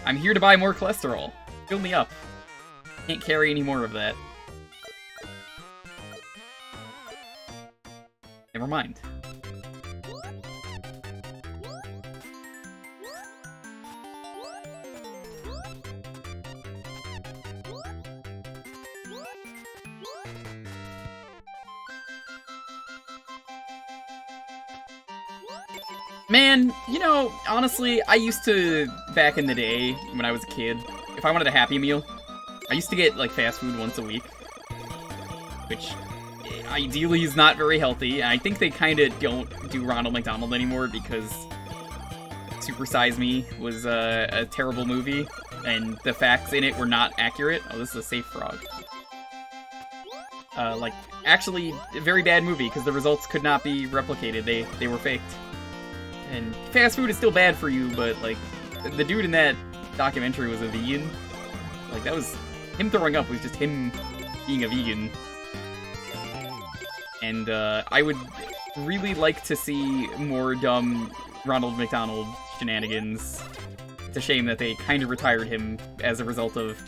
I'm here to buy more cholesterol. Fill me up. Can't carry any more of that. Never mind. Man, you know, honestly, I used to, back in the day, when I was a kid, if I wanted a Happy Meal, I used to get, like, fast food once a week. Which, ideally, is not very healthy. I think they kinda don't do Ronald McDonald anymore because Super Size Me was a terrible movie, and the facts in it were not accurate. Oh, this is a safe frog. Like, actually, a very bad movie, because the results could not be replicated. They were faked. And fast food is still bad for you, but, like, the dude in that documentary was a vegan. Like, that was... Him throwing up was just him being a vegan. And, I would really like to see more dumb Ronald McDonald shenanigans. It's a shame that they kind of retired him as a result of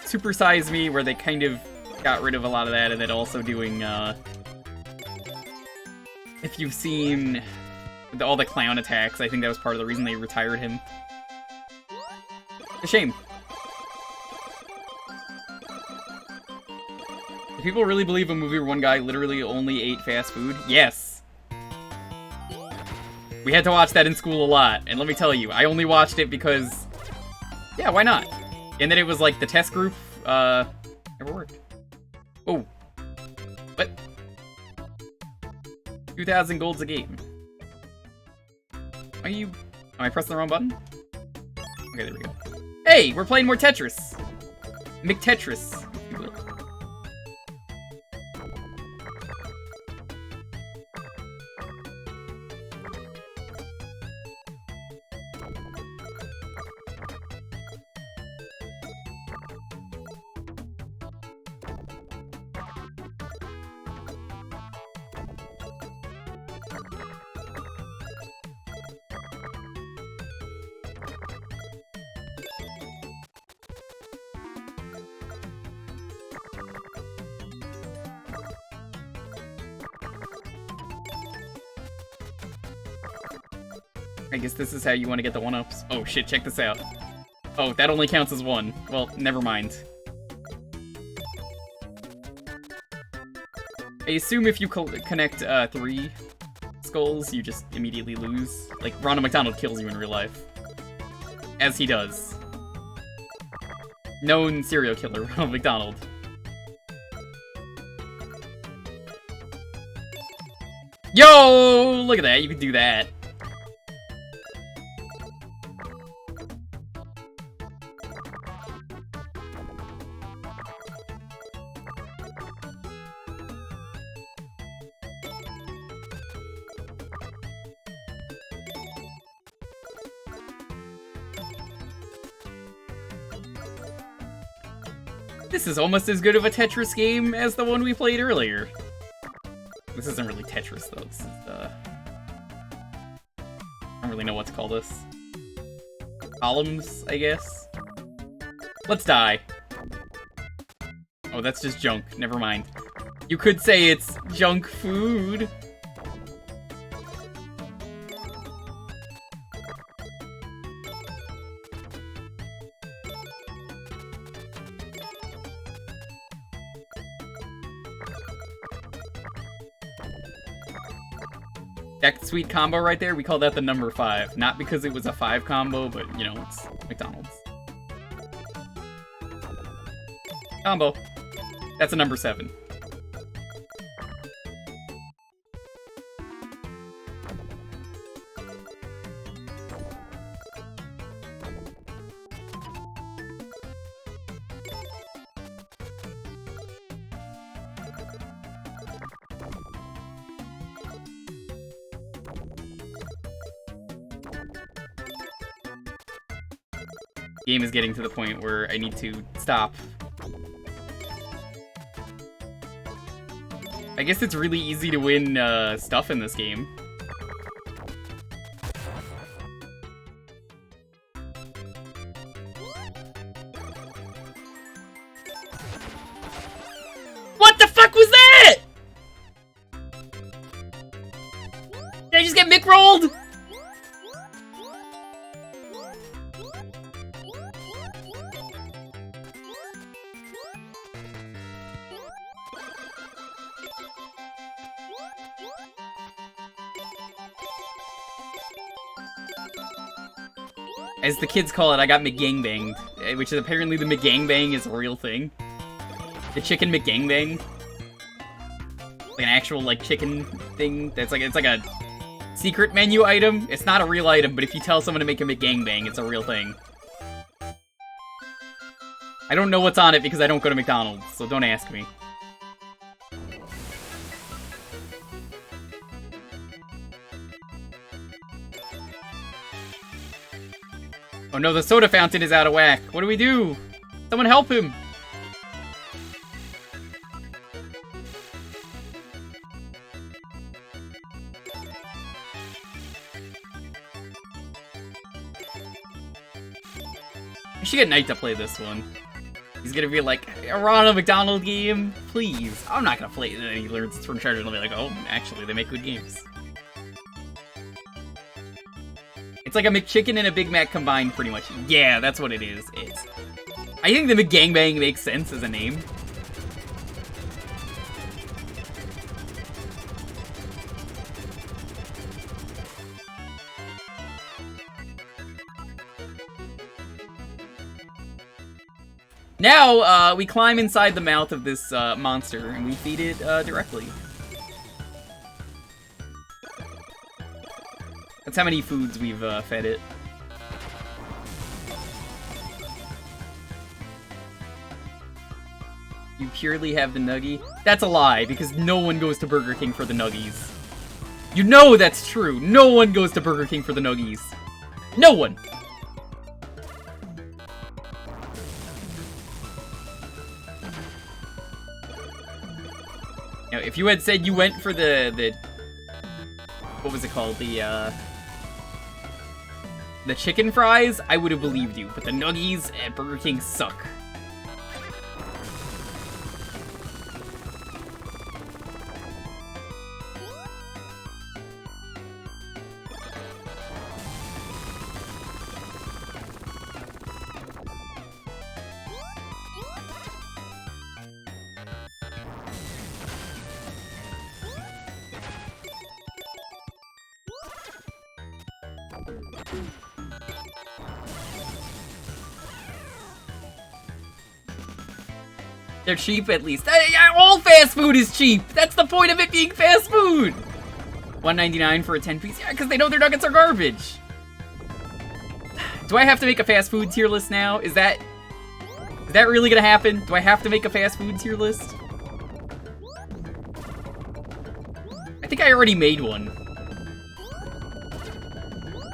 Super Size Me, where they kind of got rid of a lot of that, and then also doing, if you've seen... all the clown attacks, I think that was part of the reason they retired him. A shame. Do people really believe a movie where one guy literally only ate fast food? Yes. We had to watch that in school a lot, and let me tell you, I only watched it because... yeah, why not? And then it was like the test group, never worked. Oh. What? 2,000 golds a game. Am I pressing the wrong button? Okay, there we go. Hey, we're playing more Tetris! McTetris, if you will. I guess this is how you want to get the 1-ups. Oh shit, check this out. Oh, that only counts as 1. Well, never mind. I assume if you connect 3 skulls, you just immediately lose. Like, Ronald McDonald kills you in real life. As he does. Known serial killer, Ronald McDonald. Yo! Look at that, you can do that. This is almost as good of a Tetris game as the one we played earlier. This isn't really Tetris, though. This is, I don't really know what to call this. Columns, I guess? Let's die. Oh, that's just junk. Never mind. You could say it's junk food. That sweet combo right there, we call that the number 5. Not because it was a 5 combo, but, you know, it's McDonald's. Combo. That's a number 7. Game is getting to the point where I need to stop. I guess it's really easy to win stuff in this game. What the fuck was that? Did I just get Mick-rolled? As the kids call it, I got McGangbanged, which is apparently the McGangbang is a real thing. The chicken McGangbang. Like an actual, like, chicken thing. That's like, it's like a secret menu item. It's not a real item, but if you tell someone to make a McGangbang, it's a real thing. I don't know what's on it because I don't go to McDonald's, so don't ask me. Oh no, the soda fountain is out of whack. What do we do? Someone help him! I should get Knight to play this one. He's gonna be like, a Ronald McDonald game? Please. I'm not gonna play it, and then he learns it's from Shards and he'll be like, oh, actually, they make good games. It's like a McChicken and a Big Mac combined, pretty much. Yeah, that's what it is. I think the McGangbang makes sense as a name. Now, we climb inside the mouth of this monster, and we feed it directly. That's how many foods we've fed it. You purely have the nuggie? That's a lie, because no one goes to Burger King for the nuggies. You know that's true. No one goes to Burger King for the nuggies. No one! Now, if you had said you went for the what was it called? The chicken fries, I would have believed you, but the nuggies at Burger King suck. They're cheap at least. All fast food is cheap! That's the point of it being fast food! $1.99 for a 10-piece? Yeah, because they know their nuggets are garbage. Do I have to make a fast food tier list now? Is that really gonna happen? Do I have to make a fast food tier list? I think I already made one.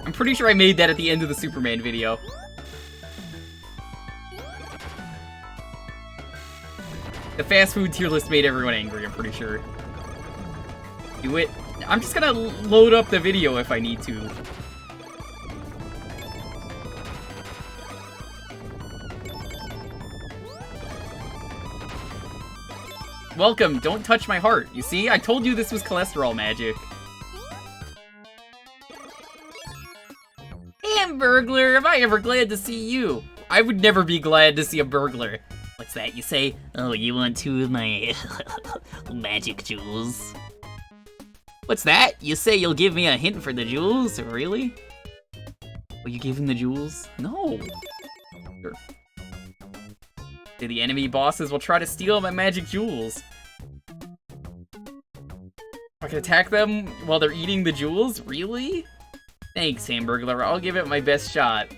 I'm pretty sure I made that at the end of the Superman video. The fast food tier list made everyone angry, I'm pretty sure. Do it. I'm just gonna load up the video if I need to. Welcome, don't touch my heart. You see? I told you this was cholesterol magic. Hamburglar, am I ever glad to see you? I would never be glad to see a burglar. What's that you say? Oh, you want 2 of my magic jewels? What's that? You say you'll give me a hint for the jewels? Really? Will you give him the jewels? No. Sure. The enemy bosses will try to steal my magic jewels. I can attack them while they're eating the jewels? Really? Thanks, Hamburglar. I'll give it my best shot.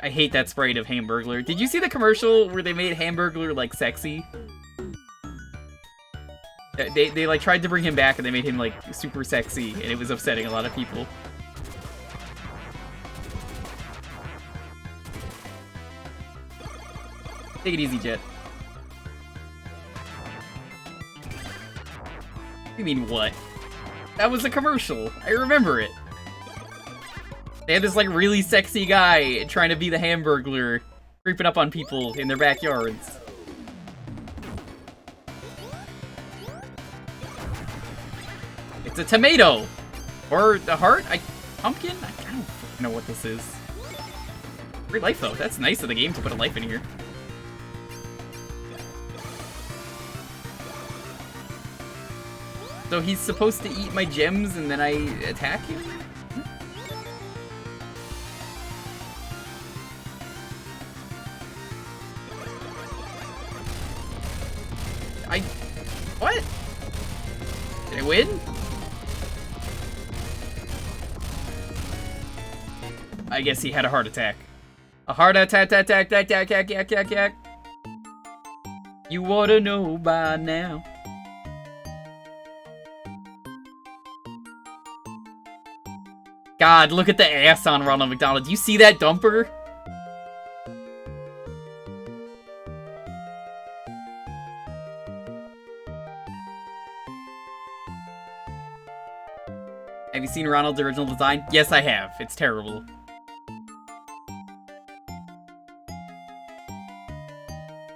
I hate that sprite of Hamburglar. Did you see the commercial where they made Hamburglar, like, sexy? They like, tried to bring him back and they made him, like, super sexy, and it was upsetting a lot of people. Take it easy, Jet. You mean what? That was a commercial. I remember it. They had this, like, really sexy guy trying to be the Hamburglar, creeping up on people in their backyards. It's a tomato! Or the heart? Pumpkin? I don't know what this is. Free life, though. That's nice of the game to put a life in here. So he's supposed to eat my gems and then I attack him? What? Did I win? I guess he had a heart attack. A heart attack. You oughta know by now. God, look at the ass on Ronald McDonald. Do you see that dumper? Have you seen Ronald's original design? Yes, I have. It's terrible.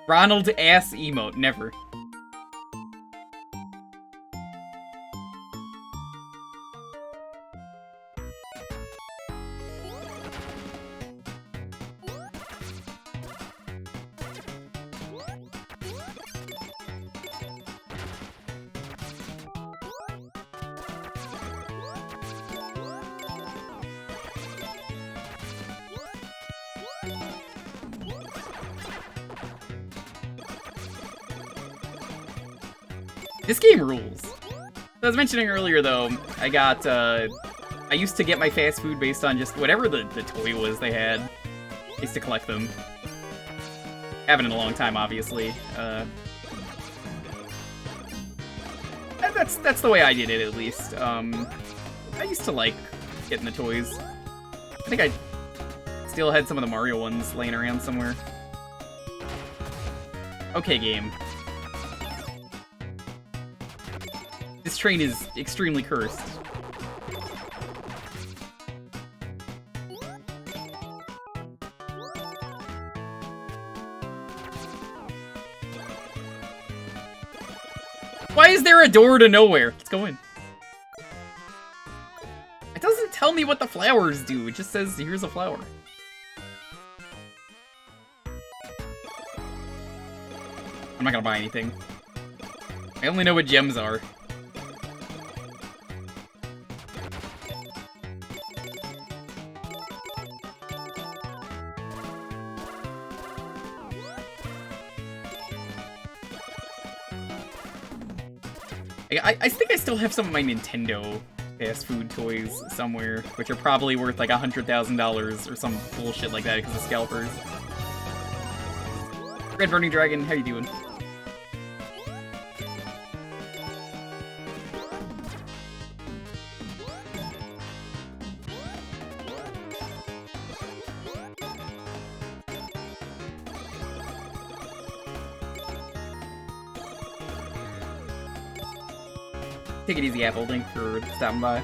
Ronald ass emote, never. This game rules. So I was mentioning earlier, though, I got, I used to get my fast food based on just whatever the toy was they had. I used to collect them. Haven't in a long time, obviously. That's the way I did it, at least. I used to like getting the toys. I think I still had some of the Mario ones laying around somewhere. Okay, game. This train is extremely cursed. Why is there a door to nowhere? Let's go in. It doesn't tell me what the flowers do. It just says, here's a flower. I'm not gonna buy anything. I only know what gems are. I think I still have some of my Nintendo fast food toys somewhere, which are probably worth like $100,000 or some bullshit like that because of scalpers. Red Burning Dragon, how you doing? Take it easy, Apple. Thanks for stopping by.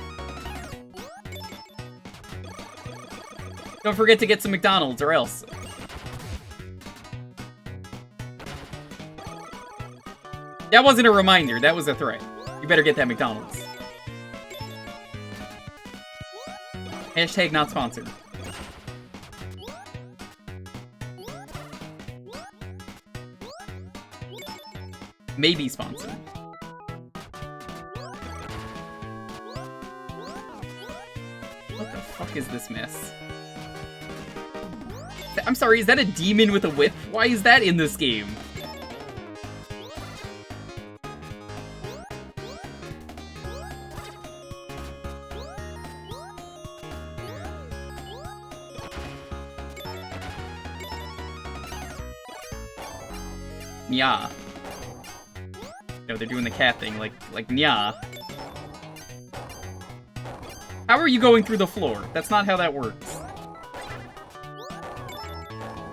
Don't forget to get some McDonald's, or else. That wasn't a reminder, that was a threat. You better get that McDonald's. Hashtag not sponsored. Maybe sponsored. What the fuck is this mess? I'm sorry, is that a demon with a whip? Why is that in this game? Nya. No, they're doing the cat thing, like nya. How are you going through the floor? That's not how that works.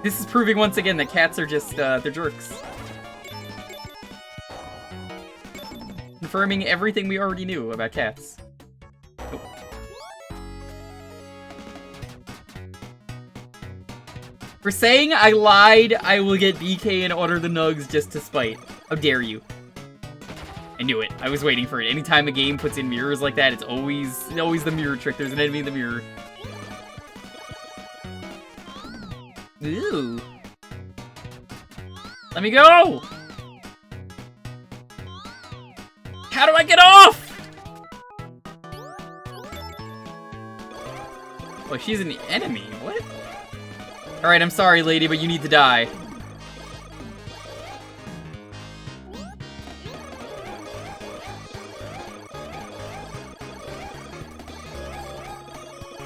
This is proving once again that cats are just, they're jerks. Confirming everything we already knew about cats. Oh. For saying I lied, I will get BK and order the nugs just to spite. How dare you? I knew it. I was waiting for it. Anytime a game puts in mirrors like that, it's always the mirror trick. There's an enemy in the mirror. Ooh. Let me go! How do I get off? Oh, she's an enemy. What? Alright, I'm sorry, lady, but you need to die.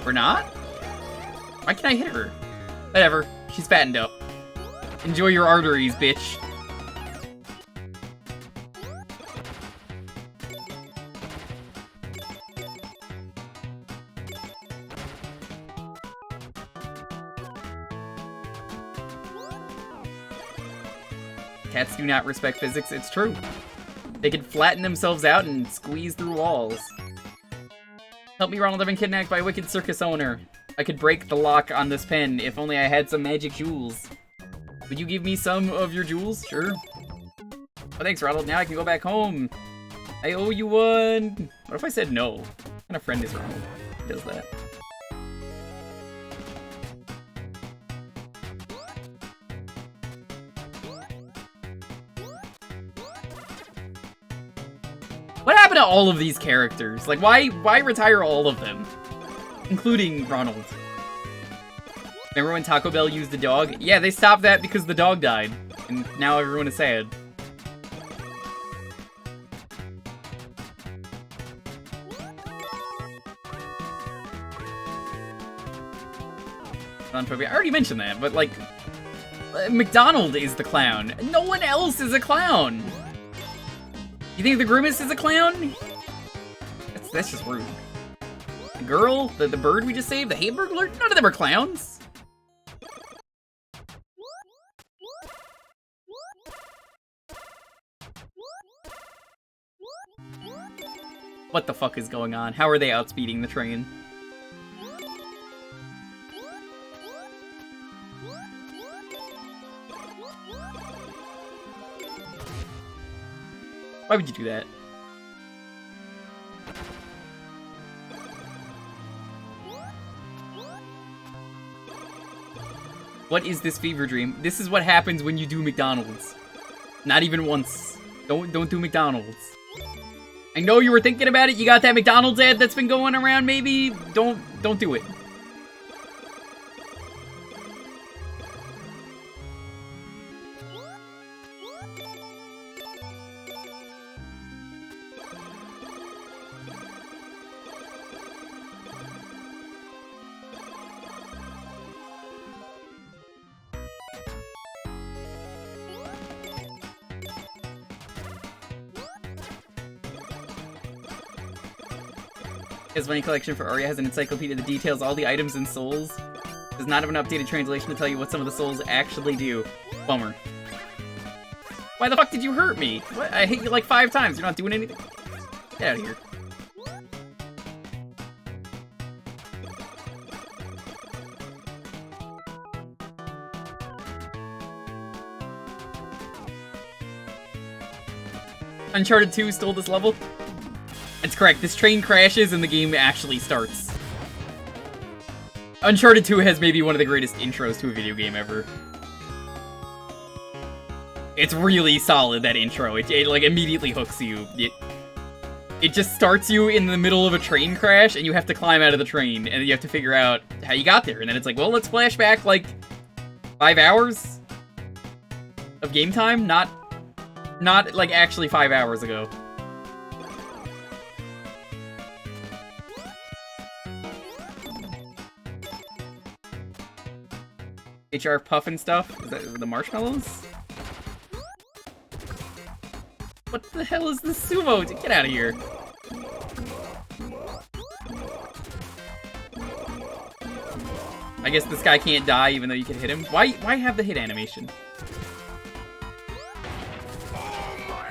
Or not? Why can't I hit her? Whatever. She's fattened up. Enjoy your arteries, bitch. Cats do not respect physics, it's true. They can flatten themselves out and squeeze through walls. Help me, Ronald, I've been kidnapped by a wicked circus owner. I could break the lock on this pen if only I had some magic jewels. Would you give me some of your jewels? Sure. Oh, thanks, Ronald. Now I can go back home. I owe you one. What if I said no? What kind of friend is Ronald? Who does that? What happened to all of these characters? Like, why retire all of them? Including Ronald. Remember when Taco Bell used the dog? Yeah, they stopped that because the dog died. And now everyone is sad. I already mentioned that, but like... McDonald is the clown. No one else is a clown! You think the Grimace is a clown? That's just rude. The girl, the bird we just saved, the Hamburglar, none of them are clowns. What the fuck is going on? How are they outspeeding the train? Why would you do that? What is this fever dream? This is what happens when you do McDonald's. Not even once. Don't do McDonald's. I know you were thinking about it. You got that McDonald's ad that's been going around, maybe? Don't do it. His money collection for Arya has an encyclopedia that details all the items and souls. Does not have an updated translation to tell you what some of the souls actually do. Bummer. Why the fuck did you hurt me? What? I hit you like 5 times. You're not doing anything? Get out of here. Uncharted 2 stole this level? That's correct. This train crashes and the game actually starts. Uncharted 2 has maybe one of the greatest intros to a video game ever. It's really solid, that intro. It like immediately hooks you. It just starts you in the middle of a train crash and you have to climb out of the train and you have to figure out how you got there. And then it's like, well, let's flash back like 5 hours of game time? Not like actually 5 hours ago. HR Puff and stuff? Is that the marshmallows? What the hell is this sumo? Get out of here. I guess this guy can't die even though you can hit him. Why have the hit animation?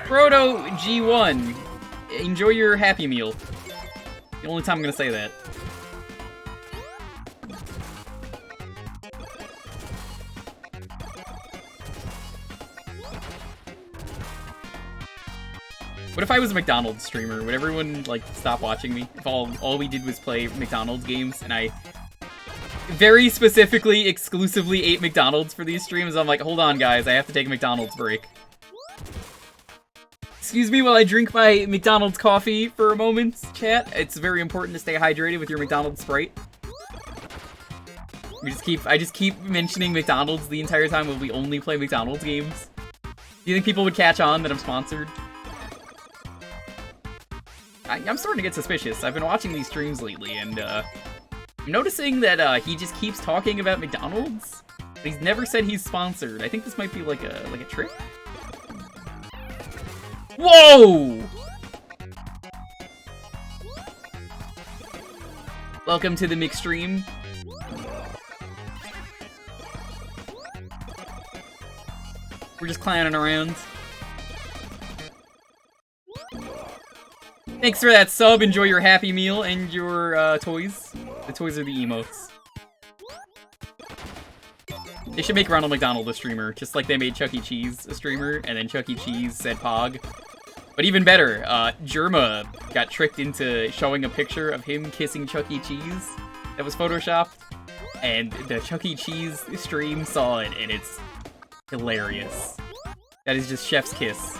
Proto G1. Enjoy your Happy Meal. The only time I'm gonna say that. What if I was a McDonald's streamer? Would everyone, like, stop watching me? If all we did was play McDonald's games, and I very specifically, exclusively ate McDonald's for these streams, I'm like, hold on, guys, I have to take a McDonald's break. Excuse me while I drink my McDonald's coffee for a moment, chat. It's very important to stay hydrated with your McDonald's Sprite. I just keep mentioning McDonald's the entire time when we only play McDonald's games. Do you think people would catch on that I'm sponsored? I'm starting to get suspicious. I've been watching these streams lately, and I'm noticing that he just keeps talking about McDonald's, but he's never said he's sponsored. I think this might be like a trick. Whoa! Welcome to the McStream. We're just clowning around. Thanks for that sub. Enjoy your Happy Meal and your toys. The toys are the emotes. They should make Ronald McDonald a streamer, just like they made Chuck E. Cheese a streamer, and then Chuck E. Cheese said Pog. But even better, Germa got tricked into showing a picture of him kissing Chuck E. Cheese that was photoshopped, and the Chuck E. Cheese stream saw it, and it's hilarious. That is just chef's kiss.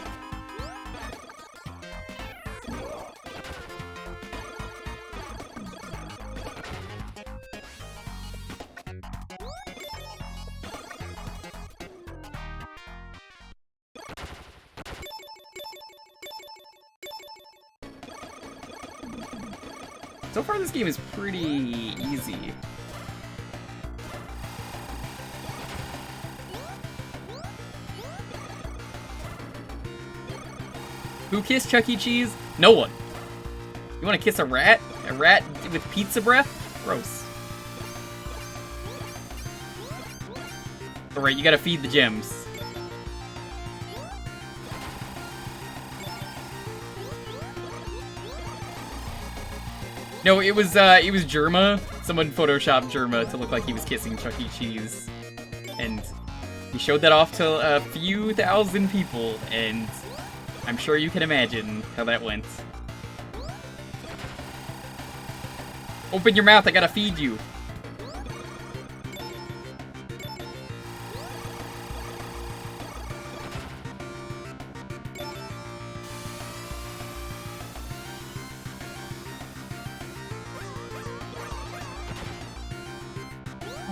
So far, this game is pretty easy. Who kissed Chuck E. Cheese? No one. You want to kiss a rat? A rat with pizza breath? Gross. Alright, you gotta feed the gems. No, it was Germa. Someone photoshopped Germa to look like he was kissing Chuck E. Cheese. And he showed that off to a few thousand people, and I'm sure you can imagine how that went. Open your mouth, I gotta feed you.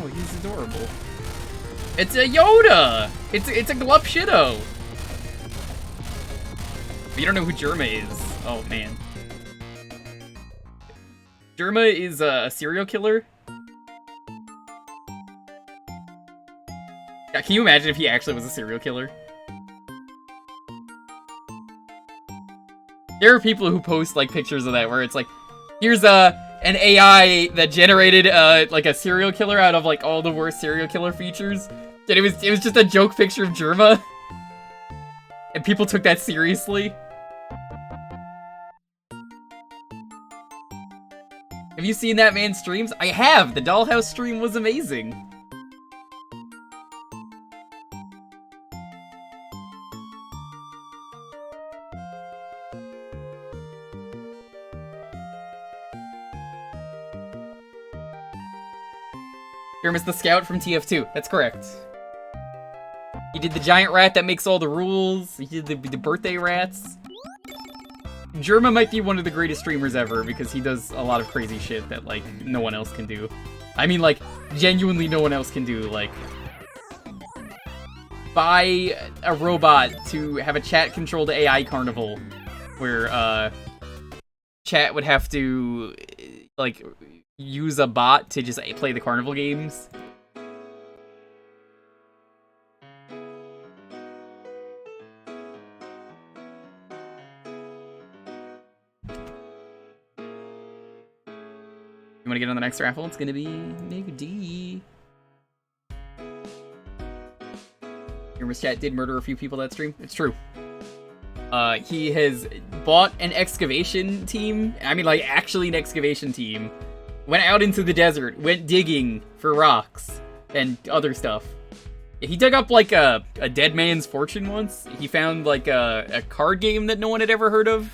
Oh, he's adorable. It's a Yoda! It's a Glupshido! But you don't know who Germa is. Oh, man. Germa is a serial killer. Yeah, can you imagine if he actually was a serial killer? There are people who post, like, pictures of that where it's like, Here's an AI that generated like a serial killer out of like all the worst serial killer features. And it was just a joke picture of Germa. And people took that seriously. Have you seen that man's streams? I have! The Dollhouse stream was amazing. Germa's the scout from TF2. That's correct. He did the giant rat that makes all the rules. He did the birthday rats. Germa might be one of the greatest streamers ever because he does a lot of crazy shit that, like, no one else can do. I mean, like, genuinely no one else can do. Like, buy a robot to have a chat-controlled AI carnival where, chat would have to, like, use a bot to just play the carnival games. You want to get on the next raffle? It's gonna be McD. Your chat did murder a few people that stream. It's true. He has bought an excavation team. I mean, like, actually an excavation team. Went out into the desert, went digging for rocks and other stuff. He dug up, like, a dead man's fortune once. He found, like, a card game that no one had ever heard of.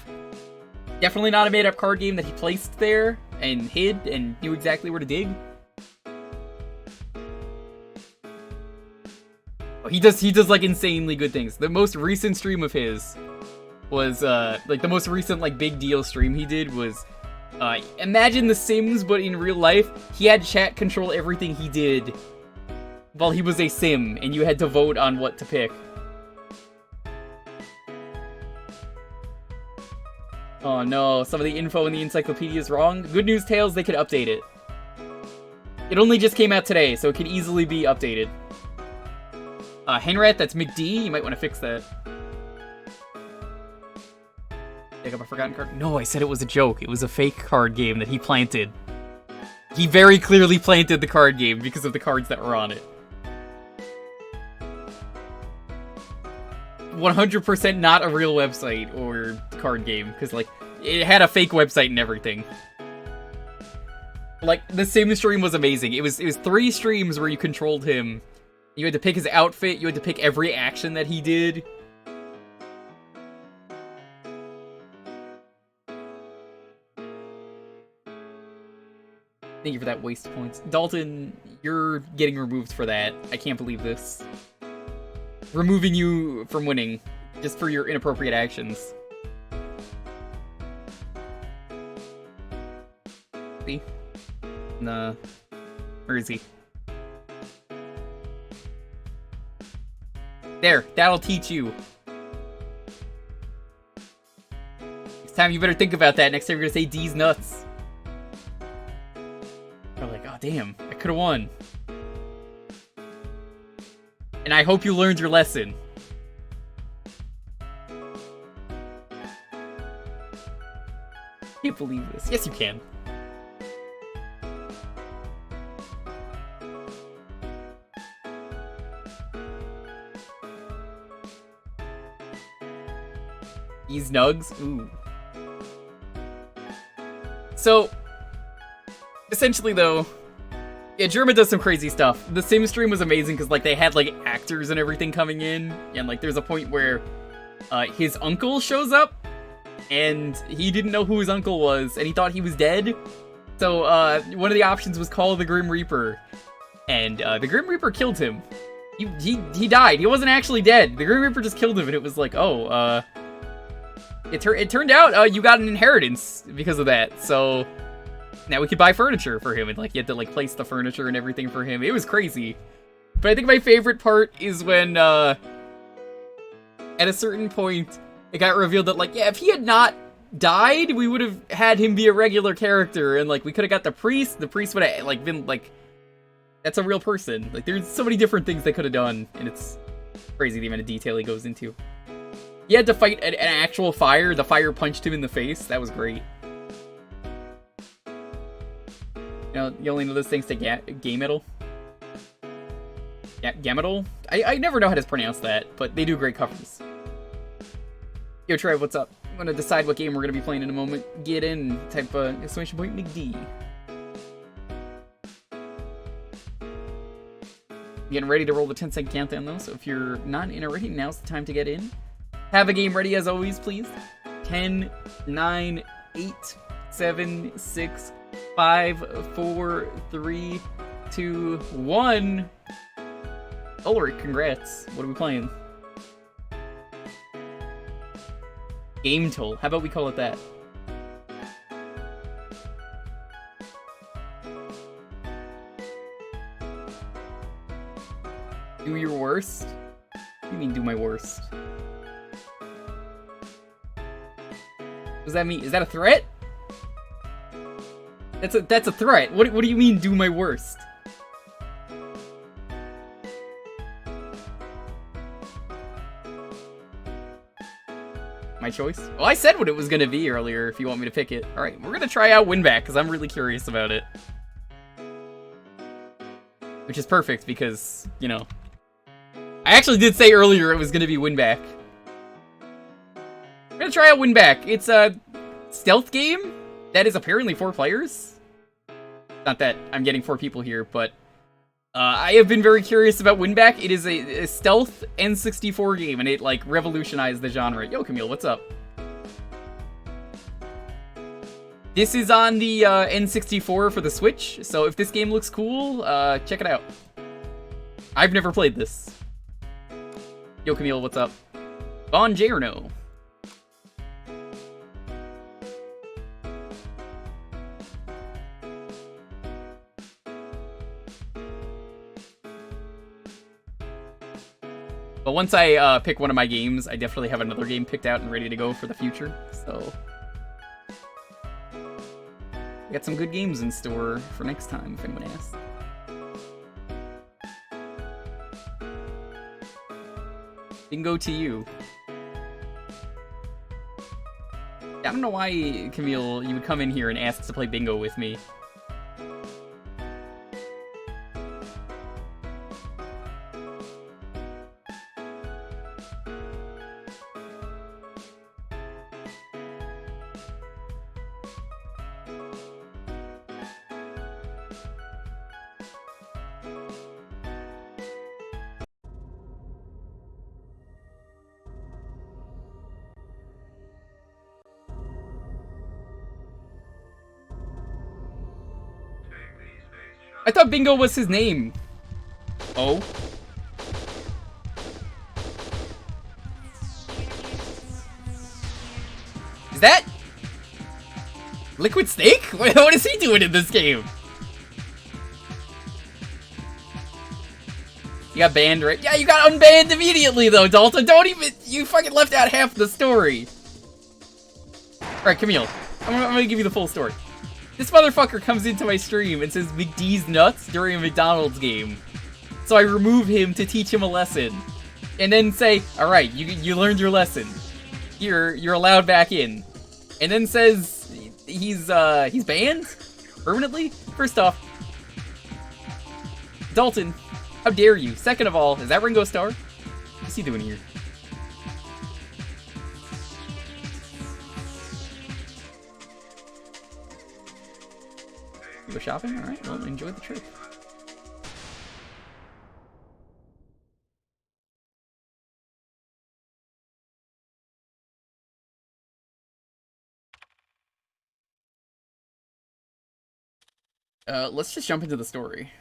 Definitely not a made-up card game that he placed there and hid and knew exactly where to dig. Oh, he does, like, insanely good things. The most recent stream of his was, like, the most recent, like, big deal stream he did was, imagine The Sims, but in real life, he had chat control everything he did while he was a sim, and you had to vote on what to pick. Oh no, some of the info in the encyclopedia is wrong. Good news, Tails, they could update it. It only just came out today, so it could easily be updated. Henrat, that's McD, you might want to fix that. Pick up a forgotten card. No, I said it was a joke. It was a fake card game that he planted. He very clearly planted the card game because of the cards that were on it. 100% not a real website or card game, because, like, it had a fake website and everything. Like, the Sim stream was amazing. It was 3 streams where you controlled him. You had to pick his outfit, you had to pick every action that he did. Thank you for that waste points. Dalton, you're getting removed for that. I can't believe this. Removing you from winning, just for your inappropriate actions. See? Nah. Where is he? There, that'll teach you. Next time you better think about that. Next time you're gonna say D's nuts. You're like, oh damn, I could've won. And I hope you learned your lesson. Can't believe this. Yes, you can. These nugs? Ooh. So, essentially though, yeah, Germa does some crazy stuff. The Sim stream was amazing because, like, they had, like, actors and everything coming in. And, like, there's a point where his uncle shows up. And he didn't know who his uncle was. And he thought he was dead. So, one of the options was call the Grim Reaper. And the Grim Reaper killed him. He died. He wasn't actually dead. The Grim Reaper just killed him. And it was like, oh, it turned out you got an inheritance because of that. So now we could buy furniture for him, and, like, you had to, like, place the furniture and everything for him. It was crazy. But I think my favorite part is when, at a certain point, it got revealed that, like, yeah, if he had not died, we would have had him be a regular character, and, like, we could have got the priest would have, like, been, like, that's a real person. Like, there's so many different things they could have done, and it's crazy the amount of detail he goes into. He had to fight an actual fire. The fire punched him in the face. That was great. You only know those things to Game Metal. Gametal? I never know how to pronounce that, but they do great covers. Yo, Trev, what's up? I'm gonna decide what game we're gonna be playing in a moment. Get in, type exclamation point McD. Getting ready to roll the 10-second countdown though, so if you're not in already, now's the time to get in. Have a game ready as always, please. 10, 9, 8, 7, 6, 5, 4, 3, 2, 1. Ulrich, congrats. What are we playing? Game Toll. How about we call it that? Do your worst? What do you mean, do my worst? What does that mean? Is that a threat? That's a threat. What do you mean, do my worst? My choice? Well, I said what it was gonna be earlier, if you want me to pick it. Alright, we're gonna try out Winback, because I'm really curious about it. Which is perfect, because, you know... I actually did say earlier it was gonna be Winback. We're gonna try out Winback. It's a stealth game that is apparently 4 players. Not that I'm getting 4 people here, but... I have been very curious about Winback. It is a stealth N64 game, and it, like, revolutionized the genre. Yo, Camille, what's up? This is on the N64 for the Switch, so if this game looks cool, check it out. I've never played this. Yo, Camille, what's up? Bonjourno. But once I pick one of my games, I definitely have another game picked out and ready to go for the future, so... I got some good games in store for next time, if anyone asks. Bingo to you. I don't know why, Camille, you would come in here and ask to play bingo with me. I thought Bingo was his name. Oh. Is that Liquid Snake? What is he doing in this game? You got banned, right? Yeah, you got unbanned immediately, though, Dalton. Don't even... You fucking left out half the story. Alright, Camille. I'm gonna give you the full story. This motherfucker comes into my stream and says McD's nuts during a McDonald's game. So I remove him to teach him a lesson. And then say, alright, you learned your lesson. You're allowed back in. And then says he's banned? Permanently? First off, Dalton, how dare you? Second of all, is that Ringo Starr? What's he doing here? Go shopping? Alright, well, enjoy the trip. Let's just jump into the story.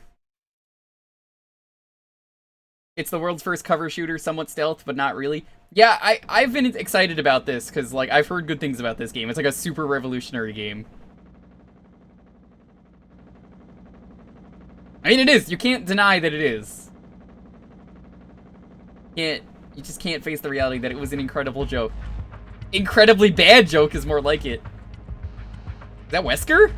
It's the world's first cover shooter, somewhat stealth, but not really. Yeah, I've been excited about this, because, like, I've heard good things about this game. It's like a super revolutionary game. I mean, it is. You can't deny that it is. You just can't face the reality that it was an incredible joke. Incredibly bad joke is more like it. Is that Wesker?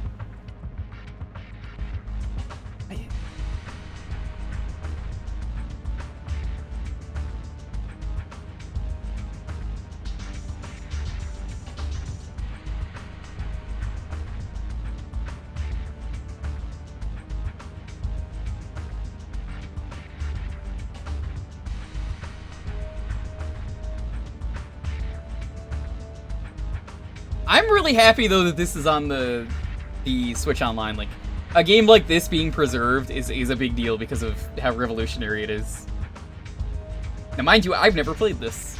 I'm really happy though that this is on the Switch Online. Like, a game like this being preserved is a big deal because of how revolutionary it is. Now, mind you, I've never played this.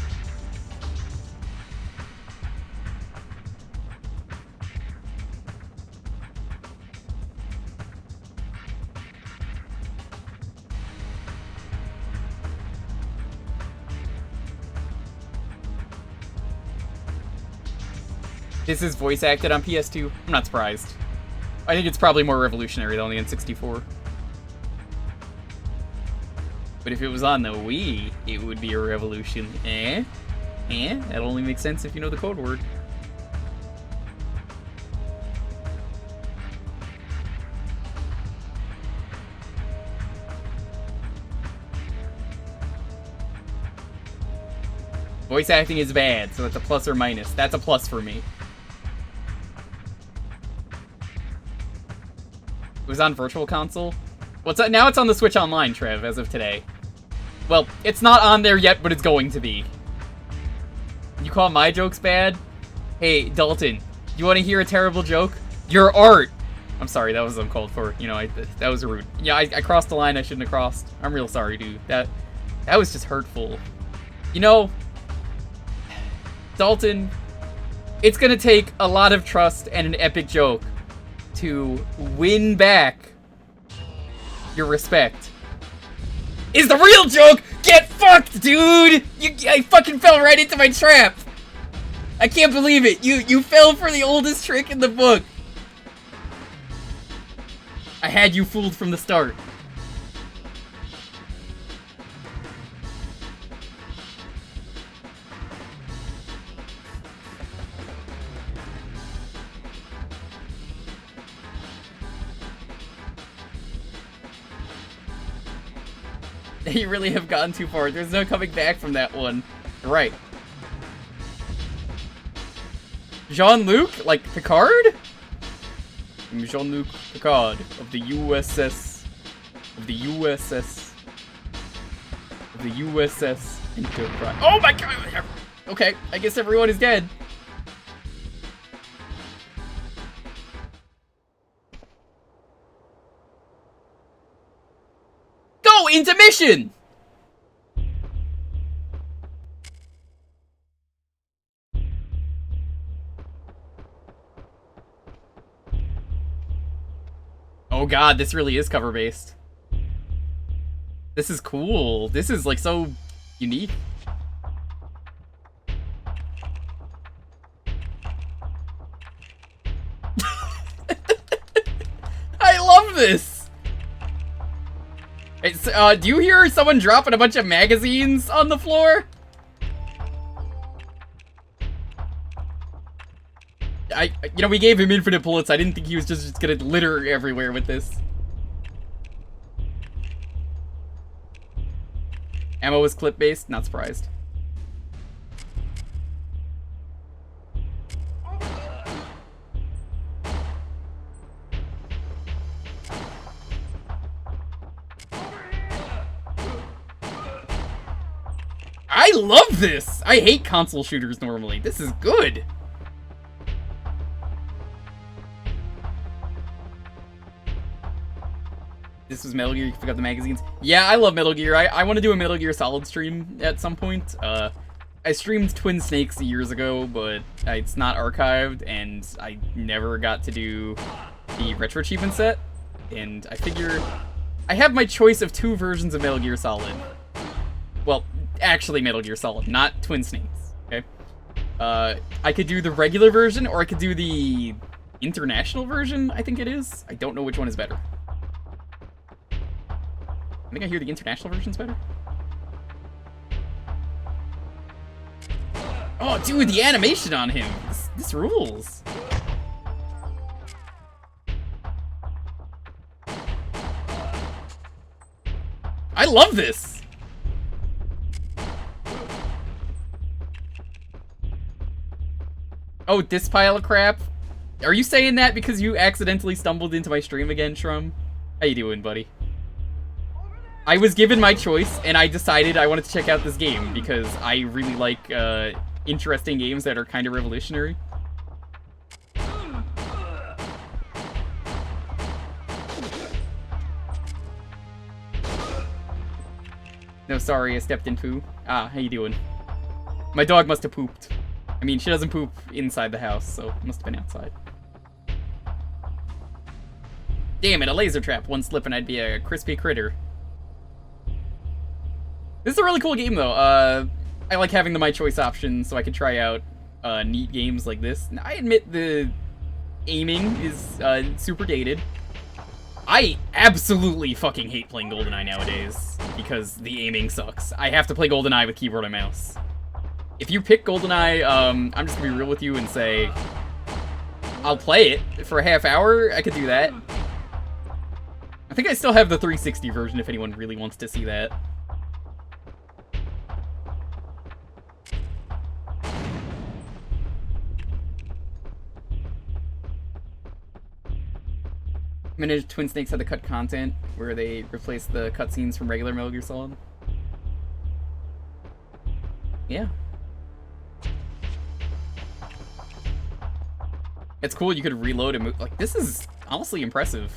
This is voice acted on PS2. I'm not surprised. I think it's probably more revolutionary than on the N64. But if it was on the Wii, it would be a revolution. That only makes sense if you know the code word. Voice acting is bad, so it's a plus or minus. That's a plus for me. It was on Virtual Console? Well, now it's on the Switch Online, Trev, as of today. Well, it's not on there yet, but it's going to be. You call my jokes bad? Hey, Dalton, you want to hear a terrible joke? Your art! I'm sorry, that was uncalled for. You know, that was rude. Yeah, I crossed the line I shouldn't have crossed. I'm real sorry, dude. That was just hurtful. You know, Dalton, it's gonna take a lot of trust and an epic joke to win back your respect. Is the real joke? Get fucked, dude! I fucking fell right into my trap! I can't believe it! You fell for the oldest trick in the book! I had you fooled from the start. You really have gone too far. There's no coming back from that one. You're right. Jean-Luc? Like Picard? I'm Jean-Luc Picard of the USS. Of the USS. Of the USS Enterprise. Oh my god! Okay, I guess everyone is dead. Go into mission! Oh god, this really is cover-based. This is cool. This is, like, so unique. I love this! It's, do you hear someone dropping a bunch of magazines on the floor? You know, we gave him infinite bullets. I didn't think he was just gonna litter everywhere with this. Ammo was clip-based, not surprised. I love this! I hate console shooters normally. This is good. This was Metal Gear, you can pick up the magazines. Yeah, I love Metal Gear. I want to do a Metal Gear Solid stream at some point. I streamed Twin Snakes years ago, but it's not archived, and I never got to do the Retro Achievement set. And I figure I have my choice of two versions of Metal Gear Solid. Well, actually Metal Gear Solid, not Twin Snakes, okay? I could do the regular version, or I could do the international version, I think it is. I don't know which one is better. I think I hear the international version's better. Oh, dude, the animation on him. This rules. I love this. Oh, this pile of crap? Are you saying that because you accidentally stumbled into my stream again, Shrum? How you doing, buddy? I was given my choice, and I decided I wanted to check out this game, because I really like, interesting games that are kind of revolutionary. No, sorry, I stepped in poo. Ah, how you doing? My dog must have pooped. I mean, she doesn't poop inside the house, so it must have been outside. Damn it, a laser trap. One slip and I'd be a crispy critter. This is a really cool game, though. I like having the My Choice option so I could try out neat games like this. Now, I admit the aiming is super dated. I absolutely fucking hate playing GoldenEye nowadays because the aiming sucks. I have to play GoldenEye with keyboard and mouse. If you pick GoldenEye, I'm just gonna be real with you and say I'll play it for a half hour. I could do that. I think I still have the 360 version if anyone really wants to see that. Minute Twin Snakes had the cut content where they replaced the cutscenes from regular Metal Gear Solid. Yeah. It's cool you could reload and move. Like, this is honestly impressive.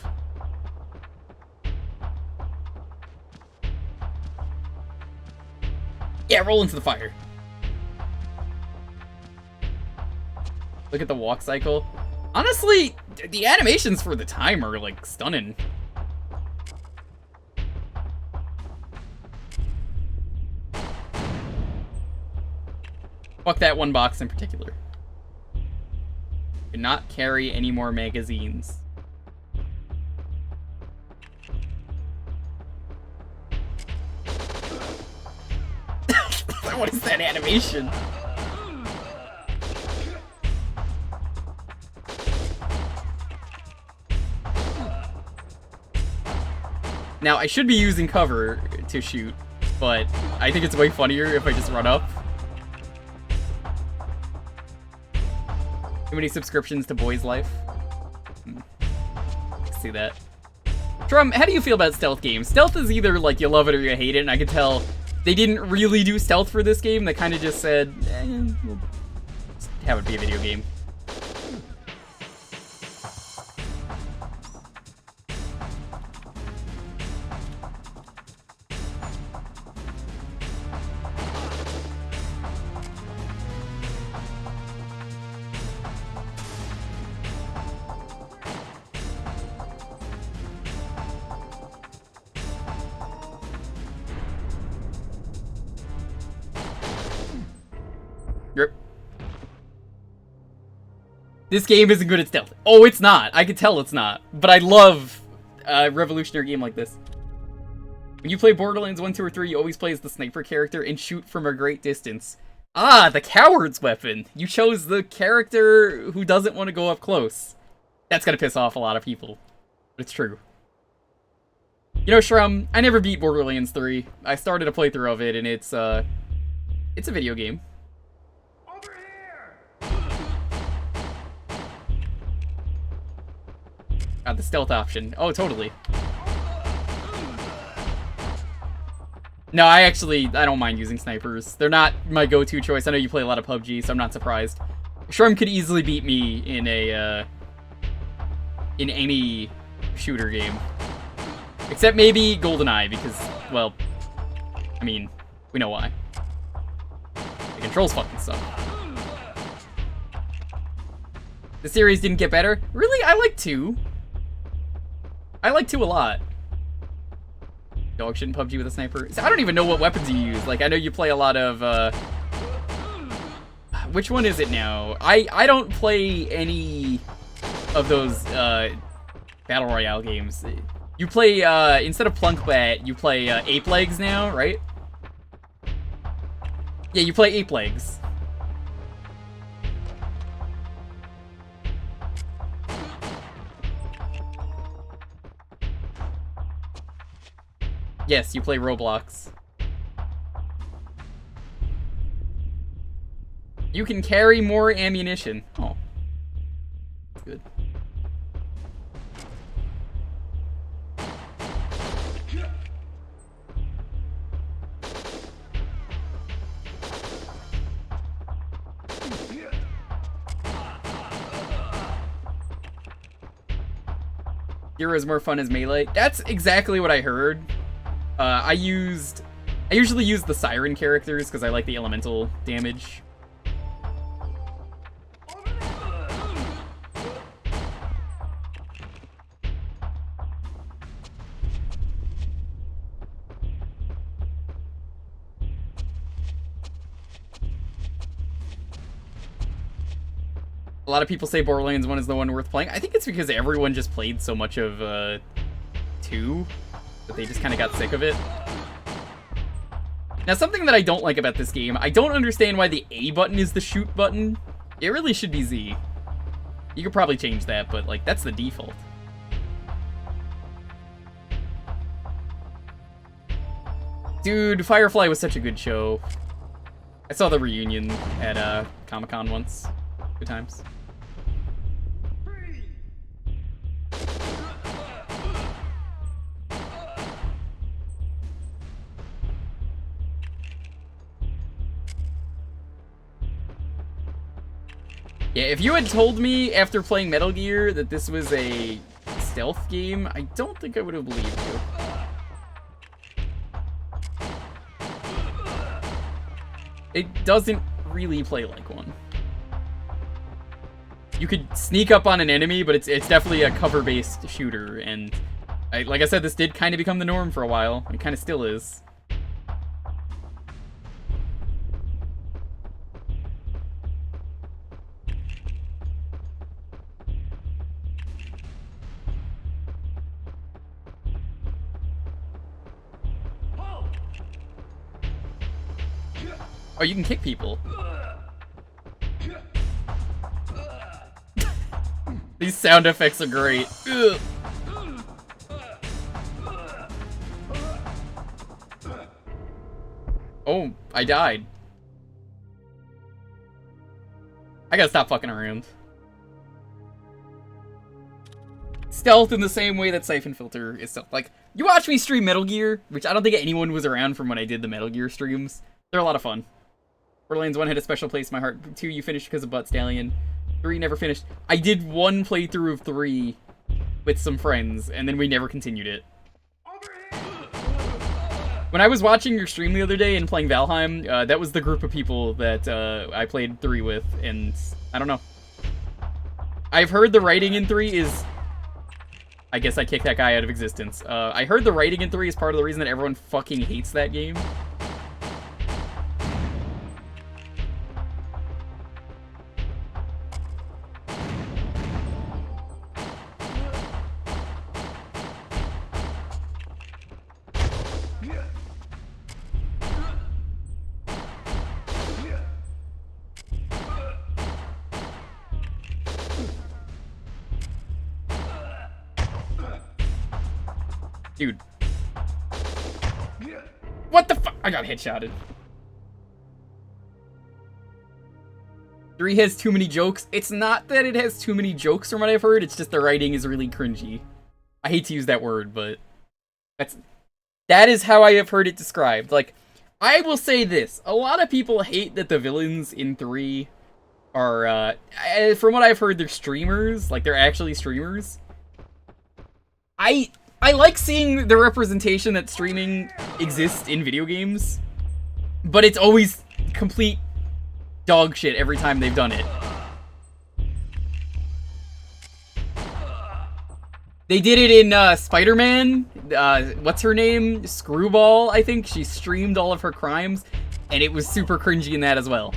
Yeah, roll into the fire. Look at the walk cycle. Honestly, the animations for the time are, like, stunning. Fuck that one box in particular. Do not carry any more magazines. What is that animation? Now, I should be using cover to shoot, but I think it's way funnier if I just run up. Too many subscriptions to Boy's Life. I can see that. Trum, how do you feel about stealth games? Stealth is either, like, you love it or you hate it, and I can tell they didn't really do stealth for this game. They kind of just said, we'll just have it be a video game. This game isn't good at stealth. Oh, it's not. I can tell it's not. But I love a revolutionary game like this. When you play Borderlands 1, 2, or 3, you always play as the sniper character and shoot from a great distance. Ah, the coward's weapon. You chose the character who doesn't want to go up close. That's gonna piss off a lot of people. But it's true. You know, Shrum, I never beat Borderlands 3. I started a playthrough of it, and it's a video game. The stealth option. Oh, totally. No, I don't mind using snipers. They're not my go-to choice. I know you play a lot of PUBG, so I'm not surprised. Shrum could easily beat me in any shooter game. Except maybe GoldenEye, because, well, I mean, we know why. The controls fucking suck. The series didn't get better? Really? I like 2. I like 2 a lot. Dog shit in PUBG with a sniper. So I don't even know what weapons you use. Like, I know you play a lot of, which one is it now? I don't play any of those, Battle Royale games. You play, instead of Plunkbat, you play, Ape Legs now, right? Yeah, you play Ape Legs. Yes, you play Roblox. You can carry more ammunition. Oh. That's good. Zero is more fun as melee. That's exactly what I heard. I used I usually use the Siren characters because I like the elemental damage. A lot of people say Borderlands 1 is the one worth playing. I think it's because everyone just played so much of 2 that they just kind of got sick of it. Now, something that I don't like about this game, I don't understand why the A button is the shoot button. It really should be Z. You could probably change that, but, like, that's the default. Dude, Firefly was such a good show. I saw the reunion at Comic-Con once. Good times. Yeah, if you had told me after playing Metal Gear that this was a stealth game, I don't think I would have believed you. It doesn't really play like one. You could sneak up on an enemy, but it's definitely a cover-based shooter, and like I said, this did kind of become the norm for a while. It kind of still is. Oh, you can kick people. These sound effects are great. Ugh. Oh, I died. I gotta stop fucking around. Stealth in the same way that Siphon Filter is stealth. Like, you watch me stream Metal Gear, which I don't think anyone was around from when I did the Metal Gear streams. They're a lot of fun. Borderlands 1 had a special place in my heart. 2, you finished because of Butt Stallion. 3, never finished. I did one playthrough of 3 with some friends, and then we never continued it. When I was watching your stream the other day and playing Valheim, that was the group of people that I played 3 with, and I don't know. I've heard the writing in 3 is... I guess I kicked that guy out of existence. I heard the writing in 3 is part of the reason that everyone fucking hates that game. Dude. What the fuck? I got headshotted. 3 has too many jokes. It's not that it has too many jokes from what I've heard, it's just the writing is really cringy. I hate to use that word, but that is how I have heard it described. Like, I will say this. A lot of people hate that the villains in 3 are, from what I've heard, they're streamers. Like, they're actually streamers. I like seeing the representation that streaming exists in video games, but it's always complete dog shit every time they've done it. They did it in Spider-Man. What's her name? Screwball, I think. She streamed all of her crimes, and it was super cringy in that as well.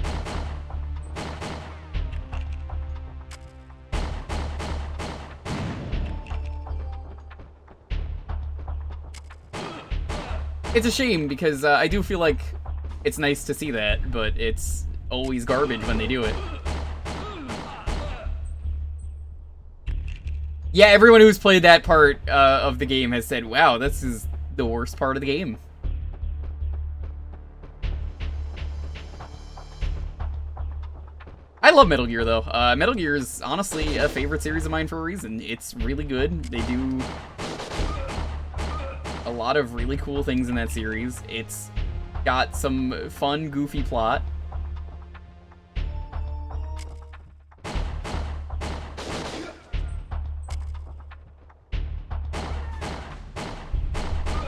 It's a shame, because I do feel like it's nice to see that, but it's always garbage when they do it. Yeah, everyone who's played that part of the game has said, wow, this is the worst part of the game. I love Metal Gear, though. Metal Gear is honestly a favorite series of mine for a reason. It's really good. They do a lot of really cool things in that series. It's got some fun, goofy plot.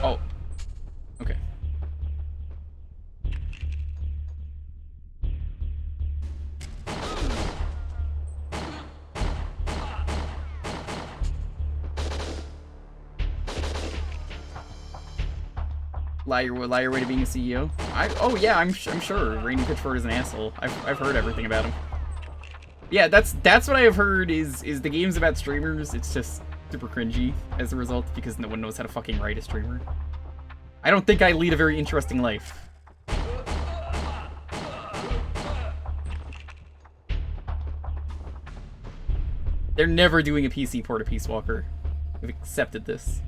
Oh. Okay. liar way to being a CEO. Oh yeah, I'm sure Rainy Pitchford is an asshole. I've heard everything about him. Yeah, that's what I have heard is the games about streamers. It's just super cringy as a result because no one knows how to fucking write a streamer. I don't think I lead a very interesting life. They're never doing a PC port of Peace Walker. We've accepted this.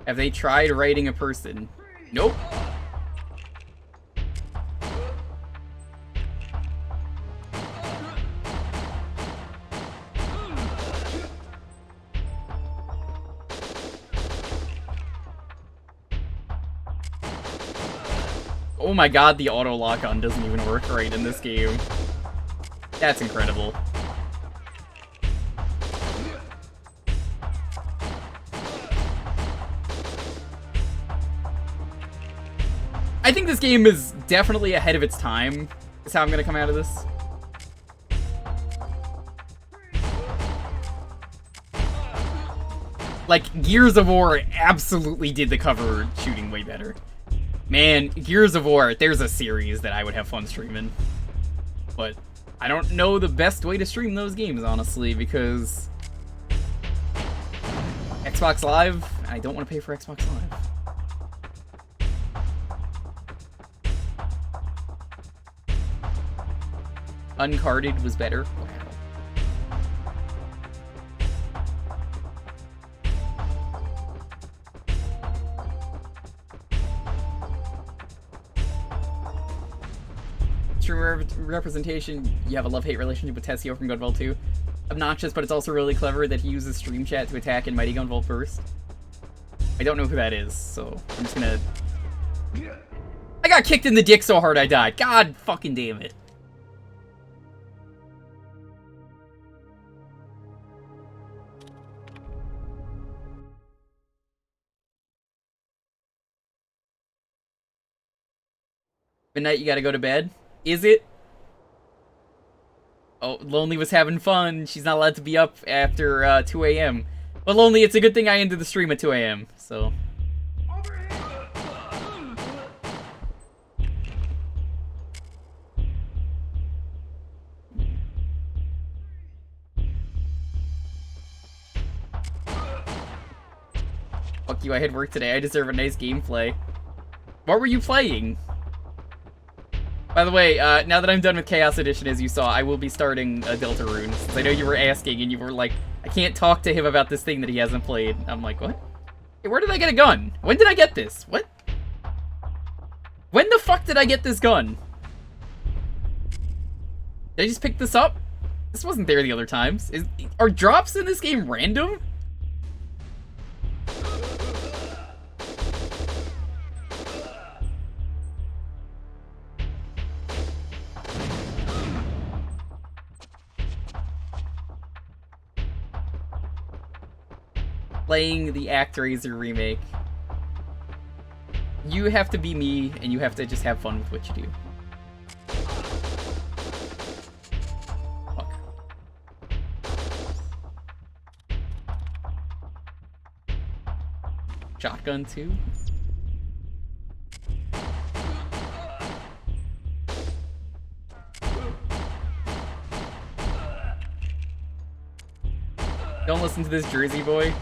Have they tried writing a person? Nope. Oh my god, the auto lock-on doesn't even work right in this game. That's incredible. I think this game is definitely ahead of its time, is how I'm gonna come out of this. Like, Gears of War absolutely did the cover shooting way better. Man, Gears of War, there's a series that I would have fun streaming. But I don't know the best way to stream those games, honestly, because Xbox Live, I don't want to pay for Xbox Live. Uncarded was better. Wow. Streamer representation, you have a love-hate relationship with Tessio from Gunvolt 2. Obnoxious, but it's also really clever that he uses stream chat to attack in Mighty Gunvolt Burst. I don't know who that is, so I'm just gonna... I got kicked in the dick so hard I died. God fucking damn it. Midnight, you gotta go to bed? Is it? Oh, Lonely was having fun. She's not allowed to be up after 2 a.m. But Lonely, it's a good thing I ended the stream at 2 a.m. So. Fuck you, I had work today. I deserve a nice gameplay. What were you playing? By the way, now that I'm done with Chaos Edition, as you saw, I will be starting Deltarune. Since I know you were asking, and you were like, I can't talk to him about this thing that he hasn't played. I'm like, what? Hey, where did I get a gun? When did I get this? What? When the fuck did I get this gun? Did I just pick this up? This wasn't there the other times. Are drops in this game random? Playing the ActRaiser remake. You have to be me, and you have to just have fun with what you do. Fuck. Shotgun 2? Don't listen to this Jersey boy.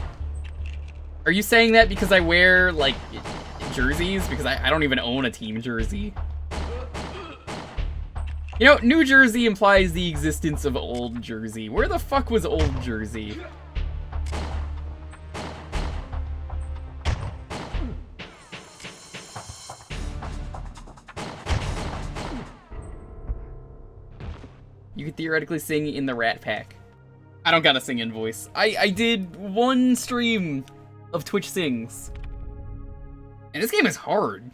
Are you saying that because I wear, like, jerseys? Because I don't even own a team jersey. You know, New Jersey implies the existence of Old Jersey. Where the fuck was Old Jersey? You could theoretically sing in the Rat Pack. I don't gotta sing in voice. I did one stream of Twitch Sings. And this game is hard.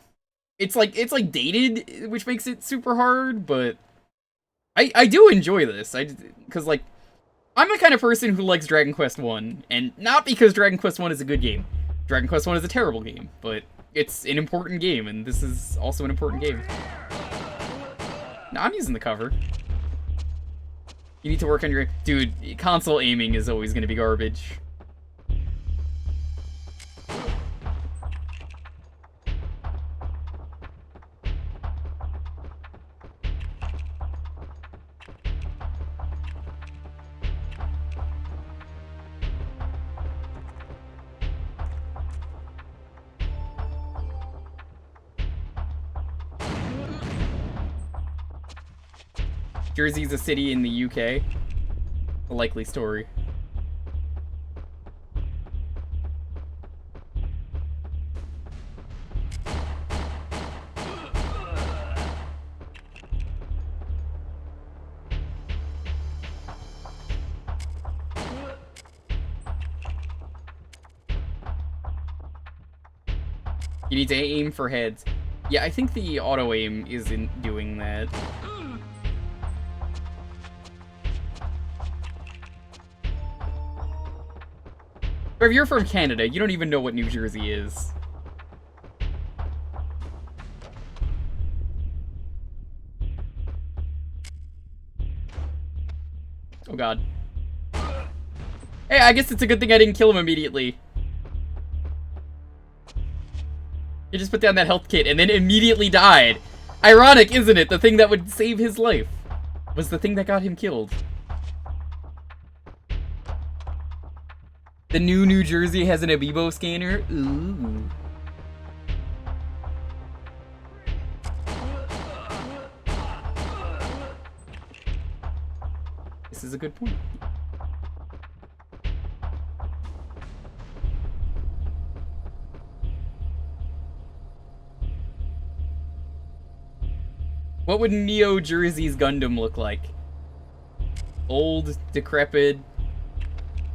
It's like dated, which makes it super hard, but I do enjoy this. Cause like I'm the kind of person who likes Dragon Quest 1, and not because Dragon Quest 1 is a good game. Dragon Quest 1 is a terrible game, but it's an important game, and this is also an important game. No, I'm using the cover. You need to work on your... Dude, console aiming is always going to be garbage. Jersey's a city in the UK. A likely story. You need to aim for heads. Yeah, I think the auto aim isn't doing that. But if you're from Canada, you don't even know what New Jersey is. Oh god. Hey, I guess it's a good thing I didn't kill him immediately. He just put down that health kit and then immediately died. Ironic, isn't it? The thing that would save his life was the thing that got him killed. The new New Jersey has an Amiibo scanner. Ooh. This is a good point. What would Neo Jersey's Gundam look like? Old, decrepit,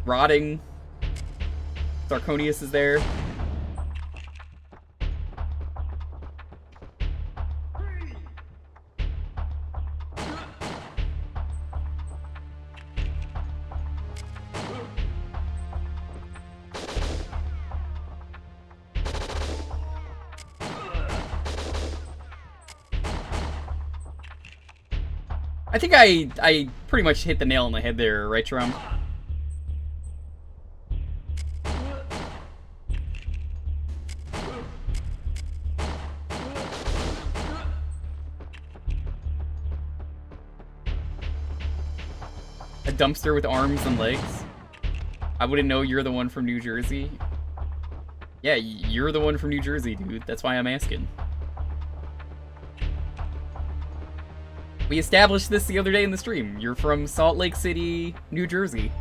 rotting. Sarconius is there. I think I pretty much hit the nail on the head there, right, Jerome? A dumpster with arms and legs? I wouldn't know you're the one from New Jersey. Yeah, you're the one from New Jersey, dude. That's why I'm asking. We established this the other day in the stream. You're from Salt Lake City, New Jersey.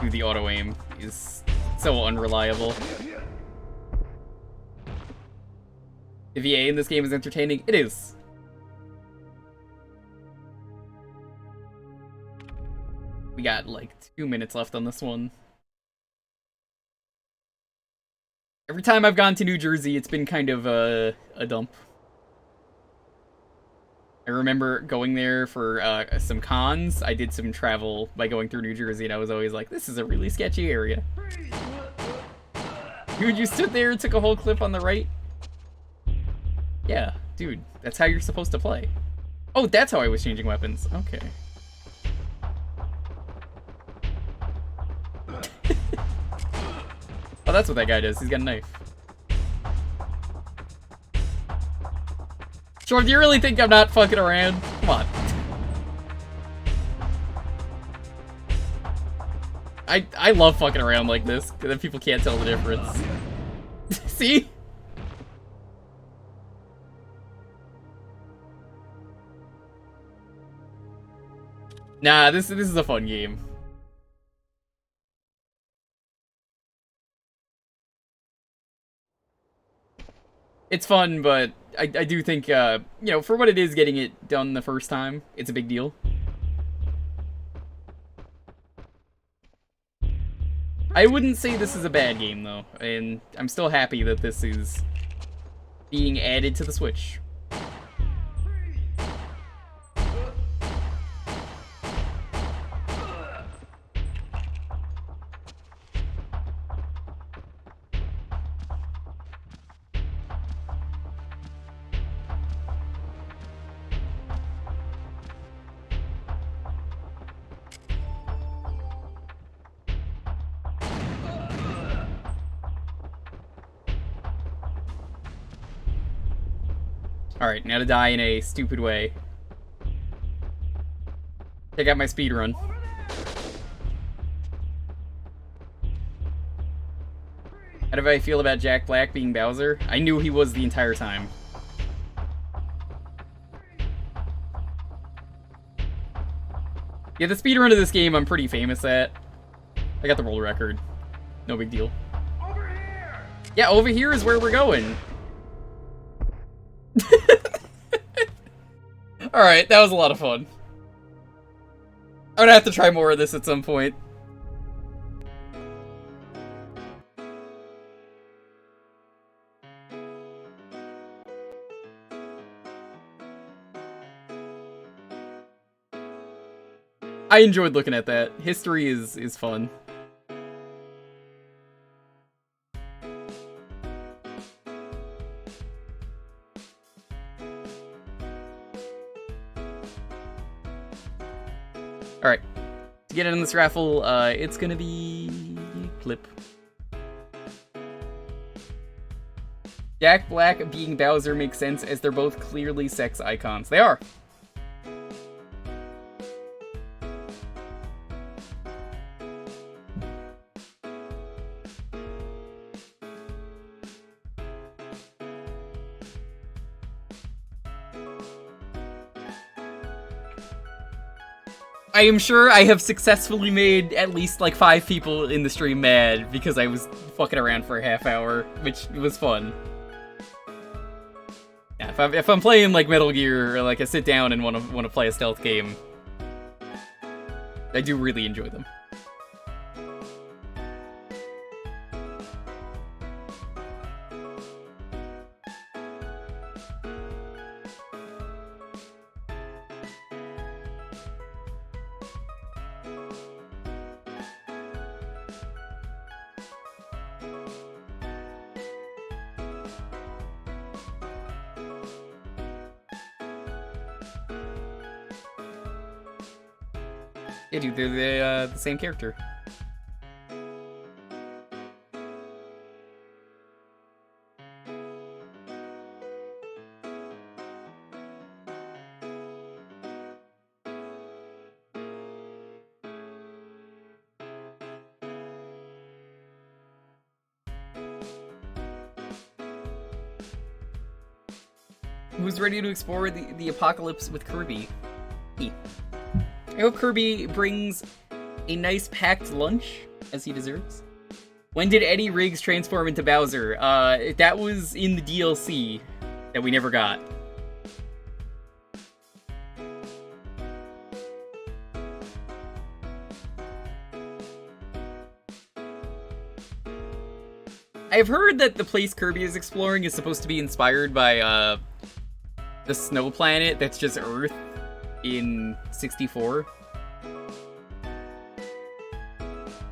Dude, the auto aim is so unreliable. The VA in this game is entertaining. It is. We got like 2 minutes left on this one. Every time I've gone to New Jersey, it's been kind of a dump. I remember going there for some cons. I did some travel by going through New Jersey, and I was always like, this is a really sketchy area. Dude, you stood there and took a whole clip on the right? Yeah, dude, that's how you're supposed to play. Oh, that's how I was changing weapons. Okay. Oh, that's what that guy does. He's got a knife. Sure, do you really think I'm not fucking around? Come on. I love fucking around like this, because then people can't tell the difference. See? Nah, this is a fun game. It's fun, but I do think, you know, for what it is, getting it done the first time, it's a big deal. I wouldn't say this is a bad game, though, and I'm still happy that this is being added to the Switch. Alright, now to die in a stupid way. Check out my speedrun. How do I feel about Jack Black being Bowser? I knew he was the entire time. Yeah, the speedrun of this game I'm pretty famous at. I got the world record. No big deal. Over here! Yeah, over here is where we're going. Alright, that was a lot of fun. I'm gonna have to try more of this at some point. I enjoyed looking at that. History is fun. Alright. To get in this raffle, it's gonna be... Flip. Jack Black being Bowser makes sense as they're both clearly sex icons. They are! I am sure I have successfully made at least like 5 people in the stream mad because I was fucking around for a half hour, which was fun. Yeah, if I'm playing like Metal Gear or like I sit down and want to play a stealth game, I do really enjoy them. Yeah, dude, they're the same character. Who's ready to explore the apocalypse with Kirby? Me. I hope Kirby brings a nice packed lunch, as he deserves. When did Eddie Riggs transform into Bowser? That was in the DLC that we never got. I've heard that the place Kirby is exploring is supposed to be inspired by, the snow planet that's just Earth in 64.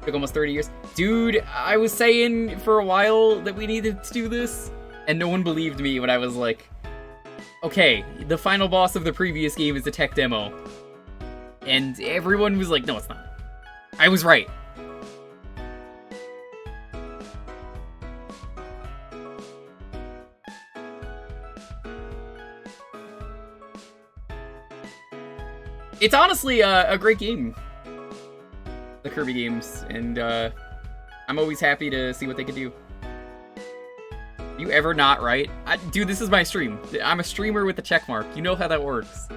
Took almost 30 years. Dude, I was saying for a while that we needed to do this, and no one believed me when I was like, okay, the final boss of the previous game is a tech demo. And everyone was like, no, it's not. I was right. It's honestly a great game, the Kirby games, and I'm always happy to see what they can do. You ever not right? Dude, this is my stream. I'm a streamer with a check mark. You know how that works.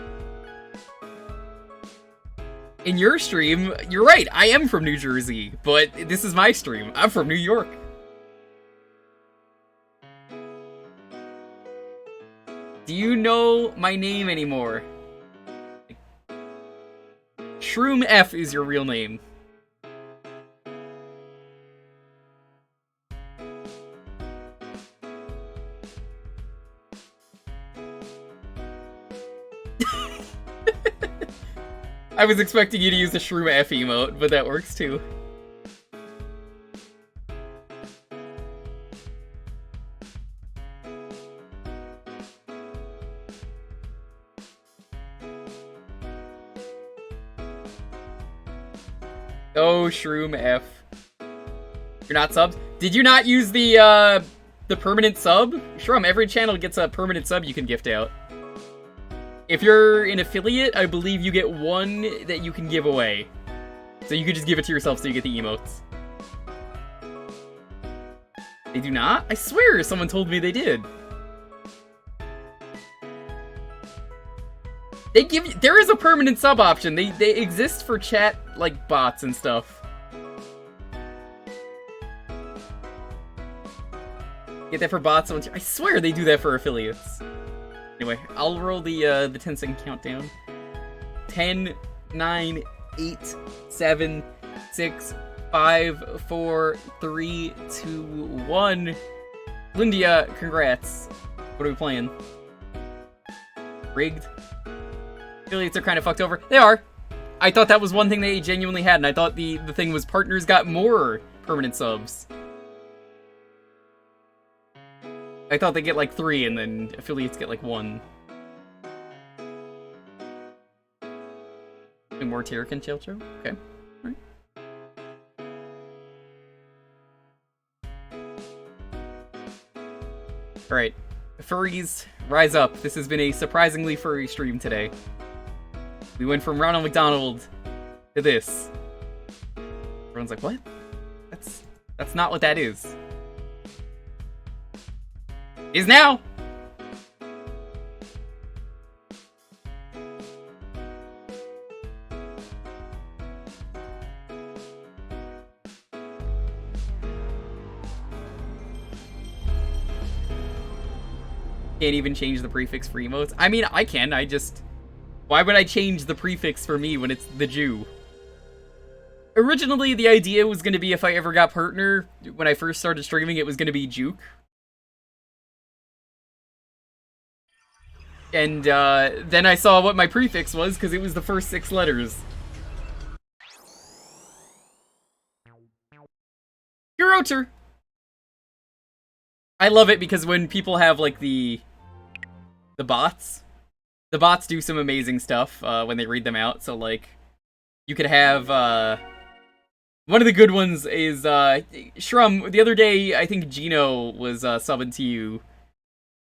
In your stream, you're right, I am from New Jersey, but this is my stream. I'm from New York. Do you know my name anymore? Shroom F is your real name. I was expecting you to use the Shroom F emote, but that works too. Oh, Shroom F. You're not subbed? Did you not use the permanent sub? Shroom, every channel gets a permanent sub you can gift out. If you're an affiliate, I believe you get one that you can give away. So you could just give it to yourself so you get the emotes. They do not? I swear someone told me they did. They give you, there is a permanent sub option. They exist for chat, like, bots and stuff. Get that for bots. I swear they do that for affiliates. Anyway, I'll roll the 10-second countdown. 10, 9, 8, 7, 6, 5, 4, 3, 2, 1. Lindia, congrats. What are we playing? Rigged? Affiliates are kind of fucked over. They are. I thought that was one thing they genuinely had, and I thought the thing was partners got more permanent subs. I thought they get like 3 and then affiliates get like 1. More tier can Chelcho? Okay. Alright. Alright. Furries, rise up. This has been a surprisingly furry stream today. We went from Ronald McDonald to this. Everyone's like, what? That's not what that is. Is now! Can't even change the prefix for emotes. I mean, I can, I just... Why would I change the prefix for me when it's the Jew? Originally, the idea was going to be if I ever got partner, when I first started streaming, it was going to be Juke. And then I saw what my prefix was, because it was the first 6 letters. Hiroter! I love it because when people have, like, the bots do some amazing stuff when they read them out. So, like, you could have, one of the good ones is, Shrum, the other day, I think Gino was subbing to you,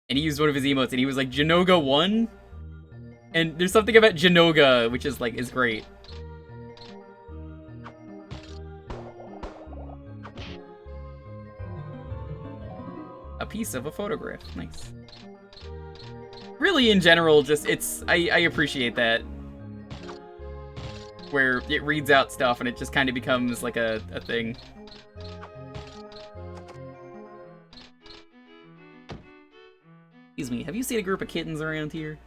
and he used one of his emotes, and he was like, Janoga 1? And there's something about Janoga, which is, like, is great. A piece of a photograph. Nice. Really, in general, just, I appreciate that. Where it reads out stuff and it just kind of becomes, like, a thing. Excuse me, have you seen a group of kittens around here?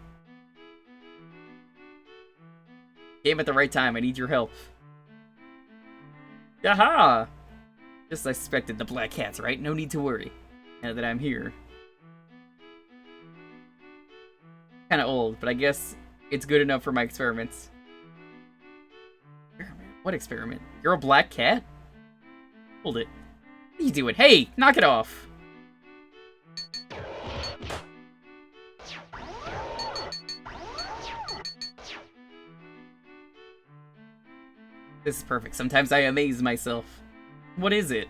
Came at the right time, I need your help. Yaha! Just I suspected the black cats, right? No need to worry. Now that I'm here. Kinda old, but I guess it's good enough for my experiments. What experiment? You're a black cat? Hold it. What are you doing? Hey! Knock it off! This is perfect. Sometimes I amaze myself. What is it?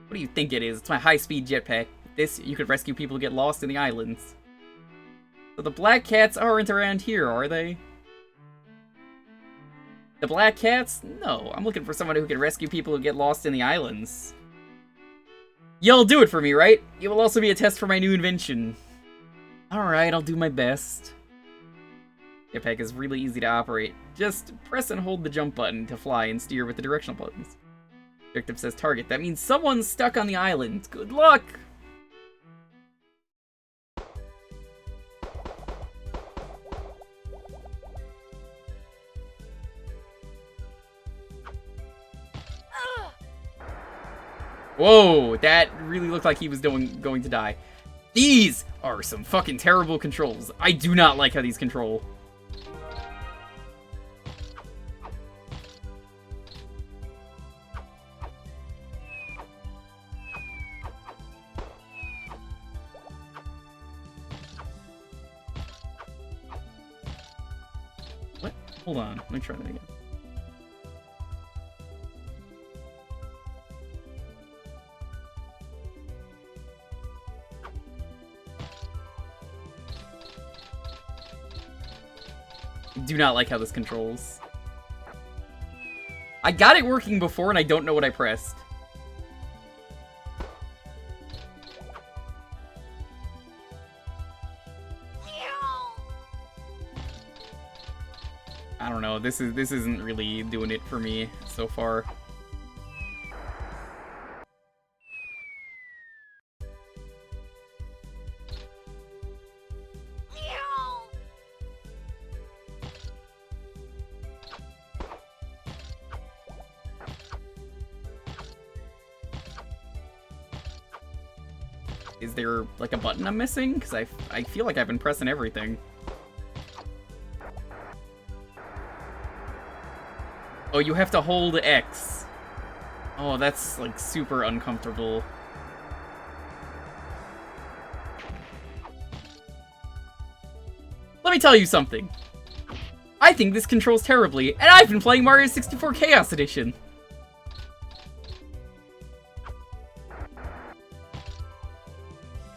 What do you think it is? It's my high-speed jetpack. With this, you could rescue people who get lost in the islands. So the black cats aren't around here, are they? The black cats? No, I'm looking for someone who can rescue people who get lost in the islands. You'll do it for me, right? It will also be a test for my new invention. Alright, I'll do my best. Jetpack is really easy to operate. Just press and hold the jump button to fly and steer with the directional buttons. Objective says target. That means someone's stuck on the island. Good luck! Whoa, that really looked like he was going to die. These are some fucking terrible controls. I do not like how these control. Hold on, let me try that again. Do not like how this controls. I got it working before and I don't know what I pressed. I don't know, this isn't really doing it for me so far. Is there, like, a button I'm missing? Because I feel like I've been pressing everything. Oh, you have to hold X. Oh, that's, like, super uncomfortable. Let me tell you something. I think this controls terribly, and I've been playing Mario 64 Chaos Edition.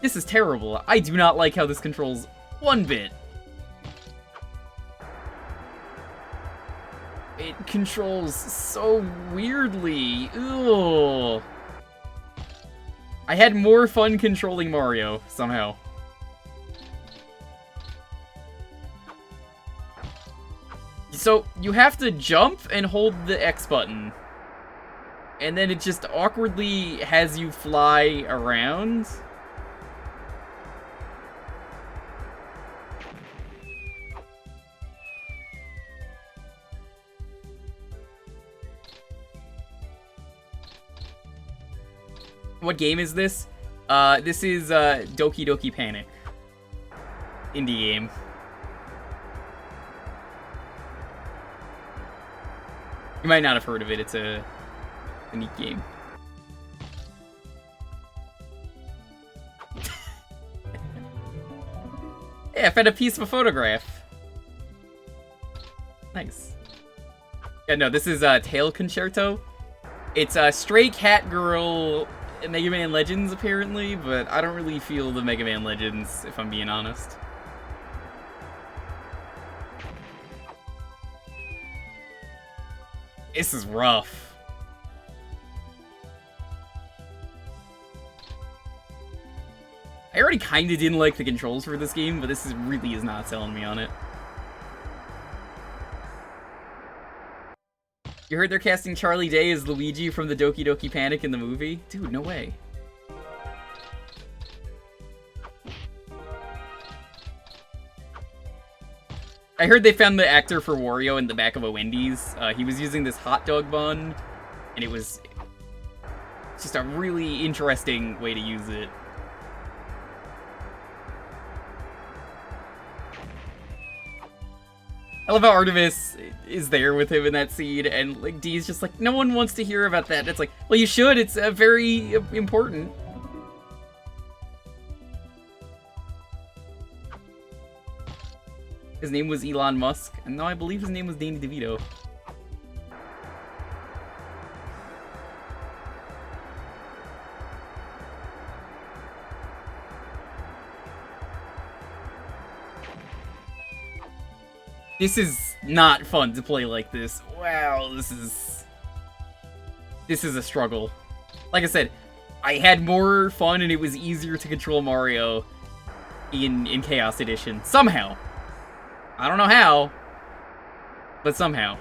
This is terrible. I do not like how this controls one bit. It controls so weirdly. Ugh. I had more fun controlling Mario, somehow. So, you have to jump and hold the X button. And then it just awkwardly has you fly around. What game is this? This is Doki Doki Panic. Indie game. You might not have heard of it. It's a neat game. Yeah, I found a piece of a photograph. Nice. Yeah, no, this is Tail Concerto. It's a Stray Cat Girl Mega Man Legends, apparently, but I don't really feel the Mega Man Legends, if I'm being honest. This is rough. I already kinda didn't like the controls for this game, but this really is not selling me on it. You heard they're casting Charlie Day as Luigi from the Doki Doki Panic in the movie? Dude, no way. I heard they found the actor for Wario in the back of a Wendy's. He was using this hot dog bun, and it was just a really interesting way to use it. I love how Artemis is there with him in that scene, and like Dee's just like, no one wants to hear about that. And it's like, well, you should. It's very important. His name was Elon Musk, and no, I believe his name was Danny DeVito. This is not fun to play like this. Wow, this is a struggle. Like I said, I had more fun and it was easier to control Mario in Chaos Edition. Somehow. I don't know how, but somehow.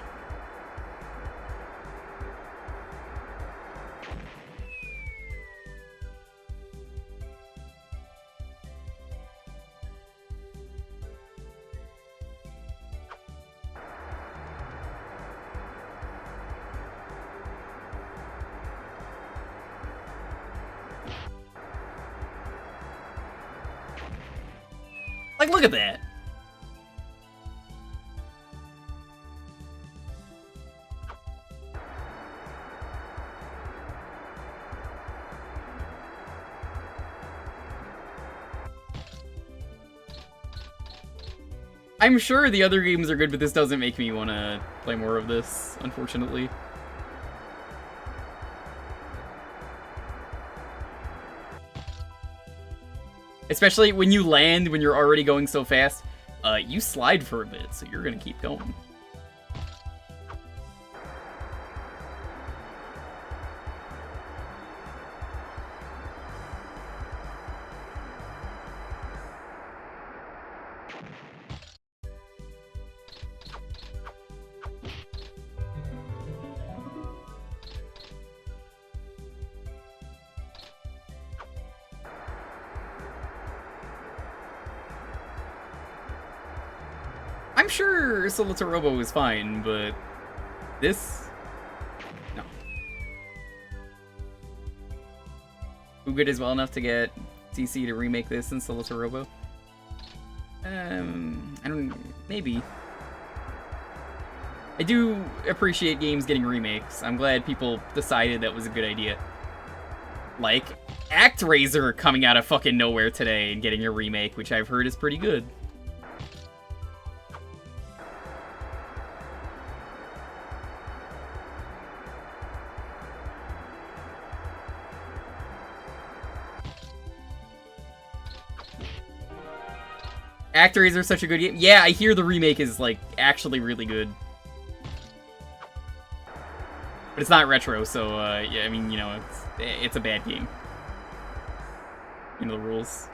Like, look at that. I'm sure the other games are good, but this doesn't make me want to play more of this, unfortunately. Especially when you land, when you're already going so fast, you slide for a bit, so you're gonna keep going. I'm sure Solitaire Robo is fine, but this? No. Who good is well enough to get CC to remake this in Solitaire Robo? I don't... maybe. I do appreciate games getting remakes. I'm glad people decided that was a good idea. Like, ActRaiser coming out of fucking nowhere today and getting a remake, which I've heard is pretty good. ActRaiser is such a good game. Yeah, I hear the remake is, like, actually really good. But it's not retro, so, yeah, I mean, you know, it's a bad game. You know the rules.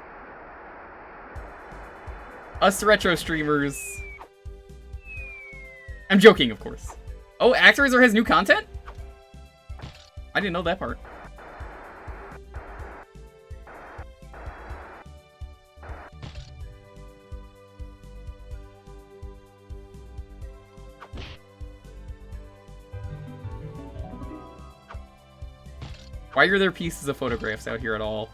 Us retro streamers... I'm joking, of course. Oh, ActRaiser has new content? I didn't know that part. Why are there pieces of photographs out here at all?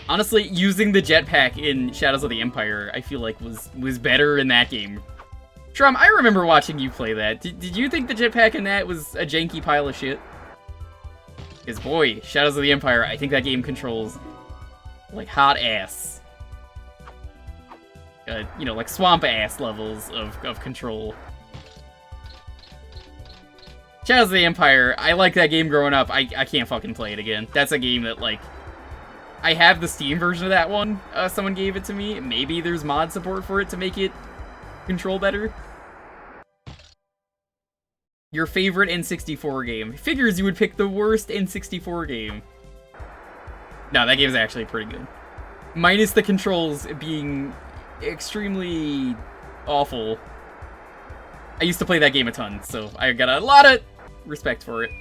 Honestly, using the jetpack in Shadows of the Empire, I feel like was better in that game. Shrum, I remember watching you play that. Did you think the jetpack in that was a janky pile of shit? Because boy, Shadows of the Empire, I think that game controls like hot ass. You know, like swamp-ass levels of control. Shadows of the Empire, I like that game growing up. I can't fucking play it again. That's a game that, like... I have the Steam version of that one. Someone gave it to me. Maybe there's mod support for it to make it control better. Your favorite N64 game. Figures you would pick the worst N64 game. No, that game's actually pretty good. Minus the controls being... extremely awful. I used to play that game a ton, so I got a lot of respect for it.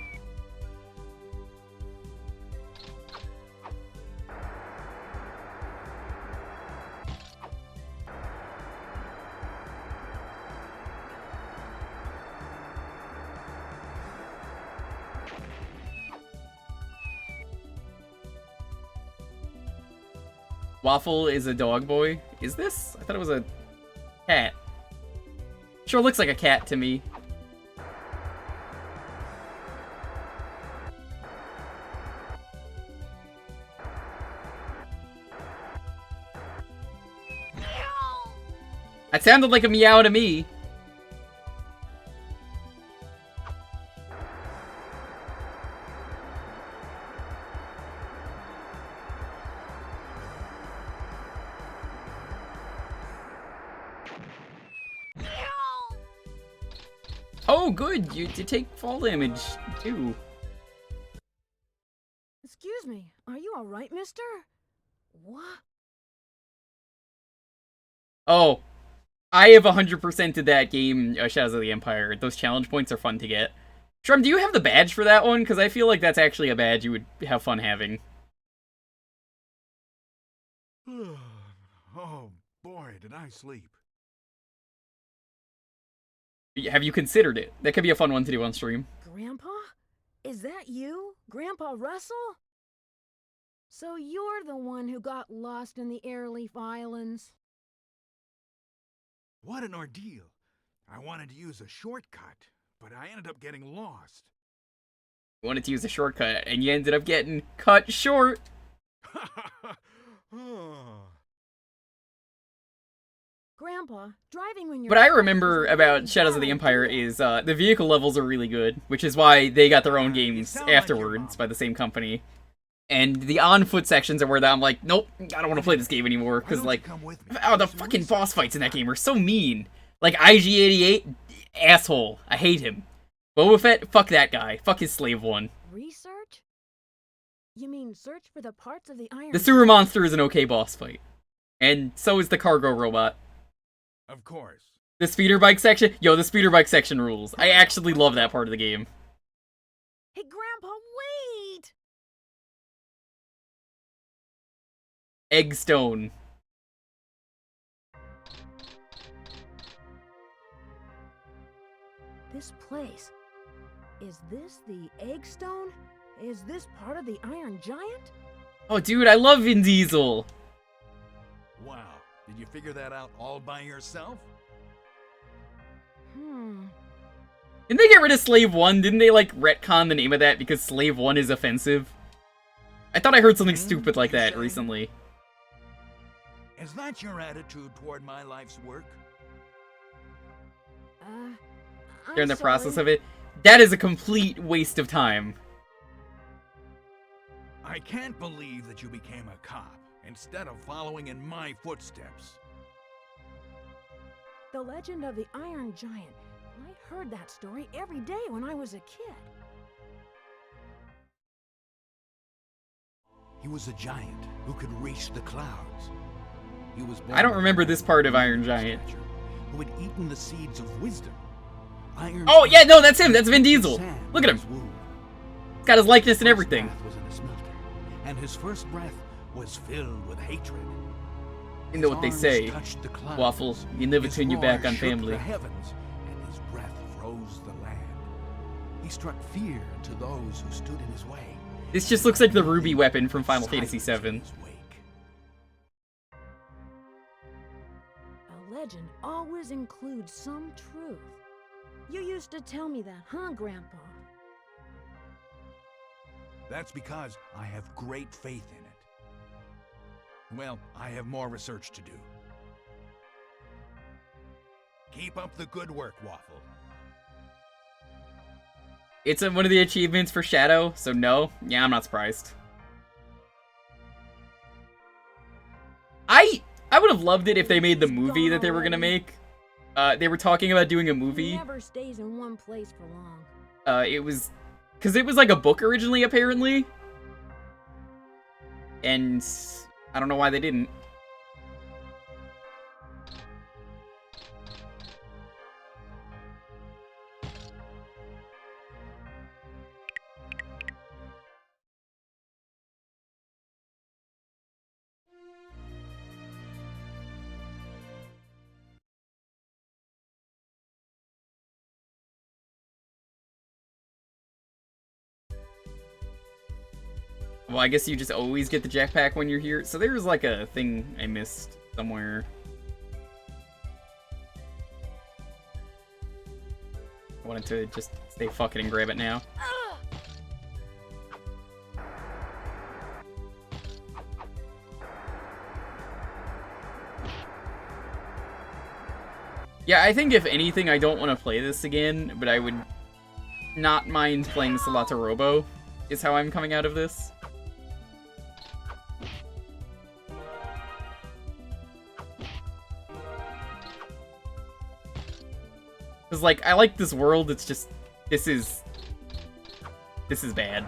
Waffle is a dog boy. Is this? I thought it was a cat. Sure looks like a cat to me. That sounded like a meow to me. Oh, good. You take fall damage, too. Excuse me, are you alright, mister? What? Oh, I have 100%ed that game, Shadows of the Empire. Those challenge points are fun to get. Shrum, do you have the badge for that one? Because I feel like that's actually a badge you would have fun having. Oh, boy, did I sleep. Have you considered it? That could be a fun one to do on stream. Grandpa? Is that you? Grandpa Russell? So you're the one who got lost in the Airleaf Islands? What an ordeal. I wanted to use a shortcut, but I ended up getting lost. You wanted to use a shortcut, and you ended up getting cut short. Grandpa, driving when you're... What I remember about Shadows of the Empire is the vehicle levels are really good, which is why they got their own games afterwards by the same company. And the on-foot sections are where I'm like, nope, I don't want to play this game anymore, because, like, oh, the fucking boss fights in that game are so mean. Like, IG-88, asshole. I hate him. Boba Fett, fuck that guy. Fuck his slave one. Research? You mean search for the parts of the iron... The sewer monster is an okay boss fight. And so is the cargo robot. Of course. The speeder bike section? Yo, the speeder bike section rules. I actually love that part of the game. Hey, Grandpa, wait! Eggstone. This place. Is this the Eggstone? Is this part of the Iron Giant? Oh, dude, I love Vin Diesel. Wow. Did you figure that out all by yourself? Hmm. Didn't they get rid of Slave 1? Didn't they, like, retcon the name of that because Slave 1 is offensive? I thought I heard something stupid like that recently. Is that your attitude toward my life's work? They're in the process of it. That is a complete waste of time. I can't believe that you became a cop instead of following in my footsteps. The legend of the Iron Giant. I heard that story every day when I was a kid. He was a giant who could reach the clouds. He was born I don't remember this part of Iron Giant. who had eaten the seeds of wisdom. Iron Oh, yeah, Giant no, that's him. That's Vin Diesel. sand Look at in him. his womb. He's got his likeness and everything. His path was in a smelter, and his first breath was filled with hatred. You know what they His say, arms touched the clouds. Waffle, you never His turn your roar back on shook family. the heavens, and his breath froze the land. He struck fear into those who stood in his way. This just looks like the ruby weapon from Final Fantasy Silence in VII. his wake. A legend always includes some truth. You used to tell me that, huh, Grandpa? That's because I have great faith in it. Well, I have more research to do. Keep up the good work, Waffle. It's one of the achievements for Shadow, so no. Yeah, I'm not surprised. I would have loved it if they made the movie that they were gonna make. They were talking about doing a He movie. never stays in one place for long. It was... Because it was like a book originally, apparently. And... I don't know why they didn't. Well, I guess you just always get the jetpack when you're here. So there's like a thing I missed somewhere. I wanted to just stay fucking and grab it now. Yeah, I think if anything, I don't want to play this again, but I would not mind playing Salata Robo, is how I'm coming out of this. Cause like, I like this world, it's just, this is bad.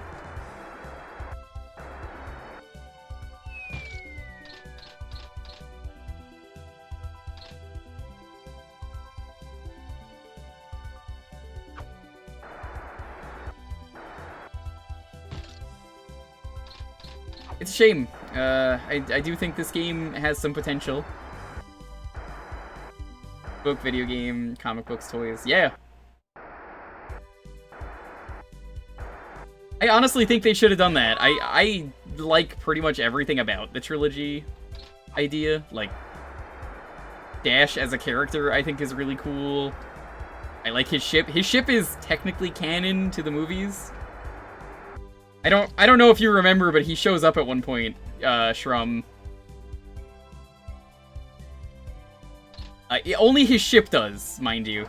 It's a shame. I do think this game has some potential. Book, video game, comic books, toys. Yeah. I honestly think they should have done that. I like pretty much everything about the trilogy idea. Like, Dash as a character I think is really cool. I like his ship. His ship is technically canon to the movies. I don't know if you remember, but he shows up at one point, Shrum. Only his ship does, mind you.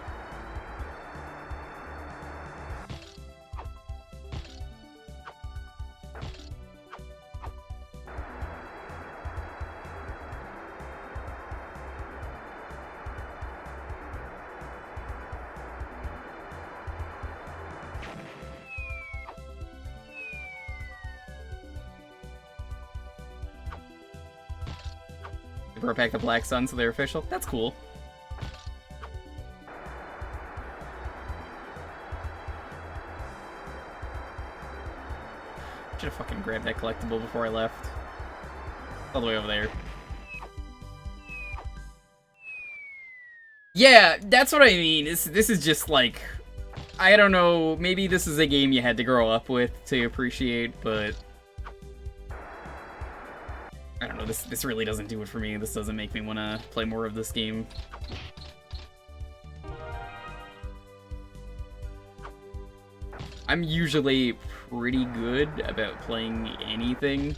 They brought back the Black Sun, so they're official. That's cool. Should've fucking grabbed that collectible before I left. All the way over there. Yeah, that's what I mean. This is just like... I don't know, maybe this is a game you had to grow up with to appreciate, but... I don't know, this really doesn't do it for me. This doesn't make me want to play more of this game. I'm usually pretty good about playing anything.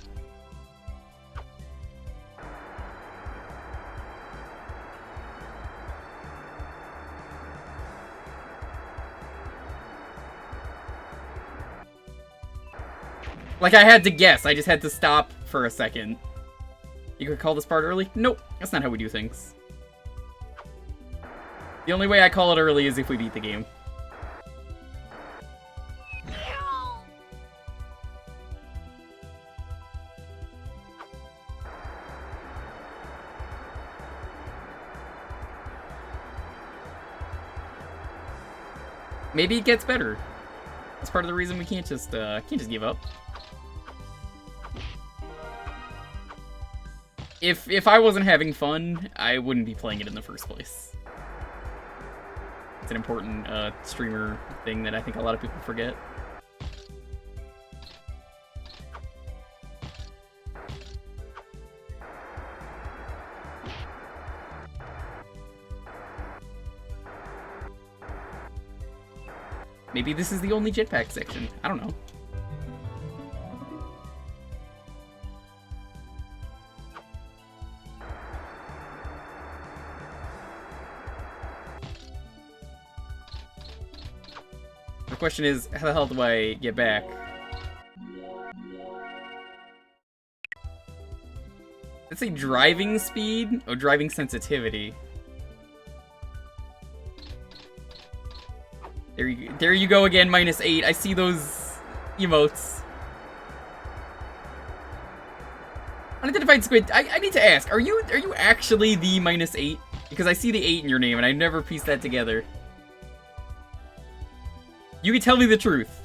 Like, I had to guess. I just had to stop for a second. You could call this part early? Nope. That's not how we do things. The only way I call it early is if we beat the game. Maybe it gets better. That's part of the reason we can't just give up. If I wasn't having fun, I wouldn't be playing it in the first place. It's an important streamer thing that I think a lot of people forget. Maybe this is the only jetpack section. I don't know. The question is, how the hell do I get back? Let's say driving speed? Oh, driving sensitivity. There you go again, -8. I see those emotes. Unidentified squid. I need to ask, are you actually the -8? Because I see the 8 in your name and I never pieced that together. You can tell me the truth.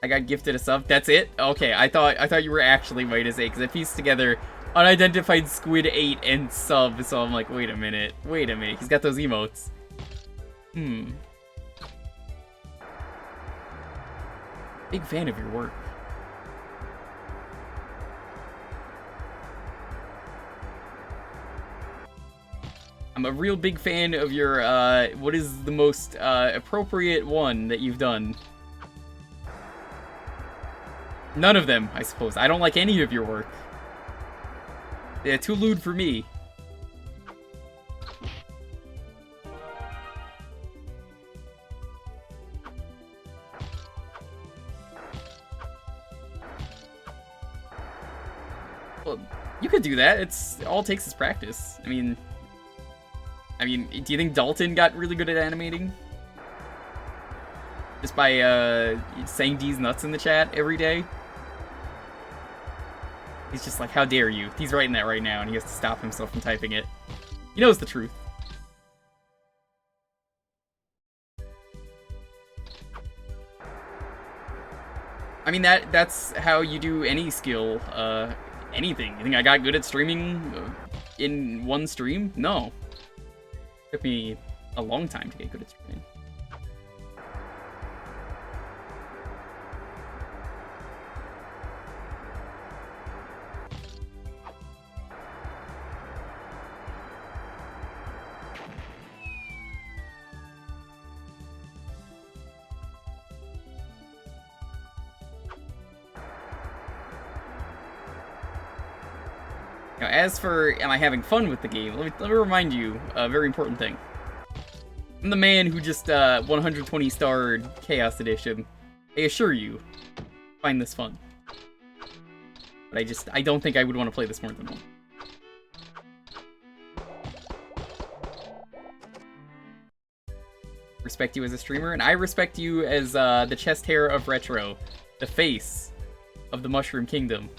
I got gifted a sub. That's it? Okay, I thought you were actually -8 because I pieced together unidentified squid 8 and sub, so I'm like, wait a minute. He's got those emotes. Big fan of your work. I'm a real big fan of your, what is the most, appropriate one that you've done? None of them, I suppose. I don't like any of your work. They're too lewd for me. Well, you could do that. All it takes is practice. I mean, do you think Dalton got really good at animating? Just by, saying D's nuts in the chat every day? He's just like, how dare you? He's writing that right now, and he has to stop himself from typing it. He knows the truth. I mean, that's how you do any skill, anything. You think I got good at streaming in one stream? No. It took me a long time to get good at streaming. Now, as for am I having fun with the game, let me remind you a very important thing. I'm the man who just 120 starred Chaos Edition. I assure you, find this fun. But I don't think I would want to play this more than one. Respect you as a streamer, and I respect you as the chest hair of retro, the face of the Mushroom Kingdom.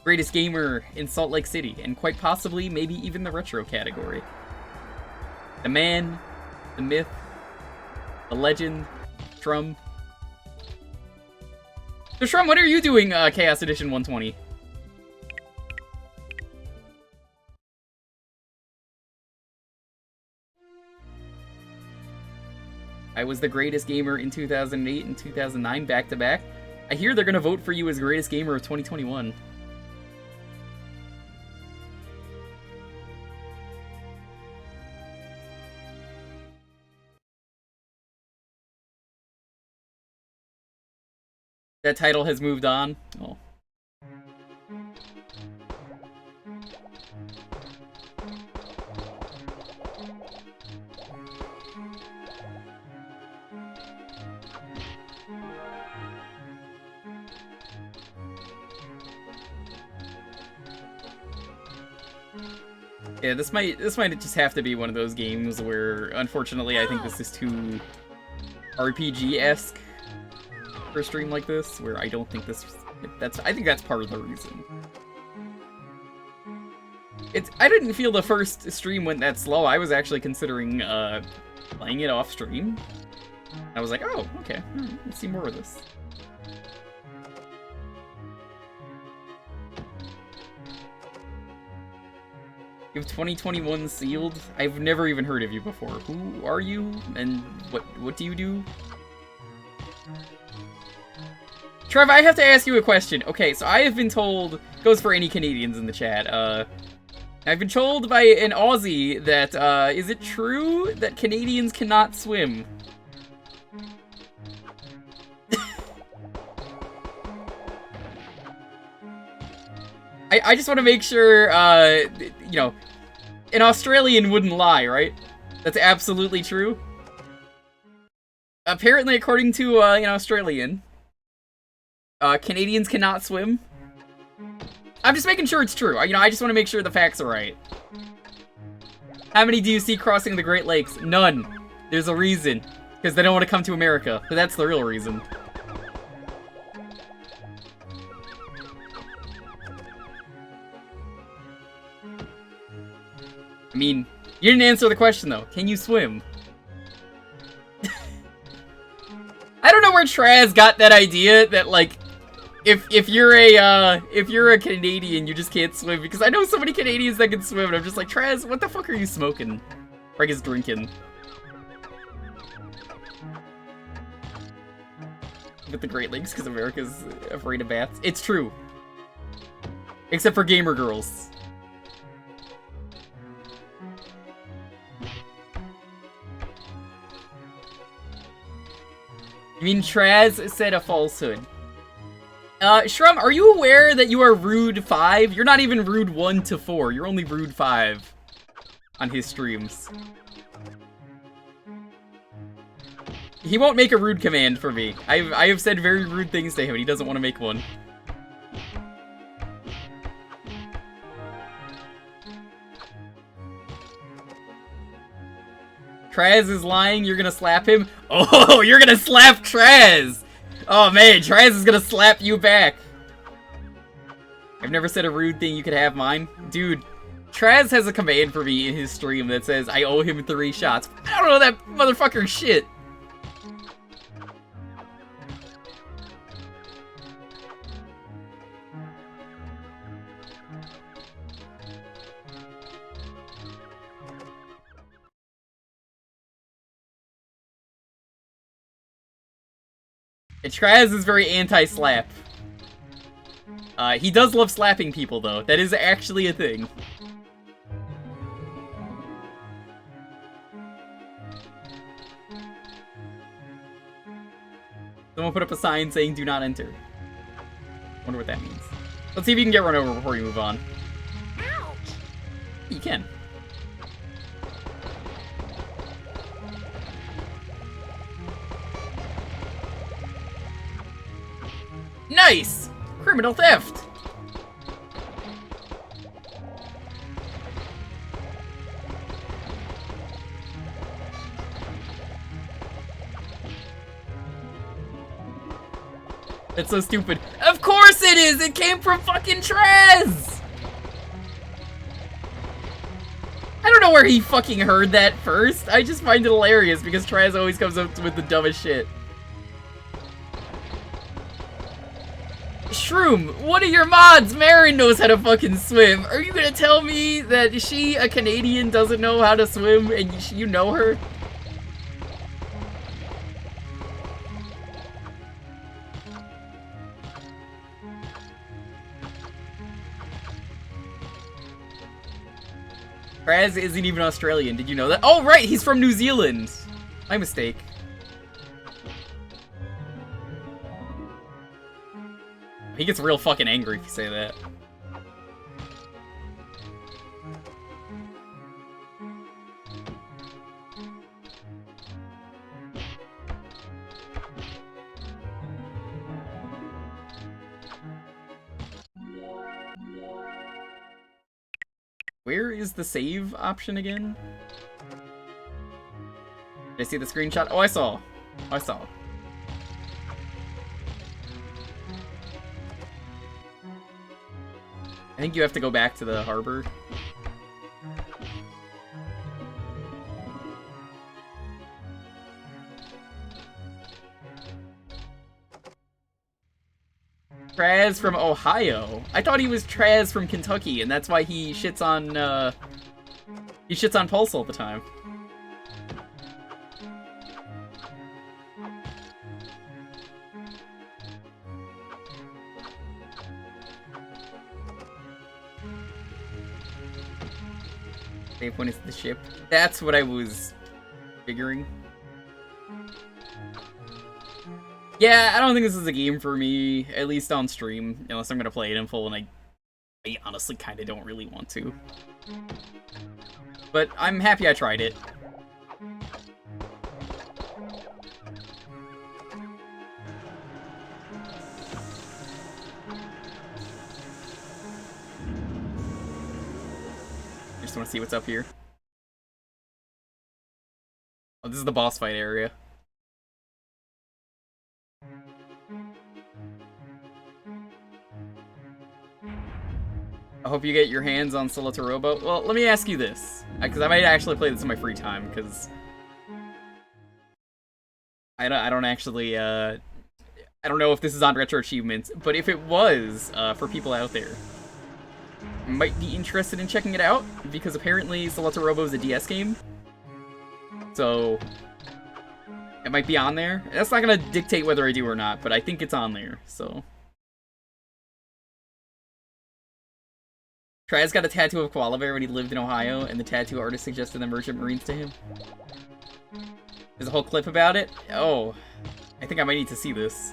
Greatest gamer in Salt Lake City, and quite possibly maybe even the retro category. The man, the myth, the legend, Shrum. So Shrum, what are you doing, Chaos Edition 120? I was the greatest gamer in 2008 and 2009 back-to-back. I hear they're gonna vote for you as greatest gamer of 2021. That title has moved on. Oh. Yeah, this might just have to be one of those games where, unfortunately, I think this is too RPG-esque for a stream like this, where I don't think I think that's part of the reason. I didn't feel the first stream went that slow. I was actually considering playing it off stream. I was like, oh, okay, let's see more of this. You have 2021 sealed? I've never even heard of you before. Who are you, and what do you do? Trev, I have to ask you a question. Okay, so I have been told, goes for any Canadians in the chat, I've been told by an Aussie that, is it true that Canadians cannot swim? I just want to make sure, you know, an Australian wouldn't lie, right? That's absolutely true. Apparently, according to, an Australian, Canadians cannot swim. I'm just making sure it's true. You know, I just want to make sure the facts are right. How many do you see crossing the Great Lakes? None. There's a reason. Because they don't want to come to America. But that's the real reason. I mean, you didn't answer the question, though. Can you swim? I don't know where Traz got that idea that, like, if you're a Canadian, you just can't swim, because I know so many Canadians that can swim, and I'm just like, Traz, what the fuck are you smoking? Or I guess drinking. With the Great Lakes, because America's afraid of bats. It's true. Except for gamer girls. You mean Traz said a falsehood? Shrum, are you aware that you are Rude 5? You're not even Rude 1 to 4. You're only Rude 5 on his streams. He won't make a rude command for me. I have said very rude things to him, and he doesn't want to make one. Traz is lying, you're gonna slap him? Oh, you're gonna slap Traz! Oh man, Traz is gonna slap you back! I've never said a rude thing, you could have mine. Dude, Traz has a command for me in his stream that says I owe him 3 shots. I don't know that motherfucker shit! And Traz is very anti-slap. He does love slapping people, though. That is actually a thing. Someone put up a sign saying do not enter. Wonder what that means. Let's see if you can get run over before you move on. Ouch! You can. Nice! Criminal theft! That's so stupid. Of course it is! It came from fucking Trez! I don't know where he fucking heard that first. I just find it hilarious because Trez always comes up with the dumbest shit. Shroom, one of your mods, Marin, knows how to fucking swim. Are you gonna tell me that she, a Canadian, doesn't know how to swim and you know her? Raz isn't even Australian, did you know that? Oh right, he's from New Zealand! My mistake. He gets real fucking angry if you say that. Where is the save option again? Did I see the screenshot? Oh, I saw. I saw. I think you have to go back to the harbor. Traz from Ohio. I thought he was Traz from Kentucky, and that's why he shits on Pulse all the time. Save point is the ship. That's what I was figuring. Yeah, I don't think this is a game for me, at least on stream, unless I'm gonna play it in full, and I honestly kinda don't really want to. But I'm happy I tried it. I just want to see what's up here. Oh, this is the boss fight area. I hope you get your hands on Solitarobo. Well, let me ask you this, because I might actually play this in my free time, because I don't actually, I don't know if this is on Retro Achievements, but if it was, for people out there, might be interested in checking it out, because apparently Solitarobo is a DS game, so it might be on there. That's not gonna dictate whether I do or not, but I think it's on there, so. Traz got a tattoo of koala bear when he lived in Ohio, and the tattoo artist suggested the Merchant Marines to him. There's a whole clip about it? Oh, I think I might need to see this.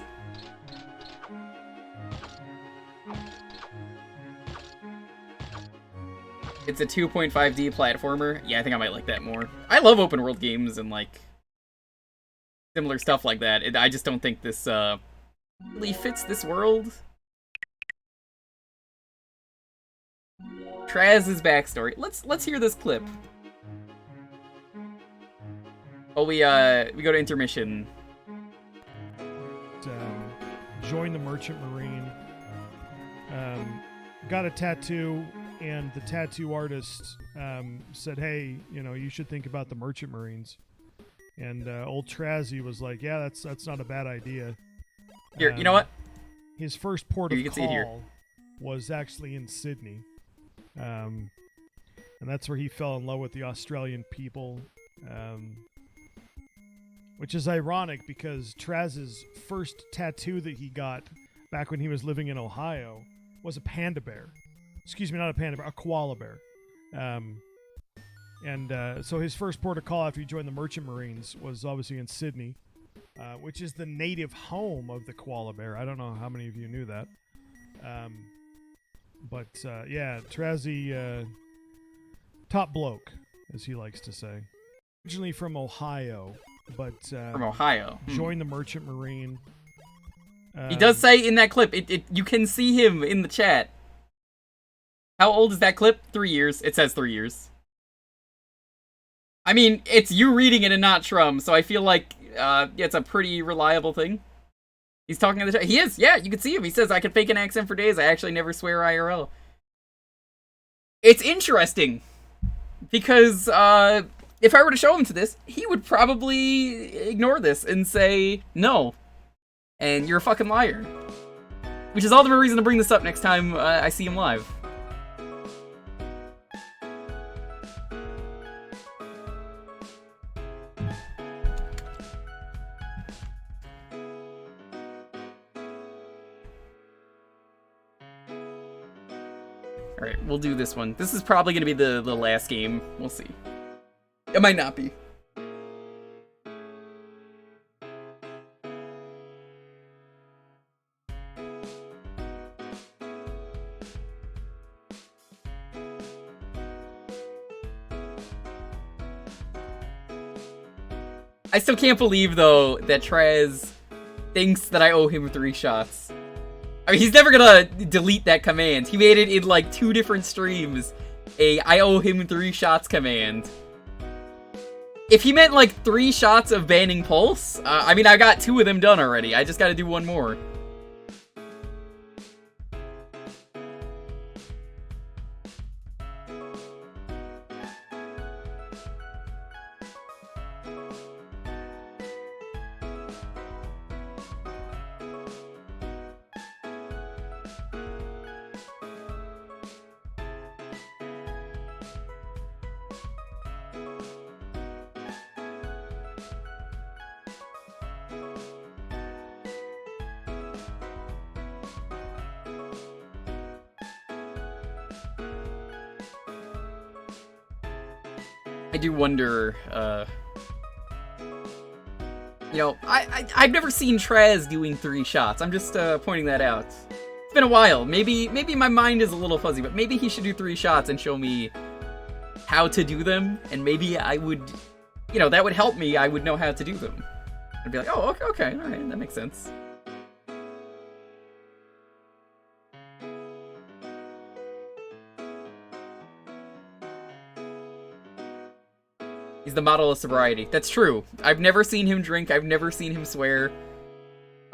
It's a 2.5D platformer. Yeah, I think I might like that more. I love open world games and, like, similar stuff like that. I just don't think this, really fits this world. Traz's backstory. Let's hear this clip. Oh, we go to intermission. Joined the Merchant Marine. Got a tattoo, and the tattoo artist said, "Hey, you know, you should think about the Merchant Marines." And old Trazzy was like, "Yeah, that's not a bad idea." Here, you know what? His first port Here, of you can see it here. call was actually in Sydney. And that's where he fell in love with the Australian people, which is ironic because Traz's first tattoo that he got back when he was living in Ohio was a panda bear. Excuse me, not a panda bear, a koala bear. So his first port of call after he joined the Merchant Marines was obviously in Sydney, which is the native home of the koala bear. I don't know how many of you knew that. Yeah, Trazzy, top bloke, as he likes to say. Originally from Ohio, but From Ohio. joined the Merchant Marine. He does say in that clip, you can see him in the chat. How old is that clip? 3 years. It says 3 years. I mean, it's you reading it and not Trum, so I feel like it's a pretty reliable thing. He's talking in the chat. He is, yeah, you can see him. He says, I can fake an accent for days. I actually never swear IRL. It's interesting, because if I were to show him to this, he would probably ignore this and say, no, and you're a fucking liar. Which is all the more reason to bring this up next time I see him live. Alright, we'll do this one. This is probably going to be the last game. We'll see. It might not be. I still can't believe, though, that Traz thinks that I owe him 3 shots. I mean, he's never gonna delete that command. He made it in, like, 2 different streams. I owe him 3 shots command. If he meant, like, 3 shots of banning Pulse, I mean, I got 2 of them done already. I just gotta do 1 more. I do wonder, you know, I've never seen Traz doing 3 shots. I'm just pointing that out. It's been a while. Maybe my mind is a little fuzzy, but maybe he should do 3 shots and show me how to do them, and maybe I would, you know, that would help me. I would know how to do them. I'd be like, oh, okay, all right, that makes sense. He's the model of sobriety. That's true. I've never seen him drink. I've never seen him swear.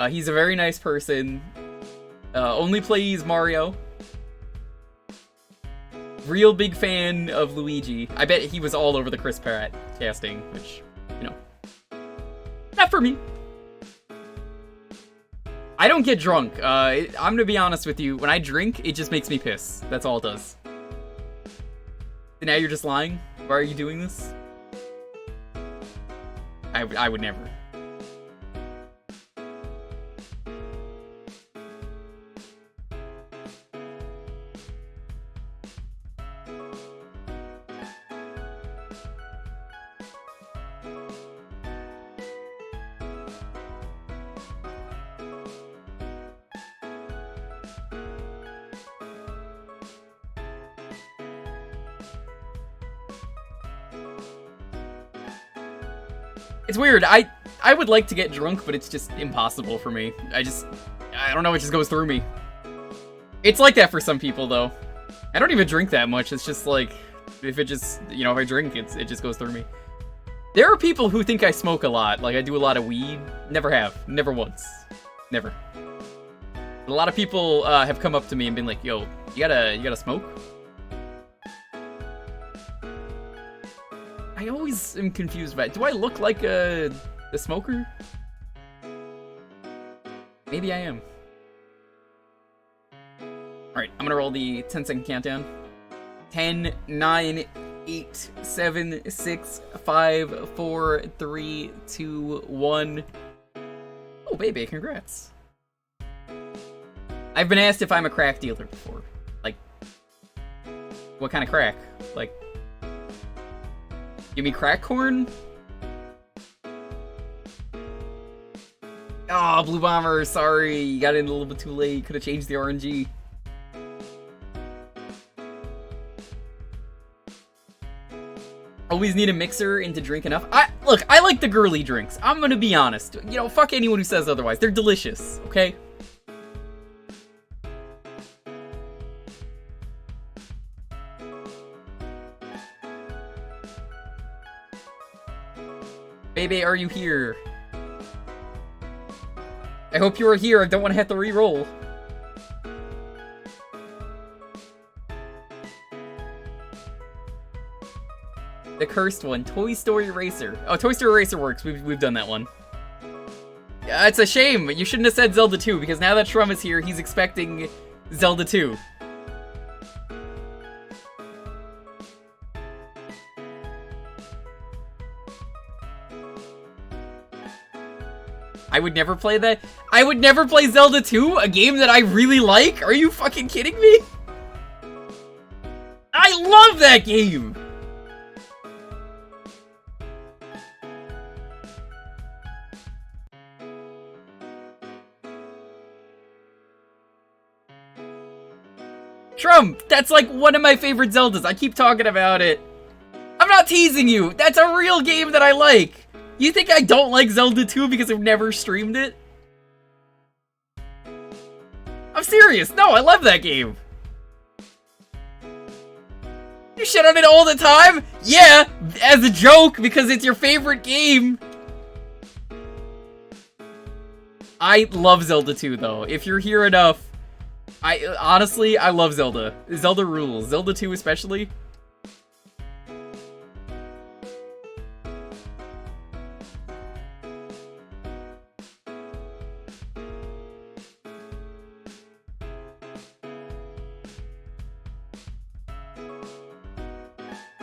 He's a very nice person. Only plays Mario. Real big fan of Luigi. I bet he was all over the Chris Pratt casting, which, you know, not for me. I don't get drunk. I'm gonna be honest with you. When I drink, it just makes me piss. That's all it does. And now you're just lying? Why are you doing this? I would never. It's weird. I would like to get drunk, but it's just impossible for me. I don't know, it just goes through me. It's like that for some people, though. I don't even drink that much. It's just like, if it just, you know, if I drink, it just goes through me. There are people who think I smoke a lot. Like, I do a lot of weed. Never have. Never once. Never. A lot of people have come up to me and been like, yo, you gotta smoke? I always am confused about it. Do I look like a smoker? Maybe I am. Alright, I'm gonna roll the 10-second countdown. 10, 9, 8, 7, 6, 5, 4, 3, 2, 1. Oh, baby, congrats. I've been asked if I'm a crack dealer before. Like, what kind of crack? Like, give me crack corn? Oh, Blue Bomber, sorry. You got in a little bit too late. Could have changed the RNG. Always need a mixer and to drink enough. Look, I like the girly drinks. I'm gonna be honest. You know, fuck anyone who says otherwise. They're delicious, okay? Baby, are you here? I hope you are here. I don't want to have to re-roll. The cursed one, Toy Story Racer. Oh, Toy Story Racer works. We've done that one. Yeah, it's a shame. You shouldn't have said Zelda 2 because now that Shrum is here, he's expecting Zelda 2. I would never play that. I would never play Zelda 2, a game that I really like? Are you fucking kidding me? I love that game! Trump, that's like one of my favorite Zeldas. I keep talking about it. I'm not teasing you. That's a real game that I like. You think I don't like Zelda 2 because I've never streamed it? I'm serious. No, I love that game. You shit on it all the time? Yeah, as a joke because it's your favorite game. I love Zelda 2 though. If you're here enough, honestly, I love Zelda. Zelda rules. Zelda 2 especially.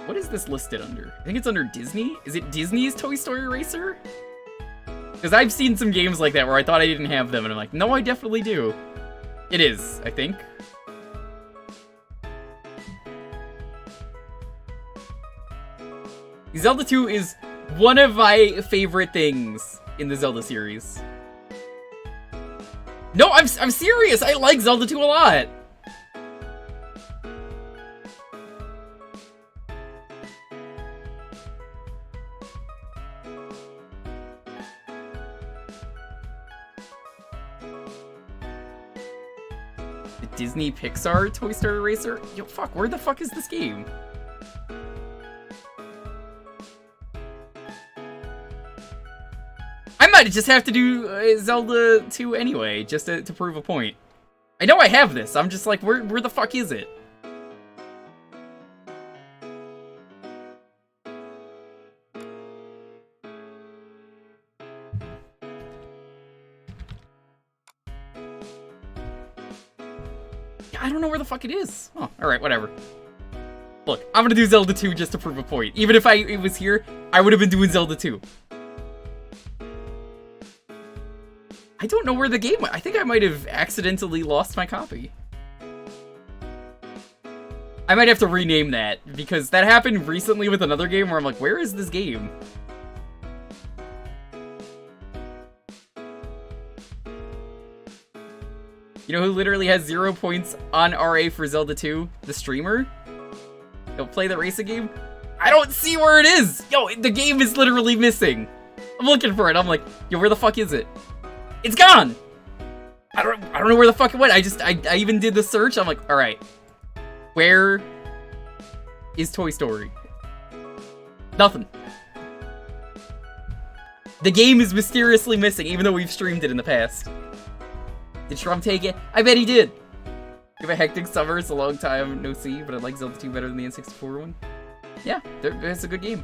What is this listed under? I think it's under Disney? Is it Disney's Toy Story Racer? Because I've seen some games like that where I thought I didn't have them, and I'm like, no, I definitely do. It is, I think. Zelda 2 is one of my favorite things in the Zelda series. No, I'm serious! I like Zelda 2 a lot! Disney Pixar Toy Story Racer? Yo, fuck, where the fuck is this game? I might just have to do Zelda 2 anyway, just to prove a point. I know I have this, I'm just like, where the fuck is it? I don't know where the fuck it is. Oh, alright, whatever. Look, I'm gonna do Zelda 2 just to prove a point. Even if it was here, I would have been doing Zelda 2. I don't know where the game went. I think I might have accidentally lost my copy. I might have to rename that, because that happened recently with another game where I'm like, where is this game? You know who literally has 0 points on RA for Zelda 2? The streamer? He'll play the racing game? I don't see where it is! Yo, the game is literally missing. I'm looking for it. I'm like, yo, where the fuck is it? It's gone! I don't know where the fuck it went. I even did the search. I'm like, alright. Where is Toy Story? Nothing. The game is mysteriously missing, even though we've streamed it in the past. Did Shrum take it? I bet he did! Give a hectic summer, it's a long time no see, but I like Zelda 2 better than the N64 one. Yeah, it's a good game.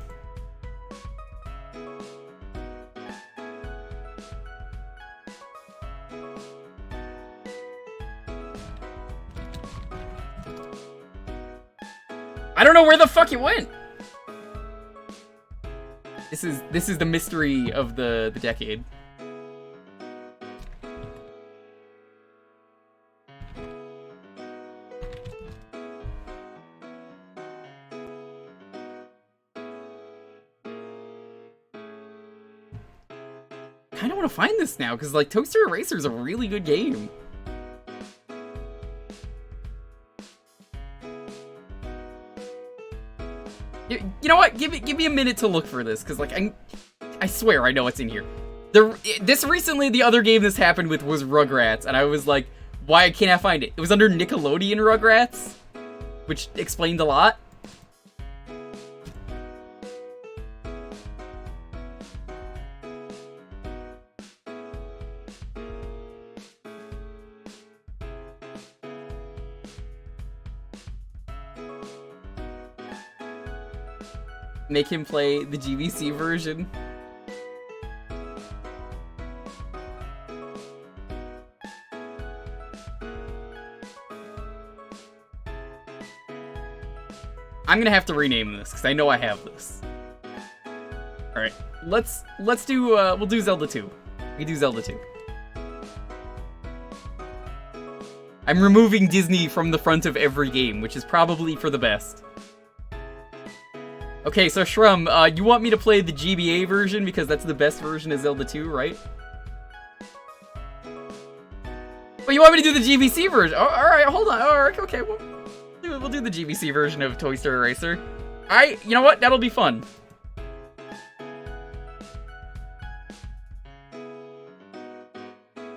I don't know where the fuck it went! This is the mystery of the decade. kind of want to find this now, because, like, Toaster Eraser is a really good game. You know what? Give me a minute to look for this, because, like, I swear I know what's in here. The other game this happened with was Rugrats, and I was like, why can't I find it? It was under Nickelodeon Rugrats, which explained a lot. Make him play the GBC version. I'm gonna have to rename this because I know I have this. All right, let's do we'll do Zelda 2. We do Zelda 2. I'm removing Disney from the front of every game, which is probably for the best. Okay, so Shrum, you want me to play the GBA version because that's the best version of Zelda 2, right? Well, you want me to do the GBC version? Oh, all right, hold on. All right, okay, we'll do the GBC version of Toy Story Racer. You know what? That'll be fun.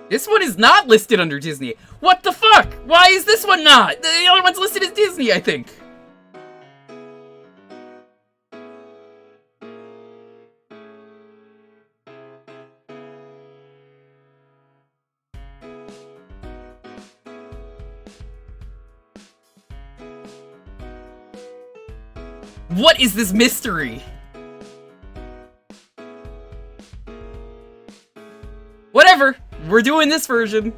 This one is not listed under Disney. What the fuck? Why is this one not? The other one's listed as Disney, I think. What is this mystery? Whatever. We're doing this version.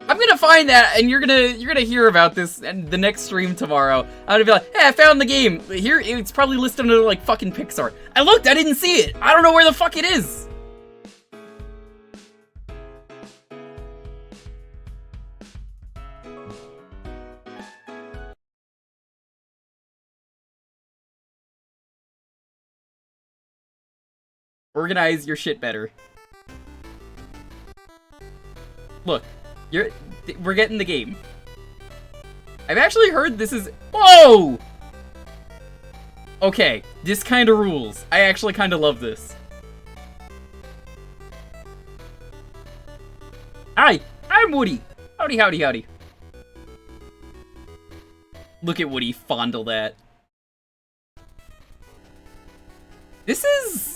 I'm gonna find that, and you're gonna hear about this in the next stream tomorrow. I'm gonna be like, hey, I found the game. Here, it's probably listed under like fucking Pixar. I looked, I didn't see it. I don't know where the fuck it is. Organize your shit better. Look, we're getting the game. I've actually heard this is... Whoa! Okay, this kind of rules. I actually kind of love this. Hi, I'm Woody. Howdy, howdy, howdy. Look at Woody fondle that. This is...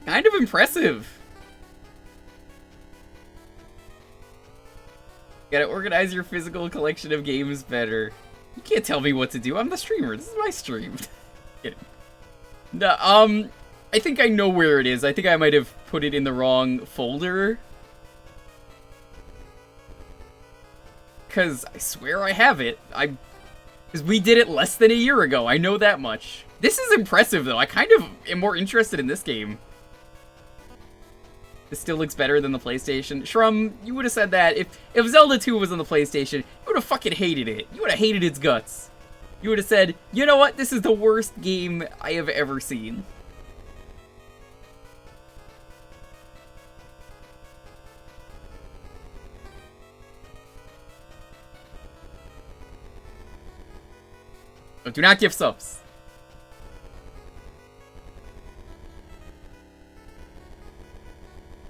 kind of impressive. Gotta organize your physical collection of games better. You can't tell me what to do. I'm the streamer. This is my stream. No, I think I know where it is. I think I might have put it in the wrong folder. Cause I swear I have it. Cause we did it less than a year ago. I know that much. This is impressive though. I kind of am more interested in this game. This still looks better than the PlayStation. Shrum, you would have said that if Zelda 2 was on the PlayStation, you would have fucking hated it. You would have hated its guts. You would have said, you know what? This is the worst game I have ever seen. But do not give subs.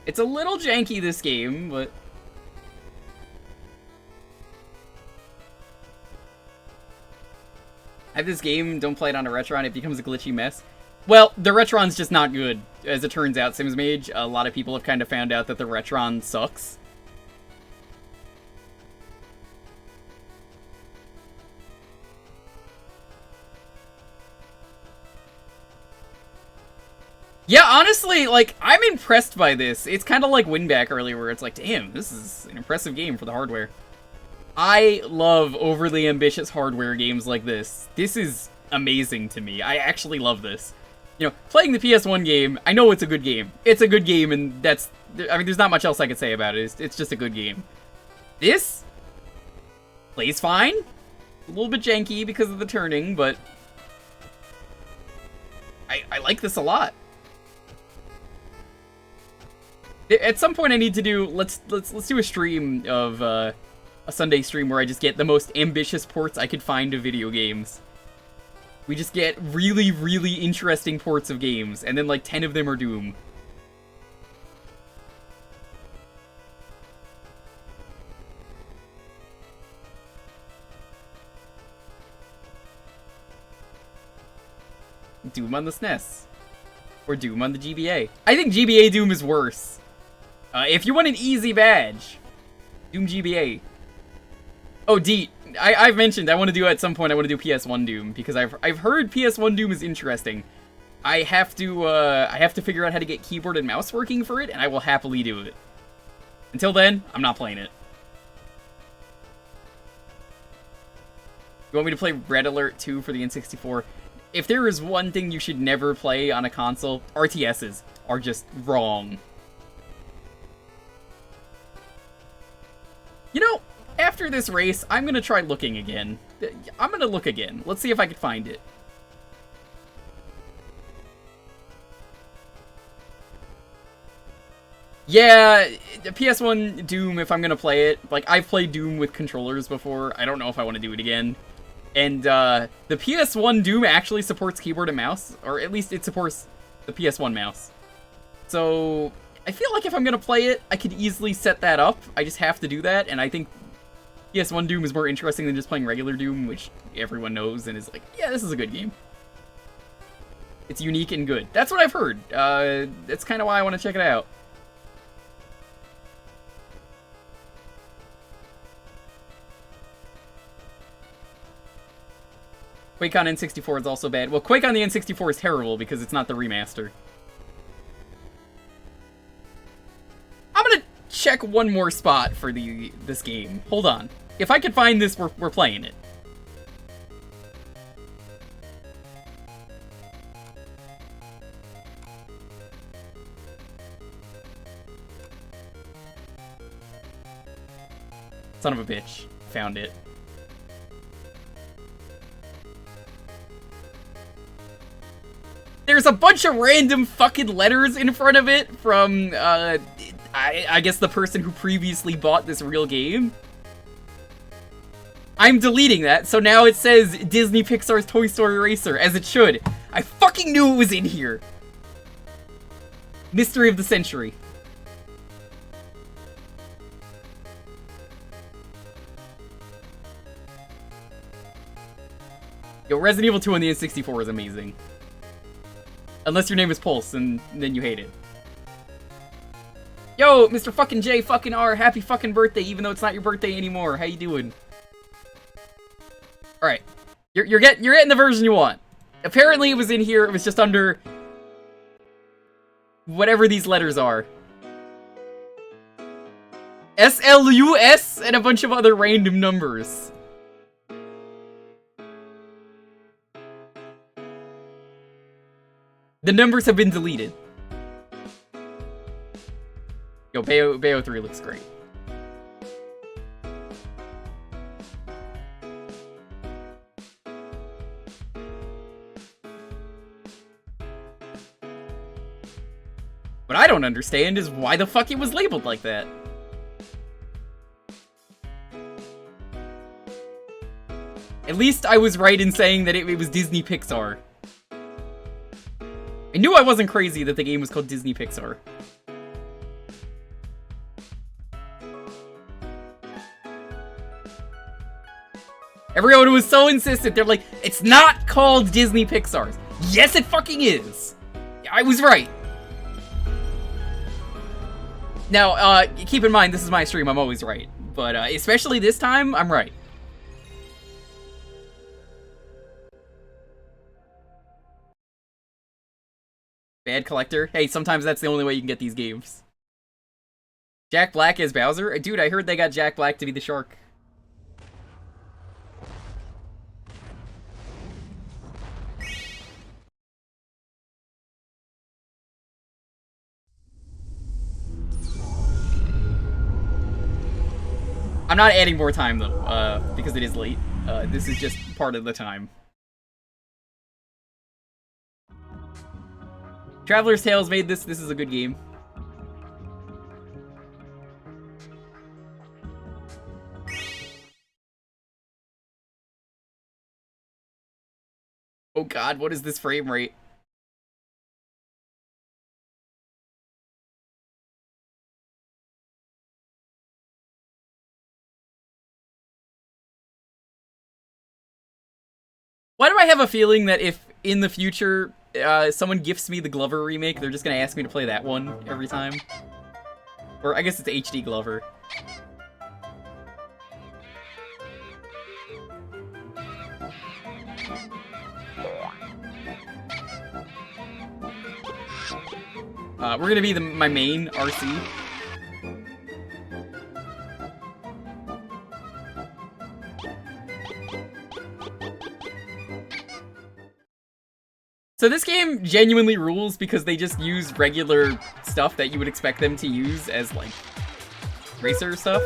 It's a little janky, this game, but... I have this game, don't play it on a Retron, it becomes a glitchy mess. Well, the Retron's just not good. As it turns out, SimsMage, a lot of people have kind of found out that the Retron sucks. Yeah, honestly, like, I'm impressed by this. It's kind of like Winback earlier, where it's like, damn, this is an impressive game for the hardware. I love overly ambitious hardware games like this. This is amazing to me. I actually love this. You know, playing the PS1 game, I know it's a good game. It's a good game, and that's... I mean, there's not much else I could say about it. It's just a good game. This plays fine. A little bit janky because of the turning, but... I like this a lot. At some point I need to do, let's do a stream of, a Sunday stream where I just get the most ambitious ports I could find of video games. We just get really, really interesting ports of games, and then like 10 of them are Doom. Doom on the SNES. Or Doom on the GBA. I think GBA Doom is worse. If you want an easy badge, Doom GBA. Oh, Deet. I've mentioned I want to do at some point. I want to do PS1 Doom because I've heard PS1 Doom is interesting. I have to figure out how to get keyboard and mouse working for it, and I will happily do it. Until then, I'm not playing it. You want me to play Red Alert 2 for the N64? If there is one thing you should never play on a console, RTSs are just wrong. You know, after this race, I'm gonna try looking again. I'm gonna look again. Let's see if I can find it. Yeah, PS1 Doom, if I'm gonna play it, like, I've played Doom with controllers before. I don't know if I want to do it again. And, the PS1 Doom actually supports keyboard and mouse, or at least it supports the PS1 mouse. So, I feel like if I'm gonna play it, I could easily set that up. I just have to do that, and I think PS1 Doom is more interesting than just playing regular Doom, which everyone knows and is like, yeah, this is a good game. It's unique and good. That's what I've heard. That's kind of why I want to check it out. Quake on N64 is also bad. Well, Quake on the N64 is terrible because it's not the remaster. I'm gonna check one more spot for this game. Hold on. If I can find this, we're playing it. Son of a bitch. Found it. There's a bunch of random fucking letters in front of it from, I guess the person who previously bought this real game. I'm deleting that, so now it says Disney Pixar's Toy Story Racer, as it should. I fucking knew it was in here. Mystery of the Century. Yo, Resident Evil 2 on the N64 is amazing. Unless your name is Pulse, and then you hate it. Yo, Mr. fucking J fucking R, happy fucking birthday, even though it's not your birthday anymore. How you doing? Alright. You're getting the version you want. Apparently it was in here, it was just under whatever these letters are. SLUS and a bunch of other random numbers. The numbers have been deleted. Yo, Bayo 3 looks great. What I don't understand is why the fuck it was labeled like that. At least I was right in saying that it was Disney Pixar. I knew I wasn't crazy that the game was called Disney Pixar. Everyone was so insistent, they're like, it's not called Disney Pixar. Yes, it fucking is. I was right. Now, keep in mind, this is my stream, I'm always right. But, especially this time, I'm right. Bad collector? Hey, sometimes that's the only way you can get these games. Jack Black as Bowser? Dude, I heard they got Jack Black to be the shark. I'm not adding more time, though, because it is late. This is just part of the time. Traveler's Tales made this. This is a good game. Oh god, what is this frame rate? Why do I have a feeling that if in the future someone gifts me the Glover remake, they're just gonna ask me to play that one every time? Or I guess it's HD Glover. We're gonna be my main RC. So this game genuinely rules because they just use regular stuff that you would expect them to use as, like, racer stuff.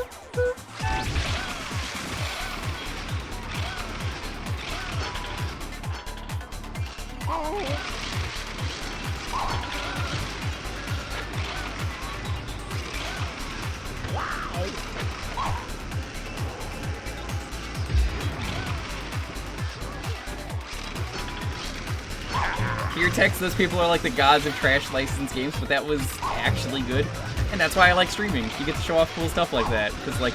Tier text, those people are like the gods of trash licensed games, but that was actually good. And that's why I like streaming. You get to show off cool stuff like that. Because, like,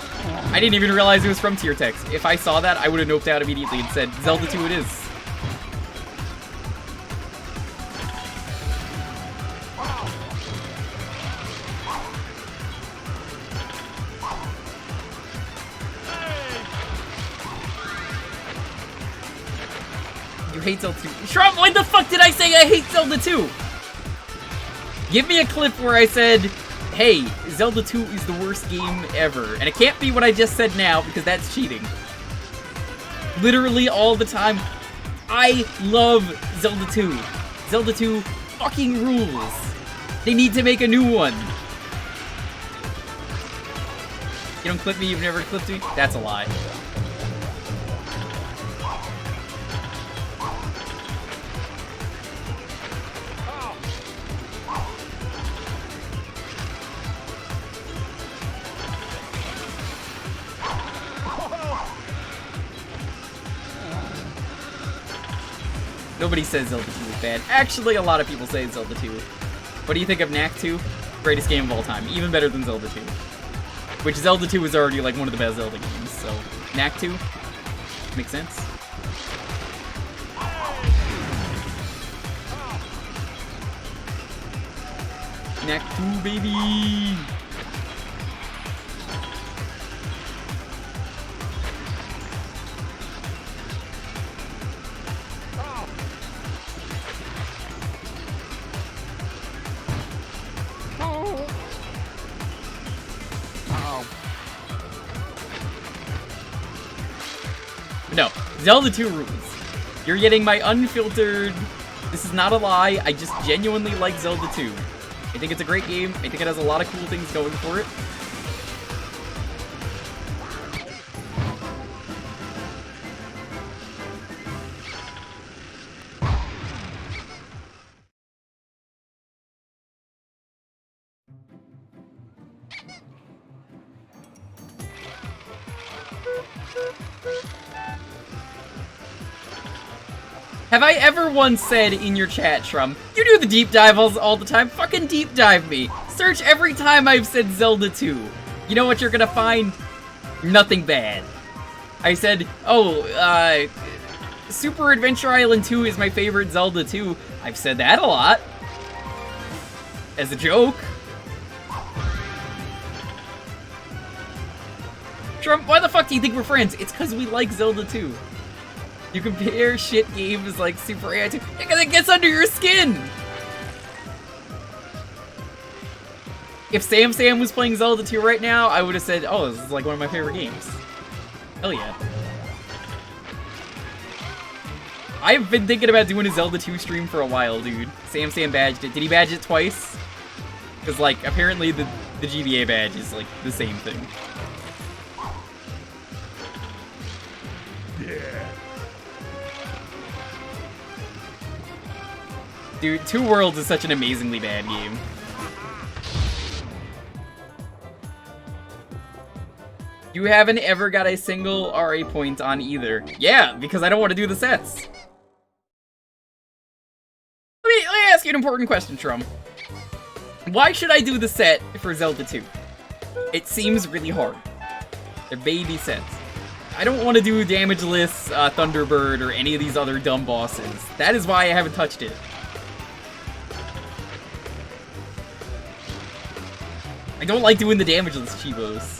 I didn't even realize it was from Tier text. If I saw that, I would have noped out immediately and said, Zelda 2 it is. You hate Zelda 2. Shrub, when the fuck did I say I hate Zelda 2? Give me a clip where I said, hey, Zelda 2 is the worst game ever. And it can't be what I just said now, because that's cheating. Literally all the time. I love Zelda 2. Zelda 2 fucking rules. They need to make a new one. You don't clip me, you've never clipped me? That's a lie. Nobody says Zelda 2 is bad. Actually, a lot of people say Zelda 2. What do you think of Knack 2? Greatest game of all time. Even better than Zelda 2. Which Zelda 2 is already like one of the best Zelda games, so Knack 2 makes sense. Knack 2, baby! No, Zelda 2 rules. You're getting my unfiltered... This is not a lie, I just genuinely like Zelda 2. I think it's a great game, I think it has a lot of cool things going for it. Have I ever once said in your chat, Shrum, you do the deep dive all the time, fucking deep dive me. Search every time I've said Zelda 2. You know what you're gonna find? Nothing bad. I said, oh, Super Adventure Island 2 is my favorite Zelda 2. I've said that a lot. As a joke. Shrum, why the fuck do you think we're friends? It's because we like Zelda 2. You compare shit games like Super AI 2 because it gets under your skin! If Sam was playing Zelda 2 right now, I would have said, oh, this is like one of my favorite games. Hell yeah. I've been thinking about doing a Zelda 2 stream for a while, dude. Sam badged it. Did he badge it twice? Because, like, apparently the GBA badge is, like, the same thing. Yeah. Dude, Two Worlds is such an amazingly bad game. You haven't ever got a single RA point on either. Yeah, because I don't want to do the sets. you an important question, Trum. Why should I do the set for Zelda 2? It seems really hard. They're baby sets. I don't want to do Damageless, Thunderbird, or any of these other dumb bosses. That is why I haven't touched it. I don't like doing the Damageless Chibos.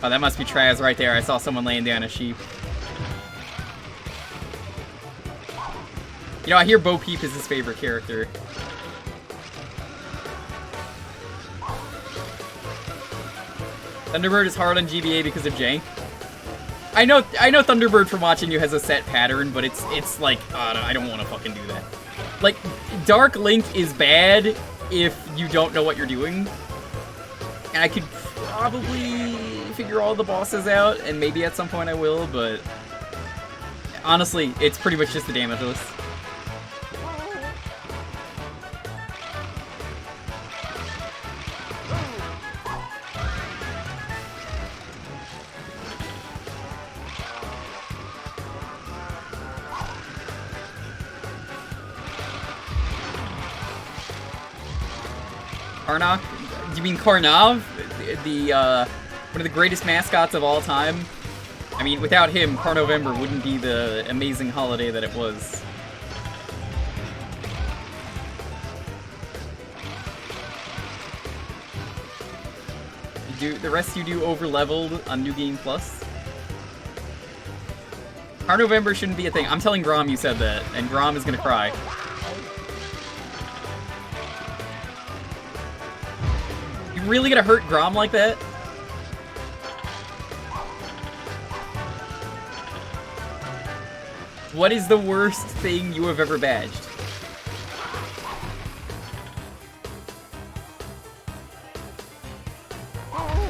Oh, that must be Traz right there. I saw someone laying down a sheep. You know, I hear Bo Peep is his favorite character. Thunderbird is hard on GBA because of Jank. I know Thunderbird from watching you has a set pattern, but it's like, I don't want to fucking do that. Like, Dark Link is bad if you don't know what you're doing. And I could probably figure all the bosses out, and maybe at some point I will, but honestly, it's pretty much just the Damageless. Karnak? You mean Karnav? The, one of the greatest mascots of all time? I mean, without him, Carnovember wouldn't be the amazing holiday that it was. The rest you do over-leveled on New Game Plus? Carnovember shouldn't be a thing. I'm telling Grom you said that, and Grom is gonna cry. You really gonna hurt Grom like that? What is the worst thing you have ever badged?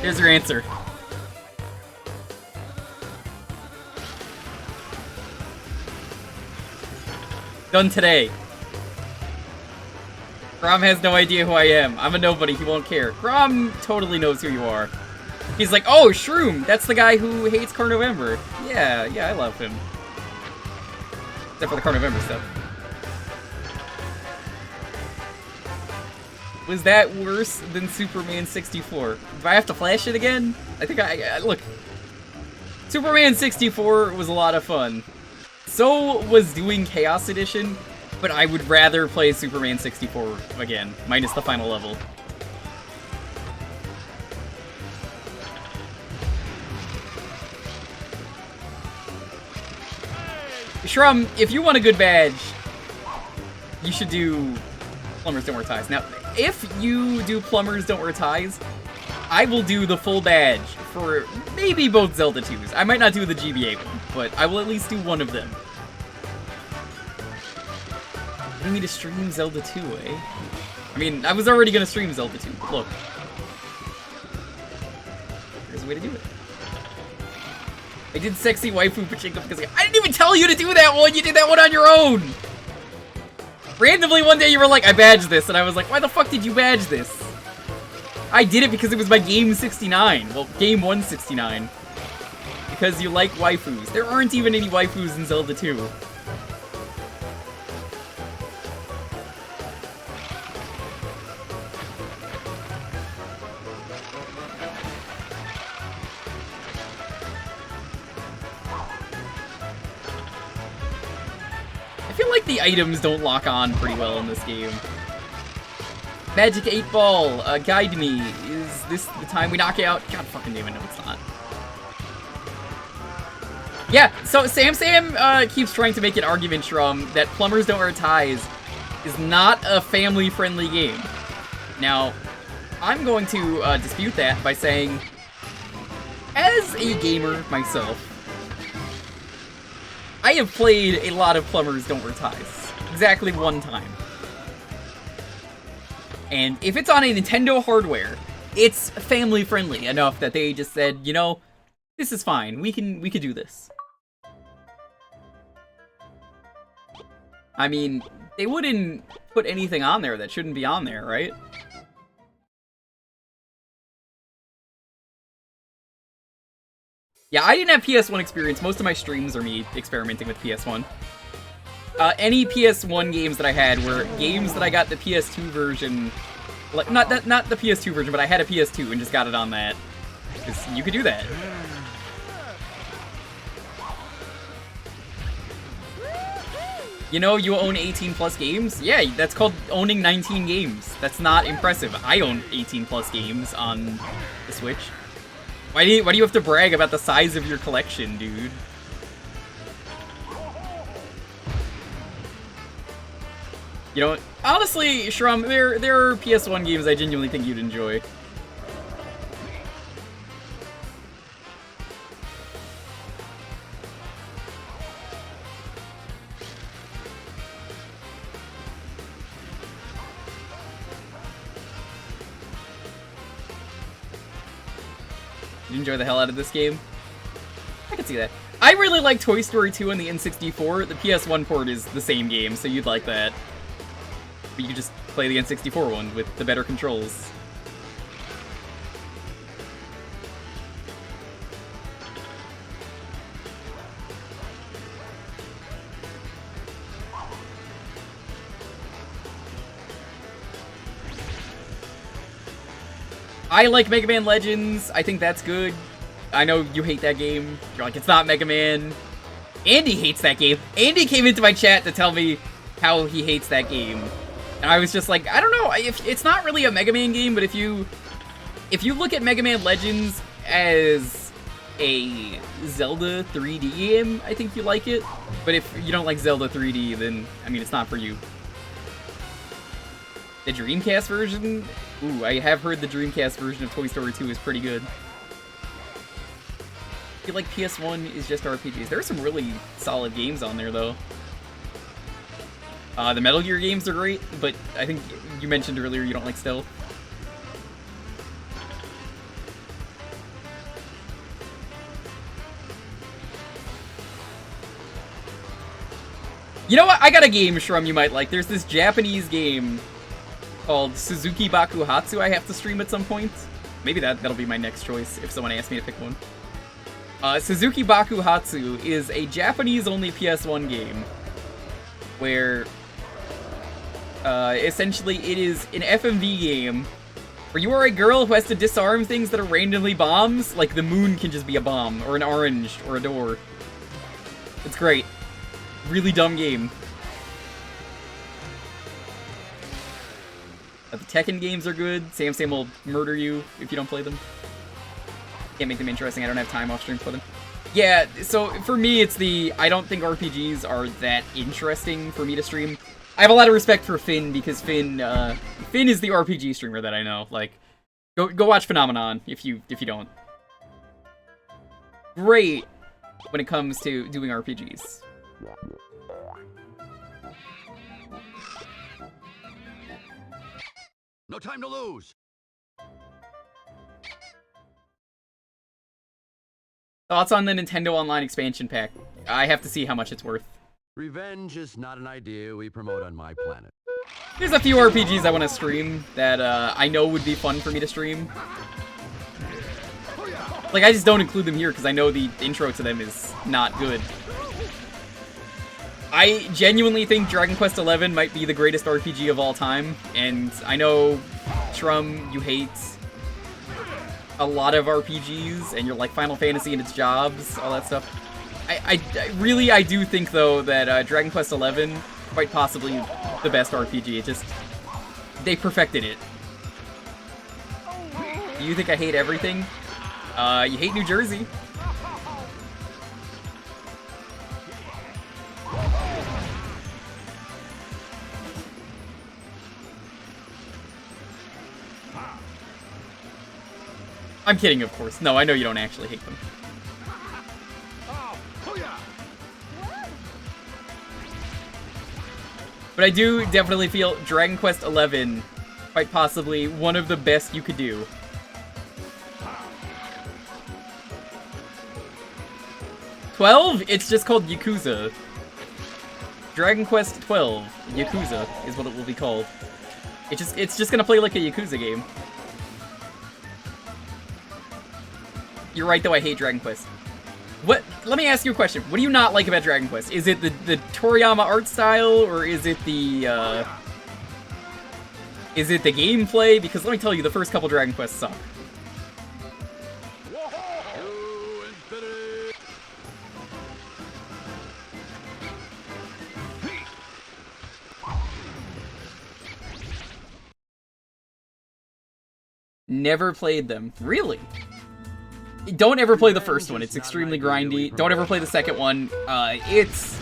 Here's your answer. Done today. Grom has no idea who I am. I'm a nobody, he won't care. Grom totally knows who you are. He's like, oh, Shroom, that's the guy who hates Carnovember. Yeah, I love him. Except for the Carnovember stuff. Was that worse than Superman 64? Do I have to flash it again? I think look. Superman 64 was a lot of fun. So was doing Chaos Edition, but I would rather play Superman 64 again, minus the final level. Shrum, if you want a good badge, you should do Plumbers Don't Wear Ties. Now, if you do Plumbers Don't Wear Ties, I will do the full badge for maybe both Zelda 2s. I might not do the GBA one, but I will at least do one of them. You need me to stream Zelda 2, eh? I mean, I was already gonna stream Zelda 2, but look. There's a way to do it. I did Sexy Waifu Pachinko because I didn't even tell you to do that one! You did that one on your own! Randomly one day you were like, I badged this, and I was like, why the fuck did you badge this? I did it because it was my game 69. Well, game 169. Because you like waifus. There aren't even any waifus in Zelda 2. I feel like the items don't lock on pretty well in this game. Magic 8 Ball, guide me. Is this the time we knock out? God fucking damn it, no it's not. Yeah, so Sam keeps trying to make an argument, Shrum, that Plumbers Don't Wear Ties is not a family-friendly game. Now, I'm going to dispute that by saying, as a gamer myself, I have played a lot of Plumbers Don't Wear Ties. Exactly one time. And if it's on a Nintendo hardware, it's family-friendly enough that they just said, you know, this is fine. We could do this. I mean, they wouldn't put anything on there that shouldn't be on there, right? Yeah, I didn't have PS1 experience. Most of my streams are me experimenting with PS1. Any PS1 games that I had were games that I got the PS2 version, like not the PS2 version, but I had a PS2 and just got it on that. 'Cause you could do that. You know, you own 18 plus games? Yeah, that's called owning 19 games. That's not impressive. I own 18 plus games on the Switch. Why do you have to brag about the size of your collection, dude? You know, honestly, Shrum, there are PS1 games I genuinely think you'd enjoy. You'd enjoy the hell out of this game. I can see that. I really like Toy Story 2 on the N64. The PS1 port is the same game, so you'd like that. But you just play the N64 one with the better controls. I like Mega Man Legends. I think that's good. I know you hate that game. You're like, it's not Mega Man. Andy hates that game. Andy came into my chat to tell me how he hates that game. And I was just like, I don't know. It's not really a Mega Man game, but if you look at Mega Man Legends as a Zelda 3D game, I think you like it. But if you don't like Zelda 3D, then, I mean, it's not for you. The Dreamcast version? Ooh, I have heard the Dreamcast version of Toy Story 2 is pretty good. I feel like PS1 is just RPGs. There are some really solid games on there, though. The Metal Gear games are great, but I think you mentioned earlier you don't like stealth. You know what? I got a game, Shrum, you might like. There's this Japanese game called Suzuki Bakuhatsu I have to stream at some point. Maybe that'll be my next choice if someone asks me to pick one. Suzuki Bakuhatsu is a Japanese-only PS1 game where essentially it is an FMV game where you are a girl who has to disarm things that are randomly bombs. Like the moon can just be a bomb, or an orange, or a door. It's great. Really dumb game. The Tekken games are good. Sam will murder you if you don't play them. Can't make them interesting. I don't have time off stream for them. Yeah, so for me, it's I don't think RPGs are that interesting for me to stream. I have a lot of respect for Finn because Finn is the RPG streamer that I know. Like, go watch Phenomenon if you don't. Great when it comes to doing RPGs. No time to lose. Thoughts on the Nintendo Online expansion pack? I have to see how much it's worth. Revenge is not an idea we promote on my planet. There's a few RPGs I want to stream that I know would be fun for me to stream. Like, I just don't include them here because I know the intro to them is not good. I genuinely think Dragon Quest XI might be the greatest RPG of all time, and I know, Shrum, you hate a lot of RPGs, and you're like Final Fantasy and its jobs, all that stuff. I really do think, though, that Dragon Quest XI, quite possibly the best RPG. It just, they perfected it. You think I hate everything? You hate New Jersey. I'm kidding, of course. No, I know you don't actually hate them. But I do definitely feel Dragon Quest XI, quite possibly, one of the best you could do. $12? It's just called Yakuza. Dragon Quest 12 Yakuza is what it will be called. It's just gonna play like a Yakuza game. You're right though, I hate Dragon Quest. What? Let me ask you a question. What do you not like about Dragon Quest? Is it the Toriyama art style, or is it the gameplay? Because let me tell you, the first couple Dragon Quests suck. Never played them. Really? Don't ever play the first one. It's extremely grindy. Don't ever play the second one. It's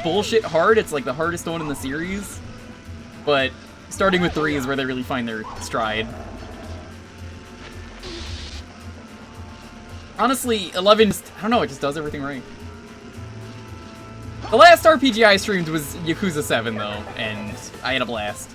bullshit hard. It's like the hardest one in the series. But starting with 3 is where they really find their stride. Honestly, 11 just, I don't know, it just does everything right. The last RPG I streamed was Yakuza 7 though, and I had a blast.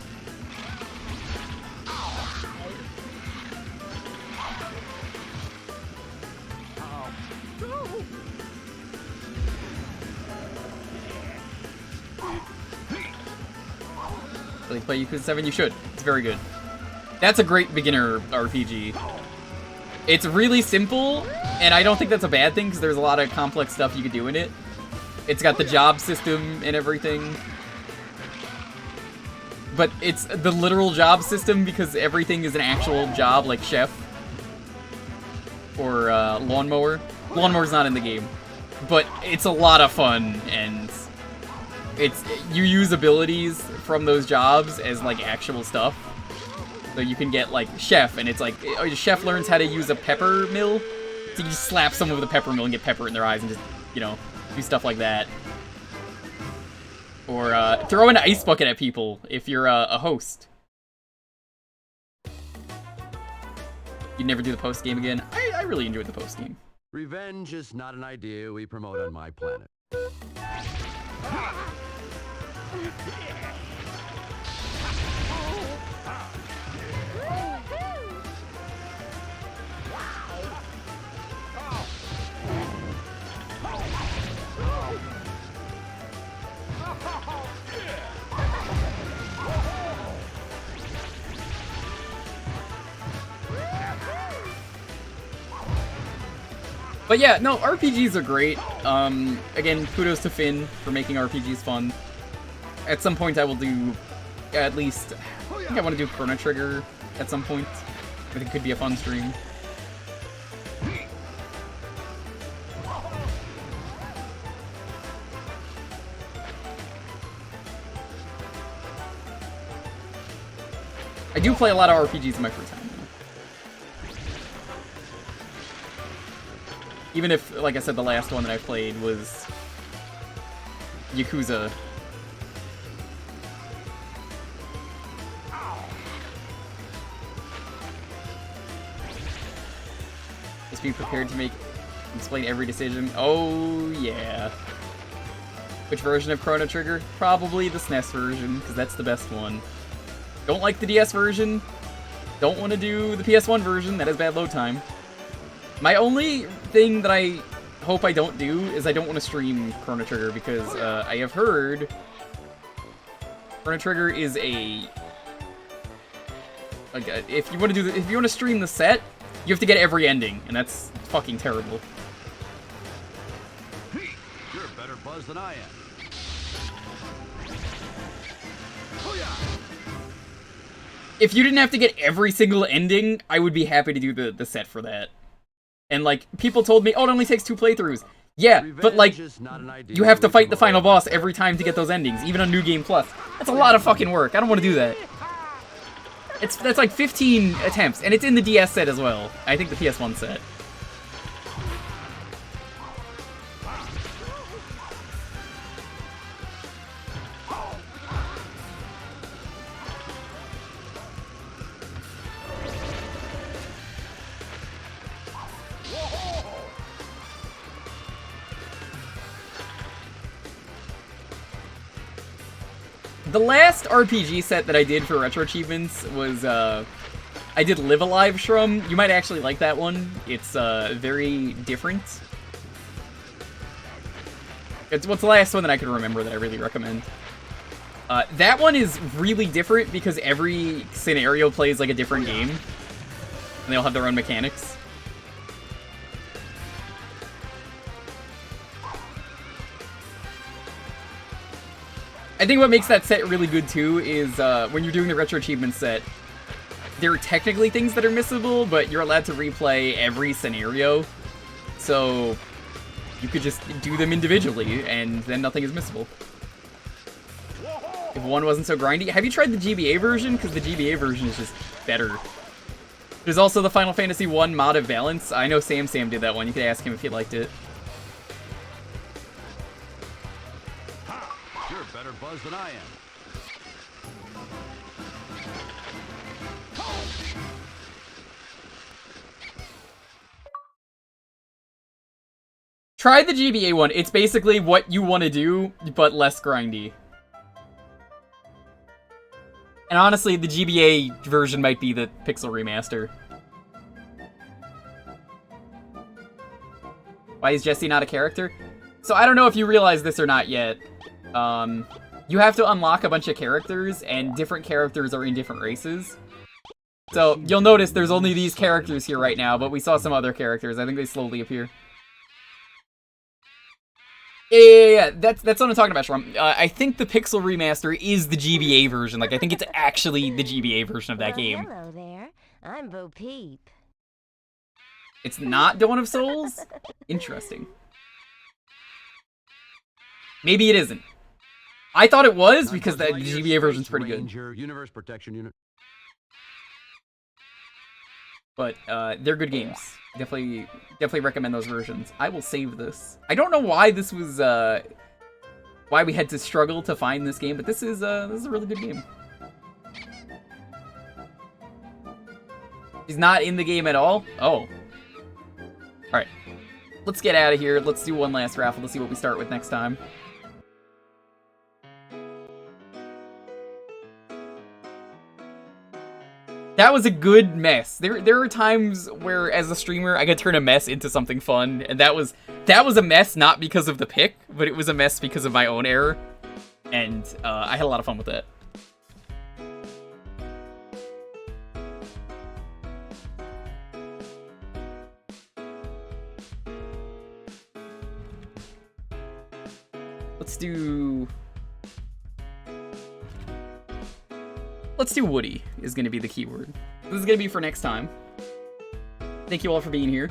Play Yakuza 7, you should. It's very good. That's a great beginner RPG. It's really simple, and I don't think that's a bad thing, because there's a lot of complex stuff you could do in it. It's got the job system and everything. But it's the literal job system, because everything is an actual job, like chef. Or lawnmower. Lawnmower's not in the game. But it's a lot of fun, and you use abilities from those jobs as like actual stuff. So you can get like chef, and it's like chef learns how to use a pepper mill. So you just slap someone with a pepper mill and get pepper in their eyes and just, you know, do stuff like that. Or throw an ice bucket at people if you're a host. You'd never do the post game again. I really enjoyed the post game. Revenge is not an idea we promote on my planet. But yeah, no, RPGs are great. Again, kudos to Finn for making RPGs fun. At some point I will do, at least, I think I want to do Chrono Trigger at some point. I think it could be a fun stream. I do play a lot of RPGs in my free time. Even if, like I said, the last one that I played was Yakuza. Just be prepared to explain every decision. Oh, yeah. Which version of Chrono Trigger? Probably the SNES version, because that's the best one. Don't like the DS version. Don't want to do the PS1 version. That has bad load time. My only thing that I hope I don't do is I don't want to stream Chrono Trigger, because I have heard Chrono Trigger is if you want to stream the set, you have to get every ending, and that's fucking terrible. You're a better buzz than I am. If you didn't have to get every single ending, I would be happy to do the set for that. And, like, people told me, oh, it only takes 2 playthroughs. Yeah, but, like, you have to fight the final boss every time to get those endings, even on New Game Plus. That's a lot of fucking work. I don't want to do that. That's like 15 attempts, and it's in the DS set as well. I think the PS1 set. The last RPG set that I did for Retro Achievements was, I did Live Alive Shrum. You might actually like that one. It's, very different. It's what's the last one that I can remember that I really recommend. That one is really different because every scenario plays like a different game. And they all have their own mechanics. I think what makes that set really good too is when you're doing the Retro Achievement set, there are technically things that are missable, but you're allowed to replay every scenario. So you could just do them individually, and then nothing is missable. If one wasn't so grindy. Have you tried the GBA version? Because the GBA version is just better. There's also the Final Fantasy 1 mod of Balance. I know Sam did that one. You could ask him if he liked it. You're a better buzz than I am. Try the GBA one. It's basically what you want to do, but less grindy. And honestly, the GBA version might be the pixel remaster. Why is Jesse not a character? So I don't know if you realize this or not yet. You have to unlock a bunch of characters, and different characters are in different races. So you'll notice there's only these characters here right now, but we saw some other characters. I think they slowly appear. Yeah. That's what I'm talking about, Shrum. I think the Pixel Remaster is the GBA version. Like, I think it's actually the GBA version of that game. Hello there. I'm Bo Peep. It's not Dawn of Souls? Interesting. Maybe it isn't. I thought it was because the GBA version's pretty good. Universe Protection Unit. But they're good games. Definitely recommend those versions. I will save this. I don't know why this was why we had to struggle to find this game, but this is a really good game. He's not in the game at all? Oh. Alright. Let's get out of here. Let's do one last raffle to see what we start with next time. That was a good mess. There are times where, as a streamer, I could turn a mess into something fun, and that was a mess not because of the pick, but it was a mess because of my own error, and I had a lot of fun with that. Let's do Woody is going to be the keyword. This is going to be for next time. Thank you all for being here.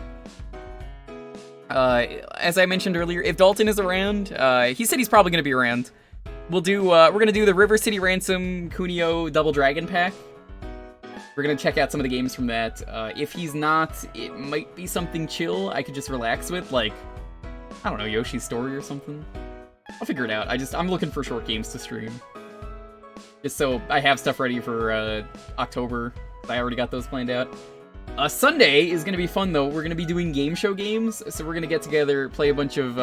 As I mentioned earlier, if Dalton is around, he said he's probably going to be around. We're going to do the River City Ransom Kunio Double Dragon Pack. We're going to check out some of the games from that. If he's not, it might be something chill I could just relax with, like, I don't know, Yoshi's Story or something. I'll figure it out. I'm looking for short games to stream. Just so I have stuff ready for October. I already got those planned out. Sunday is going to be fun, though. We're going to be doing game show games. So we're going to get together, play a bunch of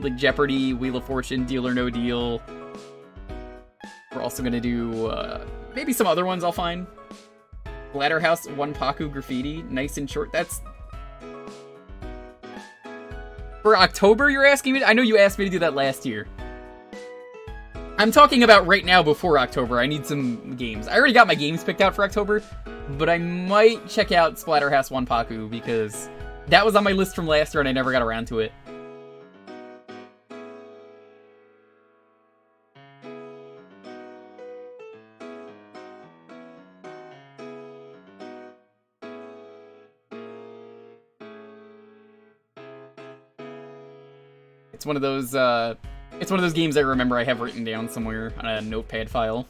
like Jeopardy, Wheel of Fortune, Deal or No Deal. We're also going to do maybe some other ones I'll find. Bladderhouse Wanpaku Graffiti. Nice and short. That's... For October, you're asking me? I know you asked me to do that last year. I'm talking about right now before October. I need some games. I already got my games picked out for October, but I might check out Splatterhouse Wanpaku because that was on my list from last year and I never got around to it. It's one of those games I remember I have written down somewhere on a notepad file.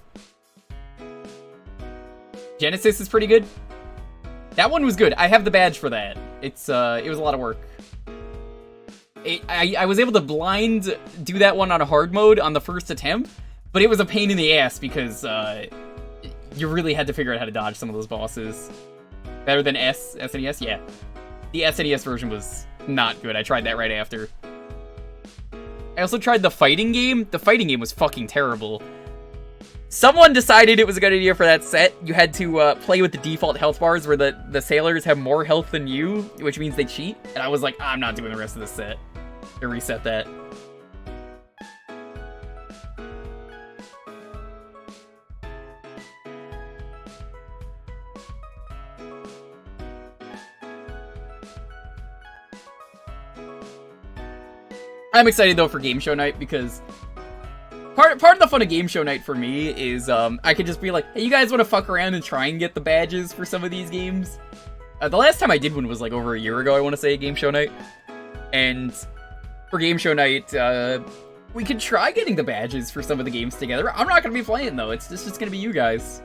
Genesis is pretty good. That one was good. I have the badge for that. It was a lot of work. I was able to blind do that one on a hard mode on the first attempt, but it was a pain in the ass because you really had to figure out how to dodge some of those bosses. Better than SNES? Yeah. The SNES version was not good. I tried that right after. I also tried the fighting game. The fighting game was fucking terrible. Someone decided it was a good idea for that set. You had to play with the default health bars where the sailors have more health than you, which means they cheat. And I was like, I'm not doing the rest of the set. I reset that. I'm excited though for game show night because part of the fun of game show night for me is I could just be like, hey, you guys want to fuck around and try and get the badges for some of these games? The last time I did one was like over a year ago, I want to say, game show night. And for game show night, we could try getting the badges for some of the games together. I'm not going to be playing though, it's just going to be you guys.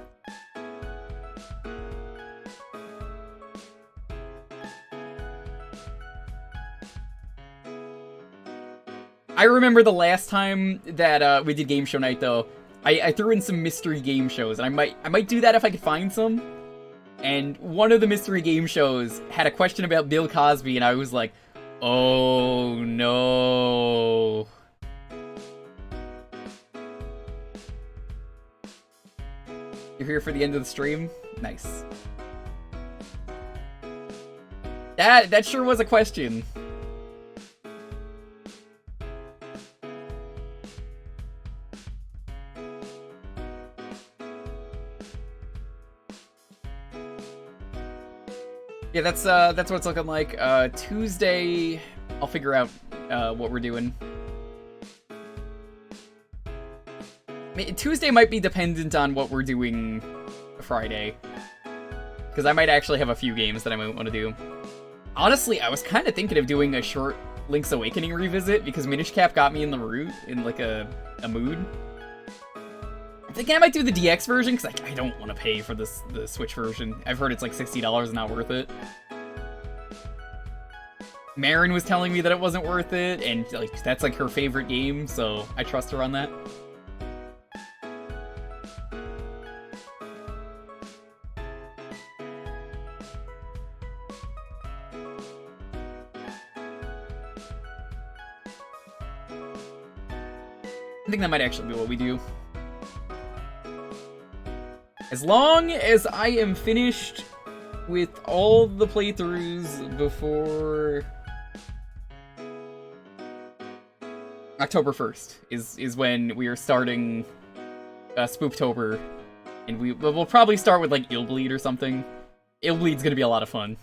I remember the last time that we did game show night though, I threw in some mystery game shows, and I might do that if I could find some. And one of the mystery game shows had a question about Bill Cosby, and I was like, oh no. You're here for the end of the stream? Nice. That sure was a question. Yeah, that's what it's looking like. Tuesday, I'll figure out what we're doing. Tuesday might be dependent on what we're doing Friday, because I might actually have a few games that I might want to do. Honestly, I was kind of thinking of doing a short Link's Awakening revisit, because Minish Cap got me in like a mood. I'm thinking I might do the DX version, because I don't want to pay for the Switch version. I've heard it's like $60, not worth it. Marin was telling me that it wasn't worth it, and like that's like her favorite game, so I trust her on that. I think that might actually be what we do. As long as I am finished with all the playthroughs before October 1st is when we are starting Spooptober, and we'll probably start with like Illbleed or something. Illbleed's gonna be a lot of fun.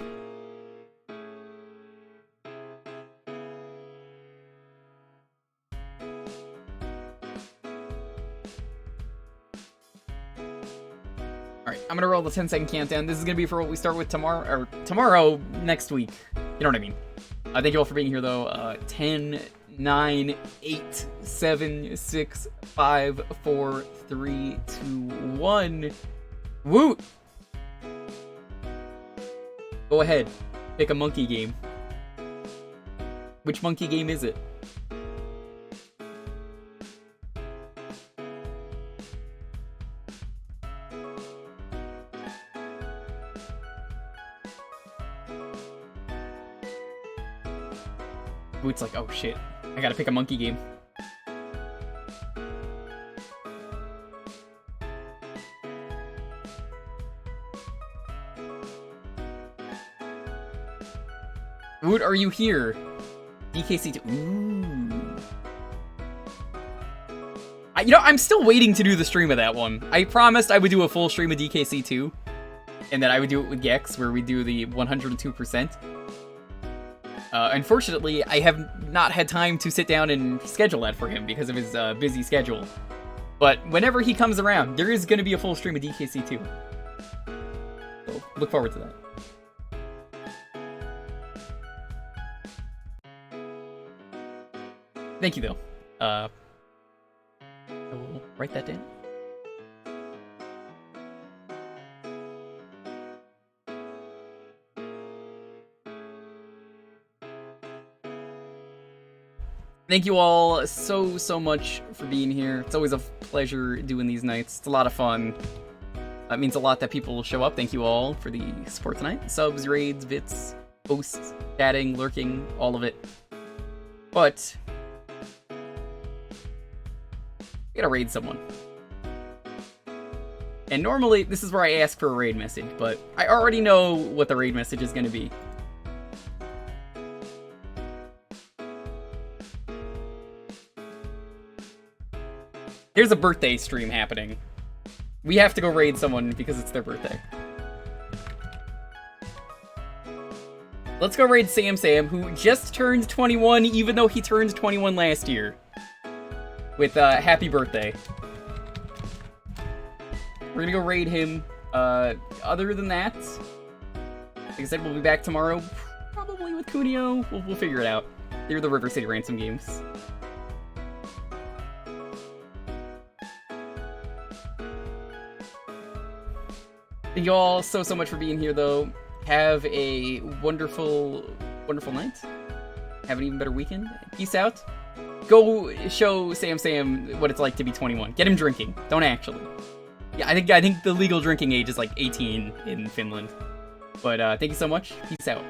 I'm gonna roll the 10-second countdown. This is gonna be for what we start with tomorrow, next week. You know what I mean. Thank you all for being here, though. 10, 9, 8, 7, 6, 5, 4, 3, 2, 1. Woot! Go ahead. Pick a monkey game. Which monkey game is it? It's like, oh shit, I gotta pick a monkey game. Woot, are you here? DKC2. Ooh. You know, I'm still waiting to do the stream of that one. I promised I would do a full stream of DKC2, and that I would do it with Gex, where we do the 102%. Unfortunately, I have not had time to sit down and schedule that for him because of his busy schedule. But whenever he comes around, there is going to be a full stream of DKC2. So, look forward to that. Thank you, though. I will write that down. Thank you all so much for being here. It's always a pleasure doing these nights. It's a lot of fun. That means a lot that people will show up. Thank you all for the support tonight. Subs, raids, bits, posts, chatting, lurking, all of it. But I gotta raid someone. And normally, this is where I ask for a raid message, but I already know what the raid message is gonna be. There's a birthday stream happening. We have to go raid someone because it's their birthday. Let's go raid Sam Sam, who just turned 21, even though he turned 21 last year. With happy birthday. We're gonna go raid him. Other than that, like I said, we'll be back tomorrow, probably with Kunio. We'll figure it out. They're the River City Ransom games. Thank you all so much for being here, though. Have a wonderful night. Have an even better weekend. Peace out. Go show Sam Sam what it's like to be 21. Get him drinking. Don't actually. Yeah, I think the legal drinking age is like 18 in Finland. But thank you so much. Peace out.